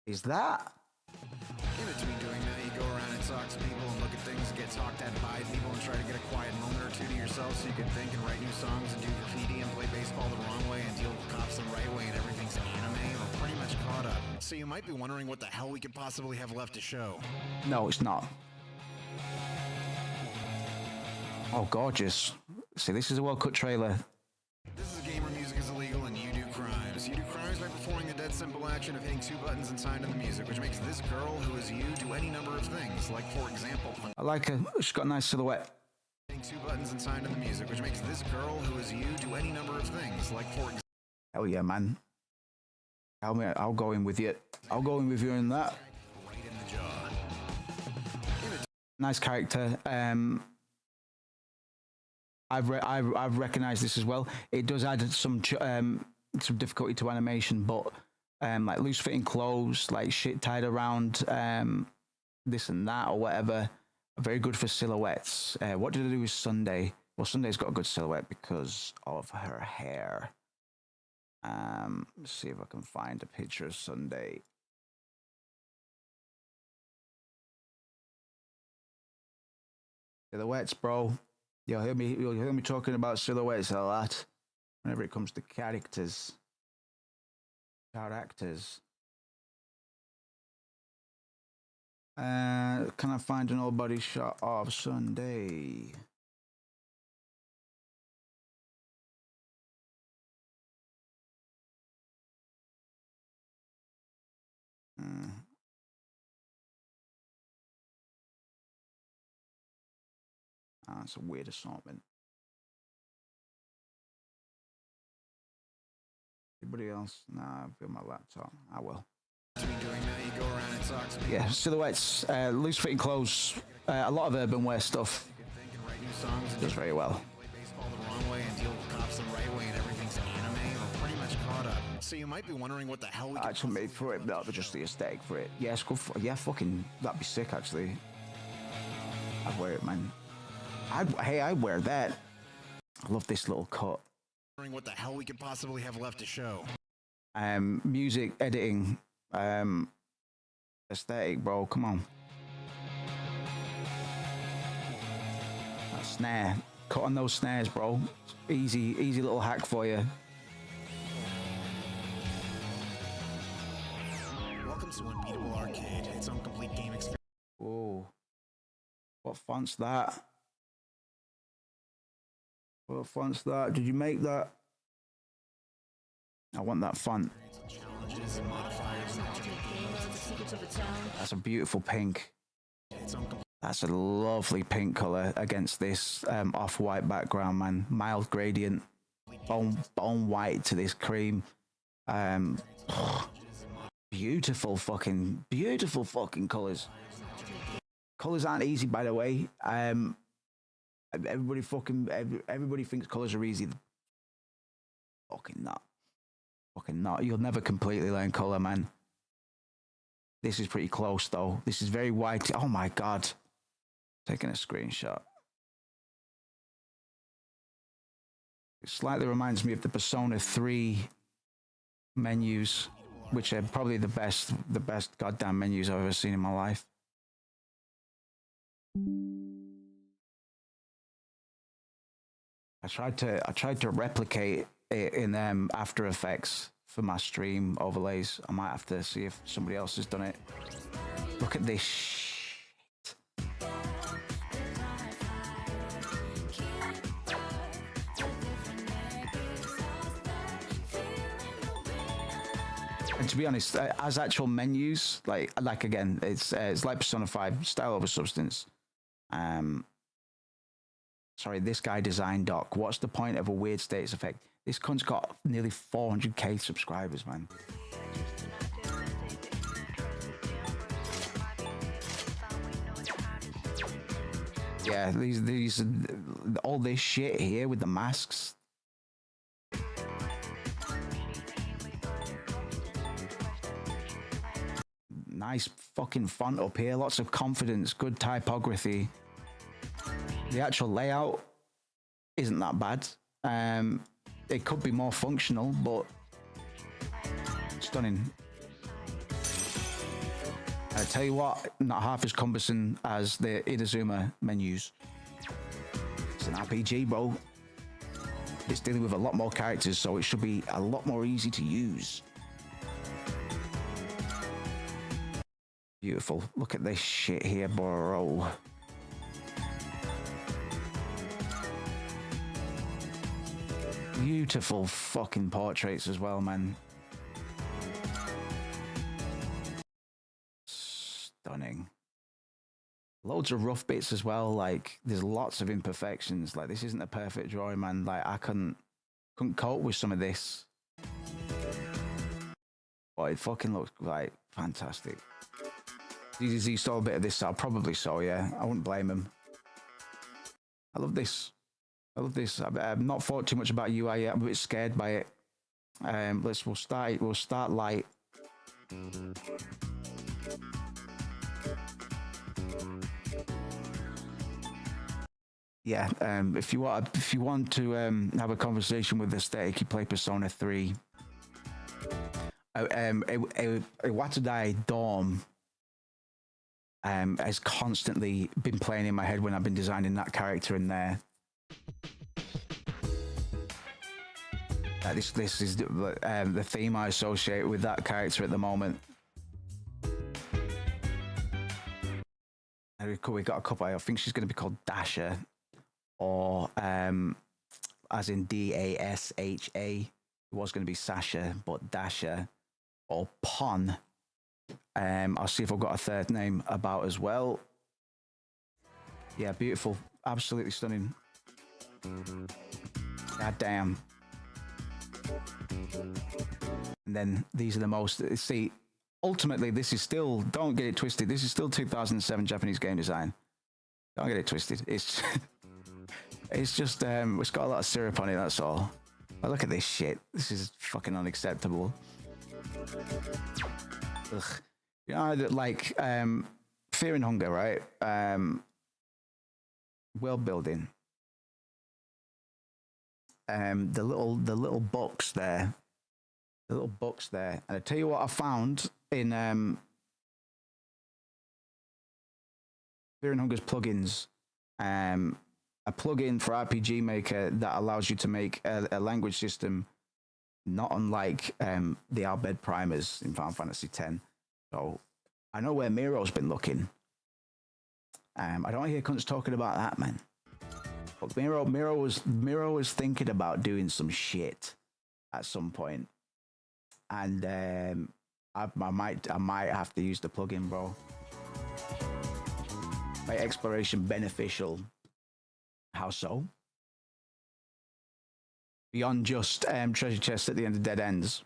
Is that? In between doing that, you go around and talk to people and look at things, get talked at by people, and try to get a quiet moment or two to yourself so you can think and write new songs and do graffiti and play baseball the wrong way and deal with cops the right way and everything's anime. We're pretty much caught up. So you might be wondering what the hell we could possibly have left to show. No, it's not. Oh, gorgeous. See, this is a well-cut trailer. This is a game where music is illegal and you do crimes. You do crimes by performing the dead simple action of hitting 2 buttons and signed on the music, which makes this girl who is you do any number of things, like for example... I like her. She's got a nice silhouette. Hitting 2 buttons and signed on the music, which makes this girl who is you do any number of things, like for example... Hell yeah, man. I'll go in with you. I'll go in with you in that. Nice character. I've recognized this as well. It does add some difficulty to animation, but like loose fitting clothes, like shit tied around this and that or whatever, are very good for silhouettes. What did I do with Sunday? Well, Sunday's got a good silhouette because of her hair. Let's see if I can find a picture of Sunday. Silhouettes, bro. You'll hear me talking about silhouettes a lot whenever it comes to characters. Characters. Can I find an old body shot of Sunday? That's a weird assortment. Anybody else? Nah, I've got my laptop. I will. Yeah, silhouettes, loose fitting clothes, a lot of urban wear stuff. Does very well. So you might be wondering what the hell we Actually made for it, but just the aesthetic for it. Yes, go for, yeah, fucking, that'd be sick actually. I'd wear it, man. I'd wear that. I love this little cut. Wondering what the hell we could possibly have left to show. Music editing, aesthetic, bro. Come on. That snare. Cut on those snares, bro. Easy little hack for you. Welcome to Unbeatable Arcade. Its own complete game experience. Whoa. What font's that? What font's that? Did you make that? I want that font. That's a beautiful pink. That's a lovely pink color against this off-white background, man. Mild gradient, bone white to this cream. Beautiful fucking colors. Colors aren't easy, by the way. Everybody thinks colors are easy. Fucking not. Fucking not. You'll never completely learn color, man. This is pretty close, though. This is very white. Oh my god. Taking a screenshot. It slightly reminds me of the Persona 3 menus, which are probably the best goddamn menus I've ever seen in my life. I tried to replicate it in After Effects for my stream overlays. I might have to see if somebody else has done it. Look at this shit. And to be honest, as actual menus, like again, it's like Persona 5, style over substance. Sorry, this guy designed doc. What's the point of a weird status effect? This cunt's got nearly 400k subscribers, man. Yeah, these all this shit here with the masks. Nice fucking font up here, lots of confidence, good typography. The actual layout isn't that bad. It could be more functional, but stunning. I tell you what, not half as cumbersome as the Inazuma menus. It's an RPG, bro. It's dealing with a lot more characters, so it should be a lot more easy to use. Beautiful. Look at this shit here, bro. Beautiful fucking portraits as well, man. Stunning. Loads of rough bits as well. Like, there's lots of imperfections. Like, this isn't a perfect drawing, man. Like, I couldn't cope with some of this. But it fucking looks like fantastic. DDZ stole a bit of this style. Probably so, yeah. I wouldn't blame him. I love this. I love this. I've not thought too much about UI yet. I'm a bit scared by it. We'll start light. Yeah, if you want to have a conversation with aesthetic, you play Persona 3. Watadai Dorm has constantly been playing in my head when I've been designing that character in there. This is the theme I associate with that character at the moment. We got a couple. I think she's going to be called Dasha, or as in Dasha. It was going to be Sasha, but Dasha, or Pon. I'll see if I've got a third name about as well. Yeah, beautiful, absolutely stunning. God damn. And then these are the most, see, ultimately this is still, don't get it twisted, this is still 2007 Japanese game design. Don't get it twisted. It's it's just it's got a lot of syrup on it, that's all. But look at this shit. This is fucking unacceptable. Ugh. You know, like Fear and Hunger, right? World building. The little box there. The little box there. And I tell you what I found in Fear and Hunger's plugins. A plugin for RPG Maker that allows you to make a language system not unlike the Albed primers in Final Fantasy X. So I know where Miro's been looking. I don't hear cunts talking about that, man. But Miro was thinking about doing some shit at some point, and I might have to use the plugin, bro. By exploration beneficial. How so? Beyond just treasure chests at the end of dead ends.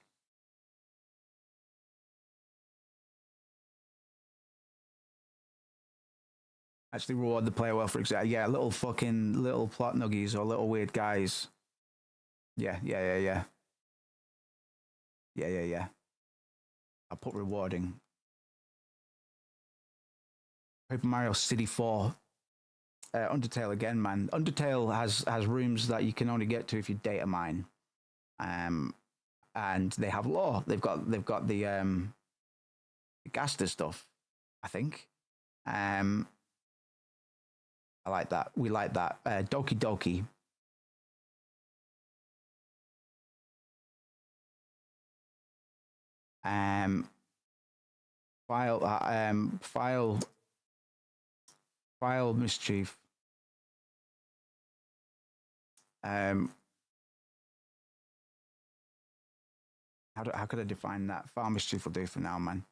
Actually reward the player well, for example. Yeah, little plot nuggies or little weird guys. Yeah. I'll put rewarding. Paper Mario City 4. Undertale again, man. Undertale has rooms that you can only get to if you data mine. And they have lore. They've got the Gaster stuff, I think. I like that. We like that. Doki Doki. File mischief. How could I define that? File mischief will do for now, man.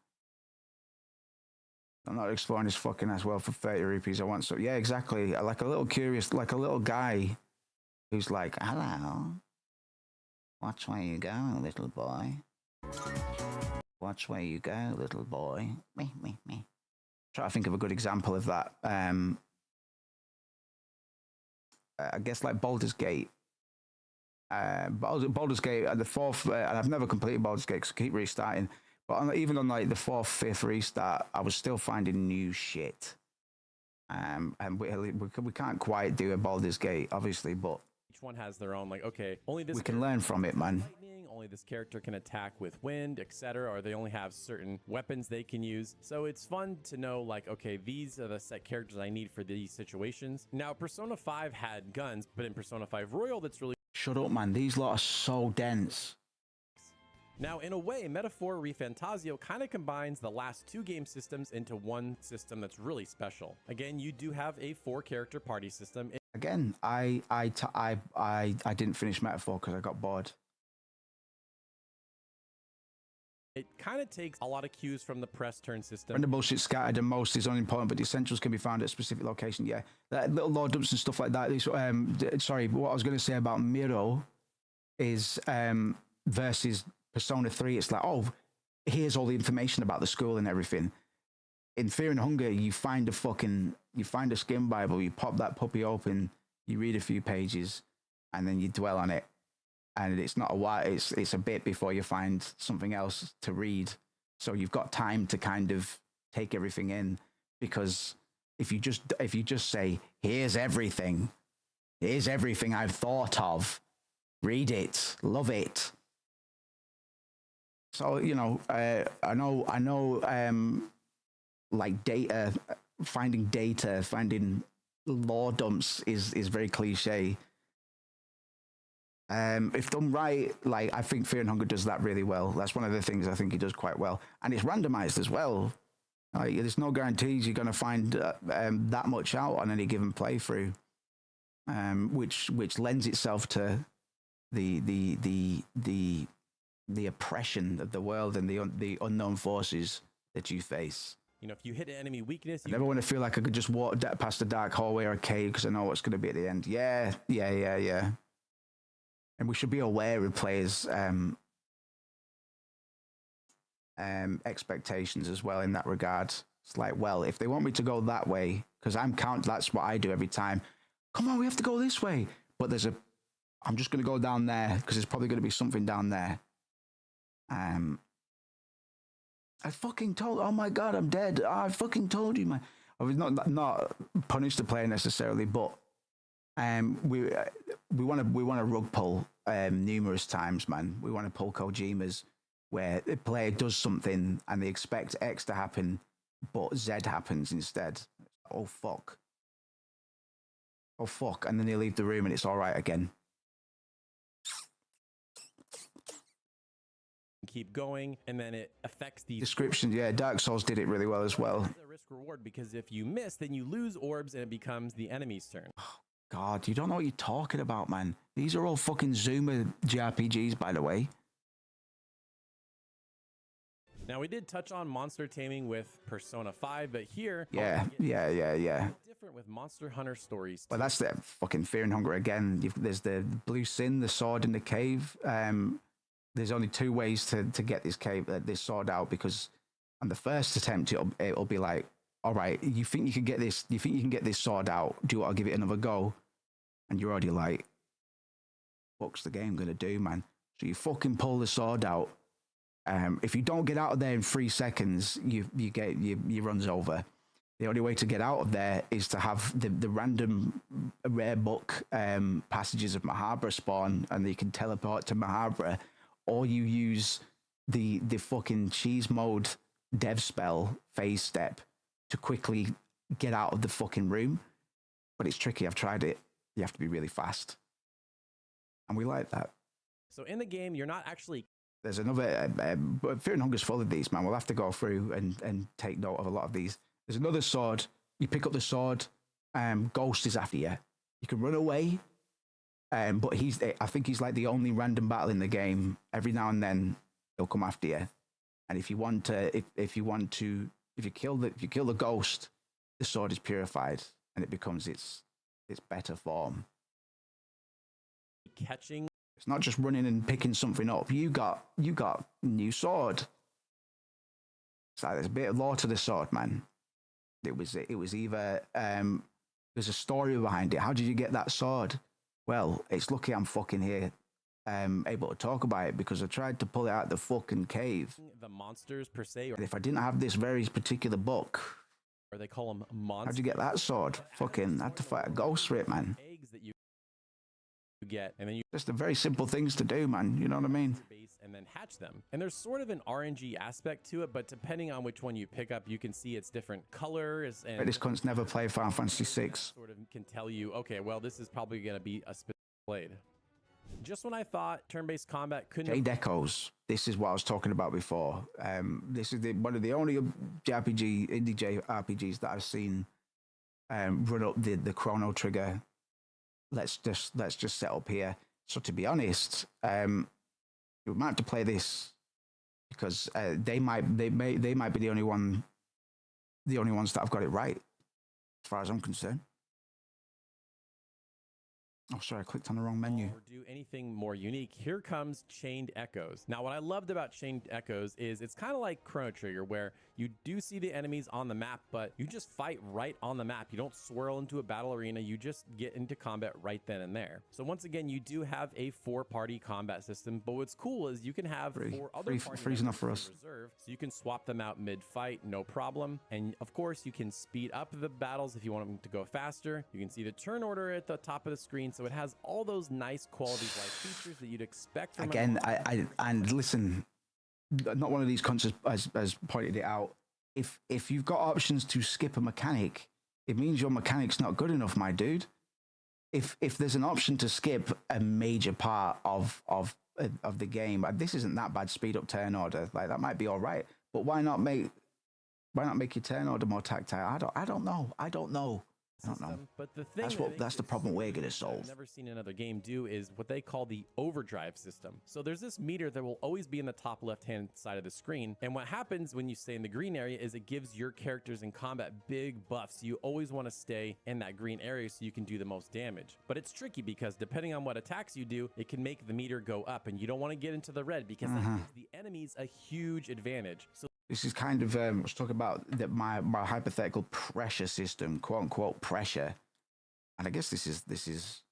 I'm not exploring this fucking ass world for 30 rupees. I want so yeah, exactly. Like a little curious, like a little guy who's like, hello. Watch where you go, little boy. Watch where you go, little boy. Me. Try to think of a good example of that. I guess like Baldur's Gate. Baldur's Gate at the fourth, and I've never completed Baldur's Gate because I keep restarting. But even on like the 4th, 5th restart, I was still finding new shit. And we can't quite do a Baldur's Gate, obviously, but Each one has their own, like, okay, only this we can learn from it, man. lightning, only this character can attack with wind, etc., or they only have certain weapons they can use. So it's fun to know, like, okay, these are the set characters I need for these situations. Now, Persona 5 had guns, but in Persona 5 Royal, that's really... Shut up, man. These lot are so dense. Now, in a way, Metaphor ReFantazio kind of combines the last 2 game systems into one system that's really special. Again, you do have a 4-character party system. Again, I didn't finish Metaphor because I got bored. It kind of takes a lot of cues from the press turn system. When the bullshit's scattered and most is unimportant, but the essentials can be found at a specific location. Yeah, that little lore dumps and stuff like that. Sorry, what I was going to say about Miro is versus Persona 3. It's like, oh, here's all the information about the school and everything. in Fear and Hunger, you find a skin Bible, you pop that puppy open, you read a few pages, and then you dwell on it. And it's not a while, it's a bit before you find something else to read. So you've got time to kind of take everything in, because if you just say, here's everything I've thought of, read it, love it. So, you know, I know, like finding lore dumps is very cliche. If done right, like, I think Fear and Hunger does that really well. That's one of the things I think he does quite well. And it's randomized as well. Like, there's no guarantees you're going to find that much out on any given playthrough, which lends itself to the oppression of the world and the unknown forces that you face. You know, if you hit an enemy weakness, I never want to feel like I could just walk past a dark hallway or a cave because I know what's going to be at the end. Yeah. And we should be aware of players' expectations as well in that regard. It's like, well, if they want me to go that way, because that's what I do every time. Come on, we have to go this way. But I'm just going to go down there because there's probably going to be something down there. I fucking told. Oh my god, I'm dead. I fucking told you, man. I was not punished the player necessarily, but we want to rug pull numerous times, man. We want to pull Kojima's where the player does something and they expect X to happen, but Z happens instead. Oh fuck. And then they leave the room and it's all right again. keep going, and then it affects the description. Yeah, Dark Souls did it really well as well. It's a risk reward, because if you miss, then you lose orbs and it becomes the enemy's turn. God, you don't know what you're talking about, man. These are all fucking Zoomer JRPGs, by the way. Now, we did touch on monster taming with Persona 5, but here... Yeah. Different with Monster Hunter Stories. Well, that's the fucking Fear and Hunger again. There's the Blue Sin, the sword in the cave. There's only two ways to get this sword out, because on the first attempt, it'll be like, all right, you think you can get this? You think you can get this sword out? Do you want to give it another go? And you're already like, what's the game gonna do, man? So you fucking pull the sword out. If you don't get out of there in 3 seconds, you runs over. The only way to get out of there is to have the random rare book passages of Mahabra spawn, and you can teleport to Mahabra, or you use the fucking cheese mode dev spell phase step to quickly get out of the fucking room. But it's tricky. I've tried it. You have to be really fast, and we like that. So in the game, you're not actually... There's another... Fear and Hunger's full of these, man. We'll have to go through and take note of a lot of these. There's another sword. You pick up the sword. Ghost is after you. You can run away. But I think he's like the only random battle in the game. Every now and then, he'll come after you. And if you kill the ghost, the sword is purified and it becomes its better form. Catching. It's not just running and picking something up. You got a new sword. It's like there's a bit of lore to the sword, man. It was either there's a story behind it. How did you get that sword? Well, it's lucky I'm fucking here, able to talk about it, because I tried to pull it out of the fucking cave. The monsters per se. And if I didn't have this very particular book, or they call them monsters. How'd you get that sword? Fucking had to fight a ghost for it, man. Eggs that you get, and then you just the very simple things to do, man. You know what I mean? And then hatch them. And there's sort of an RNG aspect to it, but depending on which one you pick up, you can see it's different colors. And this cunt's never played Final Fantasy VI. Sort of can tell you, okay, well, this is probably going to be a specific blade. Just when I thought turn-based combat couldn't... Jade Echoes. This is what I was talking about before. This is one of the only indie JRPGs that I've seen run up the chrono trigger. Let's just set up here. So to be honest, we might have to play this, because they might be the only ones that have got it right, as far as I'm concerned. Oh, sorry, I clicked on the wrong menu. Or do anything more unique, here comes Chained Echoes. Now, what I loved about Chained Echoes is it's kind of like Chrono Trigger, where you do see the enemies on the map, but you just fight right on the map. You don't swirl into a battle arena. You just get into combat right then and there. So once again, you do have a 4-party combat system, but what's cool is you can have 4 other party freezing up for members us. in reserve, so you can swap them out mid-fight, no problem. And of course, you can speed up the battles if you want them to go faster. You can see the turn order at the top of the screen, so it has all those nice quality of life features that you'd expect from Again, and listen, not one of these cunts has pointed it out. If you've got options to skip a mechanic, it means your mechanic's not good enough, my dude. If there's an option to skip a major part of the game, this isn't that bad. Speed up turn order, like that might be all right. But why not make your turn order more tactile? I don't know. I don't know. But the thing That's the problem we're gonna solve. I've never seen another game do is what they call the overdrive system. So there's this meter that will always be in the top left-hand side of the screen. And what happens when you stay in the green area is it gives your characters in combat big buffs. You always want to stay in that green area so you can do the most damage. But it's tricky because depending on what attacks you do, it can make the meter go up, and you don't want to get into the red because that gives the enemies a huge advantage. So this is kind of let's talk about my hypothetical pressure system, quote unquote pressure, and I guess this is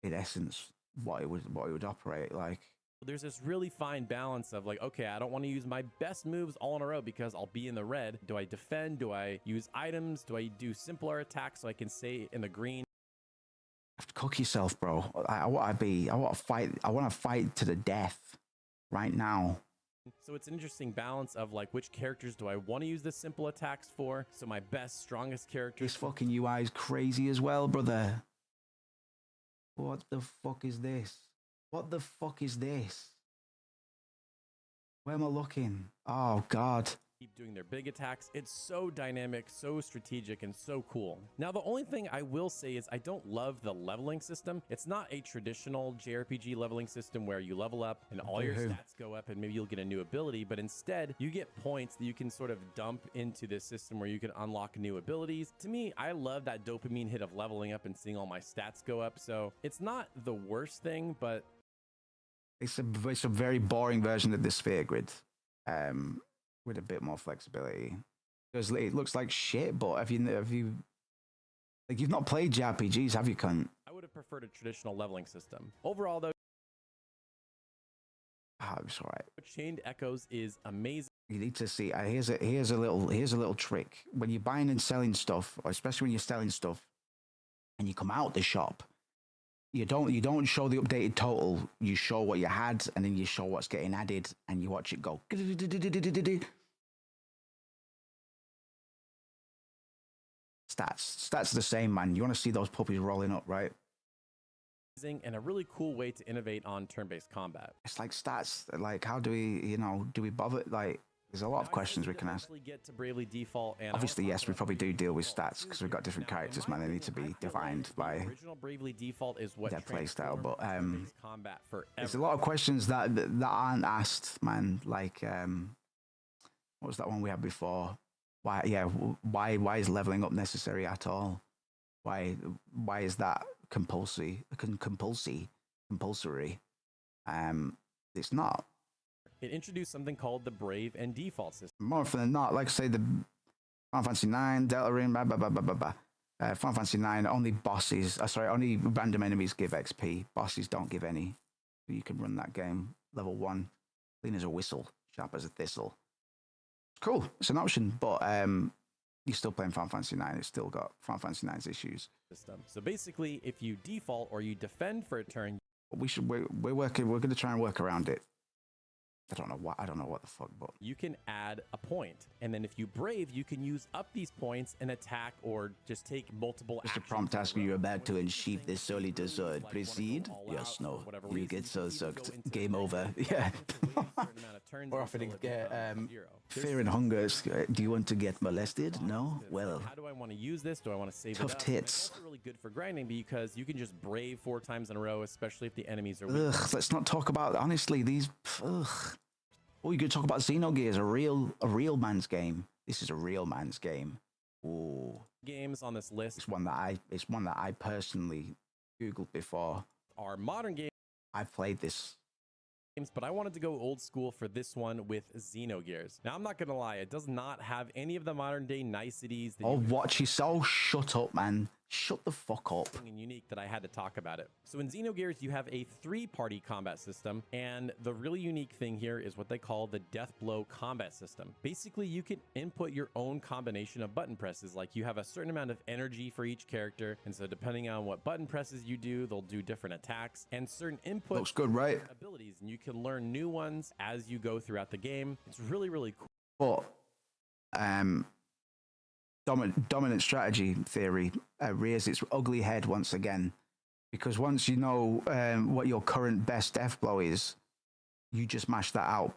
in essence what it would operate like. there's this really fine balance of like, okay, I don't want to use my best moves all in a row because I'll be in the red. Do I defend? Do I use items? Do I do simpler attacks so I can stay in the green? You have to cook yourself, bro. I want to fight. I want to fight to the death right now. So it's an interesting balance of like, which characters do I want to use the simple attacks for? So my best, strongest characters. This fucking UI is crazy as well, brother. What the fuck is this? What the fuck is this? Where am I looking? Oh, God. Keep doing their big attacks. It's so dynamic, so strategic, and so cool. Now, the only thing I will say is I don't love the leveling system. It's not a traditional JRPG leveling system where you level up and all your stats go up and maybe you'll get a new ability, but instead you get points that you can sort of dump into this system where you can unlock new abilities. To me, I love that dopamine hit of leveling up and seeing all my stats go up. So it's not the worst thing, but it's a very boring version of the sphere grid. With a bit more flexibility, because it looks like shit. But have you like, you've not played JRPGs, have you, cunt? I would have preferred a traditional leveling system. Overall, though, it's all right. Chained Echoes is amazing. You need to see. Here's a little trick. When you're buying and selling stuff, or especially when you're selling stuff, and you come out the shop, you don't show the updated total. You show what you had, and then you show what's getting added, and you watch it go. Stats the same, man. You want to see those puppies rolling up, right? And a really cool way to innovate on turn-based combat. It's like stats. Like, how do we bother? Like, there's a lot of questions we can ask. Get to Bravely Default, and obviously, yes, we probably do deal with stats because we've got different characters, man. They need to be defined by original Bravely Default is what their playstyle. But combat forever. There's a lot of questions that aren't asked, man. Like, what was that one we had before? Why is leveling up necessary at all? Why is that compulsory? It's not. It introduced something called the Brave and Default system. More often than not, like I say, the Final Fantasy 9, Delta Ring, Final Fantasy 9, only only random enemies give XP. Bosses don't give any. You can run that game level 1, clean as a whistle, sharp as a thistle. It's cool. It's an option, but you're still playing Final Fantasy 9. It's still got Final Fantasy 9's issues. So basically, if you default or you defend for a turn, we're going to try and work around it. I don't know what the fuck, but you can add a point, and then if you brave, you can use up these points and attack or just take multiple actions. Mr. Prompt task, you're about to unsheath the solid sword. Proceed? Yes, no. You get so sucked. Game over. Yeah. Or offering fear and hunger. Do you want to get molested? No? Well. How do I want to use this? Do I want to save tough it up? Tits. It's also really good for grinding because you can just brave 4 times in a row, especially if the enemies are weak. Ugh, let's not talk about, honestly, these. Ugh. Oh, you could talk about Xenogears, a real man's game. This is a real man's game. Oh, games on this list It's one that I personally Googled before. are modern games, I've played this. but I wanted to go old school for this one with Xenogears. Now, I'm not gonna lie, it does not have any of the modern day niceties that Oh, watch yourself. Shut up, man. Shut the fuck up. and unique that I had to talk about it. So in Xenogears, you have a 3-party combat system, and the really unique thing here is what they call the death blow combat system. Basically, you can input your own combination of button presses. Like, you have a certain amount of energy for each character, and so depending on what button presses you do, they'll do different attacks and certain input Looks good, right? abilities, and you can learn new ones as you go throughout the game. It's really, really cool. But dominant strategy theory rears its ugly head once again, because once you know what your current best death blow is, you just mash that out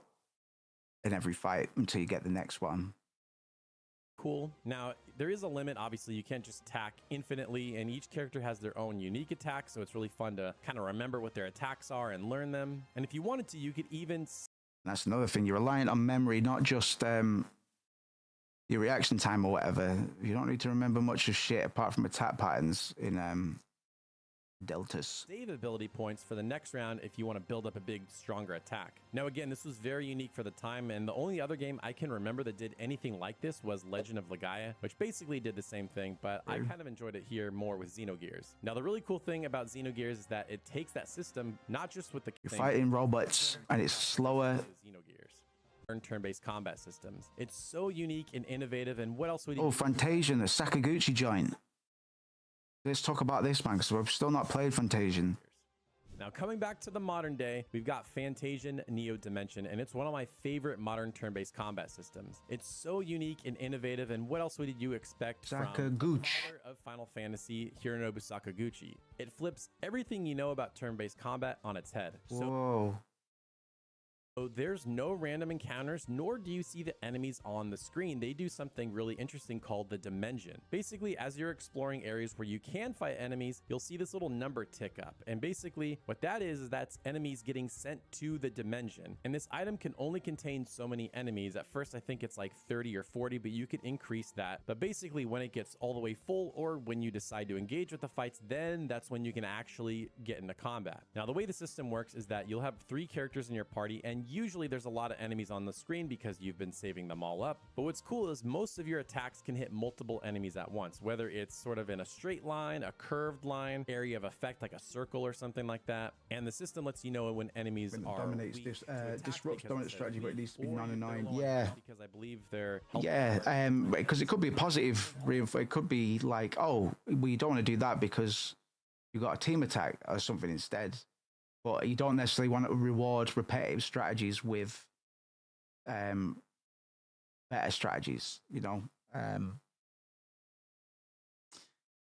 in every fight until you get the next one. Cool. Now, there is a limit. Obviously, you can't just attack infinitely, and each character has their own unique attack, so it's really fun to kind of remember what their attacks are and learn them. And if you wanted to, you could even... That's another thing. You're reliant on memory, not just your reaction time or whatever. You don't need to remember much of shit apart from attack patterns in deltas. Save ability points for the next round if you want to build up a big, stronger attack. Now, again, this was very unique for the time, and the only other game I can remember that did anything like this was Legend of Legaia, which basically did the same thing, but I kind of enjoyed it here more with Xenogears. Now, the really cool thing about Xenogears is that it takes that system, not just with the... You're fighting robots, and it's slower. Xenogears. Turn-based combat systems. It's so unique and innovative, and what else would you... Oh, Fantasia, the Sakaguchi joint. Let's talk about this, man, because we've still not played Fantasian. Now, coming back to the modern day, we've got Fantasian Neo Dimension, and it's one of my favorite modern turn-based combat systems. It's so unique and innovative, and what else would you expect from the father of Final Fantasy, Hironobu Sakaguchi? It flips everything you know about turn-based combat on its head. Whoa. So there's no random encounters, nor do you see the enemies on the screen. They do something really interesting called the dimension. Basically, as you're exploring areas where you can fight enemies, you'll see this little number tick up. And basically, what that is that's enemies getting sent to the dimension. And this item can only contain so many enemies. At first, I think it's like 30 or 40, but you can increase that. But basically, when it gets all the way full, or when you decide to engage with the fights, then that's when you can actually get into combat. Now, the way the system works is that you'll have 3 characters in your party, and usually there's a lot of enemies on the screen because you've been saving them all up. But what's cool is most of your attacks can hit multiple enemies at once, whether it's sort of in a straight line, a curved line, area of effect like a circle or something like that. And the system lets you know when enemies are dominates weak this to attack disrupts because dominant it says strategy, but it weak, needs to be or 99. you go Yeah. because I believe they're Yeah, because it could be a positive. It could be like, oh, we don't want to do that because you got a team attack or something instead. But you don't necessarily want to reward repetitive strategies with better strategies, you know. So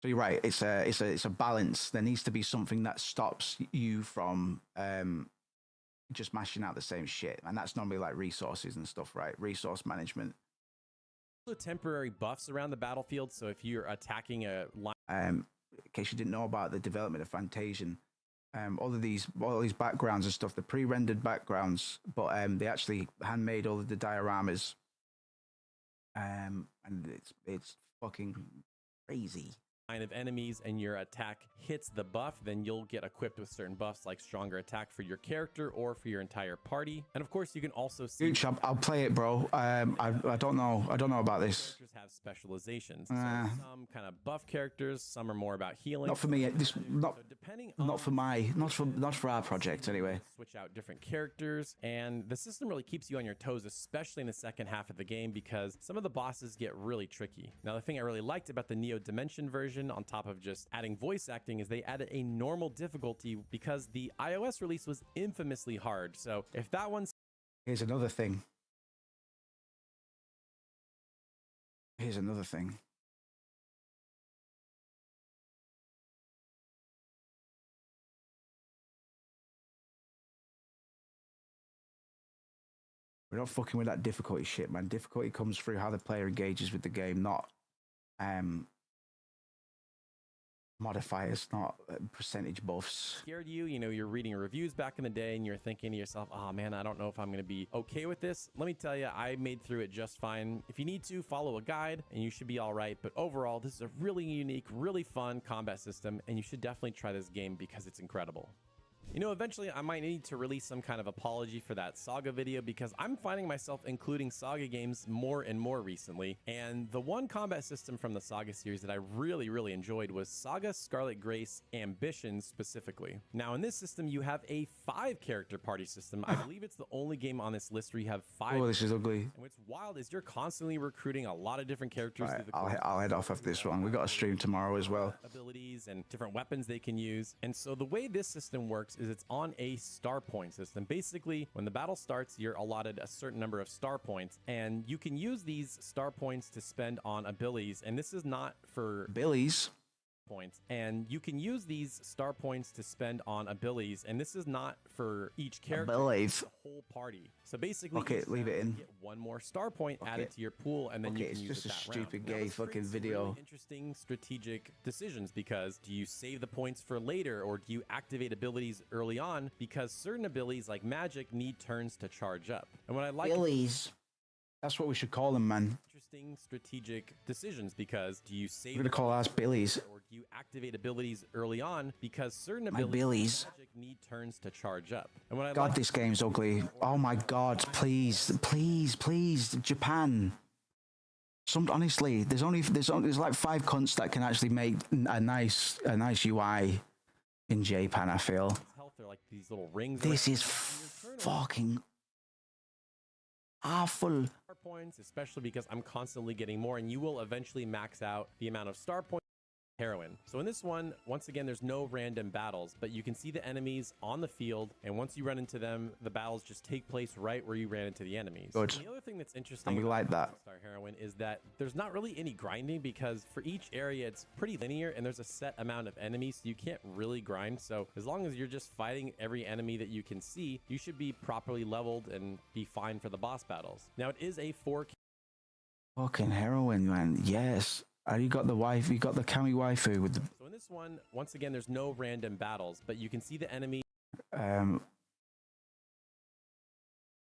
you're right. It's a balance. There needs to be something that stops you from just mashing out the same shit, and that's normally like resources and stuff, right? Resource management. temporary buffs around the battlefield. So if you're attacking a line, in case you didn't know about the development of Fantasian, all these backgrounds and stuff, the pre-rendered backgrounds, but they actually handmade all of the dioramas, and it's fucking crazy. Of enemies and your attack hits the buff, then you'll get equipped with certain buffs like stronger attack for your character or for your entire party. And of course, you can also see. Gooch, I'll play it, bro. I don't know about this. Characters have specializations. So some kind of buff characters, some are more about healing. Not for me. This not so depending not for my not for our project anyway. Switch out different characters, and the system really keeps you on your toes, especially in the second half of the game, because some of the bosses get really tricky. Now, the thing I really liked about the Neo Dimension version, on top of just adding voice acting, is they added a normal difficulty because the iOS release was infamously hard. So if that one's... Here's another thing. Here's another thing. We're not fucking with that difficulty shit, man. Difficulty comes through how the player engages with the game, not modifiers, not percentage buffs. Scared you, you know, you're reading reviews back in the day and you're thinking to yourself, oh man, I don't know if I'm going to be okay with this. Let me tell you, I made through it just fine. If you need to, follow a guide and you should be all right. But overall, this is a really unique, really fun combat system, and you should definitely try this game because it's incredible. You know, eventually I might need to release some kind of apology for that Saga video, because I'm finding myself including Saga games more and more recently. And the one combat system from the Saga series that I really enjoyed was Saga Scarlet Grace Ambitions specifically. Now in this system, you have a 5-character party system. I believe it's the only game on this list where you have 5. Oh, this is ugly. And what's wild is you're constantly recruiting a lot of different characters. Right, I'll head off this one. We got a stream tomorrow as well. Abilities and different weapons they can use. And so the way this system works is it's on a star point system. Basically, when the battle starts, you're allotted a certain number of star points, and you can use these star points to spend on abilities. And this is not for Billies. Points, and you can use these star points to spend on abilities, and this is not for each character, it's the whole party. So basically, okay, leave it in. Get one more star point added to your pool, and then you can use it that round. It's just a stupid gay fucking video. Really interesting strategic decisions, because do you save the points for later, or do you activate abilities early on? Because certain abilities like magic need turns to charge up. And what I like Billies. That's what we should call them, man. Interesting strategic decisions, because do you save? We're gonna call ours Billies. Or do you activate abilities early on? Because certain My abilities Billies. magic need turns to charge up. And when I God, this game's ugly. Oh my God! Please, Japan. Honestly, there's like 5 cunts that can actually make a nice UI in Japan. I feel. Like these little rings. This is fucking awful. Star points, especially because I'm constantly getting more, and you will eventually max out the amount of star points. Heroine. So in this one, once again, there's no random battles, but you can see the enemies on the field, and once you run into them, the battles just take place right where you ran into the enemies. Good. And the other thing that's interesting And we like that. about Star Heroine is that there's not really any grinding, because for each area it's pretty linear, and there's a set amount of enemies, so you can't really grind. So as long as you're just fighting every enemy that you can see, you should be properly leveled and be fine for the boss battles. Now it is a 4K. Fucking heroin, man. Yes. You got the wife. You got the Kami waifu with the. So in this one, once again, there's no random battles, but you can see the enemy.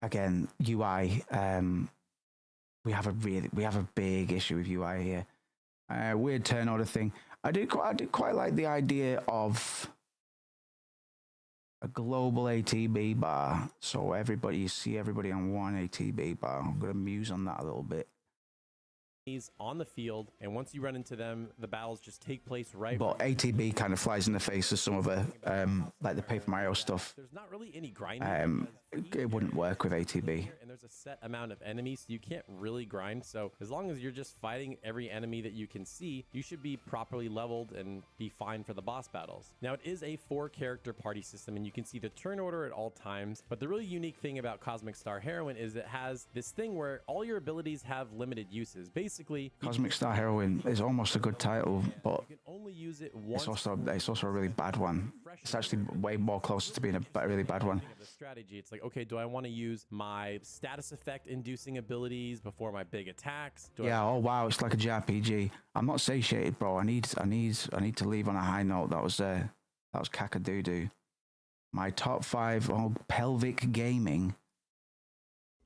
Again, UI. We have a big issue with UI here. Weird turn order thing. I did quite like the idea of a global ATB bar, so you see everybody on one ATB bar. I'm gonna muse on that a little bit. On the field, and once you run into them, the battles just take place right. But ATB kind of flies in the face of some of the like the Paper Mario stuff. There's not really any grinding. It wouldn't work with ATB. And there's a set amount of enemies, so you can't really grind. So as long as you're just fighting every enemy that you can see, you should be properly leveled and be fine for the boss battles. Now it is a 4-character party system, and you can see the turn order at all times. But the really unique thing about Cosmic Star Heroine is it has this thing where all your abilities have limited uses. Basically, Cosmic Star Heroine is almost a good title, but you can only use it once. It's also a really bad one. It's actually way more closer to being a really bad one. The strategy, it's like, okay, do I want to use my status effect inducing abilities before my big attacks? Oh wow, it's like a JRPG. I'm not satiated, bro. I need to leave on a high note. That was caca-doo-doo. My top 5 pelvic gaming.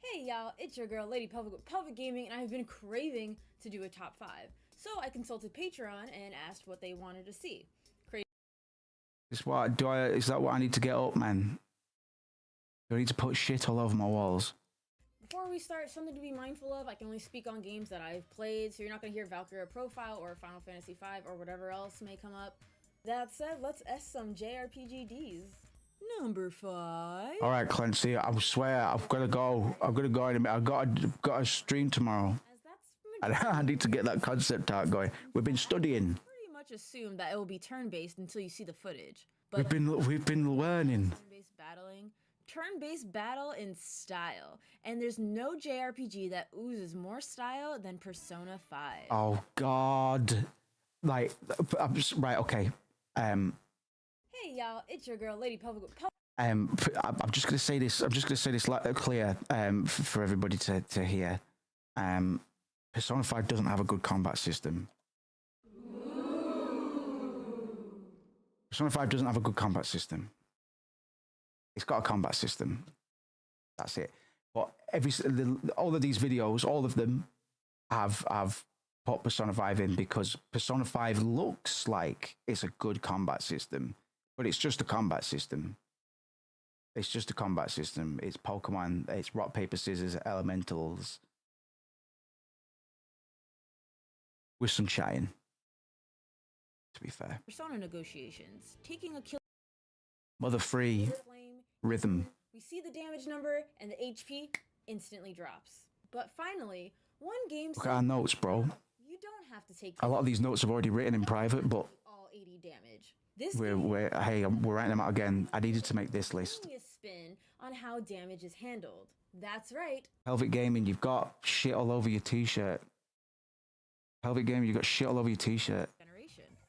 Hey y'all, it's your girl Lady Pelvic with Pelvic Gaming, and I've been craving to do a top 5. So I consulted Patreon and asked what they wanted to see. Is that what I need to get up, man? Do I need to put shit all over my walls? Before we start, something to be mindful of. I can only speak on games that I've played, so you're not going to hear Valkyria Profile or Final Fantasy V or whatever else may come up. That said, let's S some JRPGs. Number 5. All right, Clancy. I swear, I've got to go. I've got to go in a minute. I've got a stream tomorrow. I need to get that concept art going. We've been studying. Pretty much assume that it will be turn-based until you see the footage. But we've been learning. Turn-based battle in style, and there's no JRPG that oozes more style than Persona 5. Oh God! Right, okay. Hey y'all, it's your girl Lady Pelvic with Pelvic. I'm just gonna say this. I'm just gonna say this clear for everybody to hear. Persona 5 doesn't have a good combat system. Persona 5 doesn't have a good combat system. It's got a combat system. That's it. But all of these videos, all of them have put Persona 5 in because Persona 5 looks like it's a good combat system, but it's just a combat system. It's just a combat system. It's Pokemon. It's rock, paper, scissors, elementals with some shine, to be fair. Persona negotiations, taking a kill Mother 3 flame, rhythm. we see the damage number and the HP instantly drops. But finally, one game Look at our notes, bro. you don't have to take A lot of these notes I've already written in private, but all 80 damage. This we're writing them out again. I needed to make this list. giving you a spin on how damage is handled. That's right. Pelvic Gaming, you've got shit all over your t-shirt. Pelvic Gaming, you've got shit all over your t-shirt.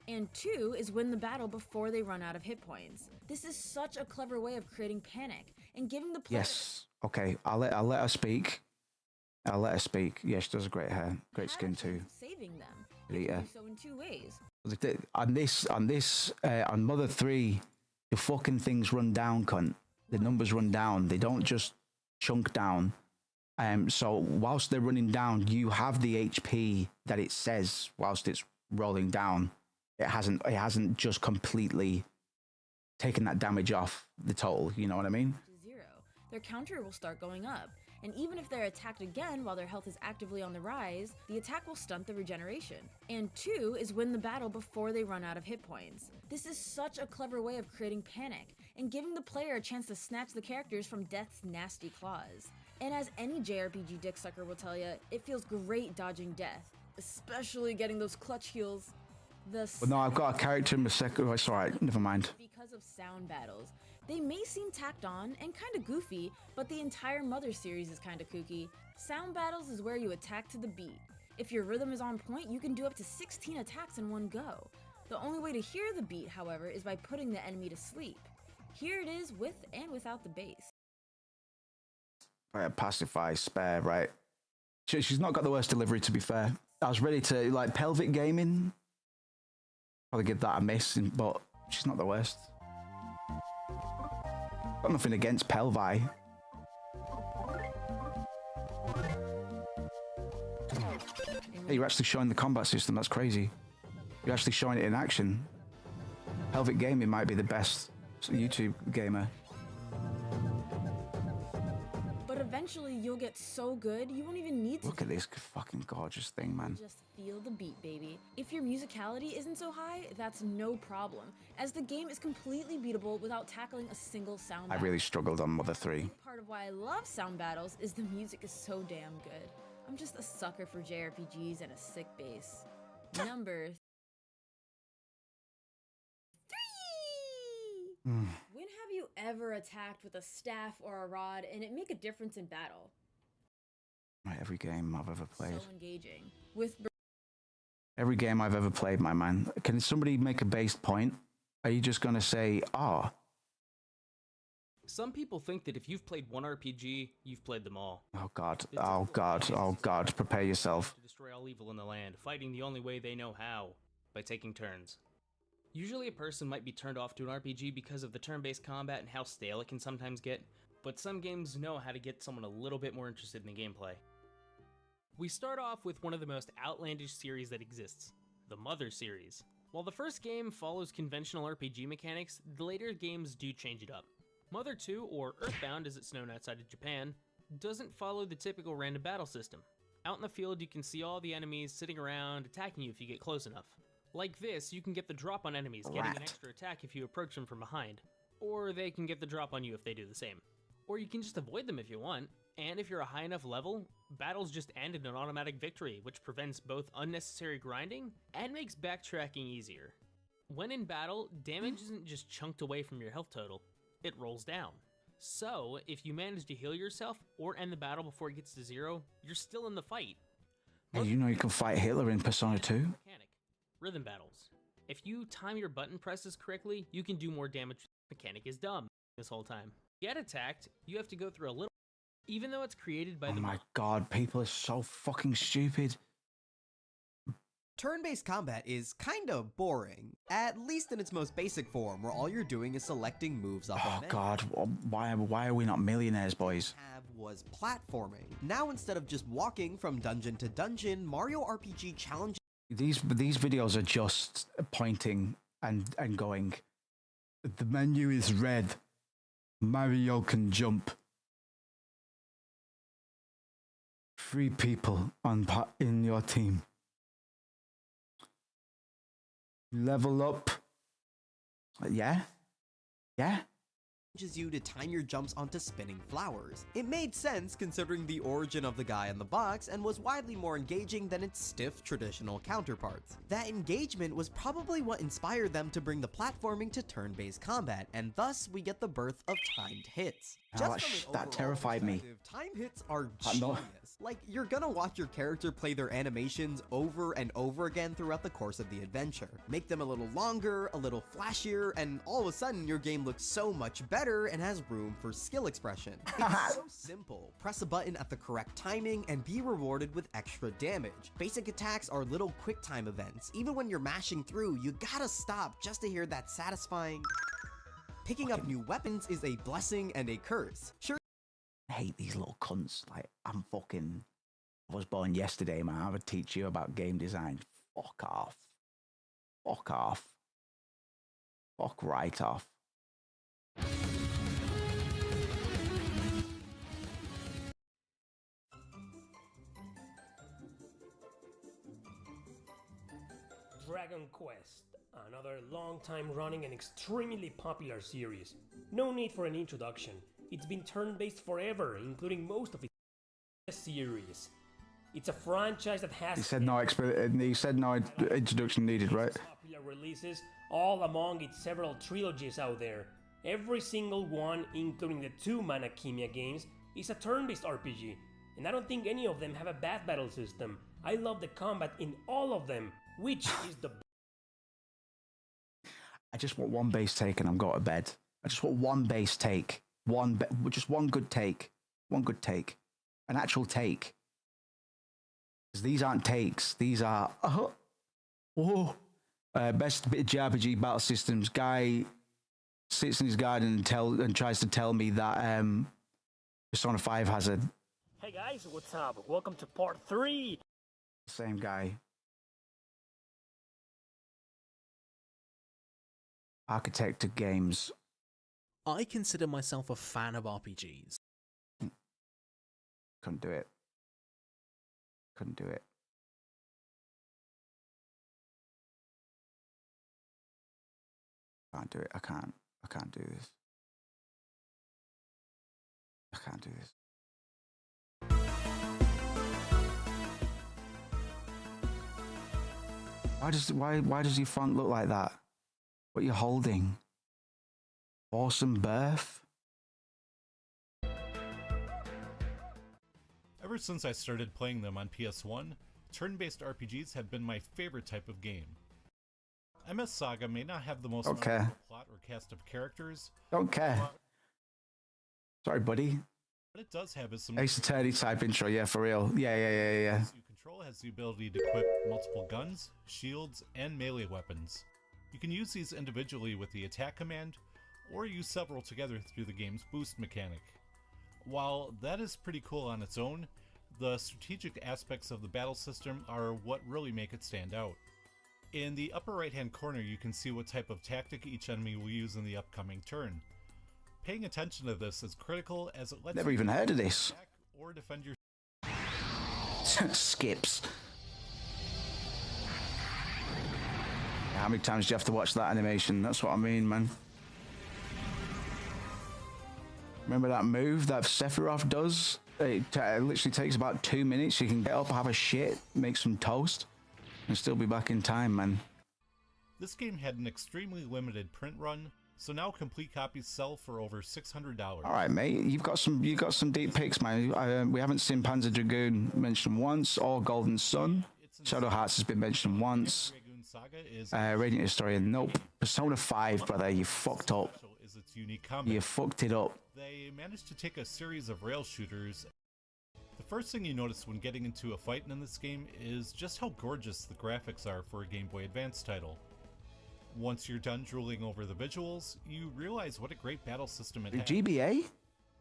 And 2 is win the battle before they run out of hit points. This is such a clever way of creating panic and giving the player Yes. Okay. I'll let her speak. I'll let her speak. Yeah, she does a great hair, great skin too. saving them. Delete You can her. do so in 2 ways. On Mother 3, the fucking things run down, cunt. The numbers run down. They don't just chunk down. So whilst they're running down, you have the HP that it says whilst it's rolling down. It hasn't just completely taken that damage off the total. You know what I mean? To 0. Their counter will start going up. And even if they're attacked again while their health is actively on the rise, the attack will stunt the regeneration. And 2 is win the battle before they run out of hit points. This is such a clever way of creating panic and giving the player a chance to snatch the characters from death's nasty claws. And as any JRPG dick sucker will tell you, it feels great dodging death, especially getting those clutch heals. Well, no, I've got a character in the second. Oh, it's alright, never mind. Because of sound battles. They may seem tacked on and kinda goofy, but the entire Mother series is kinda kooky. Sound battles is where you attack to the beat. If your rhythm is on point, you can do up to 16 attacks in one go. The only way to hear the beat, however, is by putting the enemy to sleep. Here it is with and without the bass. Right, pacify, spare, right. She's not got the worst delivery, to be fair. I was ready to, like, Pelvic Gaming. Probably give that a miss, but she's not the worst. Got nothing against Pelvi. Hey, you're actually showing the combat system. That's crazy. You're actually showing it in action. Pelvic Gaming might be the best YouTube gamer. But eventually you'll get so good, you won't even need to Look at this fucking gorgeous thing, man. just feel the beat, baby. If your musicality isn't so high, that's no problem, as the game is completely beatable without tackling a single sound I battle. really struggled on Mother 3. Part of why I love sound battles is the music is so damn good. I'm just a sucker for JRPGs and a sick bass. Number 3! When have you ever attacked with a staff or a rod and it make a difference in battle? Right, every game I've ever played. So engaging. With Every game I've ever played, my man. Can somebody make a based point? Are you just gonna say, ah? Some people think that if you've played one RPG, you've played them all. Oh God, oh God, oh God, prepare yourself. To destroy all evil in the land, fighting the only way they know how, by taking turns. Usually a person might be turned off to an RPG because of the turn-based combat and how stale it can sometimes get, but some games know how to get someone a little bit more interested in the gameplay. We start off with one of the most outlandish series that exists, the Mother series. While the first game follows conventional RPG mechanics, the later games do change it up. Mother 2, or Earthbound as it's known outside of Japan, doesn't follow the typical random battle system. Out in the field you can see all the enemies sitting around attacking you if you get close enough. Like this, you can get the drop on enemies, getting an extra attack if you approach them from behind. Or they can get the drop on you if they do the same. Or you can just avoid them if you want, and if you're a high enough level, battles just end in an automatic victory, which prevents both unnecessary grinding and makes backtracking easier. When in battle, damage isn't just chunked away from your health total, it rolls down. So, if you manage to heal yourself or end the battle before it gets to 0, you're still in the fight. Hey, you know you can fight Hitler in Persona 2? Rhythm battles. If you time your button presses correctly, you can do more damage. Mechanic is dumb this whole time. Get attacked, you have to go through a little. Even though it's created by Oh my God, people are so fucking stupid. Turn-based combat is kinda boring, at least in its most basic form, where all you're doing is selecting moves off a Oh menu. God, why are we not millionaires, boys? Was platforming. Now instead of just walking from dungeon to dungeon, Mario RPG challenges. These videos are just pointing and going. The menu is red. Mario can jump. 3 people in your team. Level up. Yeah? You to time your jumps onto spinning flowers. It made sense considering the origin of the guy in the box and was widely more engaging than its stiff traditional counterparts. That engagement was probably what inspired them to bring the platforming to turn-based combat, and thus we get the birth of timed hits. That terrified me. Time hits are genius. Like, you're gonna watch your character play their animations over and over again throughout the course of the adventure. Make them a little longer, a little flashier, and all of a sudden your game looks so much better and has room for skill expression. It's so simple. Press a button at the correct timing and be rewarded with extra damage. Basic attacks are little quick time events. Even when you're mashing through, you gotta stop just to hear that satisfying... Picking up new weapons is a blessing and a curse. Sure. I hate these little cunts. Like, I was born yesterday, man. I would teach you about game design. Fuck off. Fuck off. Fuck right off. Dragon Quest, another long-time running and extremely popular series. No need for an introduction. It's been turn-based forever, including most of its series. It's a franchise that has He said no introduction needed, right? Popular releases, all among its several trilogies out there. Every single one, including the 2 Mana Kimia games, is a turn-based RPG, and I don't think any of them have a bad battle system. I love the combat in all of them, which is the... I just want one base take and I'm going to bed. I just want one base take. Just one good take. One good take. An actual take. Because these aren't takes. These are... best bit of JRPG battle systems. Guy sits in his garden and tries to tell me that Persona 5 has a... Hey guys, what's up? Welcome to part 3! Same guy. Architect of games. I consider myself a fan of RPGs. Couldn't do it. Couldn't do it. Can't do it. I can't do this. I can't do this. Why does your font look like that? What you're holding? Awesome birth? Ever since I started playing them on PS1, turn-based RPGs have been my favorite type of game. MS Saga may not have the most memorable plot or cast of characters. Don't care. Sorry, buddy. What it does have is some... Ace Attorney type intro, yeah, for real. Yeah. You control has the ability to equip multiple guns, shields, and melee weapons. You can use these individually with the attack command, or use several together through the game's boost mechanic. While that is pretty cool on its own, the strategic aspects of the battle system are what really make it stand out. In the upper right hand corner you can see what type of tactic each enemy will use in the upcoming turn. Paying attention to this is critical as it lets Never even heard of this. Attack or defend your Skips. How many times do you have to watch that animation? That's what I mean, man. Remember that move that Sephiroth does? It literally takes about 2 minutes. You can get up, have a shit, make some toast, and still be back in time, man. This game had an extremely limited print run, so now complete copies sell for over $600. All right, mate. You've got some deep picks, man. We haven't seen Panzer Dragoon mentioned once, or Golden Sun. Shadow Hearts has been mentioned once. Radiant Historian, nope. Persona 5, brother, you fucked up. Is its unique combat. You fucked it up. They managed to take a series of rail shooters. The first thing you notice when getting into a fight in this game is just how gorgeous the graphics are for a Game Boy Advance title. Once you're done drooling over the visuals, you realize what a great battle system it has. GBA?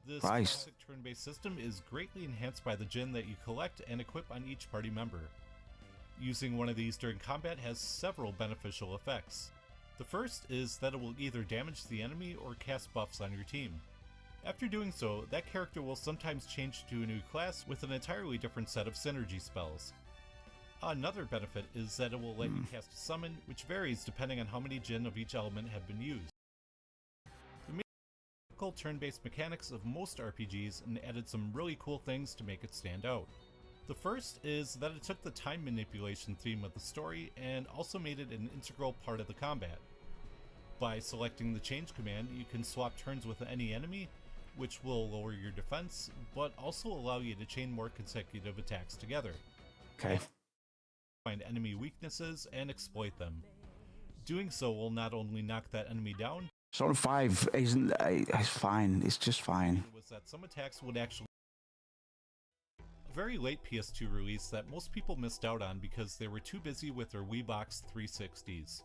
This Christ. classic turn-based system is greatly enhanced by the Jin that you collect and equip on each party member. Using one of these during combat has several beneficial effects. The first is that it will either damage the enemy or cast buffs on your team. After doing so, that character will sometimes change to a new class with an entirely different set of synergy spells. Another benefit is that it will let you cast a summon, which varies depending on how many Jin of each element have been used. The main typical turn-based mechanics of most RPGs and added some really cool things to make it stand out. The first is that it took the time manipulation theme of the story and also made it an integral part of the combat. By selecting the change command, you can swap turns with any enemy, which will lower your defense, but also allow you to chain more consecutive attacks together. Okay. Find enemy weaknesses and exploit them. Doing so will not only knock that enemy down, Zone 5 isn't. It's fine. It's just fine. was that some attacks would actually. A very late PS2 release that most people missed out on because they were too busy with their Wiibox 360s.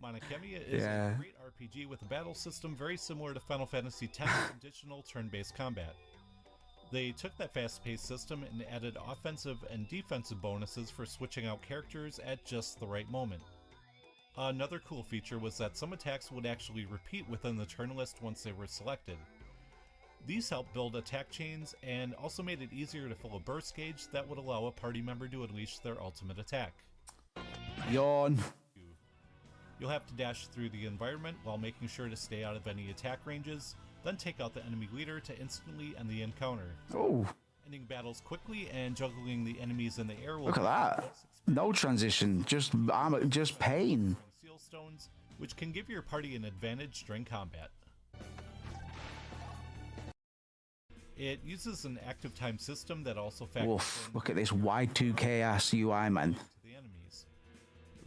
Monokemia is a great RPG with a battle system very similar to Final Fantasy X's additional turn-based combat. They took that fast-paced system and added offensive and defensive bonuses for switching out characters at just the right moment. Another cool feature was that some attacks would actually repeat within the turn list once they were selected. These helped build attack chains and also made it easier to fill a burst gauge that would allow a party member to unleash their ultimate attack. Yawn. You'll have to dash through the environment while making sure to stay out of any attack ranges, then take out the enemy leader to instantly end the encounter. Oh. Ending battles quickly and juggling the enemies in the air will Look at that. No transition. Just armor. Just pain. Seal stones, which can give your party an advantage during combat. It uses an active time system that also factors Woof. Look at this Y2K ass UI, man. to the enemies.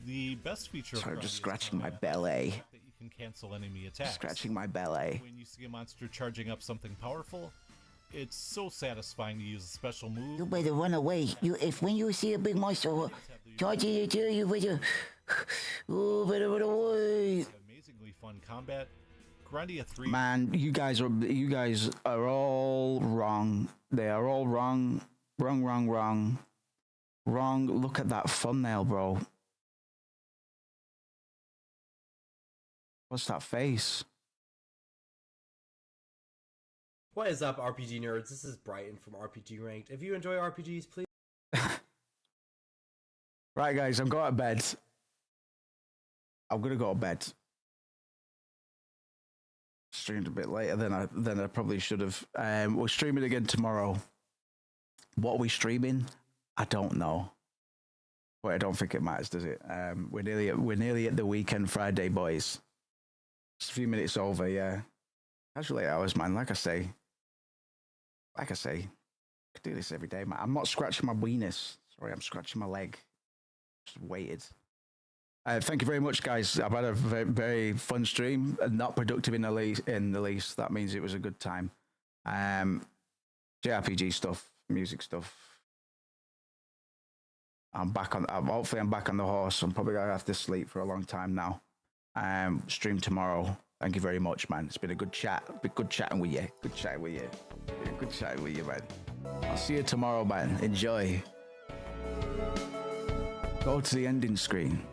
The best feature of Sorry, Grunty's just scratching my combat belly. is that you can cancel enemy attacks. Scratching my belly. When you see a monster charging up something powerful, it's so satisfying to use a special move. You better run away. When you see a big monster charging at you better, oh, better run away. Amazingly fun combat. Grandia 3. Man, you guys are all wrong. They are all wrong. Wrong. Look at that thumbnail, bro. What's that face? What is up, RPG nerds? This is Brighton from RPG Ranked. If you enjoy RPGs, please. Right, guys, I'm going to bed. I'm gonna go to bed. Streamed a bit later than I probably should have. We're streaming again tomorrow. What are we streaming? I don't know. But I don't think it matters, does it? We're nearly at the weekend Friday, boys. Just a few minutes over, yeah. Casual 8 hours, man. Like I say, I could do this every day, man. I'm not scratching my weenus. Sorry, I'm scratching my leg. Just waited. Thank you very much, guys. I've had a very, very fun stream. Not productive in the least. That means it was a good time. JRPG stuff, music stuff. Hopefully I'm back on the horse. I'm probably gonna have to sleep for a long time now. Stream tomorrow. Thank you very much, man. It's been a good chat. Good chatting with you. Good chatting with you, man. I'll see you tomorrow, man. Enjoy. Go to the ending screen.